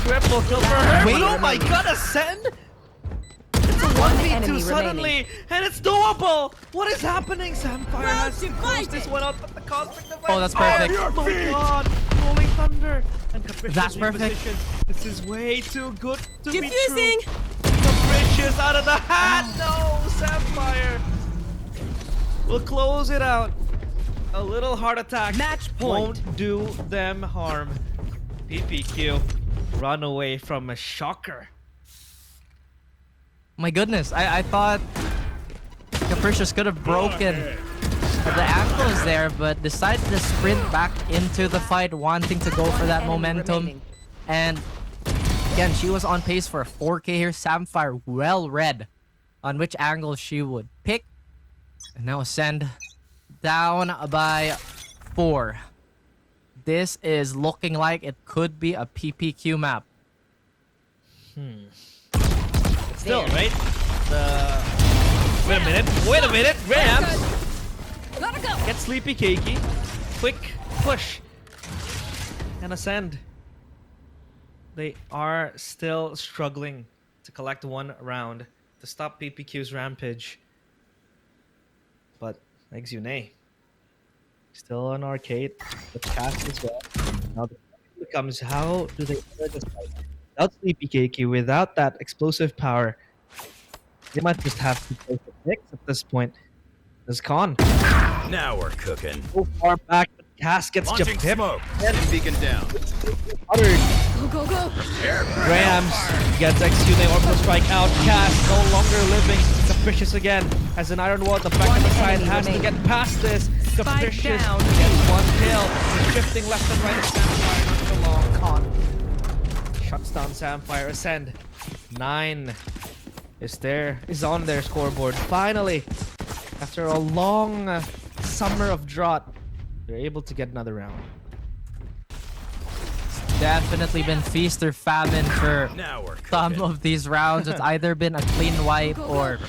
Triple kill for her. Wait, oh my god, Ascend? It's a 1v2 suddenly, and it's doable! What is happening? Samfire has to close this one out, but the conflict of that's perfect. Oh my god! Rolling Thunder! And Capricious That's perfect. reposition. This is way too good to be true. Capricious out of the hat! No! Samfire will close it out. A little heart attack won't do them harm. PPQ run away from a shocker. My goodness, I thought Capricious could have broken the ankles there, but decided to sprint back into the fight, wanting to go for that momentum. And again, she was on pace for a 4K here. Samfire well read on which angle she would pick. And now Ascend down by 4. This is looking like it could be a PPQ map. Still, right? Wait a minute. Rams! Get Sleepy Cakey. Quick push. And Ascend. They are still struggling to collect 1 round to stop PPQ's rampage. But Exune still on arcade with cast as well. Now the question becomes, how do they end this fight? Without Sleepy Cakey, without that explosive power, they might just have to play for picks at this point. There's Khan. Now we're cooking. So far back, but Cass gets Launching Japip. smoke. Beacon down. Uttered. Go. Grahams gets Exune orbital strike out. Cass no longer living. Capricious again. As an Iron Wall at the back of the side has to get past this. Capricious gets 1 kill. He's shifting left and right as Samfire not for long. Khan shuts down Samfire. Ascend. 9 is on their scoreboard. Finally, after a long summer of drought, they're able to get another round. Definitely been feast or famine for Now we're some cooking. of these rounds. It's either been a clean wipe or,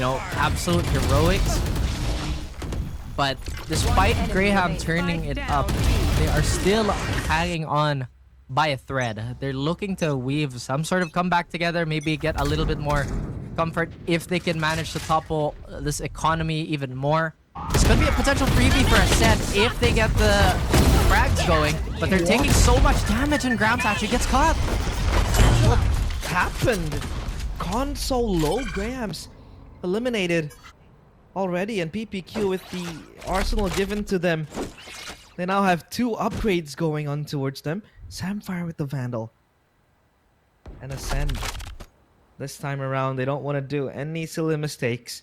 absolute heroics. But despite Graham turning it up, they are still hanging on by a thread. They're looking to weave some sort of comeback together, maybe get a little bit more comfort if they can manage to topple this economy even more. This could be a potential freebie for Ascend if they get the frags going, but they're taking so much damage and Grams actually gets caught. What happened? Khan so low, Grahams eliminated already, and PPQ with the arsenal given to them. They now have 2 upgrades going on towards them. Samfire with the Vandal. And Ascend. This time around, they don't want to do any silly mistakes.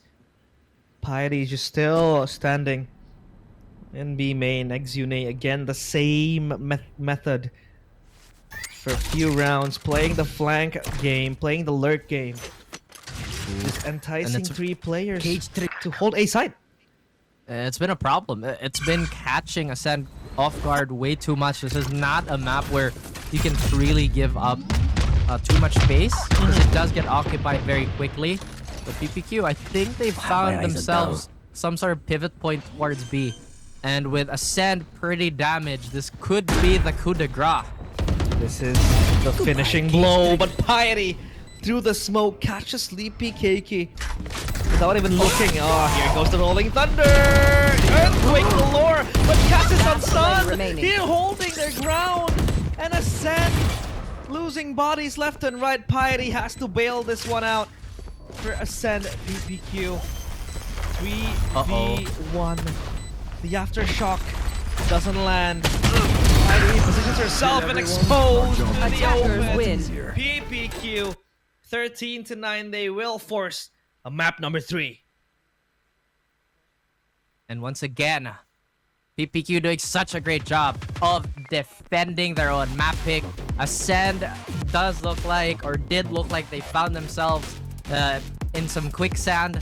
Piety is just still standing in B main. Exune again, the same method for a few rounds, playing the flank game, playing the lurk game. Just enticing 3 players to hold A side. It's been a problem. It's been catching Ascend off guard way too much. This is not a map where you can freely give up too much space, because it does get occupied very quickly. But PPQ, I think they found themselves some sort of pivot point towards B. And with Ascend pretty damaged, this could be the coup de grace. This is the finishing blow, but Piety through the smoke catches Sleepy Cakey without even looking. Oh, here goes the Rolling Thunder! Earthquake galore, but Cass is on stun! Here holding their ground, and Ascend losing bodies left and right. Piety has to bail this one out for Ascend PPQ. 3v1. The aftershock doesn't land. Piety positions herself and exposed to the open. PPQ 13-9. They will force a map number 3. And once again, PPQ doing such a great job of defending their own map pick. Ascend does look like, or did look like, they found themselves in some quicksand.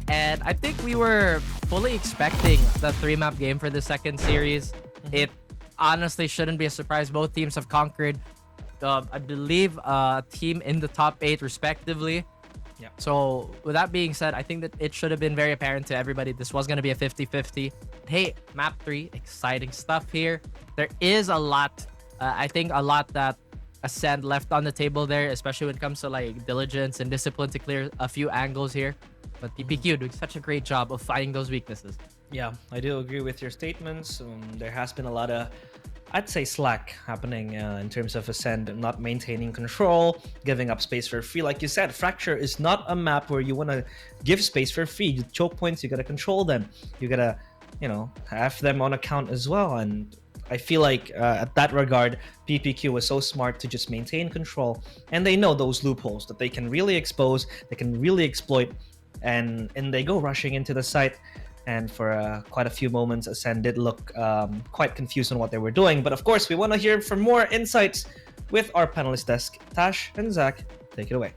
And I think we were fully expecting the 3-map game for the second series. It honestly shouldn't be a surprise. Both teams have conquered, I believe, a team in the top 8 respectively. Yeah. So with that being said, I think that it should have been very apparent to everybody this was going to be a 50-50. Hey, map 3, exciting stuff here. There is a lot, I think a lot that Ascend left on the table there, especially when it comes to like diligence and discipline to clear a few angles here. But PPQ doing such a great job of finding those weaknesses. Yeah, I do agree with your statements. There has been a lot of, I'd say, slack happening in terms of Ascend not maintaining control, giving up space for free. Like you said, Fracture is not a map where you want to give space for free. You choke points, you got to control them. You got to, have them on account as well. And I feel like at that regard, PPQ was so smart to just maintain control. And they know those loopholes that they can really expose, they can really exploit. And they go rushing into the site. And for quite a few moments, Ascend did look quite confused on what they were doing. But of course, we want to hear from more insights with our panelist desk. Tash and Zach, take it away.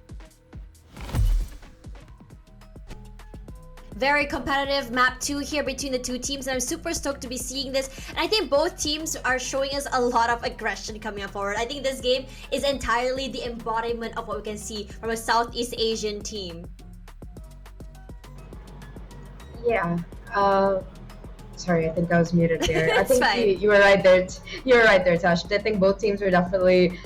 Very competitive map 2 here between the two teams, and I'm super stoked to be seeing this. And I think both teams are showing us a lot of aggression coming up forward. I think this game is entirely the embodiment of what we can see from a Southeast Asian team. Yeah. Sorry, I think I was muted there. I It's think fine. you were right there. You were right there, Tash. I think both teams were definitely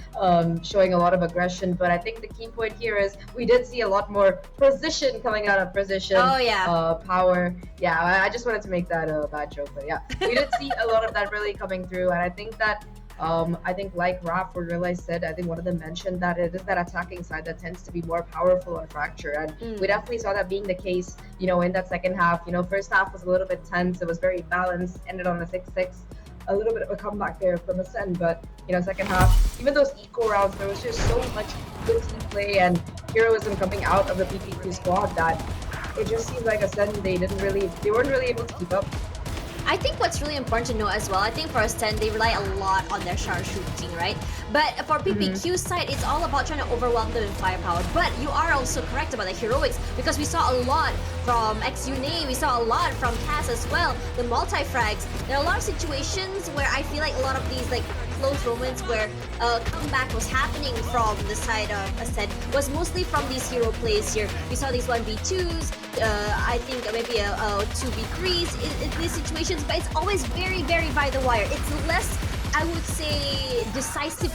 showing a lot of aggression, but I think the key point here is we did see a lot more precision coming out of precision. Oh, yeah. Power. Yeah, I just wanted to make that a bad joke, but yeah, we did see a lot of that really coming through, and I think that. I think like Raph or Realize said, I think one of them mentioned that it is that attacking side that tends to be more powerful on Fracture, and we definitely saw that being the case, in that second half. First half was a little bit tense, it was very balanced, ended on a 6-6, a little bit of a comeback there from Ascend, but second half, even those eco rounds, there was just so much good team play and heroism coming out of the PPQ squad that it just seemed like Ascend, they weren't really able to keep up. I think what's really important to know as well, I think for Ascend, they rely a lot on their shower shooting, right? But for PPQ's side, it's all about trying to overwhelm them in firepower. But you are also correct about the heroics, because we saw a lot from XUNA, we saw a lot from Cass as well, the multi-frags. There are a lot of situations where I feel like a lot of these close moments where comeback was happening from the side of Ascend was mostly from these hero plays here. We saw these 1v2s, I think maybe a 2v3s in these situations, but it's always very, very by the wire. It's less, I would say, decisive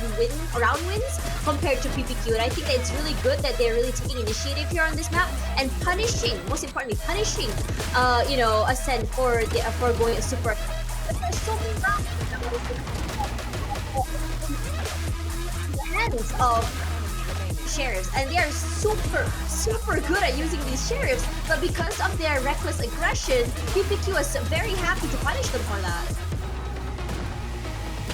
round wins compared to PPQ, and I think that it's really good that they're really taking initiative here on this map and punishing, most importantly, Ascend for going super. But there's so many rounds hands of sheriffs, and they are super good at using these sheriffs, but because of their reckless aggression, PPQ is very happy to punish them for that.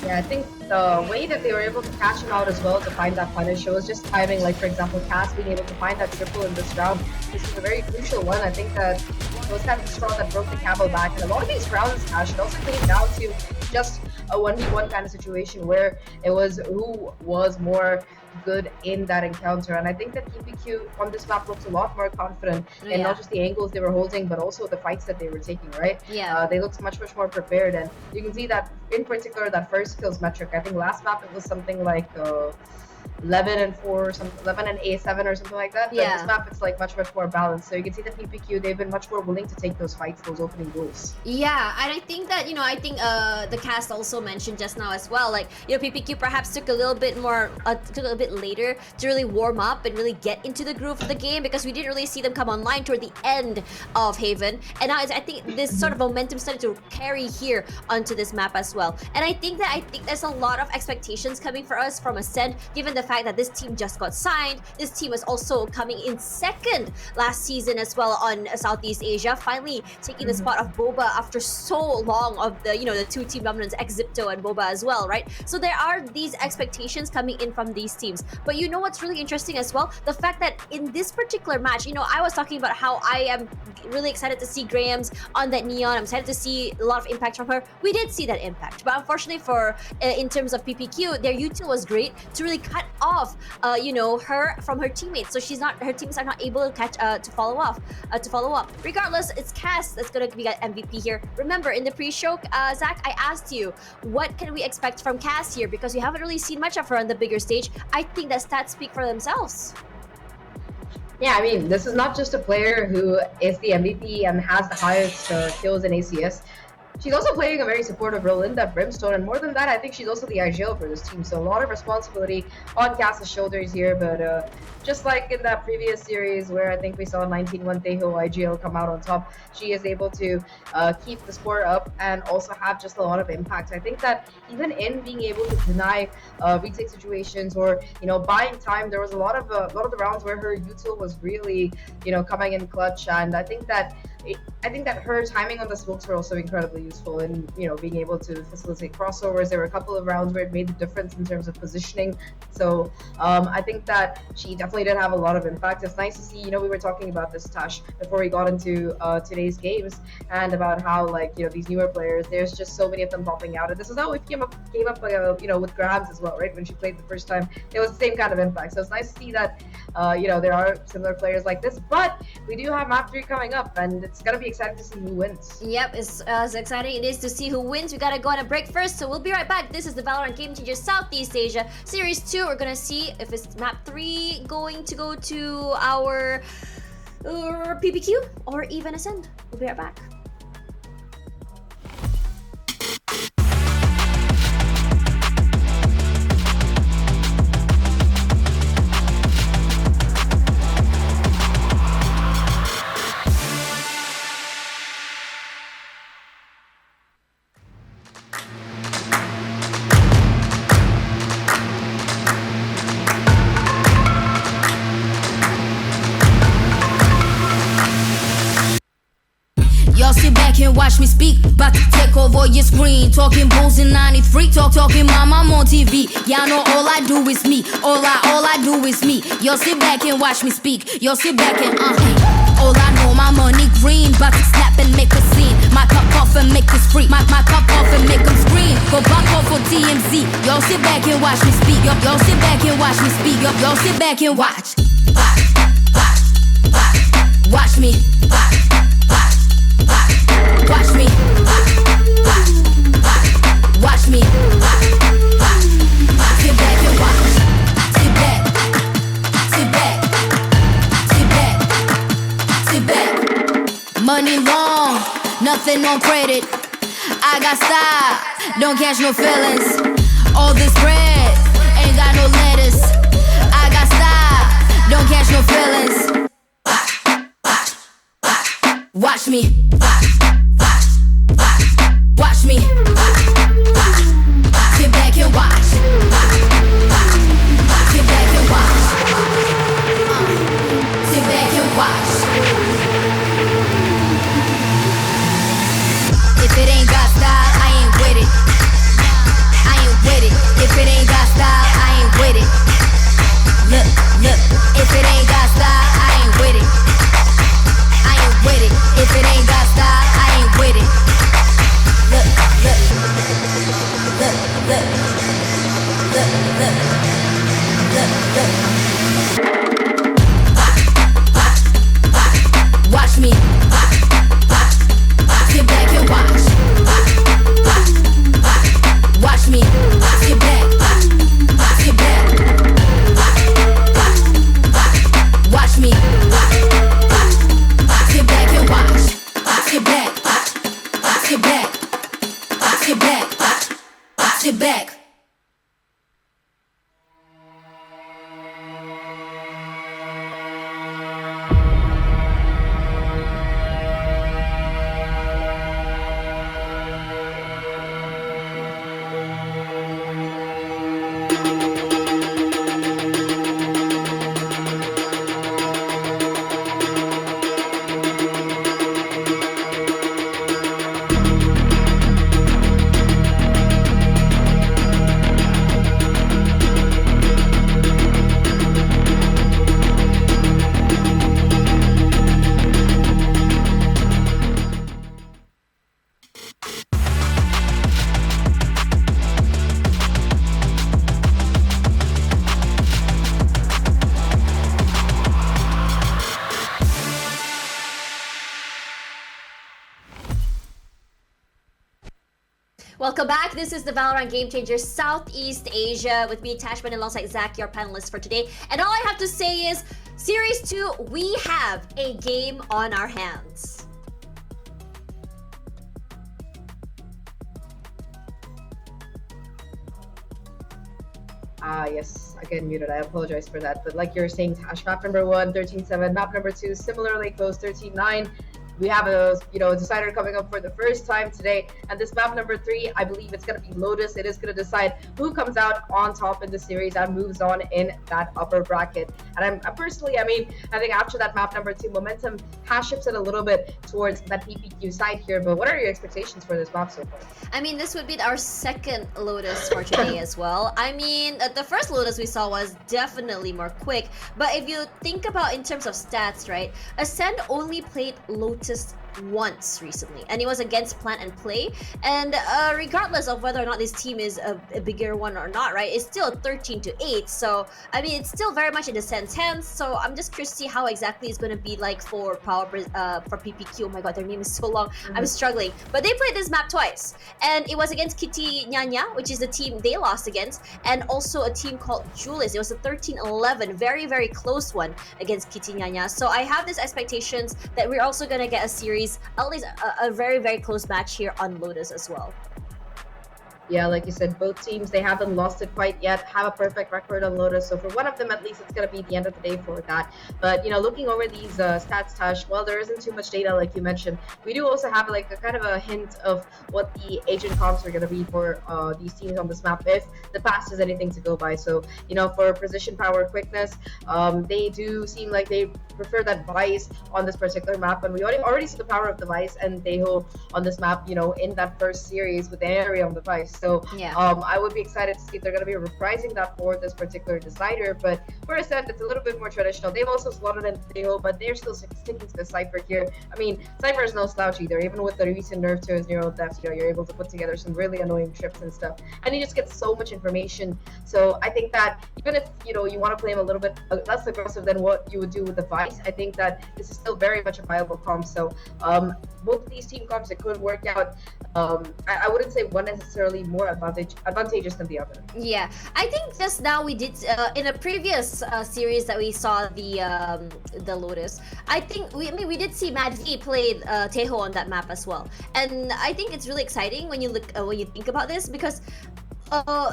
Yeah, I think the way that they were able to catch him out as well to find that punish, it was just timing. Like, for example, Cass being able to find that triple in this round. This is a very crucial one. I think that it was kind of the straw that broke the camel back. And a lot of these rounds, Cash, it also came down to just a 1v1 kind of situation where it was who was more good in that encounter. And I think that PPQ on this map looks a lot more confident in not just the angles they were holding, but also the fights that they were taking, right? Yeah. They looked much more prepared, and you can see that in particular that first kills metric. I think last map it was something like 11 and 4 or something, 11 and A7 or something like that. But Yeah. this map it's like much more balanced. So you can see that PPQ, they've been much more willing to take those fights, those opening goals. Yeah, and I think that the cast also mentioned just now as well, PPQ perhaps took a little bit later to really warm up and really get into the groove of the game, because we didn't really see them come online toward the end of Haven, and now I think this sort of momentum started to carry here onto this map as well. And I think there's a lot of expectations coming for us from Ascend, given the fact that this team just got signed. This team was also coming in second last season as well on Southeast Asia, finally taking the spot of Boba after so long of the two team dominance, Exipto and Boba as well, right? So there are these expectations coming in from these teams. But what's really interesting as well? The fact that in this particular match, I was talking about how I am really excited to see Graham's on that Neon. I'm excited to see a lot of impact from her. We did see that impact, but unfortunately in terms of PPQ, their util was great to really cut off her from her teammates, so her teammates are not able to catch to follow up. Regardless, it's Cass that's gonna be MVP here. Remember, in the pre-show, Zach, I asked you what can we expect from Cass here, because we haven't really seen much of her on the bigger stage. I think that stats speak for themselves. Yeah, I mean, this is not just a player who is the MVP and has the highest kills in ACS. She's also playing a very supportive role in that Brimstone, and more than that, I think she's also the IGL for this team, so a lot of responsibility on Cass's shoulders here. But just like in that previous series where I think we saw 19-1 Tejo IGL come out on top, she is able to keep the score up and also have just a lot of impact. I think that even in being able to deny retake situations or buying time, there was a lot of the rounds where her util was really coming in clutch, and I think that I think that her timing on the smokes were also incredibly useful in, being able to facilitate crossovers. There were a couple of rounds where it made the difference in terms of positioning. So I think that she definitely did have a lot of impact. It's nice to see, we were talking about this, Tash, before we got into today's games, and about how, these newer players, there's just so many of them popping out. And this is how it came up with Grams as well, right? When she played the first time, it was the same kind of impact. So it's nice to see that, there are similar players like this. But we do have map 3 coming up, and it's going to be exciting to see who wins. Yep, it's as exciting it is to see who wins. We gotta go on a break first, so we'll be right back. This is the Valorant Game Changers Southeast Asia Series 2. We're gonna see if it's map 3 going to go to our PPQ or even Ascend. We'll be right back. Y'all sit back and watch me speak. About to take over your screen. Talking bulls in 93. Talking mom, I'm on TV. Y'all know all I do is me. All I do is me. Y'all sit back and watch me speak. Y'all sit back and all I know, my money green. About to snap and make a scene. My cup off and make this free. My cup off and make them scream. Go back off for TMZ. Y'all sit back and watch me speak. Y'all sit back and watch me speak. Y'all sit back and watch. Watch me. Watch me. Watch me. Sit back and watch. Sit back. Sit back. Sit back. Sit back. Money long, nothing on credit. I got style, don't catch no feelings. All this bread, ain't got no lettuce. I got style, don't catch no feelings. Watch me. Watch me. Sit back and watch. Sit back and watch. Sit back and watch. If it ain't got style, I ain't with it. I ain't with it. If it ain't got style, I ain't with it. Look, look. If it ain't got style, I ain't with it. I ain't with it. If it ain't got style, I ain't with it. Look, look, look, look, look, look, look. Watch me. Sit back and watch. Watch me. Sit back. Sit back. Watch me. Sit back and watch. Sit back. Sit back. Sit back. Sit back. Welcome back. This is the Valorant Game Changers Southeast Asia with me, Tashman, alongside Zach, your panelist for today. And all I have to say is, Series 2, we have a game on our hands. Yes, again muted. I apologize for that. But like you were saying, Tash, map number 1, 13-7. Map number 2, similarly close, 13-9. we have a decider coming up for the first time today, and this map number 3, I believe it's going to be Lotus. It is going to decide who comes out on top in the series and moves on in that upper bracket. And I'm personally, I think after that map number 2, momentum has shifted a little bit towards that PPQ side here. But what are your expectations for this map so far? I mean, this would be our second Lotus for today as well. I mean, the first Lotus we saw was definitely more quick, but if you think about in terms of stats, right, Ascend only played Lotus once recently, and it was against Plant and Play, and regardless of whether or not this team is a bigger one or not, right, it's still 13-8, so I mean it's still very much in Ascend's hands. So I'm just curious to see how exactly it's going to be like for for PPQ. Oh my god, their name is so long. I'm struggling, but they played this map twice, and it was against Kitty Nyanya, which is the team they lost against, and also a team called Julius. It was a 13-11, very very close one against Kitty Nyanya. So I have these expectations that we're also going to get a series, at least a very very close match here on Lotus as well. Yeah, like you said, both teams, they haven't lost it quite yet, have a perfect record on Lotus. So for one of them, at least, it's going to be the end of the day for that. But, looking over these stats, Tash, well, there isn't too much data, like you mentioned. We do also have, like, a kind of a hint of what the agent comps are going to be for these teams on this map, if the past is anything to go by. So, for precision, power, quickness, they do seem like they prefer that Vice on this particular map. And we already see the power of the Vice and Deho on this map, in that first series with the area on the Vice. So yeah. I would be excited to see if they're going to be reprising that for this particular decider. But for Ascent, it's a little bit more traditional. They've also slotted in Theo, but they're still sticking to the Cypher here. I mean, Cypher is no slouch either. Even with the recent nerf to his neural depth, you're able to put together some really annoying trips and stuff. And he just gets so much information. So I think that even if, you want to play him a little bit less aggressive than what you would do with the Vice, I think that this is still very much a viable comp. So both of these team comps, it could work out. I wouldn't say one necessarily more advantageous than the other. Yeah, I think just now we did in a previous series that we saw the Lotus. I think we did see Mad V play Teho on that map as well, and I think it's really exciting when you think about this, because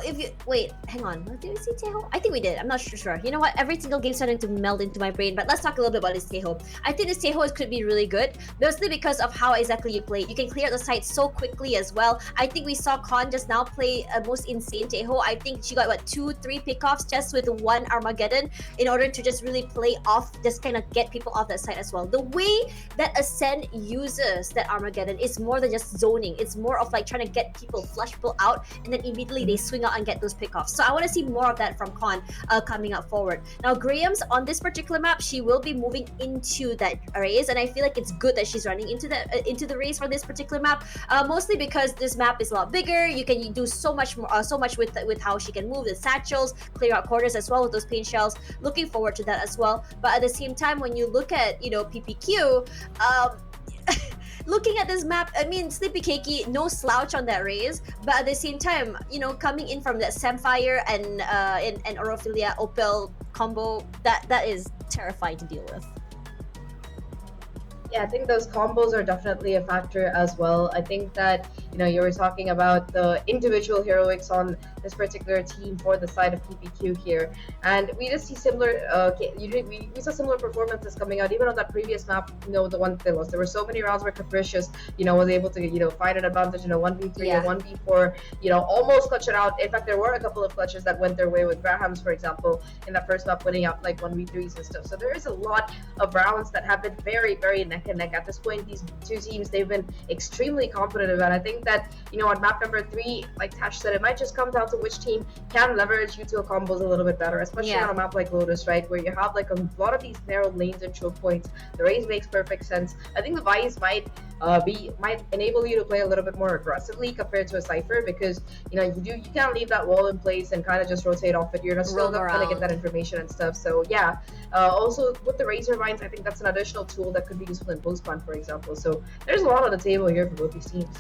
if you wait, hang on, did we see Teho? I think we did. I'm not sure. You know what? Every single game's starting to meld into my brain. But let's talk a little bit about this Teho. I think this Teho could be really good, mostly because of how exactly you play. You can clear the site so quickly as well. I think we saw Con just now play a most insane Teho. I think she got 2-3 pickoffs just with one Armageddon in order to just really play off, just kind of get people off that site as well. The way that Ascend uses that Armageddon is more than just zoning. It's more of like trying to get people, flush people out, and then immediately they swing out and get those pickoffs. So I want to see more of that from Con coming up forward. Now Graham's on this particular map, she will be moving into that race, and I feel like it's good that she's running into the race for this particular map, mostly because this map is a lot bigger. You can do so much more, so much with how she can move the satchels, clear out corners as well with those paint shells. Looking forward to that as well. But at the same time, when you look at PPQ, looking at this map, I mean, Sleepy Cakey, no slouch on that raise, but at the same time, coming in from that Samfire and Orophilia Opel combo, that is terrifying to deal with. Yeah, I think those combos are definitely a factor as well. I think that, you were talking about the individual heroics on this particular team for the side of PPQ here. And we just see similar, we saw similar performances coming out, even on that previous map, the one that they lost. There were so many rounds where Capricious, was able to, find an advantage, 1v3 Yeah. or 1v4, almost clutch it out. In fact, there were a couple of clutches that went their way with Graham's, for example, in that first map, winning out like 1v3s and stuff. So there is a lot of rounds that have been very, very neck and neck. At this point, these two teams, they've been extremely competitive, and I think that, on map number 3, like Tash said, it might just come down to which team can leverage util combos a little bit better, especially Yeah. on a map like Lotus, right, where you have like a lot of these narrow lanes and choke points. The raise makes perfect sense. I think the Vice might enable you to play a little bit more aggressively compared to a Cypher, because you can't leave that wall in place and kind of just rotate off it. You're still not going to get that information and stuff. So yeah, also with the Razor Vines, I think that's an additional tool that could be useful in post-spawn, for example. So there's a lot on the table here for both these teams.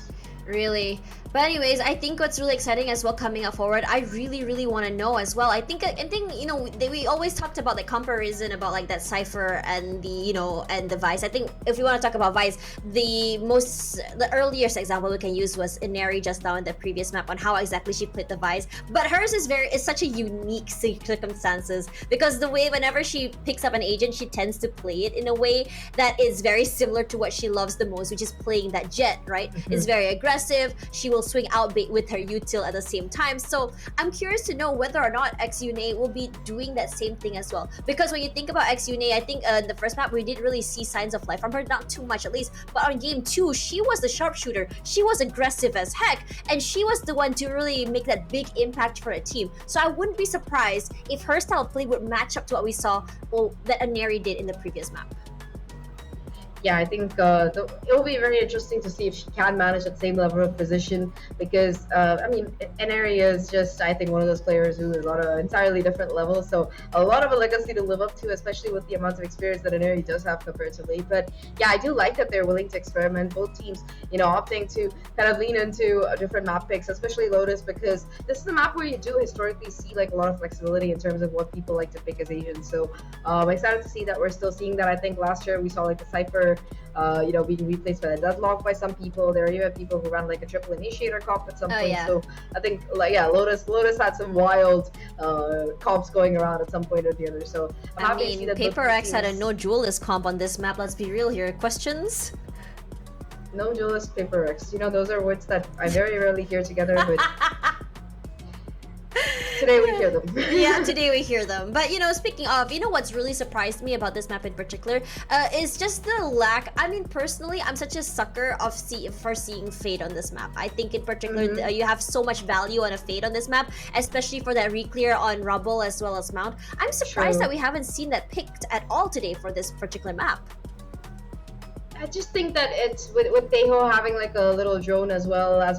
Really. But anyways, I think what's really exciting as well coming up forward, I really want to know as well. I think you know we always talked about the comparison about like that Cypher and the Vice. I think if you want to talk about Vice, the earliest example we can use was Inari just now in the previous map on how exactly she played the Vice. But hers is such a unique circumstances because the way whenever she picks up an agent, she tends to play it in a way that is very similar to what she loves the most, which is playing that Jet, right? It's very aggressive. She will swing out bait with her util at the same time. So I'm curious to know whether or not XUNA will be doing that same thing as well. Because when you think about XUNA, I think in the first map we did really see signs of life from her, not too much at least. But on game 2, she was the sharpshooter. She was aggressive as heck, and she was the one to really make that big impact for a team. So I wouldn't be surprised if her style of play would match up to what we saw that Inari did in the previous map. Yeah, I think it will be very interesting to see if she can manage that same level of precision because, I mean, Inari is just, I think, one of those players who is on an entirely different level. So a lot of a legacy to live up to, especially with the amount of experience that Inari does have comparatively. But yeah, I do like that they're willing to experiment. Both teams, opting to kind of lean into different map picks, especially Lotus, because this is a map where you do historically see like a lot of flexibility in terms of what people like to pick as agents. So I'm excited to see that we're still seeing that. I think last year we saw like the Cypher being replaced by a deadlock by some people. There are even people who ran like a triple initiator comp at some point. Yeah. So I think Lotus had some wild comps going around at some point or the other. So I'm happy to see that Paper X had a no duelist comp on this map. Let's be real here. Questions? No duelist, Paper X. Those are words that I very rarely hear together, but today we hear them. Yeah, today we hear them. But speaking of, what's really surprised me about this map in particular is just the lack. I mean, personally, I'm such a sucker for seeing Fade on this map. I think in particular, you have so much value on a Fade on this map, especially for that reclear on Rubble as well as Mount. I'm surprised that we haven't seen that picked at all today for this particular map. I just think that it's with Tejo having like a little drone as well as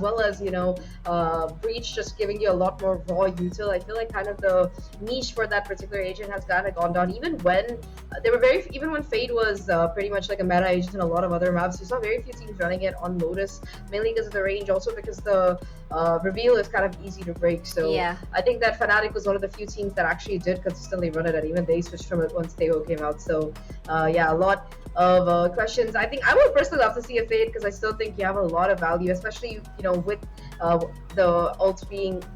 Breach just giving you a lot more raw util. I feel like kind of the niche for that particular agent has kind of gone down. Even when even when Fade was pretty much like a meta agent in a lot of other maps, you saw very few teams running it on Lotus, mainly because of the range, also because the reveal is kind of easy to break. So yeah. I think that Fnatic was one of the few teams that actually did consistently run it, and even they switched from it once Tejo came out. So a lot of questions. I think I would personally love to see a Fade because I still think you have a lot of value, especially with the ult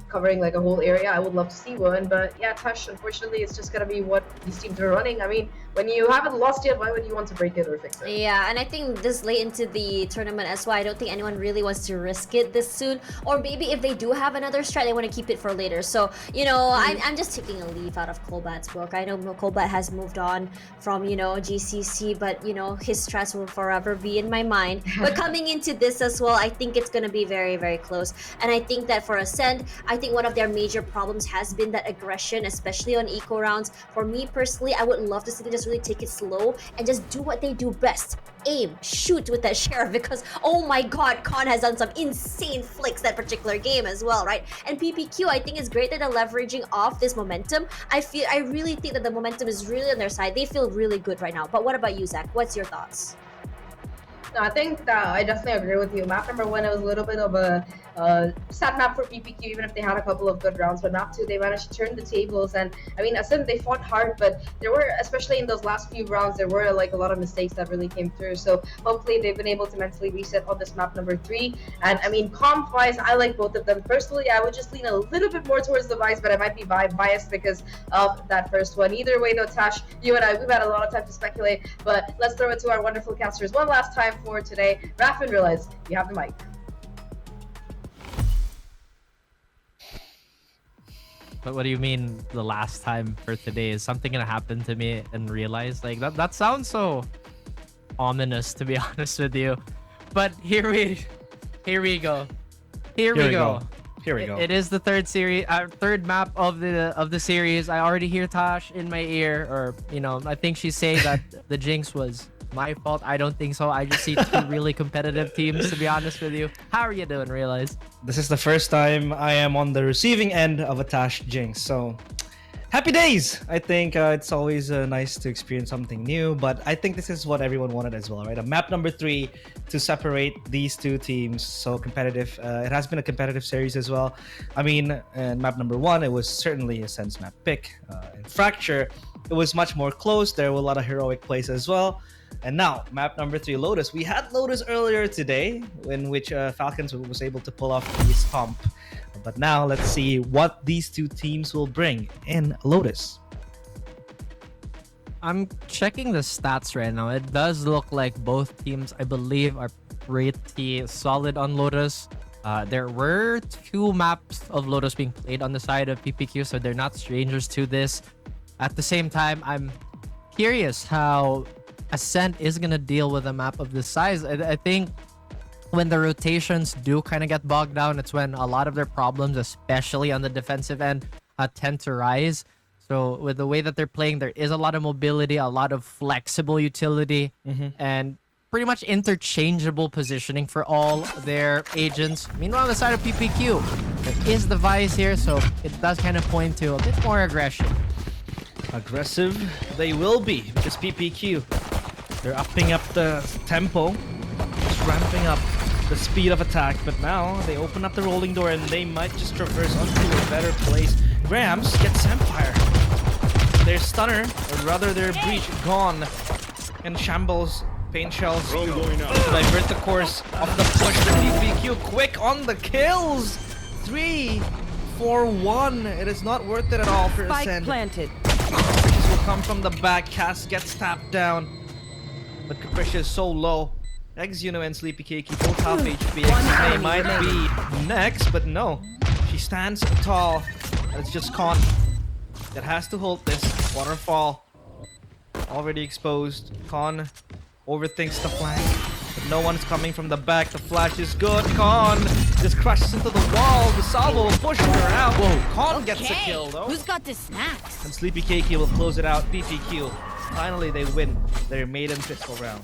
covering like a whole area. I would love to see one, but yeah, Tush, unfortunately, it's just gonna be what these teams are running. I mean, when you haven't lost yet, why would you want to break it or fix it? Yeah, and I think this late into the tournament as well, I don't think anyone really wants to risk it this soon. Or maybe if they do have another strat, they want to keep it for later. So, I'm just taking a leaf out of Colbat's book. I know Colbat has moved on from, GCC, but, his strats will forever be in my mind. But coming into this as well, I think it's going to be very, very close. And I think that for Ascend, I think one of their major problems has been that aggression, especially on eco rounds. For me personally, I would love to see them just really take it slow and just do what they do best. Aim, shoot with that sheriff, because oh my god, Khan has done some insane flicks that particular game as well, right? And PPQ, I think is great that they're leveraging off this momentum. I really think that the momentum is really on their side. They feel really good right now. But what about you, Zach? What's your thoughts? No, I think that I definitely agree with you. Map number 1, it was a little bit of a sad map for PPQ, even if they had a couple of good rounds. But map 2, they managed to turn the tables. And I mean, I said they fought hard, but there were, especially in those last few rounds, there were like a lot of mistakes that really came through. So hopefully they've been able to mentally reset on this map number 3. And I mean, comp-wise, I like both of them. Personally, I would just lean a little bit more towards the Vice, but I might be biased because of that first one. Either way, though, Tash, you and I, we've had a lot of time to speculate. But let's throw it to our wonderful casters one last time for today. Raf and Realize, you have the mic. But what do you mean the last time for today? Is something gonna happen to me and Realize? Like that sounds so ominous, to be honest with you. But here we go. Here we go. It is the third map of the series. I already hear Tosh in my ear, or I think she's saying that the jinx was my fault. I don't think so. I just see two really competitive teams, to be honest with you. How are you doing, Realize? This is the first time I am on the receiving end of a Tash jinx, so happy days. I think it's always nice to experience something new, but I think this is what everyone wanted as well, right? A map number 3 to separate these two teams. So competitive. It has been a competitive series as well. I mean, in map number 1, it was certainly a Sense map pick. In Fracture, it was much more close. There were a lot of heroic plays as well. And now, map number 3, Lotus. We had Lotus earlier today, in which Falcons was able to pull off the stomp. But now, let's see what these two teams will bring in Lotus. I'm checking the stats right now. It does look like both teams, I believe, are pretty solid on Lotus. There were 2 maps of Lotus being played on the side of PPQ, so they're not strangers to this. At the same time, I'm curious how Ascent is going to deal with a map of this size. I think when the rotations do kind of get bogged down, it's when a lot of their problems, especially on the defensive end, tend to rise. So with the way that they're playing, there is a lot of mobility, a lot of flexible utility, and pretty much interchangeable positioning for all their agents. Meanwhile, on the side of PPQ, there is the Vice here, so it does kind of point to a bit more aggression. Aggressive they will be, because PPQ, they're upping up the tempo, just ramping up the speed of attack, but now they open up the rolling door and they might just traverse onto a better place. Grams gets Empire. Their stunner, or rather their breach, gone. And Shambles, Pain Shells to divert the course of the push to PPQ. Quick on the kills! 3, 4, 1. It is not worth it at all for Ascend. Planted. This will come from the back. Cass gets tapped down. But Capricious is so low. Exuno and Sleepy Keiki both half HP. They might be next, but no. She stands tall. It's just Con that has to hold this. Waterfall already exposed. Con overthinks the flank, but no one's coming from the back. The flash is good. Con just crashes into the wall. The salvo will push her out. Whoa, Con gets a kill though. Who's got the snacks? And Sleepy Keiki will close it out. PPQ. Finally, they win their maiden pistol round.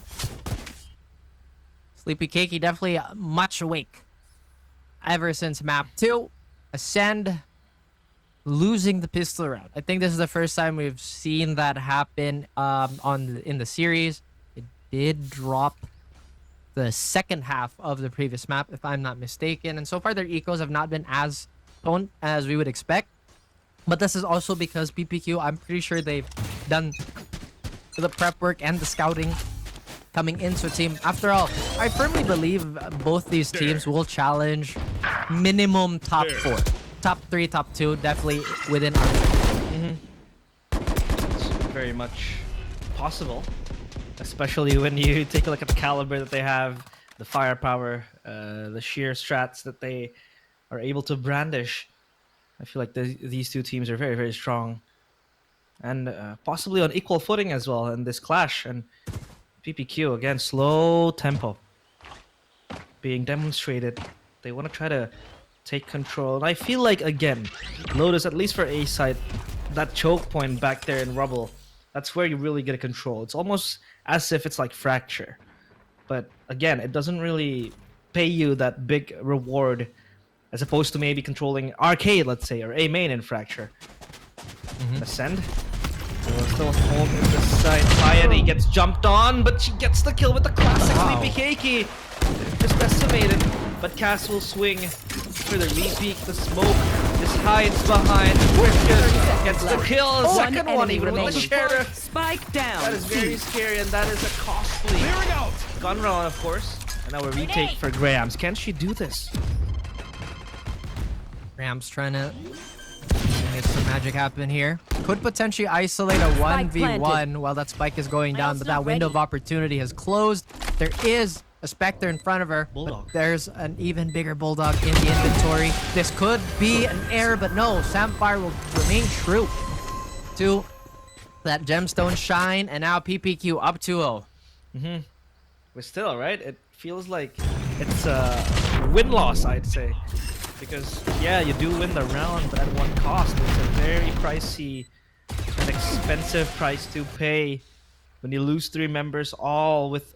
Sleepy Keiki definitely much awake ever since map 2. Ascend losing the pistol round. I think this is the first time we've seen that happen in the series. It did drop the second half of the previous map, if I'm not mistaken. And so far, their ecos have not been as toned as we would expect. But this is also because PPQ, I'm pretty sure they've done the prep work and the scouting coming into a team. After all, I firmly believe both these teams will challenge minimum top 4. Top 3, top 2, definitely within our... It's very much possible. Especially when you take a look at the caliber that they have, the firepower, the sheer strats that they are able to brandish. I feel like these two teams are very, very strong. And possibly on equal footing as well in this clash. And PPQ, again, slow tempo being demonstrated. They want to try to take control. And I feel like, again, Lotus, at least for A side, that choke point back there in rubble, that's where you really get a control. It's almost as if it's like Fracture. But again, it doesn't really pay you that big reward as opposed to maybe controlling Arcade, let's say, or A main in Fracture. Ascend. Will still hold in the side. Piety gets jumped on, but she gets the kill with the classic Sleepy Keiki. Just decimated, but Cass will swing for the repeat. The smoke just hides behind. Christian gets the kill. The second one, even with the Sheriff. Spike down. That is very scary, and that is a costly gun run, of course. And now a retake for Grams. Can she do this? Grams trying to make some magic happen here. Could potentially isolate a 1v1 while that spike is going down, but that window of opportunity has closed. There is a Spectre in front of her, but there's an even bigger Bulldog in the inventory. This could be an error, but no, Samfire will remain true to that Gemstone Shine, and now PPQ up 2-0. But still, right? It feels like it's a win-loss, I'd say. Because, yeah, you do win the round, but at what cost? It's a very pricey and expensive price to pay when you lose 3 members, all with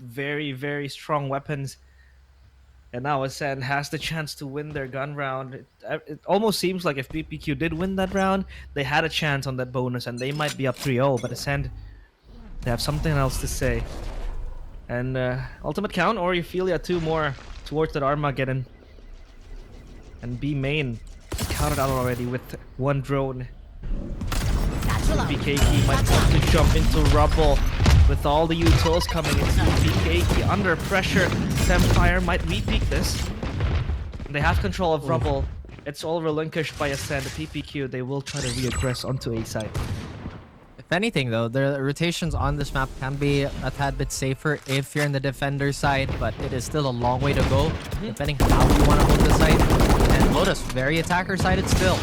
very, very strong weapons. And now Ascend has the chance to win their gun round. It almost seems like if PPQ did win that round, they had a chance on that bonus and they might be up 3-0. But Ascend, they have something else to say. And ultimate count or Ophelia 2 more towards that Armageddon. And B main counted out already with one drone. BKK might want to jump into rubble with all the utils coming into BKK under pressure. Samfire might repeat this. They have control of rubble. It's all relinquished by Ascend. PPQ, they will try to reaggress onto A side. If anything, though, the rotations on this map can be a tad bit safer if you're in the defender side, but it is still a long way to go, depending how you want to hold the side. And Lotus, very attacker-sided still.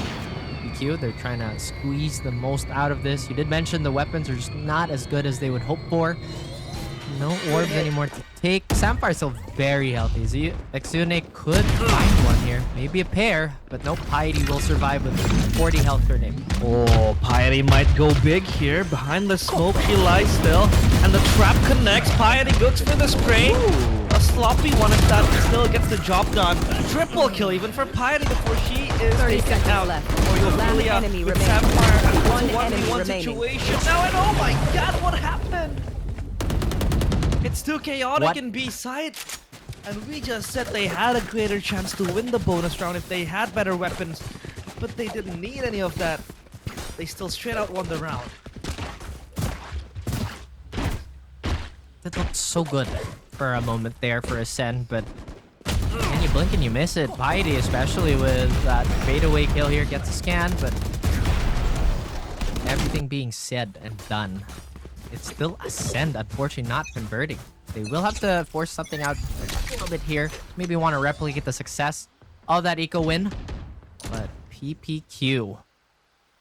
PQ, they're trying to squeeze the most out of this. You did mention the weapons are just not as good as they would hope for. No orbs anymore to take. Samfire's still very healthy. Exune could find one here. Maybe a pair, but no, Piety will survive with 40 health per name. Oh, Piety might go big here. Behind the smoke, she lies still. And the trap connects. Piety goes for the spray. A sloppy one if that still gets the job done. Triple kill even for Piety before she is taken out. Or Ophelia with Samfire. One enemy remaining. Situation now, and oh my god, what happened? It's too chaotic in B side. And we just said they had a greater chance to win the bonus round if they had better weapons. But they didn't need any of that. They still straight out won the round. That looked so good for a moment there for Ascend, but and you blink and you miss it. Piety, especially with that fadeaway kill here, gets a scan, but everything being said and done, it's still Ascend, unfortunately not converting. They will have to force something out a little bit here. Maybe want to replicate the success of that eco win. But PPQ,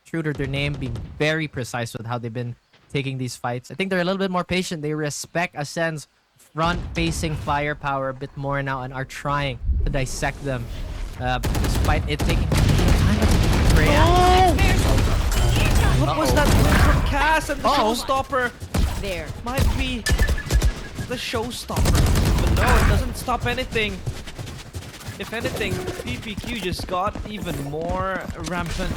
true to their name, being very precise with how they've been taking these fights. I think they're a little bit more patient. They respect Ascend's front-facing firepower a bit more now and are trying to dissect them. Despite it taking time to react. What was that from Cass and the showstopper? There. Might be the showstopper. But no, it doesn't stop anything. If anything, PPQ just got even more rampant.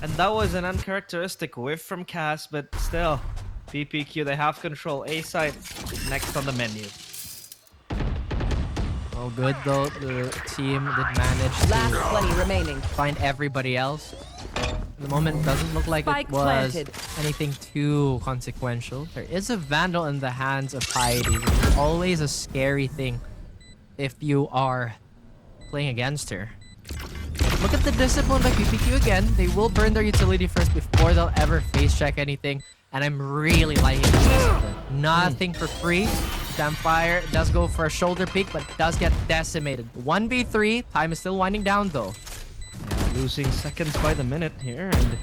And that was an uncharacteristic whiff from Cass, but still, PPQ, they have control. A side, next on the menu. Oh, good though. The team did manage to find everybody else. At the moment, doesn't look like it was anything too consequential. There is a Vandal in the hands of Piety, which is always a scary thing if you are playing against her. Look at the discipline by PPQ again. They will burn their utility first before they'll ever face check anything. And I'm really liking this discipline. Nothing for free. Samfire does go for a shoulder peek, but does get decimated. 1v3. Time is still winding down though. Losing seconds by the minute here, and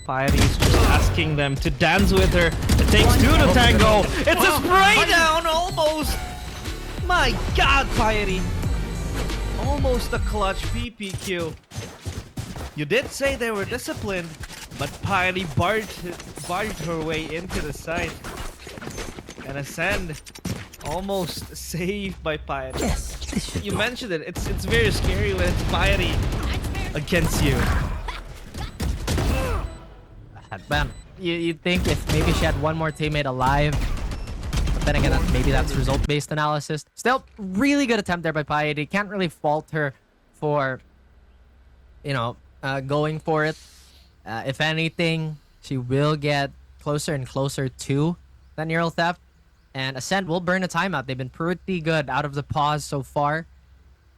Piety is just asking them to dance with her. It takes two to tango. It's a spray down almost. My god, Piety. Almost a clutch PPQ. You did say they were disciplined, but Piety barged her way into the side. And Ascend almost saved by Piety. Yes, you mentioned it. It's very scary when it's Piety against you. Bam. You'd think if maybe she had one more teammate alive, but then again, maybe that's result-based analysis. Still, really good attempt there by Piety. Can't really fault her for, going for it. If anything, she will get closer and closer to that neural theft. And Ascend will burn a timeout. They've been pretty good out of the pause so far.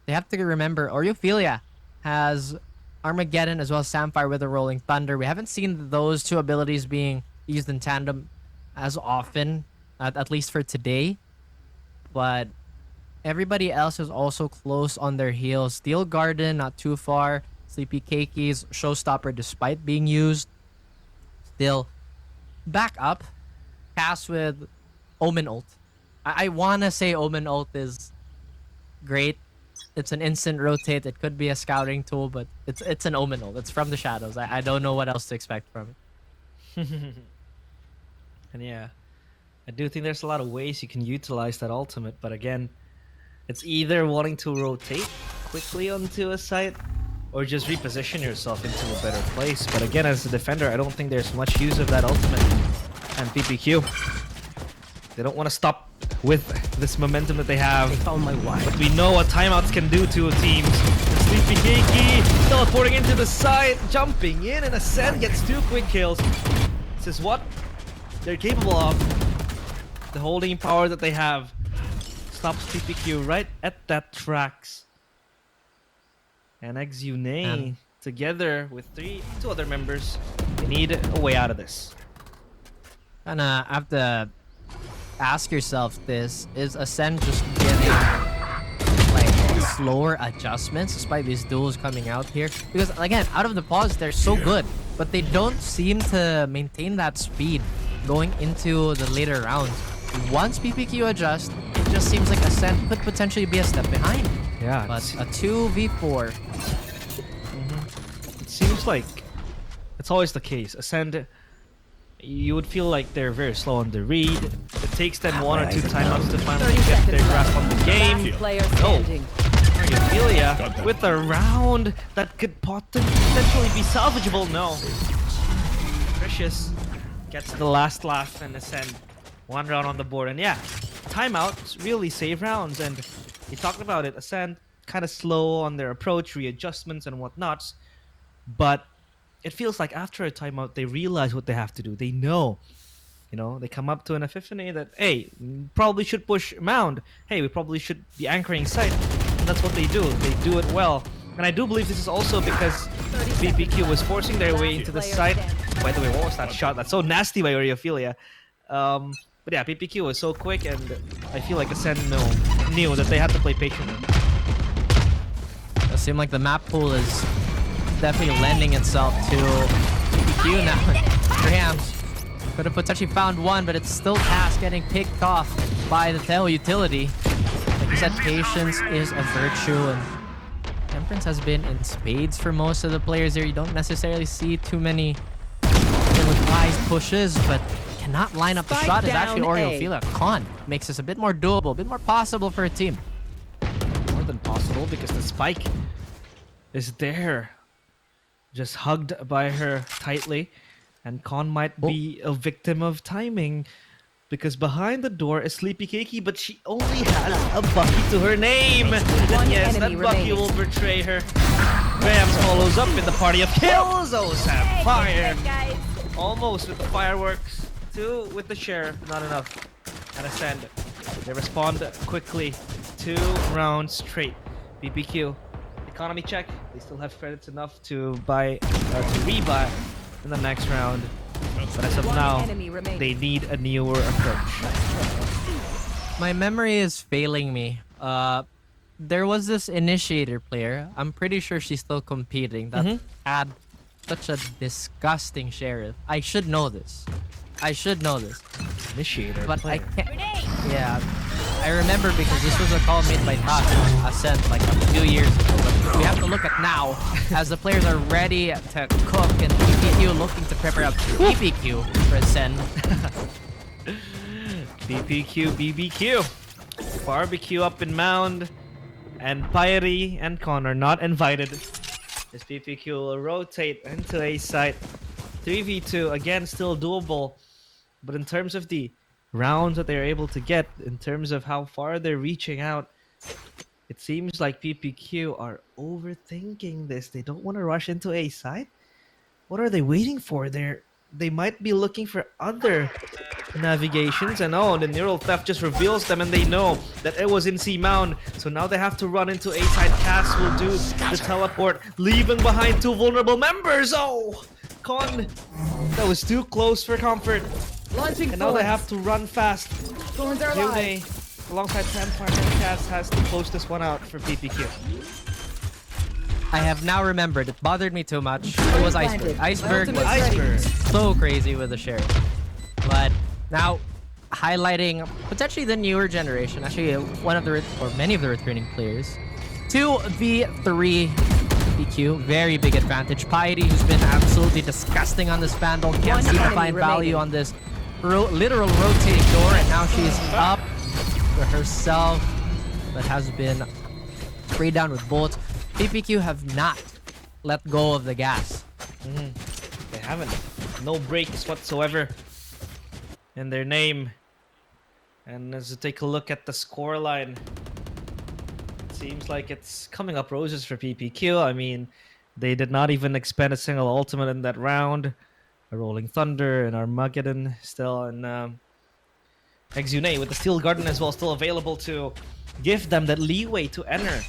They have to remember, Ophelia has Armageddon as well as Samfire with a Rolling Thunder. We haven't seen those two abilities being used in tandem as often, at least for today. But everybody else is also close on their heels. Steel Garden, not too far. Sleepy Cakey's Showstopper, despite being used, still back up. Cass with Omen ult. I want to say Omen ult is great. It's an instant rotate. It could be a scouting tool, but it's an Omen ult. It's from the shadows. I don't know what else to expect from it. And yeah, I do think there's a lot of ways you can utilize that ultimate, but again, It's either wanting to rotate quickly onto a site or just reposition yourself into a better place. But again, as a defender, I don't think there's much use of that ultimate. And PPQ, they don't want to stop with this momentum that they have. But we know what timeouts can do to teams. Sleepy Keiki teleporting into the side, jumping in, and Ascend gets 2 quick kills. This is what they're capable of. The holding power that they have stops PPQ right at that tracks. And Exune together with 2 other members, they need a way out of this. And have to ask yourself this: is Ascend just getting like slower adjustments despite these duels coming out here? Because again, out of the pause, they're so good, but they don't seem to maintain that speed going into the later rounds. Once PPQ adjusts, it just seems like Ascend could potentially be a step behind. Yeah, But a 2v4. It seems like it's always the case. Ascend, you would feel like they're very slow on the read. It takes them 1 or 2 timeouts to finally get their grasp on the game. Player standing. Ophelia with a round that could potentially be salvageable. No. Precious gets the last laugh and Ascend 1 round on the board. And yeah, timeouts really save rounds. And you talked about it. Ascend kind of slow on their approach, readjustments and whatnots. But it feels like after a timeout, they realize what they have to do. They know. You know, they come up to an epiphany that, hey, probably should push mound. Hey, we probably should be anchoring site. And that's what they do. They do it well. And I do believe this is also because BPQ was forcing their way into the site. By the way, what was that shot? That's so nasty by Ophelia. But yeah, PPQ was so quick, and I feel like Ascend knew that they had to play patiently. It seems like the map pool is definitely lending itself to PPQ now. Rams could have potentially found one, but it's still Cass getting picked off by the tail utility. Like you said, patience is a virtue, and Temperance has been in spades for most of the players here. You don't necessarily see too many ill-advised pushes, but cannot line up the shot is actually Ophelia. Con makes this a bit more doable, a bit more possible for a team. More than possible, because the spike is there. Just hugged by her tightly. And Con might be a victim of timing. Because behind the door is Sleepy Keiki, but she only has a Bucky to her name. And yes, that Bucky will betray her. Rams follows up in the party of kills. Oh, Sapphire. Almost with the fireworks. 2 with the share. Not enough. And Ascend. They respond quickly. 2 rounds straight. BPQ. Economy check. They still have credits enough to buy, to rebuy in the next round. But as of now, they need a newer approach. My memory is failing me. There was this initiator player. I'm pretty sure she's still competing. That had such a disgusting sheriff. I should know this. Initiator But player. I can't. Yeah, I remember because this was a call made by Tash Ascent like a few years ago. But we have to look at now as the players are ready to cook and PPQ looking to prepare up PPQ for Ascent. BPQ, BBQ. Barbecue up in Mound. And Pyrie and Con are not invited. This BPQ will rotate into a site. 3v2, again, still doable. But in terms of the rounds that they're able to get, in terms of how far they're reaching out, it seems like PPQ are overthinking this. They don't want to rush into a site. What are they waiting for? They might be looking for other navigations, and oh, the neural theft just reveals them, and they know that it was in C Mound, so now they have to run into A side. Cass will do the teleport, leaving behind 2 vulnerable members. Oh, Con, that was too close for comfort. Launching And now they have to run fast. Thorns are alive. Yune, alongside Sampire and Cass, has to close this one out for PPQ. I have now remembered. It bothered me too much. It was Iceberg. Iceberg was Iceberg. so crazy with the sheriff. But now, highlighting potentially the newer generation, actually one of the or many of the returning players. 2v3 PQ, very big advantage. Piety, who's been absolutely disgusting on this Vandal, can't seem to find value on this literal rotating door, and now she's up for herself that has been sprayed down with bullets. PPQ have not let go of the gas. They haven't. No breaks whatsoever in their name. And as we take a look at the scoreline, it seems like it's coming up roses for PPQ. I mean, they did not even expend a single ultimate in that round. A Rolling Thunder and Armageddon still, and Exune with the Steel Garden as well, still available to give them that leeway to enter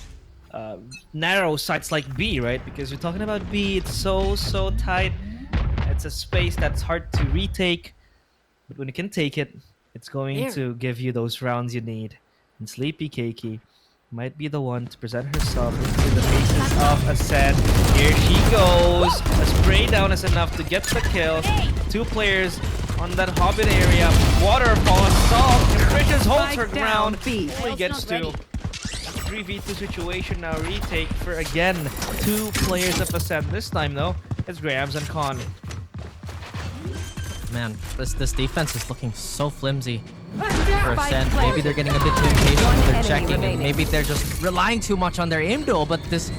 narrow sites like B, right? Because we're talking about B, it's so tight. It's a space that's hard to retake, but when you can take it, it's going to give you those rounds you need. And Sleepy Keiki might be the one to present herself into the faces of Ascend. Here she goes. A spray down is enough to get the kill. 2 players on that Hobbit area. Waterfall assault. Capricious holds her ground. Only gets to 3v2 situation now. Retake for again 2 players of Ascend. This time though, it's Grahams and Khan. Man, this defense is looking so flimsy for Ascend. Maybe they're getting a bit too impatient. They're checking, and maybe they're just relying too much on their aim duel. But this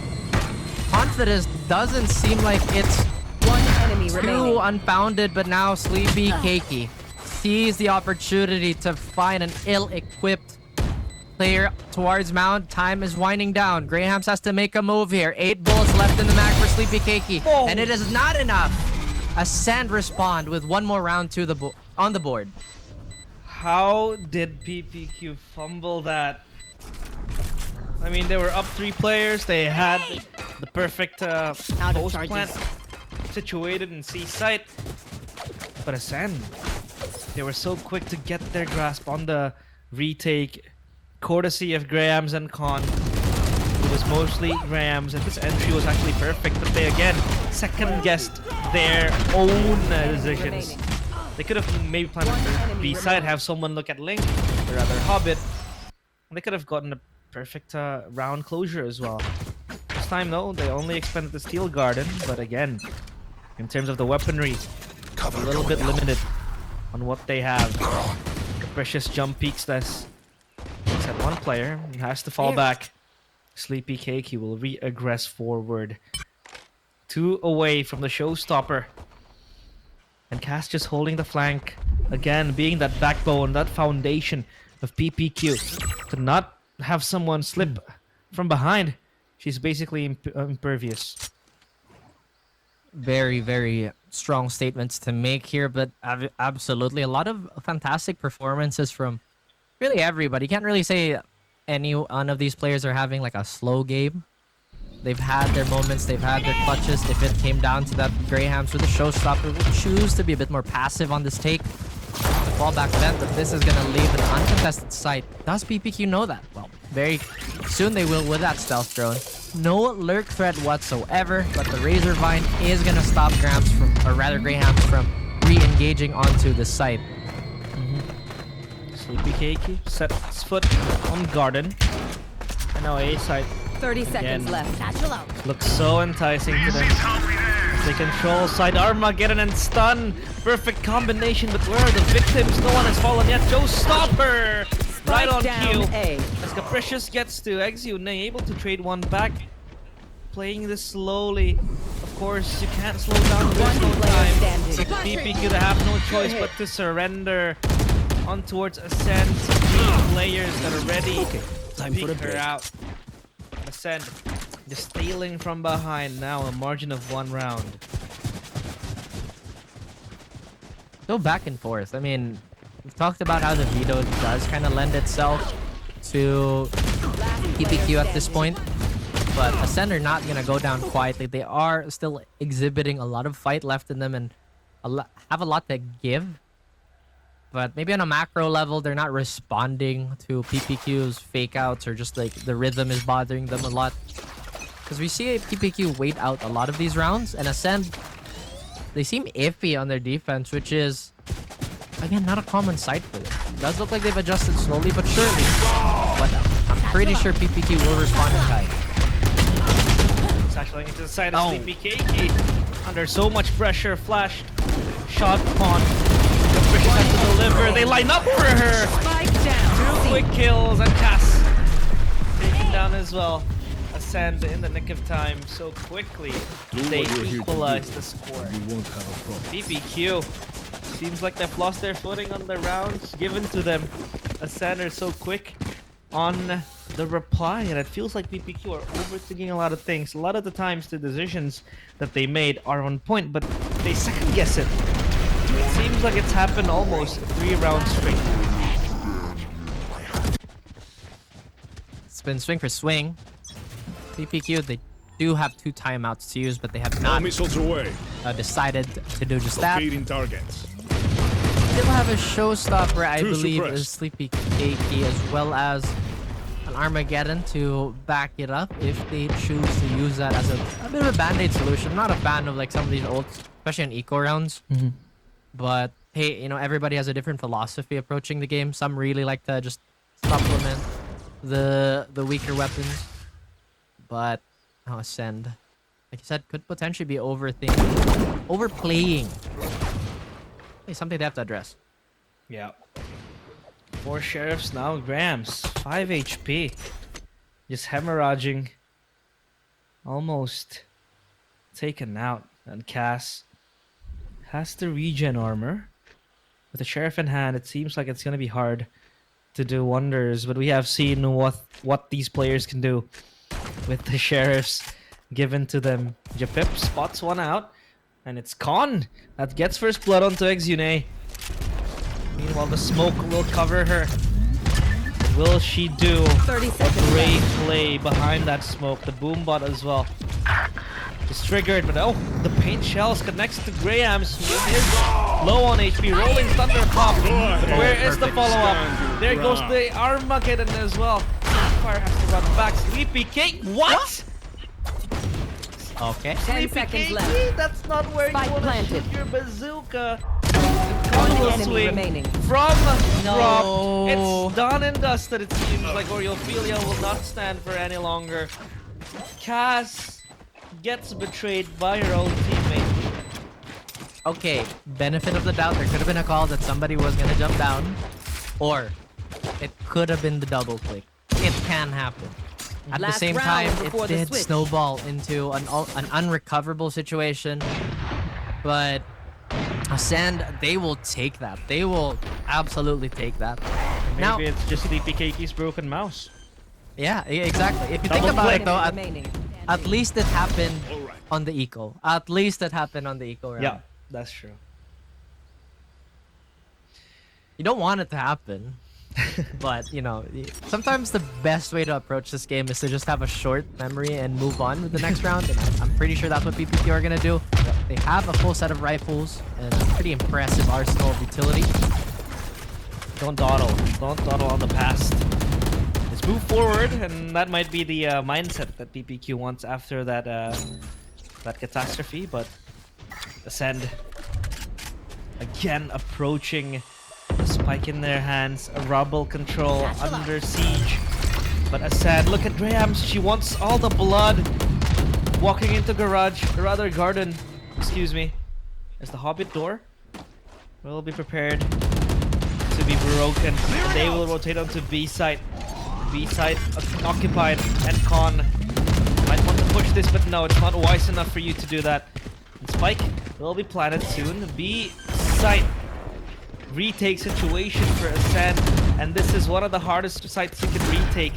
confidence doesn't seem like it's too unfounded. But now Sleepy Keiki sees the opportunity to find an ill-equipped player towards Mount. Time is winding down. Grahams has to make a move here. 8 bullets left in the mag for Sleepy Keiki, and it is not enough. Ascend respond with one more round to the on the board. How did PPQ fumble that? I mean, they were up 3 players. They had the perfect post plant situated in C site. But Ascend, they were so quick to get their grasp on the retake, courtesy of Grahams and Khan. It was mostly Grahams, and this entry was actually perfect, but they again second-guessed their own decisions. They could have maybe planned for B side, have someone look at Link, or rather Hobbit. And they could have gotten a perfect round closure as well. This time though, they only expended the Steel Garden, but again, in terms of the weaponry, a little bit limited on what they have. Capricious jump peaks this. It's at 1 player, he has to fall back. Sleepy Keiki will re-aggress forward. 2 away from the showstopper. And Cass just holding the flank. Again, being that backbone, that foundation of PPQ. To not have someone slip from behind. She's basically impervious. Very, very strong statements to make here, but absolutely a lot of fantastic performances from really everybody. You can't really say any one of these players are having like a slow game. They've had their moments, they've had their clutches. If it came down to that, Grahams with the showstopper will choose to be a bit more passive on this take. The fallback vent, but this is going to leave an uncontested site. Does PPQ know that? Well, very soon they will with that stealth drone. No lurk threat whatsoever, but the Razor Vine is going to stop Grahams from re-engaging onto the site. Sleepy Keiki sets foot on Garden. And now A side 30 seconds left. looks so enticing to them. As they control side Armageddon and stun. Perfect combination, but where are the victims? No one has fallen yet. Joe, stop her! Right on cue. As Capricious gets to Exune, able to trade 1 back. Playing this slowly. Of course, you can't slow down. There's no time. PPQ, they have no choice but to surrender on towards Ascend. 3 players that are ready to pick her out. Ascend just stealing from behind now, a margin of 1 round. Go back and forth. I mean, we've talked about how the veto does kind of lend itself to PPQ at this point, but Ascend are not going to go down quietly. They are still exhibiting a lot of fight left in them and have a lot to give. But maybe on a macro level, they're not responding to PPQ's fake outs, or just like the rhythm is bothering them a lot. Because we see PPQ wait out a lot of these rounds, and Ascend, they seem iffy on their defense, which is, again, not a common sight for them. It does look like they've adjusted slowly but surely. But I'm pretty sure PPQ will respond in time. It's actually into the side of Sleepy Keiki. Under so much pressure, flashed, shot upon. Capricious has to deliver. They line up for her. 2 quick kills, and Cass down as well. Ascend in the nick of time so quickly. They equalize the score. PPQ seems like they've lost their footing on the rounds given to them. Ascend are so quick on the reply, and it feels like PPQ are overthinking a lot of things. A lot of the times the decisions that they made are on point, but they second guess it. It seems like it's happened almost 3 rounds straight. Spin swing for swing. PPQ, they do have 2 timeouts to use, but they have not missiles away. Decided to do just that. Locating targets. Still have a showstopper, I True believe, suppress. is Sleepy Cakey, as well as an Armageddon to back it up if they choose to use that as a bit of a band-aid solution. I'm not a fan of like some of these ults, especially in eco rounds. But hey, you know, everybody has a different philosophy approaching the game. Some really like to just supplement the weaker weapons. But Ascend, like I said, could potentially be overplaying. It's something they have to address. Yeah. 4 sheriffs now. Grams, 5 HP. Just hemorrhaging. Almost taken out. And Cass has the regen armor. With the sheriff in hand, it seems like it's going to be hard to do wonders. But we have seen what these players can do with the sheriffs given to them. Japip spots one out. And it's Con that gets first blood onto Exune. Meanwhile, the smoke will cover her. Will she do 30 a seconds great play behind that smoke? The boom bot as well. Just triggered, but oh, the paint shells connects to Grahams, who is low on HP. Rolling Thunder Pop. But where is the follow-up? There goes the Armageddon as well. Fire has to run back. Sleepy Cake. What? Okay. 10 Sleepy seconds Cake? left. That's not where Spike you want to planted. shoot your bazooka. One Will enemy swing remaining. from No. drop. It's done and dusted. It seems like Oriophilia will not stand for any longer. Cass gets betrayed by her own teammate. Okay, benefit of the doubt, there could have been a call that somebody was gonna jump down, or it could have been the double click. It can happen. At the Last same round time, before it the did switch. snowball into an unrecoverable situation. But Ascend, they will take that. They will absolutely take that. Maybe Now, it's just Sleepy Cakey's broken mouse. yeah, exactly. If you Double think about click. it though, Remaining. at least it happened Alright. on the eco. At least it happened on the eco round. Yeah, that's true. You don't want it to happen. But, you know, sometimes the best way to approach this game is to just have a short memory and move on with the next round. And I'm pretty sure that's what PPQ are going to do. They have a full set of rifles and a pretty impressive arsenal of utility. Don't dawdle. Don't dawdle on the past. Let's move forward, and that might be the mindset that PPQ wants after that that catastrophe. But Ascend again approaching. The spike in their hands, a rubble control under siege. But Ascend, look at Grahams. She wants all the blood. Walking into garage, or rather garden, excuse me. As the Hobbit door will be prepared to be broken. And they will rotate onto B site. B site occupied, and Con might want to push this, but no, it's not wise enough for you to do that. And Spike will be planted soon. B site. Retake situation for Ascend, and this is one of the hardest sites you can retake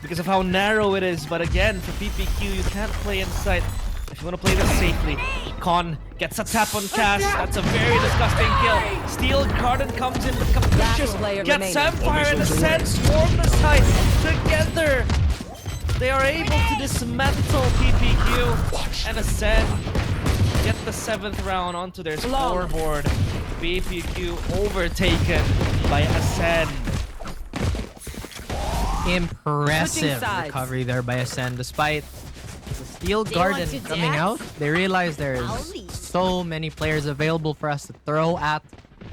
because of how narrow it is. But again, for PPQ, you can't play inside if you want to play this safely. Con gets a tap on Cass. That's a very disgusting kill. Steel Garden comes in, but Capricious player gets remaining. Empire and Ascend swarm the site together. They are able to dismantle PPQ and Ascend. Get the 7th round onto their scoreboard. PPQ overtaken by Ascend. Impressive sides. recovery there by Ascend. Despite the Steel They Garden want to coming dance? out, they realize there I'll is leave. so many players available for us to throw at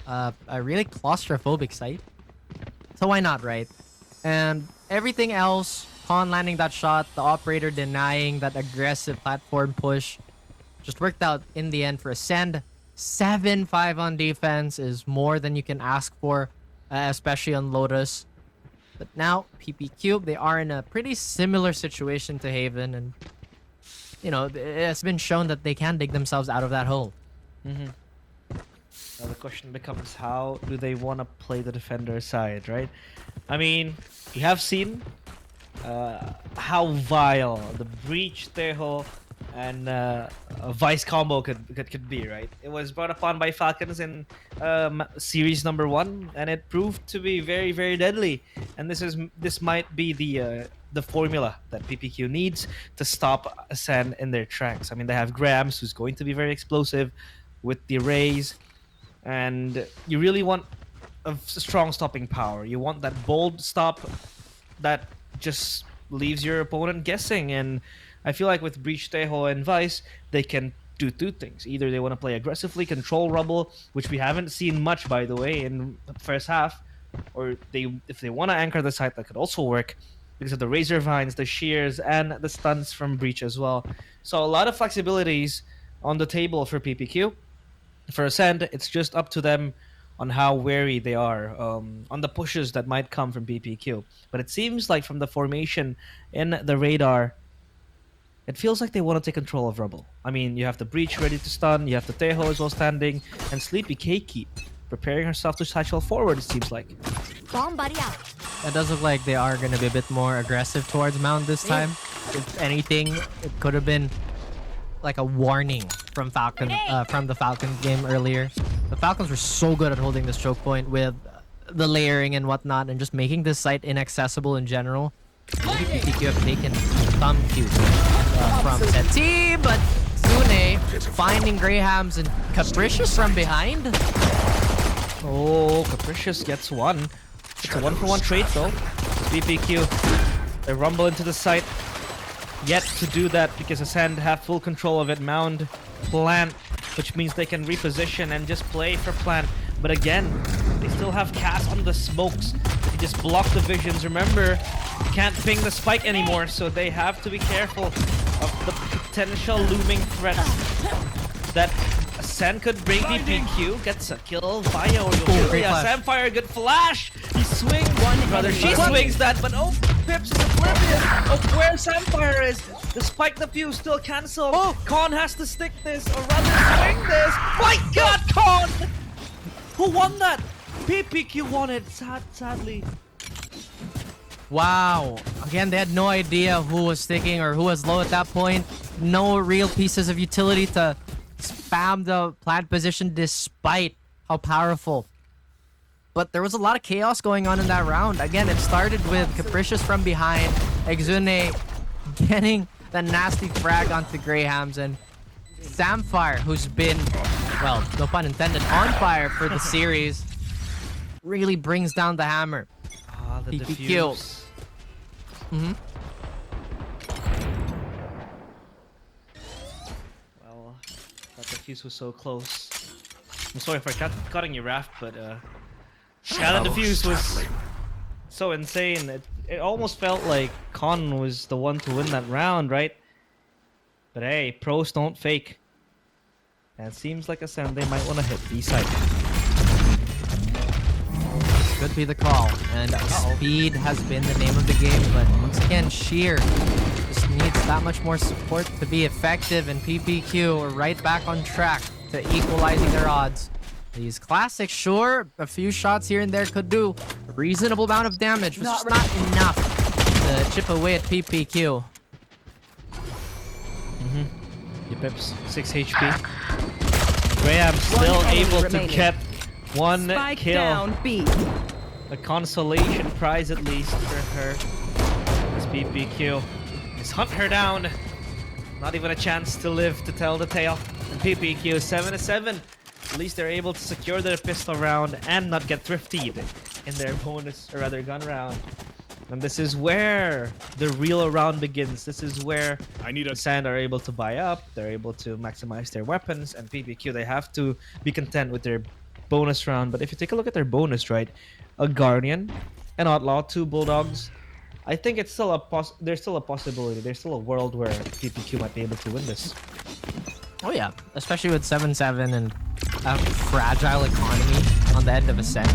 a really claustrophobic site. So why not, right? And everything else, Con landing that shot, the operator denying that aggressive platform push, just worked out in the end for Ascend. 7-5 on defense is more than you can ask for, especially on Lotus. But now, PPQ, they are in a pretty similar situation to Haven, and you know, it's been shown that they can dig themselves out of that hole. Mm-hmm. Now the question becomes, how do they want to play the defender side, right? I mean, we have seen how vile the Breach, Teho, and a Vice combo could be, right? It was brought upon by Falcons in series number 1, and it proved to be very, very deadly. And this might be the formula that PPQ needs to stop Ascend in their tracks. I mean, they have Grams, who's going to be very explosive with the Rays, and you really want a strong stopping power. You want that bold stop that just leaves your opponent guessing. And I feel like with Breach, Teho, and Vice, they can do two things. Either they want to play aggressively, control Rubble, which we haven't seen much, by the way, in the first half, or if they want to anchor the site, that could also work because of the Razor Vines, the Shears, and the stuns from Breach as well. So a lot of flexibilities on the table for PPQ. For Ascend, it's just up to them on how wary they are on the pushes that might come from PPQ. But it seems like from the formation in the radar, it feels like they want to take control of Rubble. I mean, you have the Breach ready to stun, you have the Teho as well standing, and Sleepy K-Keep preparing herself to satchel forward, it seems like. Bomb buddy out. It does look like they are going to be a bit more aggressive towards Mount this time. If anything, it could have been like a warning from the Falcons game earlier. The Falcons were so good at holding this choke point with the layering and whatnot, and just making this site inaccessible in general. Maybe PPQ have taken some cues from Seti, but Zune finding Grahams and Capricious from behind. Oh, Capricious gets one. It's a 1-for-1 trade though. PPQ, they rumble into the site. Yet to do that because Ascend have full control of it. Mound, plant, which means they can reposition and just play for plant. But again, they still have cast on the smokes. They can just block the visions. Remember, you can't ping the spike anymore, so they have to be careful of the potential looming threats that Ascend could bring. PPQ gets a kill via Oyofuria. Samfire, good flash. He swings one, brother. She swings that, but oh, Pips is oblivious of where Samfire is. The spike the fuse still cancelled. Oh, Con has to stick this, or rather swing this. My God, Con! Who won that? PPQ won it, sadly. Wow. Again, they had no idea who was sticking or who was low at that point. No real pieces of utility to spam the plant position despite how powerful. But there was a lot of chaos going on in that round. Again, it started with Capricious from behind, Exune getting the nasty frag onto Grahams, and Samfire, who's been, well, no pun intended, on fire for the series, really brings down the hammer. Ah, the PPQ. defuse. Well, that defuse was so close. I'm sorry for cutting you, Raph, but yeah, the defuse was so insane. It almost felt like Con was the one to win that round, right? But hey, pros don't fake. And it seems like Ascend, they might want to hit B side. Could be the call. And speed has been the name of the game, but once again, Sheer just needs that much more support to be effective, and PPQ are right back on track to equalizing their odds. These classics, sure, a few shots here and there could do a reasonable amount of damage, but it's just not enough to chip away at PPQ. You Pips, 6 HP. Graham still able to get one Spike kill. down, B. A consolation prize at least for her. This PPQ just hunt her down. Not even a chance to live to tell the tale. And PPQ 7-7. At least they're able to secure their pistol round and not get thriftied in their bonus, or rather gun round. And this is where the real round begins. This is where Sand are able to buy up. They're able to maximize their weapons. And PPQ, they have to be content with their bonus round. But if you take a look at their bonus, right? A Guardian, an Outlaw, 2 Bulldogs. I think it's still there's still a possibility. There's still a world where PPQ might be able to win this. Oh yeah, especially with 7-7 and a fragile economy on the end of Ascent.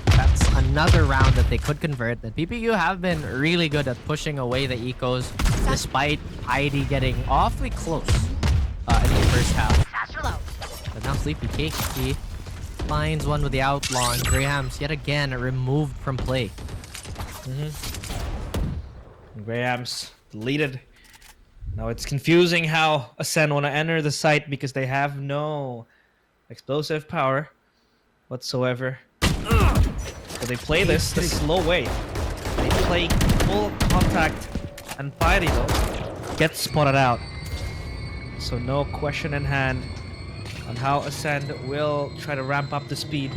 That's another round that they could convert. The PPQ have been really good at pushing away the ecos, despite ID getting awfully close in the first half. But now Sleepy Cakey finds one with the outlaw, and Graham's yet again removed from play. Graham's deleted. Now it's confusing how Ascend want to enter the site because they have no explosive power whatsoever. So they play this slow way. They play full contact, and Pyrido gets spotted out. So no question in hand on how Ascend will try to ramp up the speed.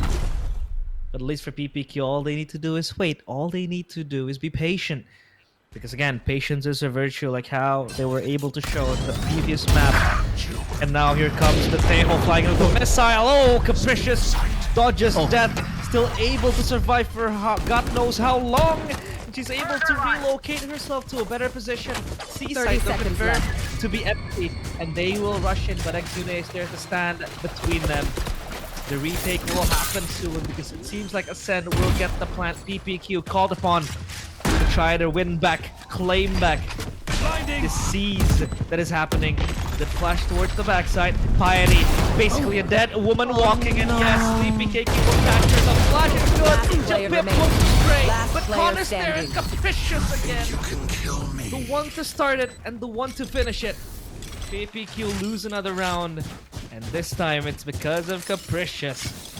But at least for PPQ, all they need to do is wait. All they need to do is be patient. Because again, patience is a virtue, like how they were able to show in the previous map. And now here comes the Tejo flying into a missile. Oh, Capricious dodges death. Still able to survive for God knows how long. And she's able to relocate herself to a better position. Seaside will confirm to be empty. And they will rush in, but Exune is there to stand between them. The retake will happen soon because it seems like Ascend will get the plant. PPQ called upon to try to win back, claim back the siege that is happening. The flash towards the backside. Piety, basically a dead woman walking, and yes, Sleepy Cakey will catch her. The flash is good. Jabip will stray, but Connor's there and Capricious again. The one to start it and the one to finish it. PPQ lose another round, and this time it's because of Capricious.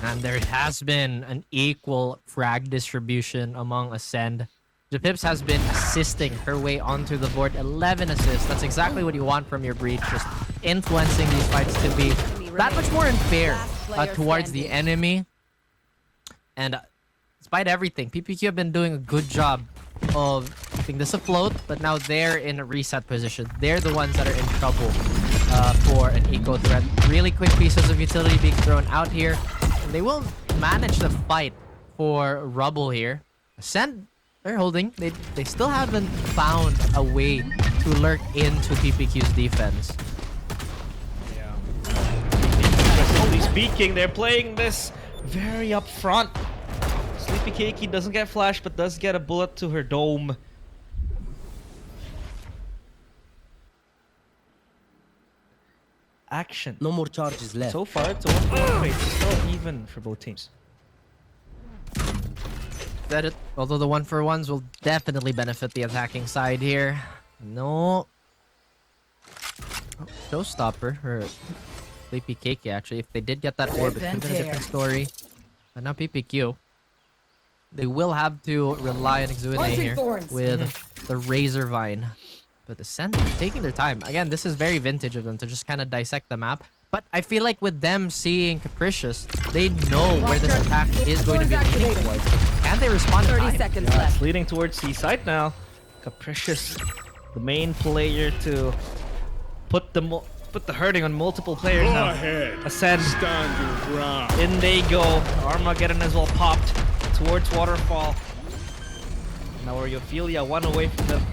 And there has been an equal frag distribution among Ascend. Japips has been assisting her way onto the board. 11 assists. That's exactly what you want from your breach. Just influencing these fights to be that much more unfair towards the enemy. And despite everything, PPQ have been doing a good job of keeping this afloat, but now they're in a reset position. They're the ones that are in trouble for an eco threat. Really quick pieces of utility being thrown out here. And they will manage the fight for Rubble here. Ascend, they're holding. They still haven't found a way to lurk into PPQ's defense. Yeah. Impressively speaking, they're playing this very upfront. Sleepy Cakey doesn't get flashed, but does get a bullet to her dome. Action. No more charges left. So far, it's a 1-1 race. It's still even for both teams. That it. Although the 1-for-1s will definitely benefit the attacking side here. No. Showstopper, or Sleepy Cakey actually. If they did get that orb, it could have been a different story. But now PPQ. They will have to rely on Exune here with the Razor Vine. But Ascend taking their time. Again, this is very vintage of them to just kind of dissect the map. But I feel like with them seeing Capricious, they know where this attack is going to be leading towards. Can they respond in 30 time? seconds Yeah, left. it's leading towards Seaside now. Capricious, the main player to put the hurting on multiple players now. Ascend. Stand your ground. In they go. Armageddon as well popped towards Waterfall. Now Ophelia one away from them.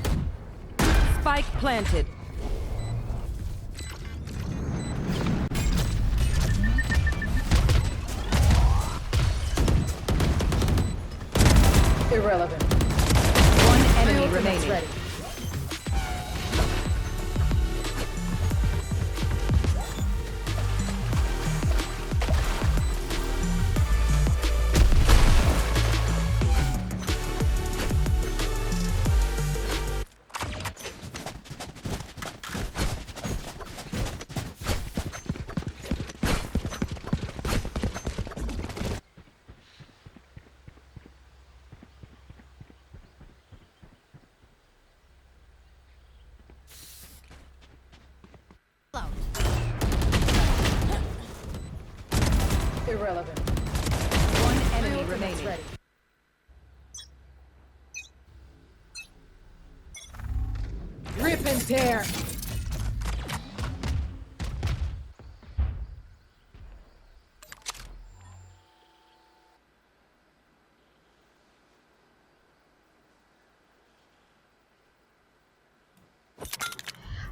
Spike planted. Irrelevant. One enemy remaining. Ready. Irrelevant. One enemy remaining. Ready. Rip and tear.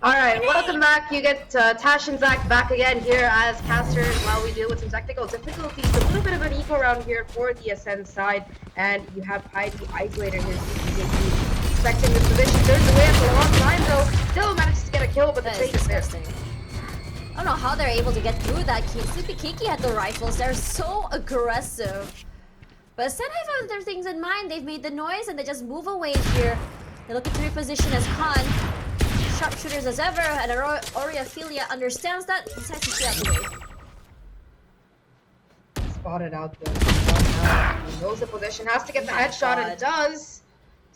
Alright, welcome back. You get Tash and Zach back again here as casters while we deal with some technical difficulties. A little bit of an eco round here for the Ascend side. And you have Heidi Isolator here expecting this position. Turns away after a long time though. Still manages to get a kill, but the trade is there. I don't know how they're able to get through that. Sleepy Kiki had the rifles. They're so aggressive. But Ascend have other things in mind. They've made the noise and they just move away here. They're looking to reposition as Khan. Sharpshooters as ever, and Aureophilia understands that, decides to stay out the way. Spotted out there. He knows the position, has to get the headshot, and does.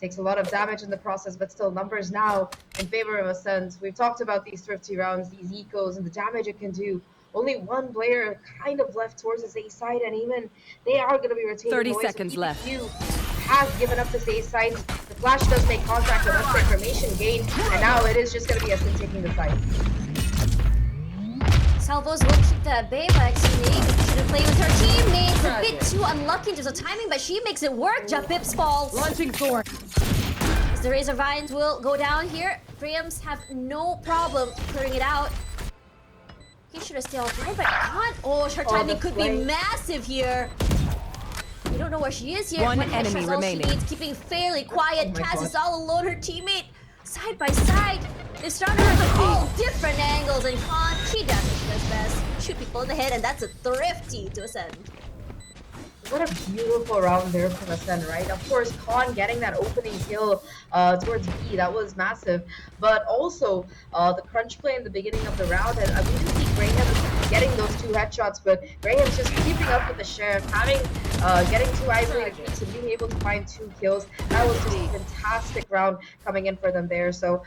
Takes a lot of damage in the process, but still numbers now in favor of Ascent. We've talked about these thrifty rounds, these ecos, and the damage it can do. Only one player kind of left towards his A side, and even they are going to be retaining 30 noise. seconds left. Has given up this A site. The flash does make contact with enough information gained, and now it is just going to be Ascent taking the site. Salvos will keep that at bay, but actually should have played with her teammates. A bit too unlucky in terms of timing, but she makes it work. Japips falls. Launching sword. As the Razor Vines will go down here. Grahams have no problem clearing it out. He should have stayed on through, but can't. Oh, her timing could be massive here. We don't know where she is yet. One enemy remaining. She needs, keeping fairly quiet. Kaz is all alone. Her teammate, side by side. They surrounded her from all different angles, and Khan, she does what she does best. Shoot people in the head, and that's a thrifty to Ascend. What a beautiful round there from Ascend, right? Of course, Khan getting that opening kill towards B, that was massive. But also, the crunch play in the beginning of the round, and I didn't see Graham getting those 2 headshots, but Graham's just keeping up with the sheriff, getting 2 isolated hits and being able to find 2 kills. That was just a fantastic round coming in for them there. So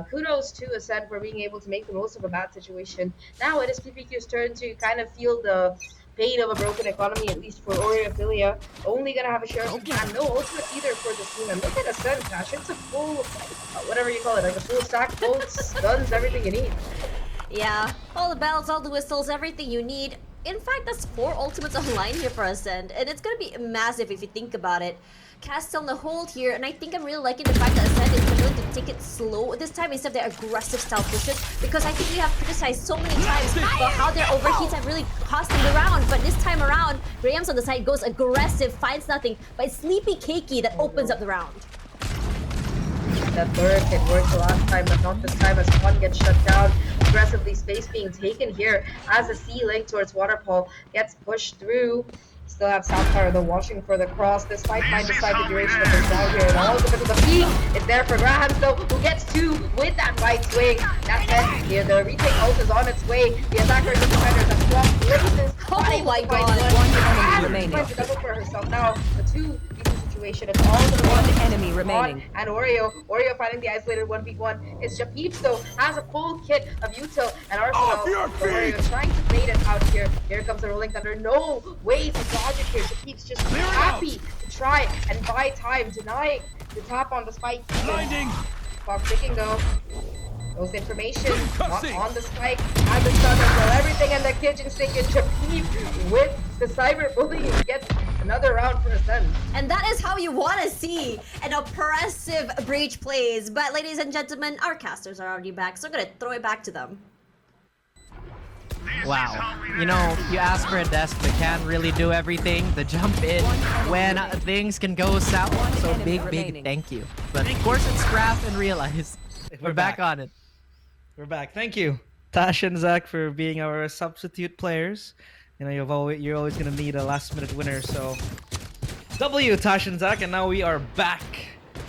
kudos to Ascend for being able to make the most of a bad situation. Now it is PPQ's turn to kind of feel the pain of a broken economy, at least for Aureophilia. Only gonna have a share of time, no ultimate either for this team. And look at Ascend, Cash. It's a full, whatever you call it, like a full stack, bolts, guns, everything you need. Yeah, all the bells, all the whistles, everything you need. In fact, that's 4 ultimates online here for Ascend, and it's gonna be massive if you think about it. Cass still on the hold here, and I think I'm really liking the fact that Ascend is willing to take it slow this time instead of their aggressive style pushes, because I think we have criticized so many times about how their overheats have really cost them the round, but this time around, Graham's on the side goes aggressive, finds nothing, but it's Sleepy Keiki that opens up the round. That third hit worked the last time, but not this time as one gets shut down. Aggressively space being taken here as a C-link towards Waterfall gets pushed through. Still have Sapphire though watching for the cross. This fight might decide the duration of this round here. And all because of the peak is there for Graham though, who gets 2 with that right swing. That's it. Here the retake ult is on its way. The attackers and defenders have swapped places. Oh my god. One enemy remaining. Finds a double for herself now. The 2 situation. It's all to the One enemy remaining. And Oreo finding the isolated 1v1. It's Japeeps though, has a full kit of util and arsenal. Oreo trying to bait it out here. Here comes the rolling thunder. No way to dodge it here. Japeeps just happy to try and buy time, denying the tap on the spike. Blinding. Clock ticking though. Those information not on the spike, and the stun as well. Everything in the kitchen sink, and Japeep with the cyberbullying gets another round for Ascend. And that is how you want to see an oppressive breach plays. But ladies and gentlemen, our casters are already back, so I'm gonna throw it back to them. Wow. You know, you ask for a desk that can't really do everything. The jump in when things can go south. So big thank you. But of course it's Graph and Realize. We're back on it. We're back. Thank you, Tash and Zach, for being our substitute players. You know, you're always gonna need a last-minute winner. So, W, Tash and Zach, and now we are back.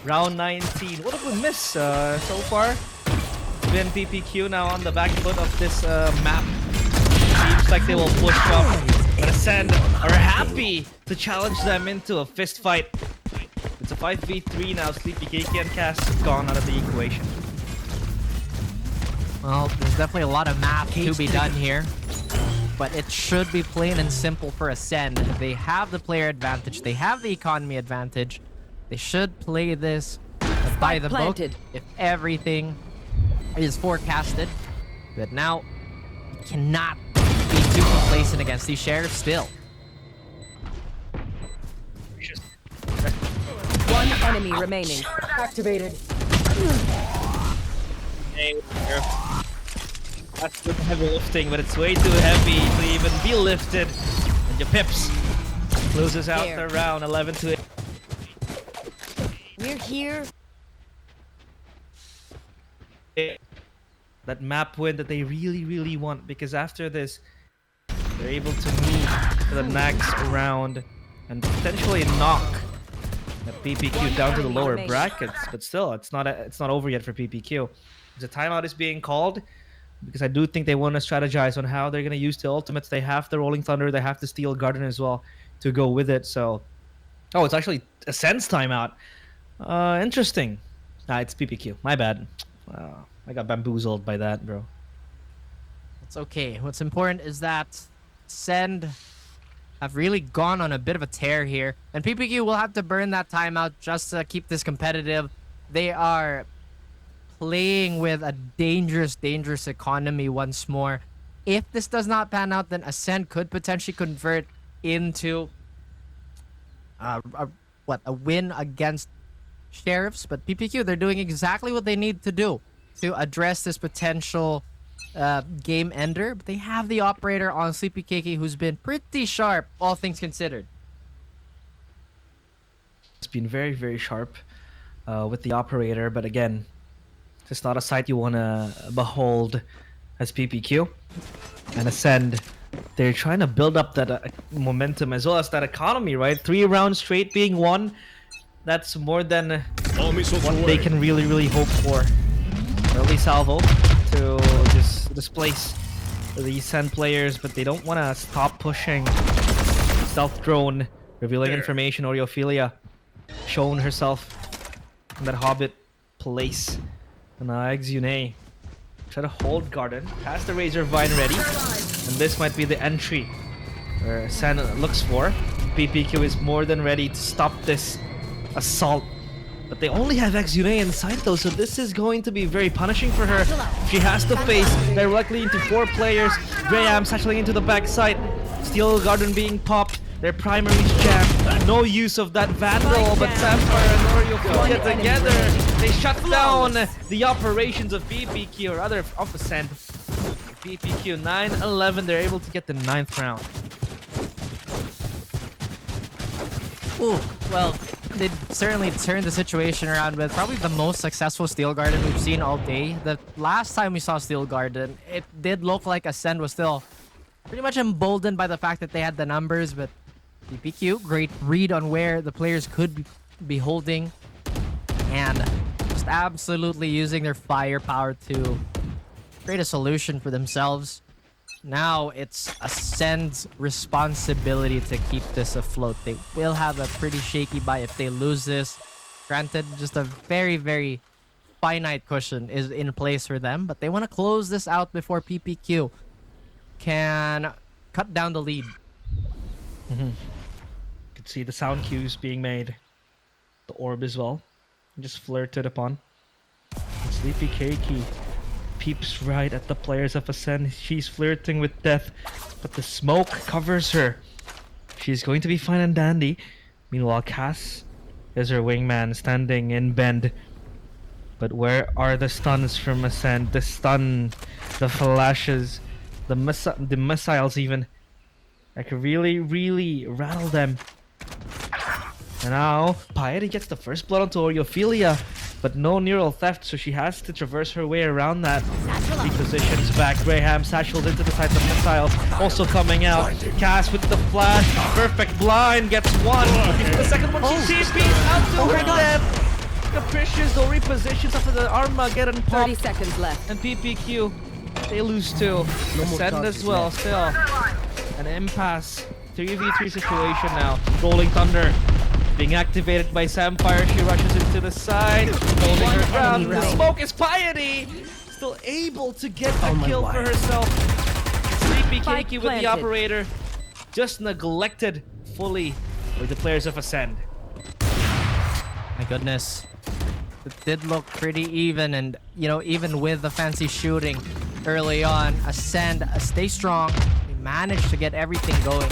Round 19. What have we missed so far? It's been PPQ now on the back foot of this map. Seems like they will push up, but Ascend are happy to challenge them into a fist fight. It's a 5v3 now. Sleepy Keiki and Cass gone out of the equation. Well, there's definitely a lot of math to be done here. But it should be plain and simple for Ascend. They have the player advantage. They have the economy advantage. They should play this by the book if everything is forecasted. But now, you cannot be too complacent against these sheriffs still. One enemy remaining. Activated. That's good heavy lifting, but it's way too heavy to even be lifted. And your Pips closes out the round 11-8. We're here. That map win that they really want, because after this, they're able to move to the next round and potentially knock the PPQ down to the lower brackets. But still, it's not over yet for PPQ. The timeout is being called because I do think they want to strategize on how they're going to use the ultimates. They have the Rolling Thunder, they have the Steel Garden as well to go with it. So, oh, it's actually a Sense timeout. Interesting. It's PPQ. My bad. I got bamboozled by that, bro. It's okay. What's important is that Send have really gone on a bit of a tear here, and PPQ will have to burn that timeout just to keep this competitive. They are playing with a dangerous economy once more. If this does not pan out, then Ascend could potentially convert into a win against Sheriffs. But PPQ, they're doing exactly what they need to do to address this potential game ender. But they have the operator on Sleepy Kiki, who's been pretty sharp, all things considered. It's been very sharp with the operator, but again, it's not a sight you want to behold as PPQ. And Ascend, they're trying to build up that momentum as well as that economy, right? 3 rounds straight being won. That's more than what they can really hope for. Early salvo to just displace the Ascend players, but they don't want to stop pushing. Stealth drone revealing information. Oreophilia shown herself in that Hobbit place. And Exune try to hold Garden, has the Razor Vine ready, and this might be the entry where Ascend looks for. PPQ is more than ready to stop this assault, but they only have Exune inside though, so this is going to be very punishing for her. She has to face directly into 4 players. Graham satchling into the backside, Steel Garden being popped, their primaries jammed. No use of that Vandal, but Sapphire and Oreophilia together, they shut down the operations of PPQ, or rather of Ascend. PPQ 9-11, they're able to get the 9th round. Ooh, well, they certainly turned the situation around with probably the most successful Steel Garden we've seen all day. The last time we saw Steel Garden, it did look like Ascend was still pretty much emboldened by the fact that they had the numbers, but PPQ, great read on where the players could be holding, and just absolutely using their firepower to create a solution for themselves. Now it's Ascend's responsibility to keep this afloat. They will have a pretty shaky buy if they lose this. Granted, just a very finite cushion is in place for them, but they want to close this out before PPQ can cut down the lead. You could see the sound cues being made. The orb as well. Just flirted upon. Sleepy Keiki peeps right at the players of Ascend. She's flirting with death, but the smoke covers her. She's going to be fine and dandy. Meanwhile, Cass is her wingman standing in bend. But where are the stuns from Ascend? The stun, the flashes, the missiles even. I could really rattle them. And now, Piety gets the first blood onto Oreophilia, but no neural theft, so she has to traverse her way around that. Repositions back. Graham satchels into the sides of missiles, also coming out. Cass with the flash, perfect blind, gets one. The second one, she TP's out to her death. Capricious, though, repositions after the Armageddon pop. 30 seconds left. And PPQ, they lose two. Ascend as well, still. An impasse. 3v3 situation now. Rolling Thunder being activated by Sapphire. She rushes into the side, holding her ground. The smoke is Piety, still able to get a kill for herself. Sleepy Keiki with the operator, just neglected fully with the players of Ascend. My goodness. It did look pretty even, and you know, even with the fancy shooting early on, Ascend stay strong. They managed to get everything going.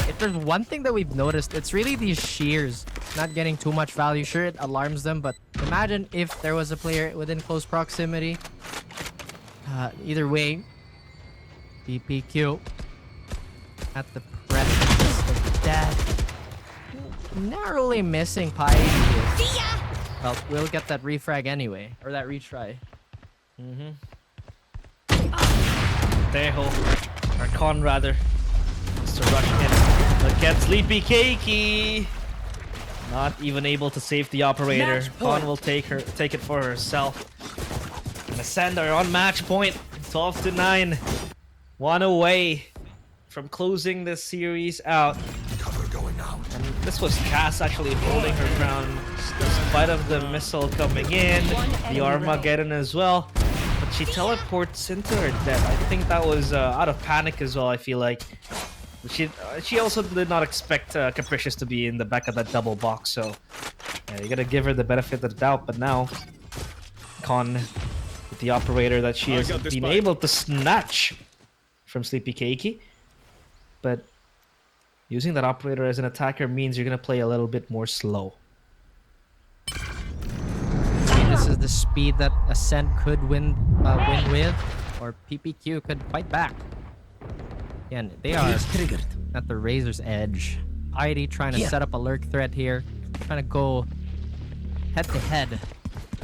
If there's one thing that we've noticed, it's really these shears not getting too much value. Sure, it alarms them, but imagine if there was a player within close proximity. Either way, PPQ at the precipice of death. Narrowly missing Pi here. Well, we'll get that refrag anyway, or that retry. Tejo, or Con rather, is to rush in. Look at Sleepy Keiki. Not even able to save the operator. Con will take it for herself. And Ascend are on match point. 12 to 9. One away from closing this series out. And this was Cass actually holding her ground despite of the missile coming in, the Armageddon as well. But she teleports into her death. I think that was out of panic as well, I feel like. She also did not expect Capricious to be in the back of that double box, so yeah, you gotta give her the benefit of the doubt. But now, Con, with the operator that she has been able to snatch from Sleepy Keiki, but using that operator as an attacker means you're gonna play a little bit more slow. This is the speed that Ascent could win with, or PPQ could fight back. Again, they are at the razor's edge. Heidi trying to set up a lurk threat here, trying to go head to head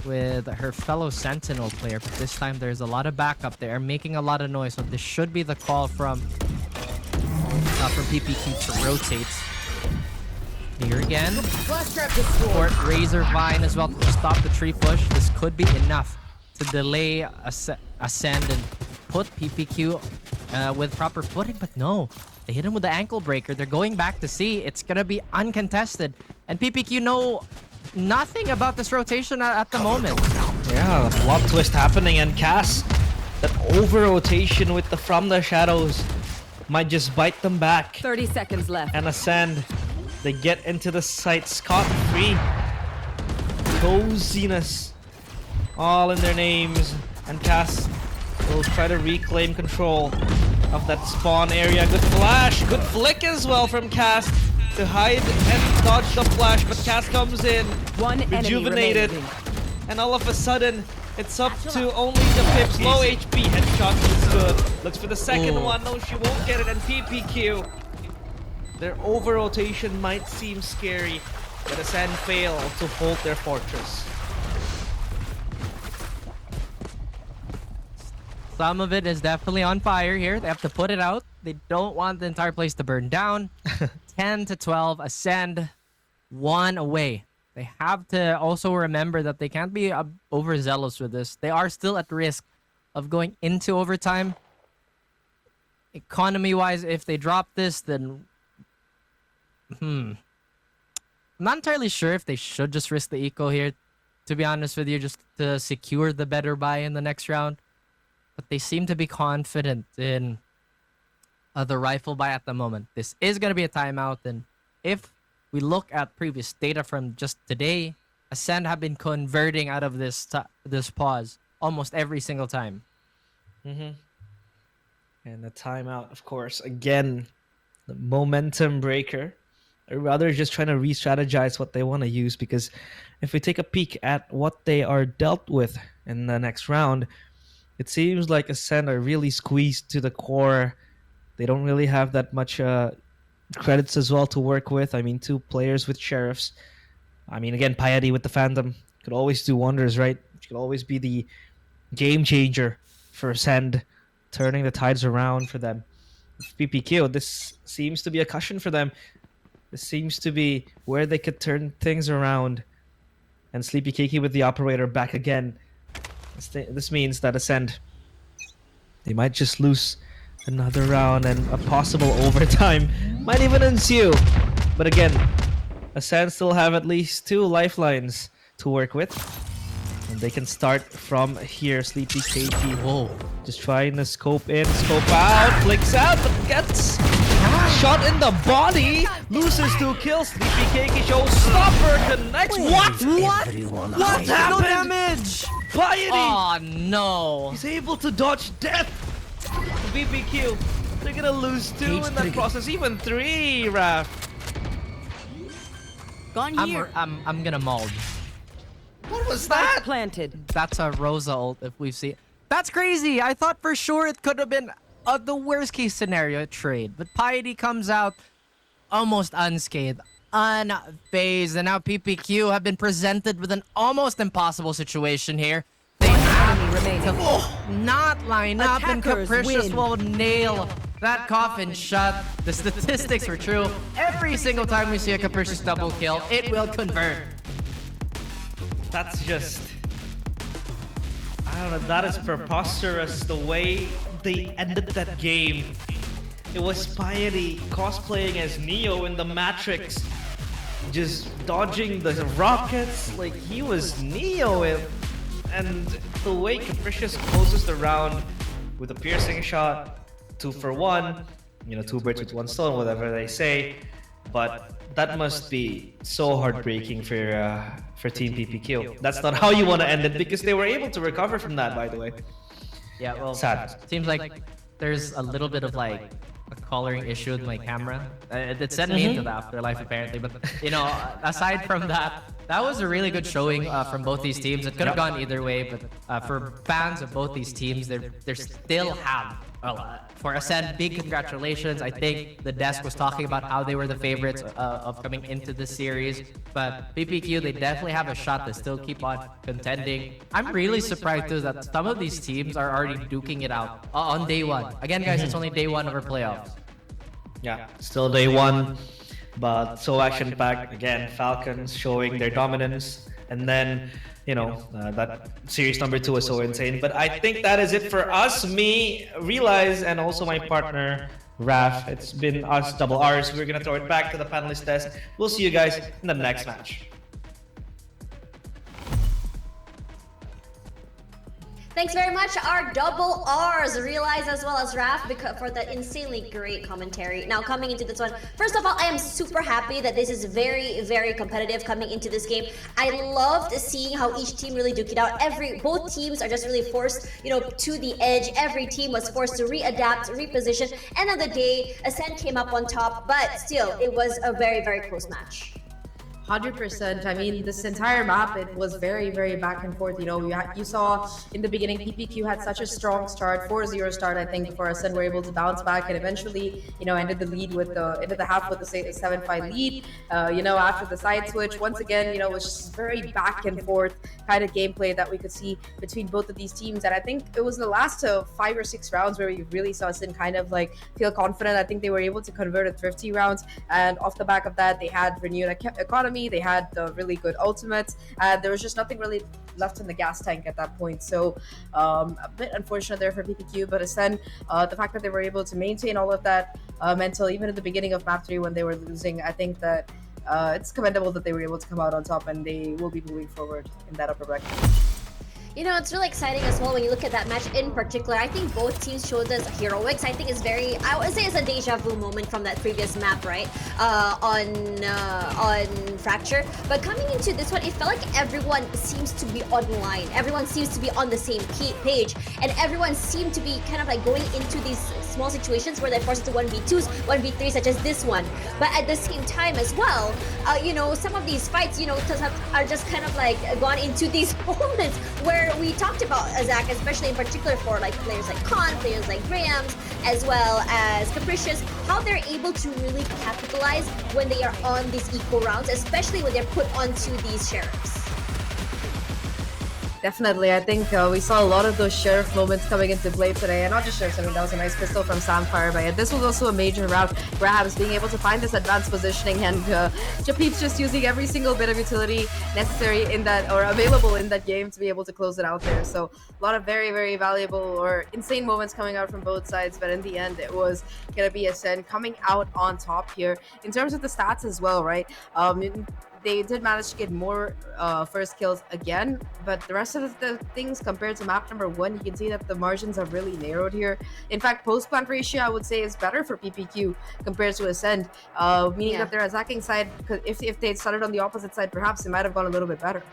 with her fellow Sentinel player, but this time there's a lot of backup there, making a lot of noise. So this should be the call from PPQ to rotate. Here again. Support Razor Vine as well to stop the tree push. This could be enough to delay Ascend and put PPQ with proper footing, but no. They hit him with the ankle breaker. They're going back to C. It's gonna be uncontested. And PPQ know nothing about this rotation at the moment. Yeah, the plot twist happening, and Cass, that over-rotation with the From the Shadows might just bite them back. 30 seconds left. And Ascend, they get into the site scot-free. Coziness all in their names, and Cass will try to reclaim control of that spawn area. Good flash, good flick as well from Cass to hide and dodge the flash, but Cass comes in, rejuvenated, and all of a sudden, it's up to only the Pips. Low HP, headshot is good. Looks for the second one, no, she won't get it, and PPQ. Their over-rotation might seem scary, but Ascend fail to hold their fortress. Some of it is definitely on fire here. They have to put it out. They don't want the entire place to burn down. 10 to 12, Ascend, one away. They have to also remember that they can't be overzealous with this. They are still at risk of going into overtime. Economy-wise, if they drop this, then... I'm not entirely sure if they should just risk the eco here, to be honest with you, just to secure the better buy in the next round. But they seem to be confident in the rifle buy at the moment. This is going to be a timeout, and if we look at previous data from just today, Ascend have been converting out of this pause almost every single time. And the timeout, of course, again, the momentum breaker. Or rather just trying to re-strategize what they want to use, because if we take a peek at what they are dealt with in the next round, it seems like Ascend are really squeezed to the core. They don't really have that much credits as well to work with. I mean, 2 players with Sheriffs. I mean, again, Piety with the Phantom could always do wonders, right? She could always be the game changer for Ascend, turning the tides around for them. PPQ, this seems to be a cushion for them. This seems to be where they could turn things around. And Sleepy Keiki with the operator back again. This means that Ascend, they might just lose another round, and a possible overtime might even ensue. But again, Ascend still have at least 2 lifelines to work with. And they can start from here. Sleepy Keiki, whoa, just trying to scope in, scope out, flicks out, but gets shot in the body. Loses 2 kills. Sleepy Keiki showstopper connects. What happened? No damage! Piety! Oh no! He's able to dodge death. BBQ. They're gonna lose 2 in that process, even 3, Raph. I'm gonna mold. What was that? Planted. That's a Rosa ult if we've seen. That's crazy. I thought for sure it could have been the worst case scenario trade, but Piety comes out almost unscathed, unfazed, and now PPQ have been presented with an almost impossible situation here. They Enemy remaining. not line up, and Attackers Capricious win. will nail that coffin shut. The statistics were true. Every single time we see a Capricious double kill, it will convert. That's just, I don't know, that is preposterous the way they ended that game. It was Piety cosplaying as Neo in the Matrix, just dodging the rockets like he was Neo. And the way Capricious closes the round with a piercing shot, 2 for 1, you know, 2 birds with 1 stone, whatever they say. But that must be so heartbreaking for Team PPQ. That's not how you want to end it, because they were able to recover from that, by the way. Yeah, well, Sad. seems like there's a little bit of like a coloring issue with my camera. It sent me into the afterlife apparently, but you know, aside from that, that was a really good showing from both these teams. It could have gone either way, but for fans of both these teams, they still have for Ascend, big congratulations. I think the desk was talking about how they were the favorites of coming into this series, but PPQ, they definitely have a shot to still keep on contending. I'm really surprised too that some of these teams are already duking it out on day one. Again, guys, it's only day one of our playoffs. Yeah, still day 1, but so action-packed. Again, Falcons showing their dominance, and then, you know, that series number 2 was so insane. But I think that is it for us, me, Realize, and also my partner, Raf. It's been us, double R's. We're gonna throw it back to the panelist desk. We'll see you guys in the next match. Thanks very much, our double R's, Realize as well as Raf, for the insanely great commentary. Now, coming into this one, first of all, I am super happy that this is very, very competitive coming into this game. I loved seeing how each team really duke it out. Both teams are just really forced, you know, to the edge. Every team was forced to readapt, reposition. End of the day, Ascent came up on top, but still, it was a very, very close match. 100%. I mean, this entire map, it was very, very back and forth. You know, you saw in the beginning, PPQ had such a strong start, 4-0 start, I think, before Ascend were able to bounce back and eventually, you know, ended the lead with ended the half with the 7-5 lead. You know, after the side switch, once again, you know, it was just very back and forth kind of gameplay that we could see between both of these teams. And I think it was the last 5 or 6 rounds where we really saw Ascend kind of like feel confident. I think they were able to convert at 50 rounds, and off the back of that, they had renewed economy. They had the really good ultimates, and there was just nothing really left in the gas tank at that point. So a bit unfortunate there for PPQ, but Ascend, the fact that they were able to maintain all of that mental, even at the beginning of map 3 when they were losing, I think that it's commendable that they were able to come out on top, and they will be moving forward in that upper bracket. You know, it's really exciting as well when you look at that match in particular. I think both teams showed us heroics. I think it's very, I would say it's a deja vu moment from that previous map, right? On Fracture. But coming into this one, it felt like everyone seems to be online. Everyone seems to be on the same page. And everyone seemed to be kind of like going into these small situations where they're forced to 1v2s, 1v3s, such as this one. But at the same time as well, you know, some of these fights, you know, are just kind of like gone into these moments where we talked about Zach, especially in particular for like players like Khan, players like Grahams, as well as Capricious, how they're able to really capitalize when they are on these equal rounds, especially when they're put onto these sheriffs. Definitely, I think we saw a lot of those sheriff moments coming into play today, and not just sheriffs. I mean, that was a nice pistol from Samfire, but this was also a major round. Grabs being able to find this advanced positioning, and Japit's just using every single bit of utility necessary in that, or available in that game, to be able to close it out there. So a lot of very, very valuable or insane moments coming out from both sides, but in the end, it was gonna be Ascend coming out on top here. In terms of the stats as well, right? They did manage to get more first kills again, but the rest of the things compared to map number 1, you can see that the margins are really narrowed here. In fact, post-plant ratio, I would say, is better for PPQ compared to Ascend, meaning that their attacking side, if they started on the opposite side, perhaps it might have gone a little bit better.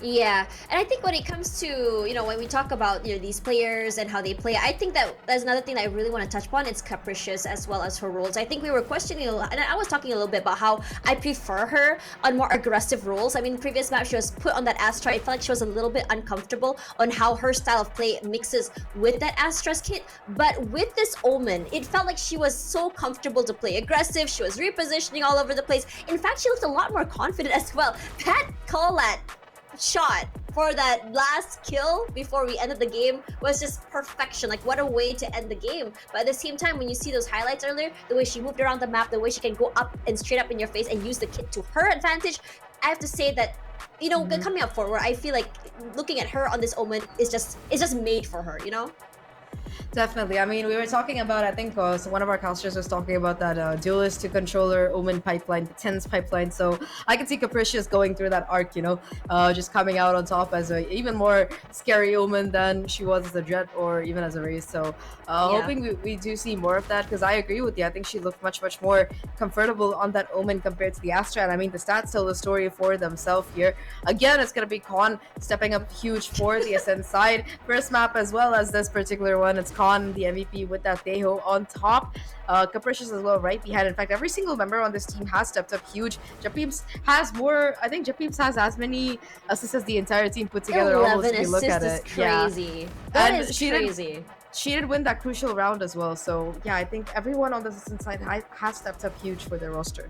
Yeah, and I think when it comes to, when we talk about, these players and how they play, I think that there's another thing that I really want to touch upon. It's Capricious as well as her roles. I think we were questioning, and I was talking a little bit about how I prefer her on more aggressive roles. I mean, previous map she was put on that Astra. I felt like she was a little bit uncomfortable on how her style of play mixes with that Astra's kit. But with this Omen, it felt like she was so comfortable to play aggressive. She was repositioning all over the place. In fact, she looked a lot more confident as well. That Collat shot for that last kill before we ended the game was just perfection. Like, what a way to end the game. But at the same time, when you see those highlights earlier, the way she moved around the map, the way she can go up and straight up in your face and use the kit to her advantage, I have to say that, coming up forward, I feel like looking at her on this Omen is just made for her, Definitely. I mean, we were talking about, I think so one of our casters was talking about that duelist to controller Omen pipeline, the TENS pipeline. So I can see Capricious going through that arc, just coming out on top as a even more scary Omen than she was as a Jet or even as a Raze. So hoping we do see more of that, because I agree with you. I think she looked much more comfortable on that Omen compared to the Astra. And I mean, the stats tell the story for themselves here. Again, it's going to be Khan stepping up huge for the Ascent side. First map as well as this particular one. It's Khan, the MVP, with that Teho on top. Capricious as well right behind. In fact, every single member on this team has stepped up huge. Japeeps has more. I think Japeeps has as many assists as the entire team put together. 11 almost, if you look at assists it. is crazy. That is crazy. She did win that crucial round as well. So yeah, I think everyone on the Ascent side has stepped up huge for their roster.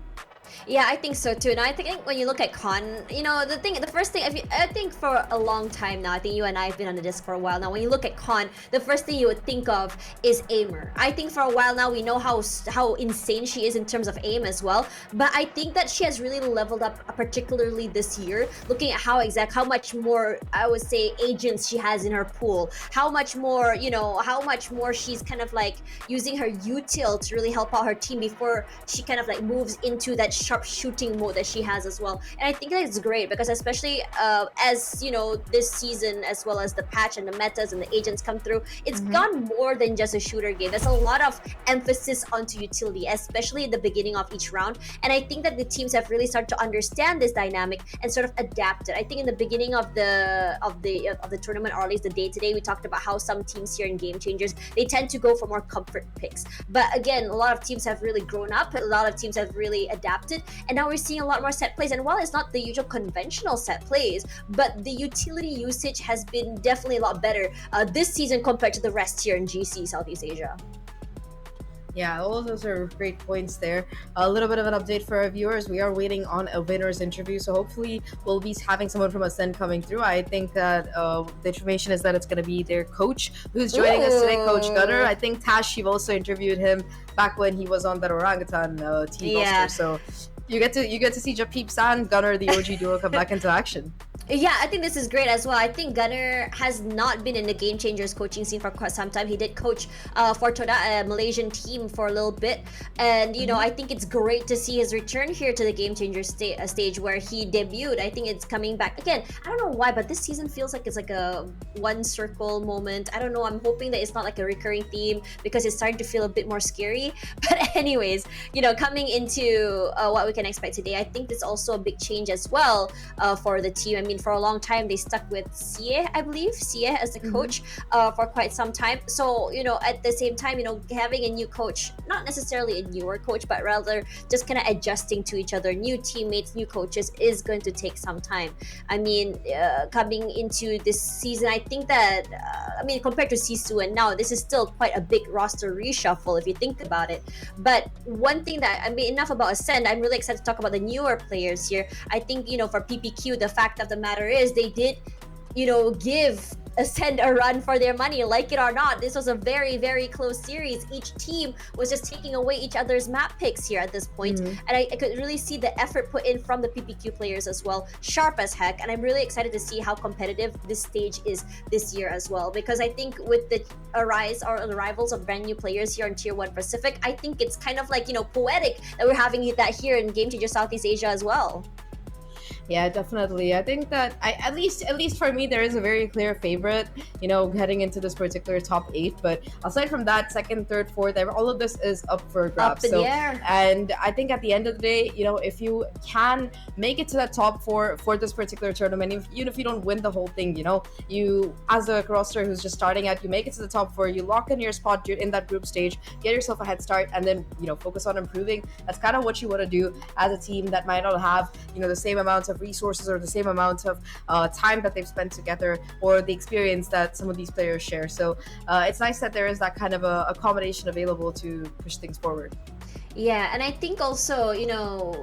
Yeah, I think so too. And I think when you look at Khan, the first thing, I think for a long time now, I think you and I have been on the disc for a while now. When you look at Khan, the first thing you would think of is aimer. I think for a while now we know how insane she is in terms of aim as well. But I think that she has really leveled up, particularly this year. Looking at how much more, I would say, agents she has in her pool. How much more she's kind of like using her util to really help out her team before she kind of like moves into that sharp shooting mode that she has as well. And I think that it's great because especially as this season, as well as the patch and the metas and the agents come through, it's gone more than just a shooter game. There's a lot of emphasis onto utility, especially at the beginning of each round. And I think that the teams have really started to understand this dynamic and sort of adapt it. I think in the beginning of the tournament, or at least the day-to-day, we talked about how some teams here in Game Changers, they tend to go for more comfort picks. But again, a lot of teams have really grown up, a lot of teams have really adapted, and now we're seeing a lot more set plays. And while it's not the usual conventional set plays, but the utility usage has been definitely a lot better this season compared to the rest here in GC Southeast Asia. Yeah, all of those are great points there. A little bit of an update for our viewers. We are waiting on a winner's interview, so hopefully we'll be having someone from Ascend coming through. I think that the information is that it's going to be their coach who's joining us today, Coach Gunner. I think Tash, you've also interviewed him back when he was on that orangutan team roster. So you get to see Japeeps and Gunner, the OG duo, come back into action. Yeah, I think this is great as well. I think Gunner has not been in the Game Changers coaching scene for quite some time. He did coach for Toda, a Malaysian team, for a little bit. And, I think it's great to see his return here to the Game Changers stage where he debuted. I think it's coming back. Again, I don't know why, but this season feels like it's like a one circle moment. I don't know. I'm hoping that it's not like a recurring theme because it's starting to feel a bit more scary. But anyways, coming into what we can expect today, I think there's also a big change as well for the team. I mean, for a long time, they stuck with Sie, I believe, Sie as the coach for quite some time. So, at the same time, having a new coach, not necessarily a newer coach, but rather just kind of adjusting to each other, new teammates, new coaches, is going to take some time. I mean, coming into this season, I think that, compared to Sisu and now, this is still quite a big roster reshuffle if you think about it. But one thing that, enough about Ascend, I'm really excited to talk about the newer players here. I think, for PPQ, the fact of the matter is they did, give Ascend a run for their money, like it or not. This was a very, very close series. Each team was just taking away each other's map picks here at this point. And I could really see the effort put in from the PPQ players as well, sharp as heck. And I'm really excited to see how competitive this stage is this year as well, because I think with the arrivals of brand new players here in Tier 1 Pacific, I think it's kind of like, poetic that we're having that here in Game Changer Southeast Asia as well. Yeah, definitely. I think that at least for me there is a very clear favorite, heading into this particular top 8, but aside from that, second, third, fourth, all of this is up for grabs. Up in the air. And I think at the end of the day, if you can make it to that top 4 for this particular tournament, even if you don't win the whole thing, you as a roster who's just starting out, you make it to the top 4, you lock in your spot in that group stage, get yourself a head start, and then focus on improving. That's kind of what you want to do as a team that might not have the same amount of resources or the same amount of time that they've spent together, or the experience that some of these players share. So it's nice that there is that kind of a accommodation available to push things forward. Yeah, and I think also,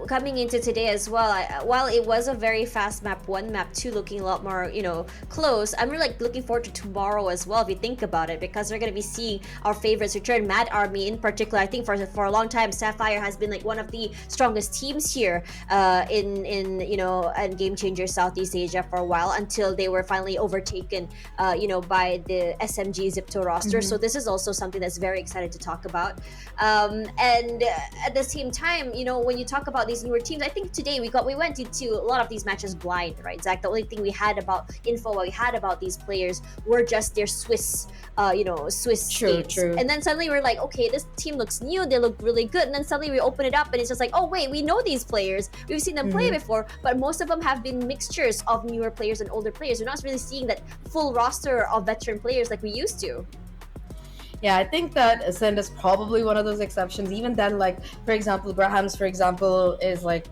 coming into today as well, while it was a very fast map 1, map 2 looking a lot more, close, I'm really looking forward to tomorrow as well, if you think about it, because we're going to be seeing our favorites return. Mad Army in particular, I think for a long time, Sapphire has been like one of the strongest teams here in Game Changer Southeast Asia for a while, until they were finally overtaken, by the SMG Zipto roster. So this is also something that's very excited to talk about. And at the same time, when you talk about these newer teams, I think today we went into a lot of these matches blind, right, Zach? The only thing we had about these players were just their Swiss states. True. And then suddenly we're like, okay, this team looks new, they look really good. And then suddenly we open it up and it's just like, oh wait, we know these players, we've seen them play before, but most of them have been mixtures of newer players and older players. We're not really seeing that full roster of veteran players like we used to. Yeah, I think that Ascend is probably one of those exceptions. Even then, like, for example, Brahams, for example, is like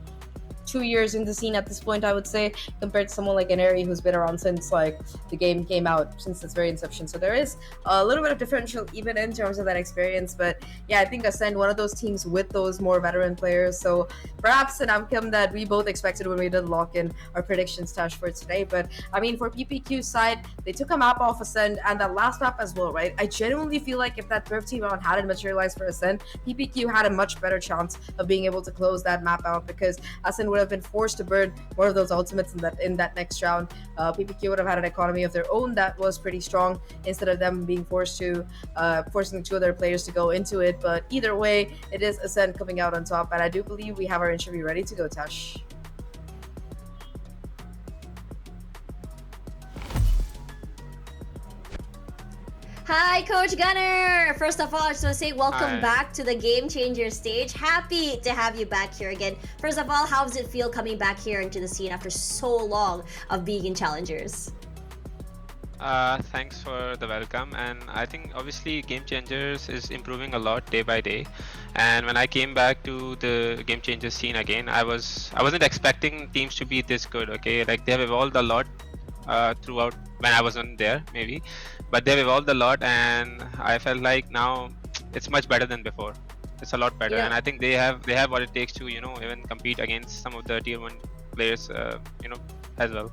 2 years in the scene at this point, I would say, compared to someone like Aneri, who's been around since like the game came out, since its very inception. So there is a little bit of differential even in terms of that experience. But yeah, I think Ascend, one of those teams with those more veteran players. So perhaps an outcome that we both expected when we did lock in our predictions, Tash, for today. But I mean, for PPQ's side, they took a map off Ascend and that last map as well, right? I genuinely feel like if that Thrift team round hadn't materialized for Ascend, PPQ had a much better chance of being able to close that map out, because Ascend would have been forced to burn one of those ultimates in that next round. PPQ would have had an economy of their own that was pretty strong, instead of them being forcing the 2 other players to go into it. But either way, it is Ascend coming out on top, and I do believe we have our interview ready to go, Tash. Hi, Coach Gunner! First of all, I just want to say welcome Hi. back to the Game Changer stage. Happy to have you back here again. First of all, how does it feel coming back here into the scene after so long of being in Challengers? Thanks for the welcome, and I think obviously Game Changers is improving a lot day by day. And when I came back to the Game Changers scene again, I wasn't expecting teams to be this good. Okay, like they have evolved a lot throughout when I wasn't there, maybe, but they've evolved a lot, and I felt like now it's much better than before. It's a lot better, Yeah. and I think they have what it takes to even compete against some of the tier 1 players, as well.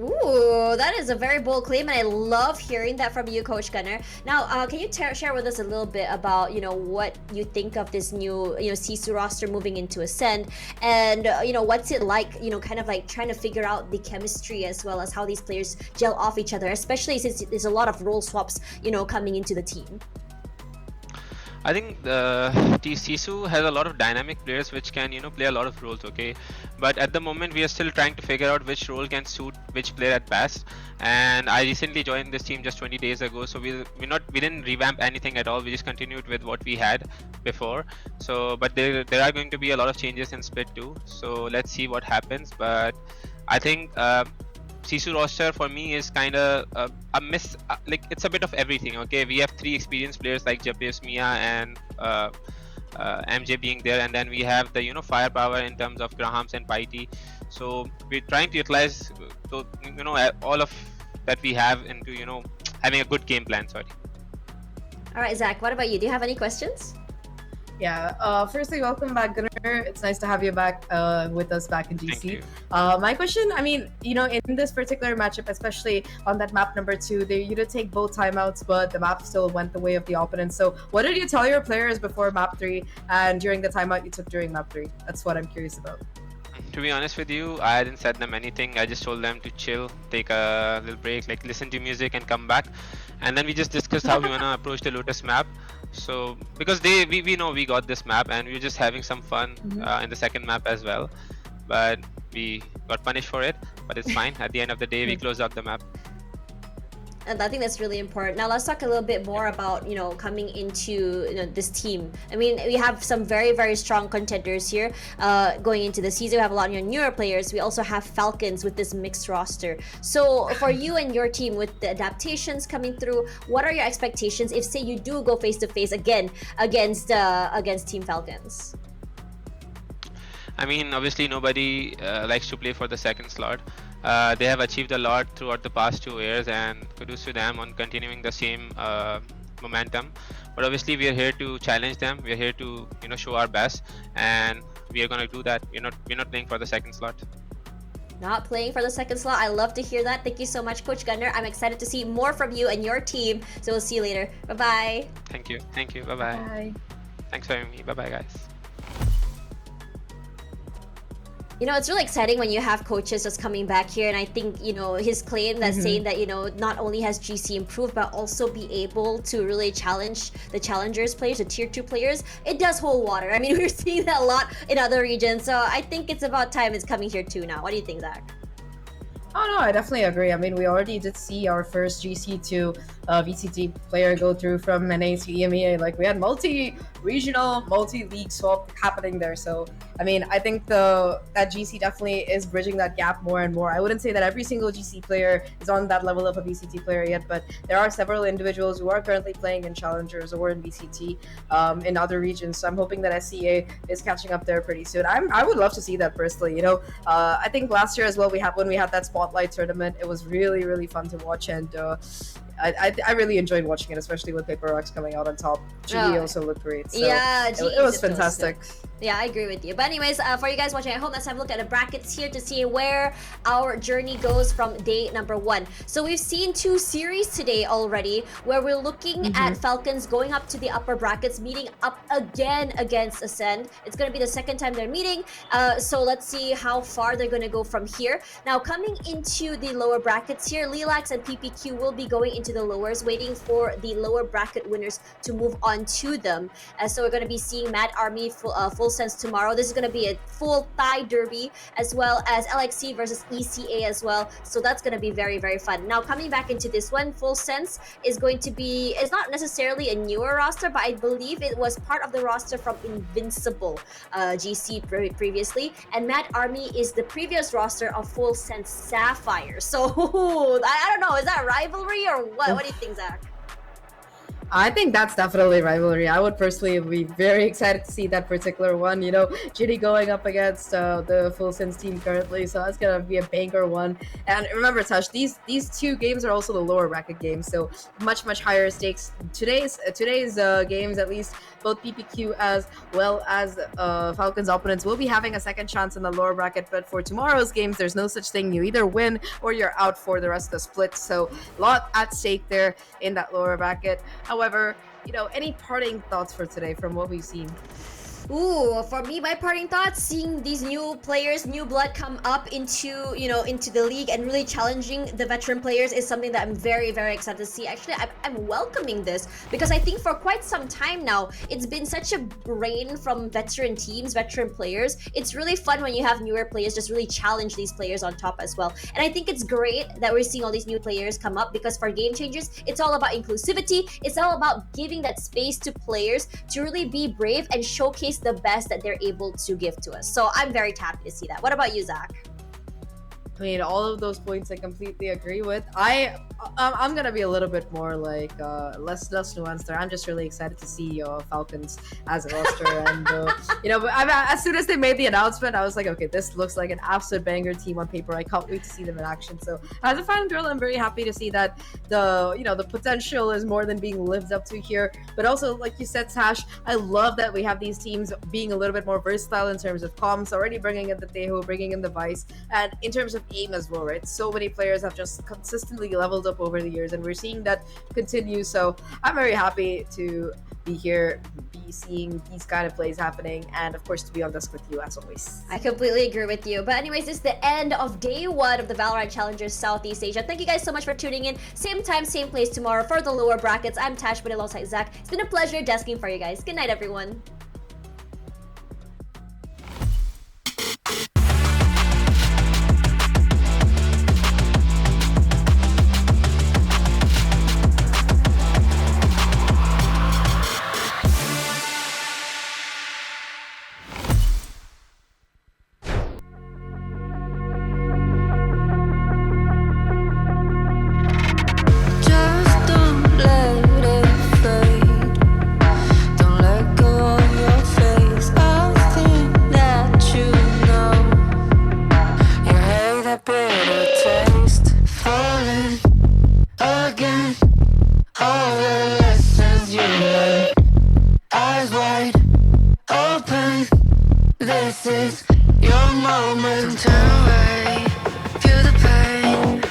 Ooh, that is a very bold claim, and I love hearing that from you, Coach Gunner. Now, can you share with us a little bit about what you think of this new Sisu roster moving into Ascend, and what's it like, kind of like trying to figure out the chemistry as well as how these players gel off each other, especially since there's a lot of role swaps coming into the team. I think the Sisu has a lot of dynamic players which can play a lot of roles, okay, but at the moment we are still trying to figure out which role can suit which player at best. And I recently joined this team just 20 days ago, so we didn't revamp anything at all. We just continued with what we had before. So but there are going to be a lot of changes in split 2, so let's see what happens. But I think Sisu roster for me is kind of a miss, like it's a bit of everything. Okay, we have 3 experienced players like Japius, Mia, and MJ being there, and then we have the firepower in terms of Grahams and Piety. So we're trying to utilize all of that we have into having a good game plan. Sorry. All right, Zach, what about you? Do you have any questions? Yeah, firstly, welcome back, Gunnar. It's nice to have you back with us back in Thank GC. you. My question, I mean, in this particular matchup, especially on that map number 2, you did take both timeouts, but the map still went the way of the opponent. So what did you tell your players before map 3 and during the timeout you took during map 3? That's what I'm curious about. To be honest with you, I didn't set them anything. I just told them to chill, take a little break, like listen to music and come back. And then we just discussed how we wanna approach the Lotus map. So because we know we got this map, and we were just having some fun in the second map as well. But we got punished for it, but it's fine. At the end of the day, we closed out the map. And I think that's really important. Now let's talk a little bit more about, coming into this team. I mean, we have some very, very strong contenders here going into the season. We have a lot of newer players. We also have Falcons with this mixed roster. So for you and your team with the adaptations coming through, what are your expectations if, say, you do go face to face again against Team Falcons? I mean, obviously nobody likes to play for the second slot. They have achieved a lot throughout the past 2 years, and kudos to them on continuing the same momentum. But obviously, we are here to challenge them. We are here to show our best, and we are gonna do that. We're not playing for the second slot. Not playing for the second slot. I love to hear that. Thank you so much, Coach Gunner. I'm excited to see more from you and your team. So we'll see you later. Bye bye. Thank you. Bye bye. Bye. Thanks for having me. Bye bye, guys. It's really exciting when you have coaches just coming back here, and I think his claim that's saying that not only has GC improved but also be able to really challenge the challengers players, the tier 2 players. It does hold water. I mean, we're seeing that a lot in other regions, so I think it's about time it's coming here too now. What do you think, Zach? Oh no, I definitely agree. I mean, we already did see our first GC to VCT player go through from NA to EMEA. Like, we had multi-regional, multi-league swap happening there. So, I mean, I think that GC definitely is bridging that gap more and more. I wouldn't say that every single GC player is on that level of a VCT player yet, but there are several individuals who are currently playing in Challengers or in VCT in other regions. So I'm hoping that SCA is catching up there pretty soon. I would love to see that personally. I think last year as well, when we had that spotlight tournament, it was really, really fun to watch, and I really enjoyed watching it, especially with Paper Rocks coming out on top. GE also looked great. So yeah, it was fantastic. Yeah, I agree with you. But anyways, for you guys watching at home, let's have a look at the brackets here to see where our journey goes from day number 1. So we've seen 2 series today already, where we're looking at Falcons going up to the upper brackets, meeting up again against Ascend. It's going to be the second time they're meeting. So let's see how far they're going to go from here. Now, coming into the lower brackets here, Lilacs and PPQ will be going into the lowers, waiting for the lower bracket winners to move on to them. So we're going to be seeing Mad Army full sense tomorrow. This is going to be a full Thai derby, as well as LXC versus ECA as well. So that's going to be very, very fun. Now, coming back into this one, Full Sense is going to be, it's not necessarily a newer roster, but I believe it was part of the roster from Invincible GC previously. And Mad Army is the previous roster of Full Sense Sapphire. So I don't know, is that rivalry or what? What do you think, Zach? I think that's definitely rivalry. I would personally be very excited to see that particular one. Ginny going up against the Full Sense team currently, so that's gonna be a banger one. And remember, Tash, these 2 games are also the lower bracket games, so much higher stakes. Today's games, at least both PPQ as well as Falcons opponents will be having a second chance in the lower bracket. But for tomorrow's games, there's no such thing. You either win or you're out for the rest of the split. So a lot at stake there in that lower bracket. However, any parting thoughts for today from what we've seen? Ooh, for me, my parting thoughts, seeing these new players, new blood come up into the league and really challenging the veteran players is something that I'm very, very excited to see. Actually, I'm welcoming this because I think for quite some time now, it's been such a rain from veteran teams, veteran players. It's really fun when you have newer players just really challenge these players on top as well. And I think it's great that we're seeing all these new players come up because for Game Changers, it's all about inclusivity. It's all about giving that space to players to really be brave and showcase the best that they're able to give to us. So I'm very happy to see that. What about you, Zach? I mean, all of those points I completely agree with. I'm gonna be a little bit more like less nuanced there. I'm just really excited to see Falcons as a roster, and but as soon as they made the announcement, I was like, okay, this looks like an absolute banger team on paper. I can't wait to see them in action. So as a fan girl, I'm very happy to see that the potential is more than being lived up to here. But also, like you said, Tash, I love that we have these teams being a little bit more versatile in terms of comms, already bringing in the Teho, bringing in the Vice, and in terms of aim as well, right? So many players have just consistently leveled up over the years, and we're seeing that continue. So I'm very happy to be here, be seeing these kind of plays happening, and of course to be on this with you as always. I completely agree with you. But anyways, this is the end of day 1 of the Valorant Challengers Southeast Asia. Thank you guys so much for tuning in. Same time, same place tomorrow for the lower brackets. I'm Tash, but alongside Zach. It's been a pleasure desking for you guys. Good night, everyone. This is your moment, turn away, feel the pain.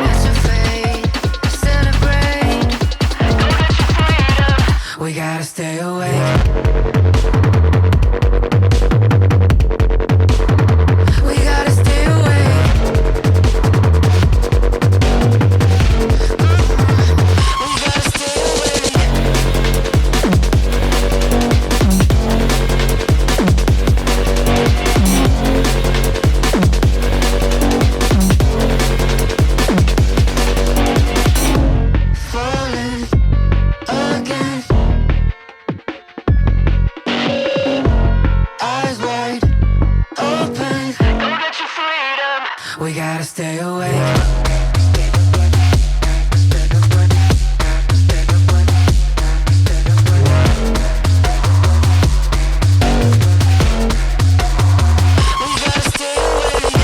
It's your fate, celebrate. We gotta stay awake. We gotta stay awake. We gotta stay awake. Falling again. Eyes wide open. Go get your freedom. We gotta stay awake. We gotta stay awake.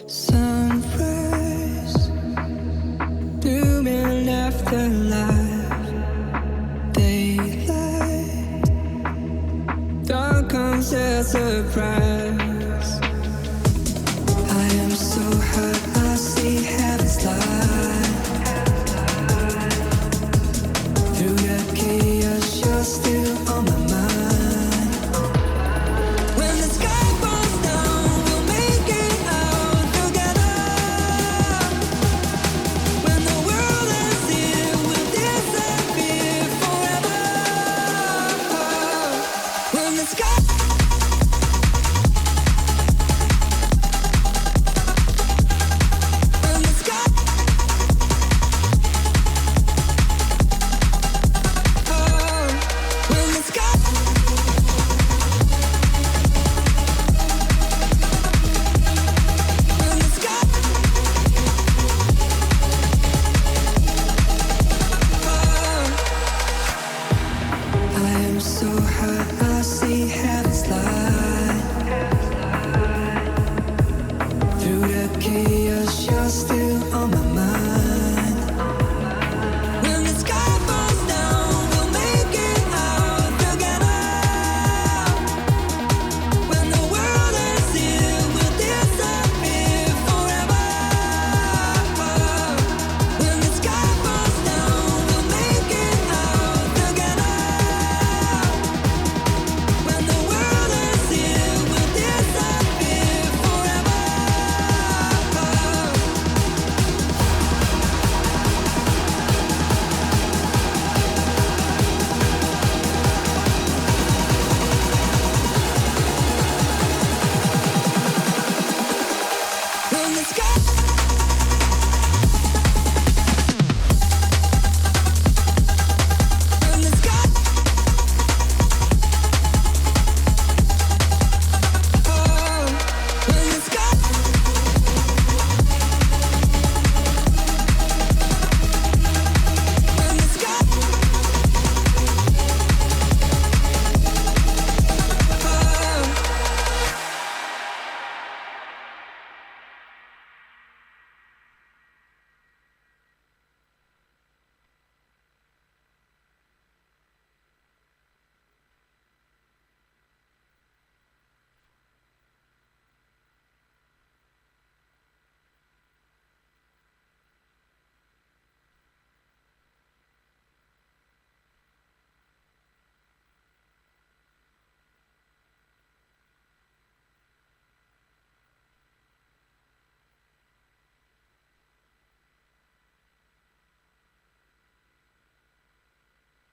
Sunrise, blooming afterlife, daylight, dawn comes as a surprise. I am so hurt.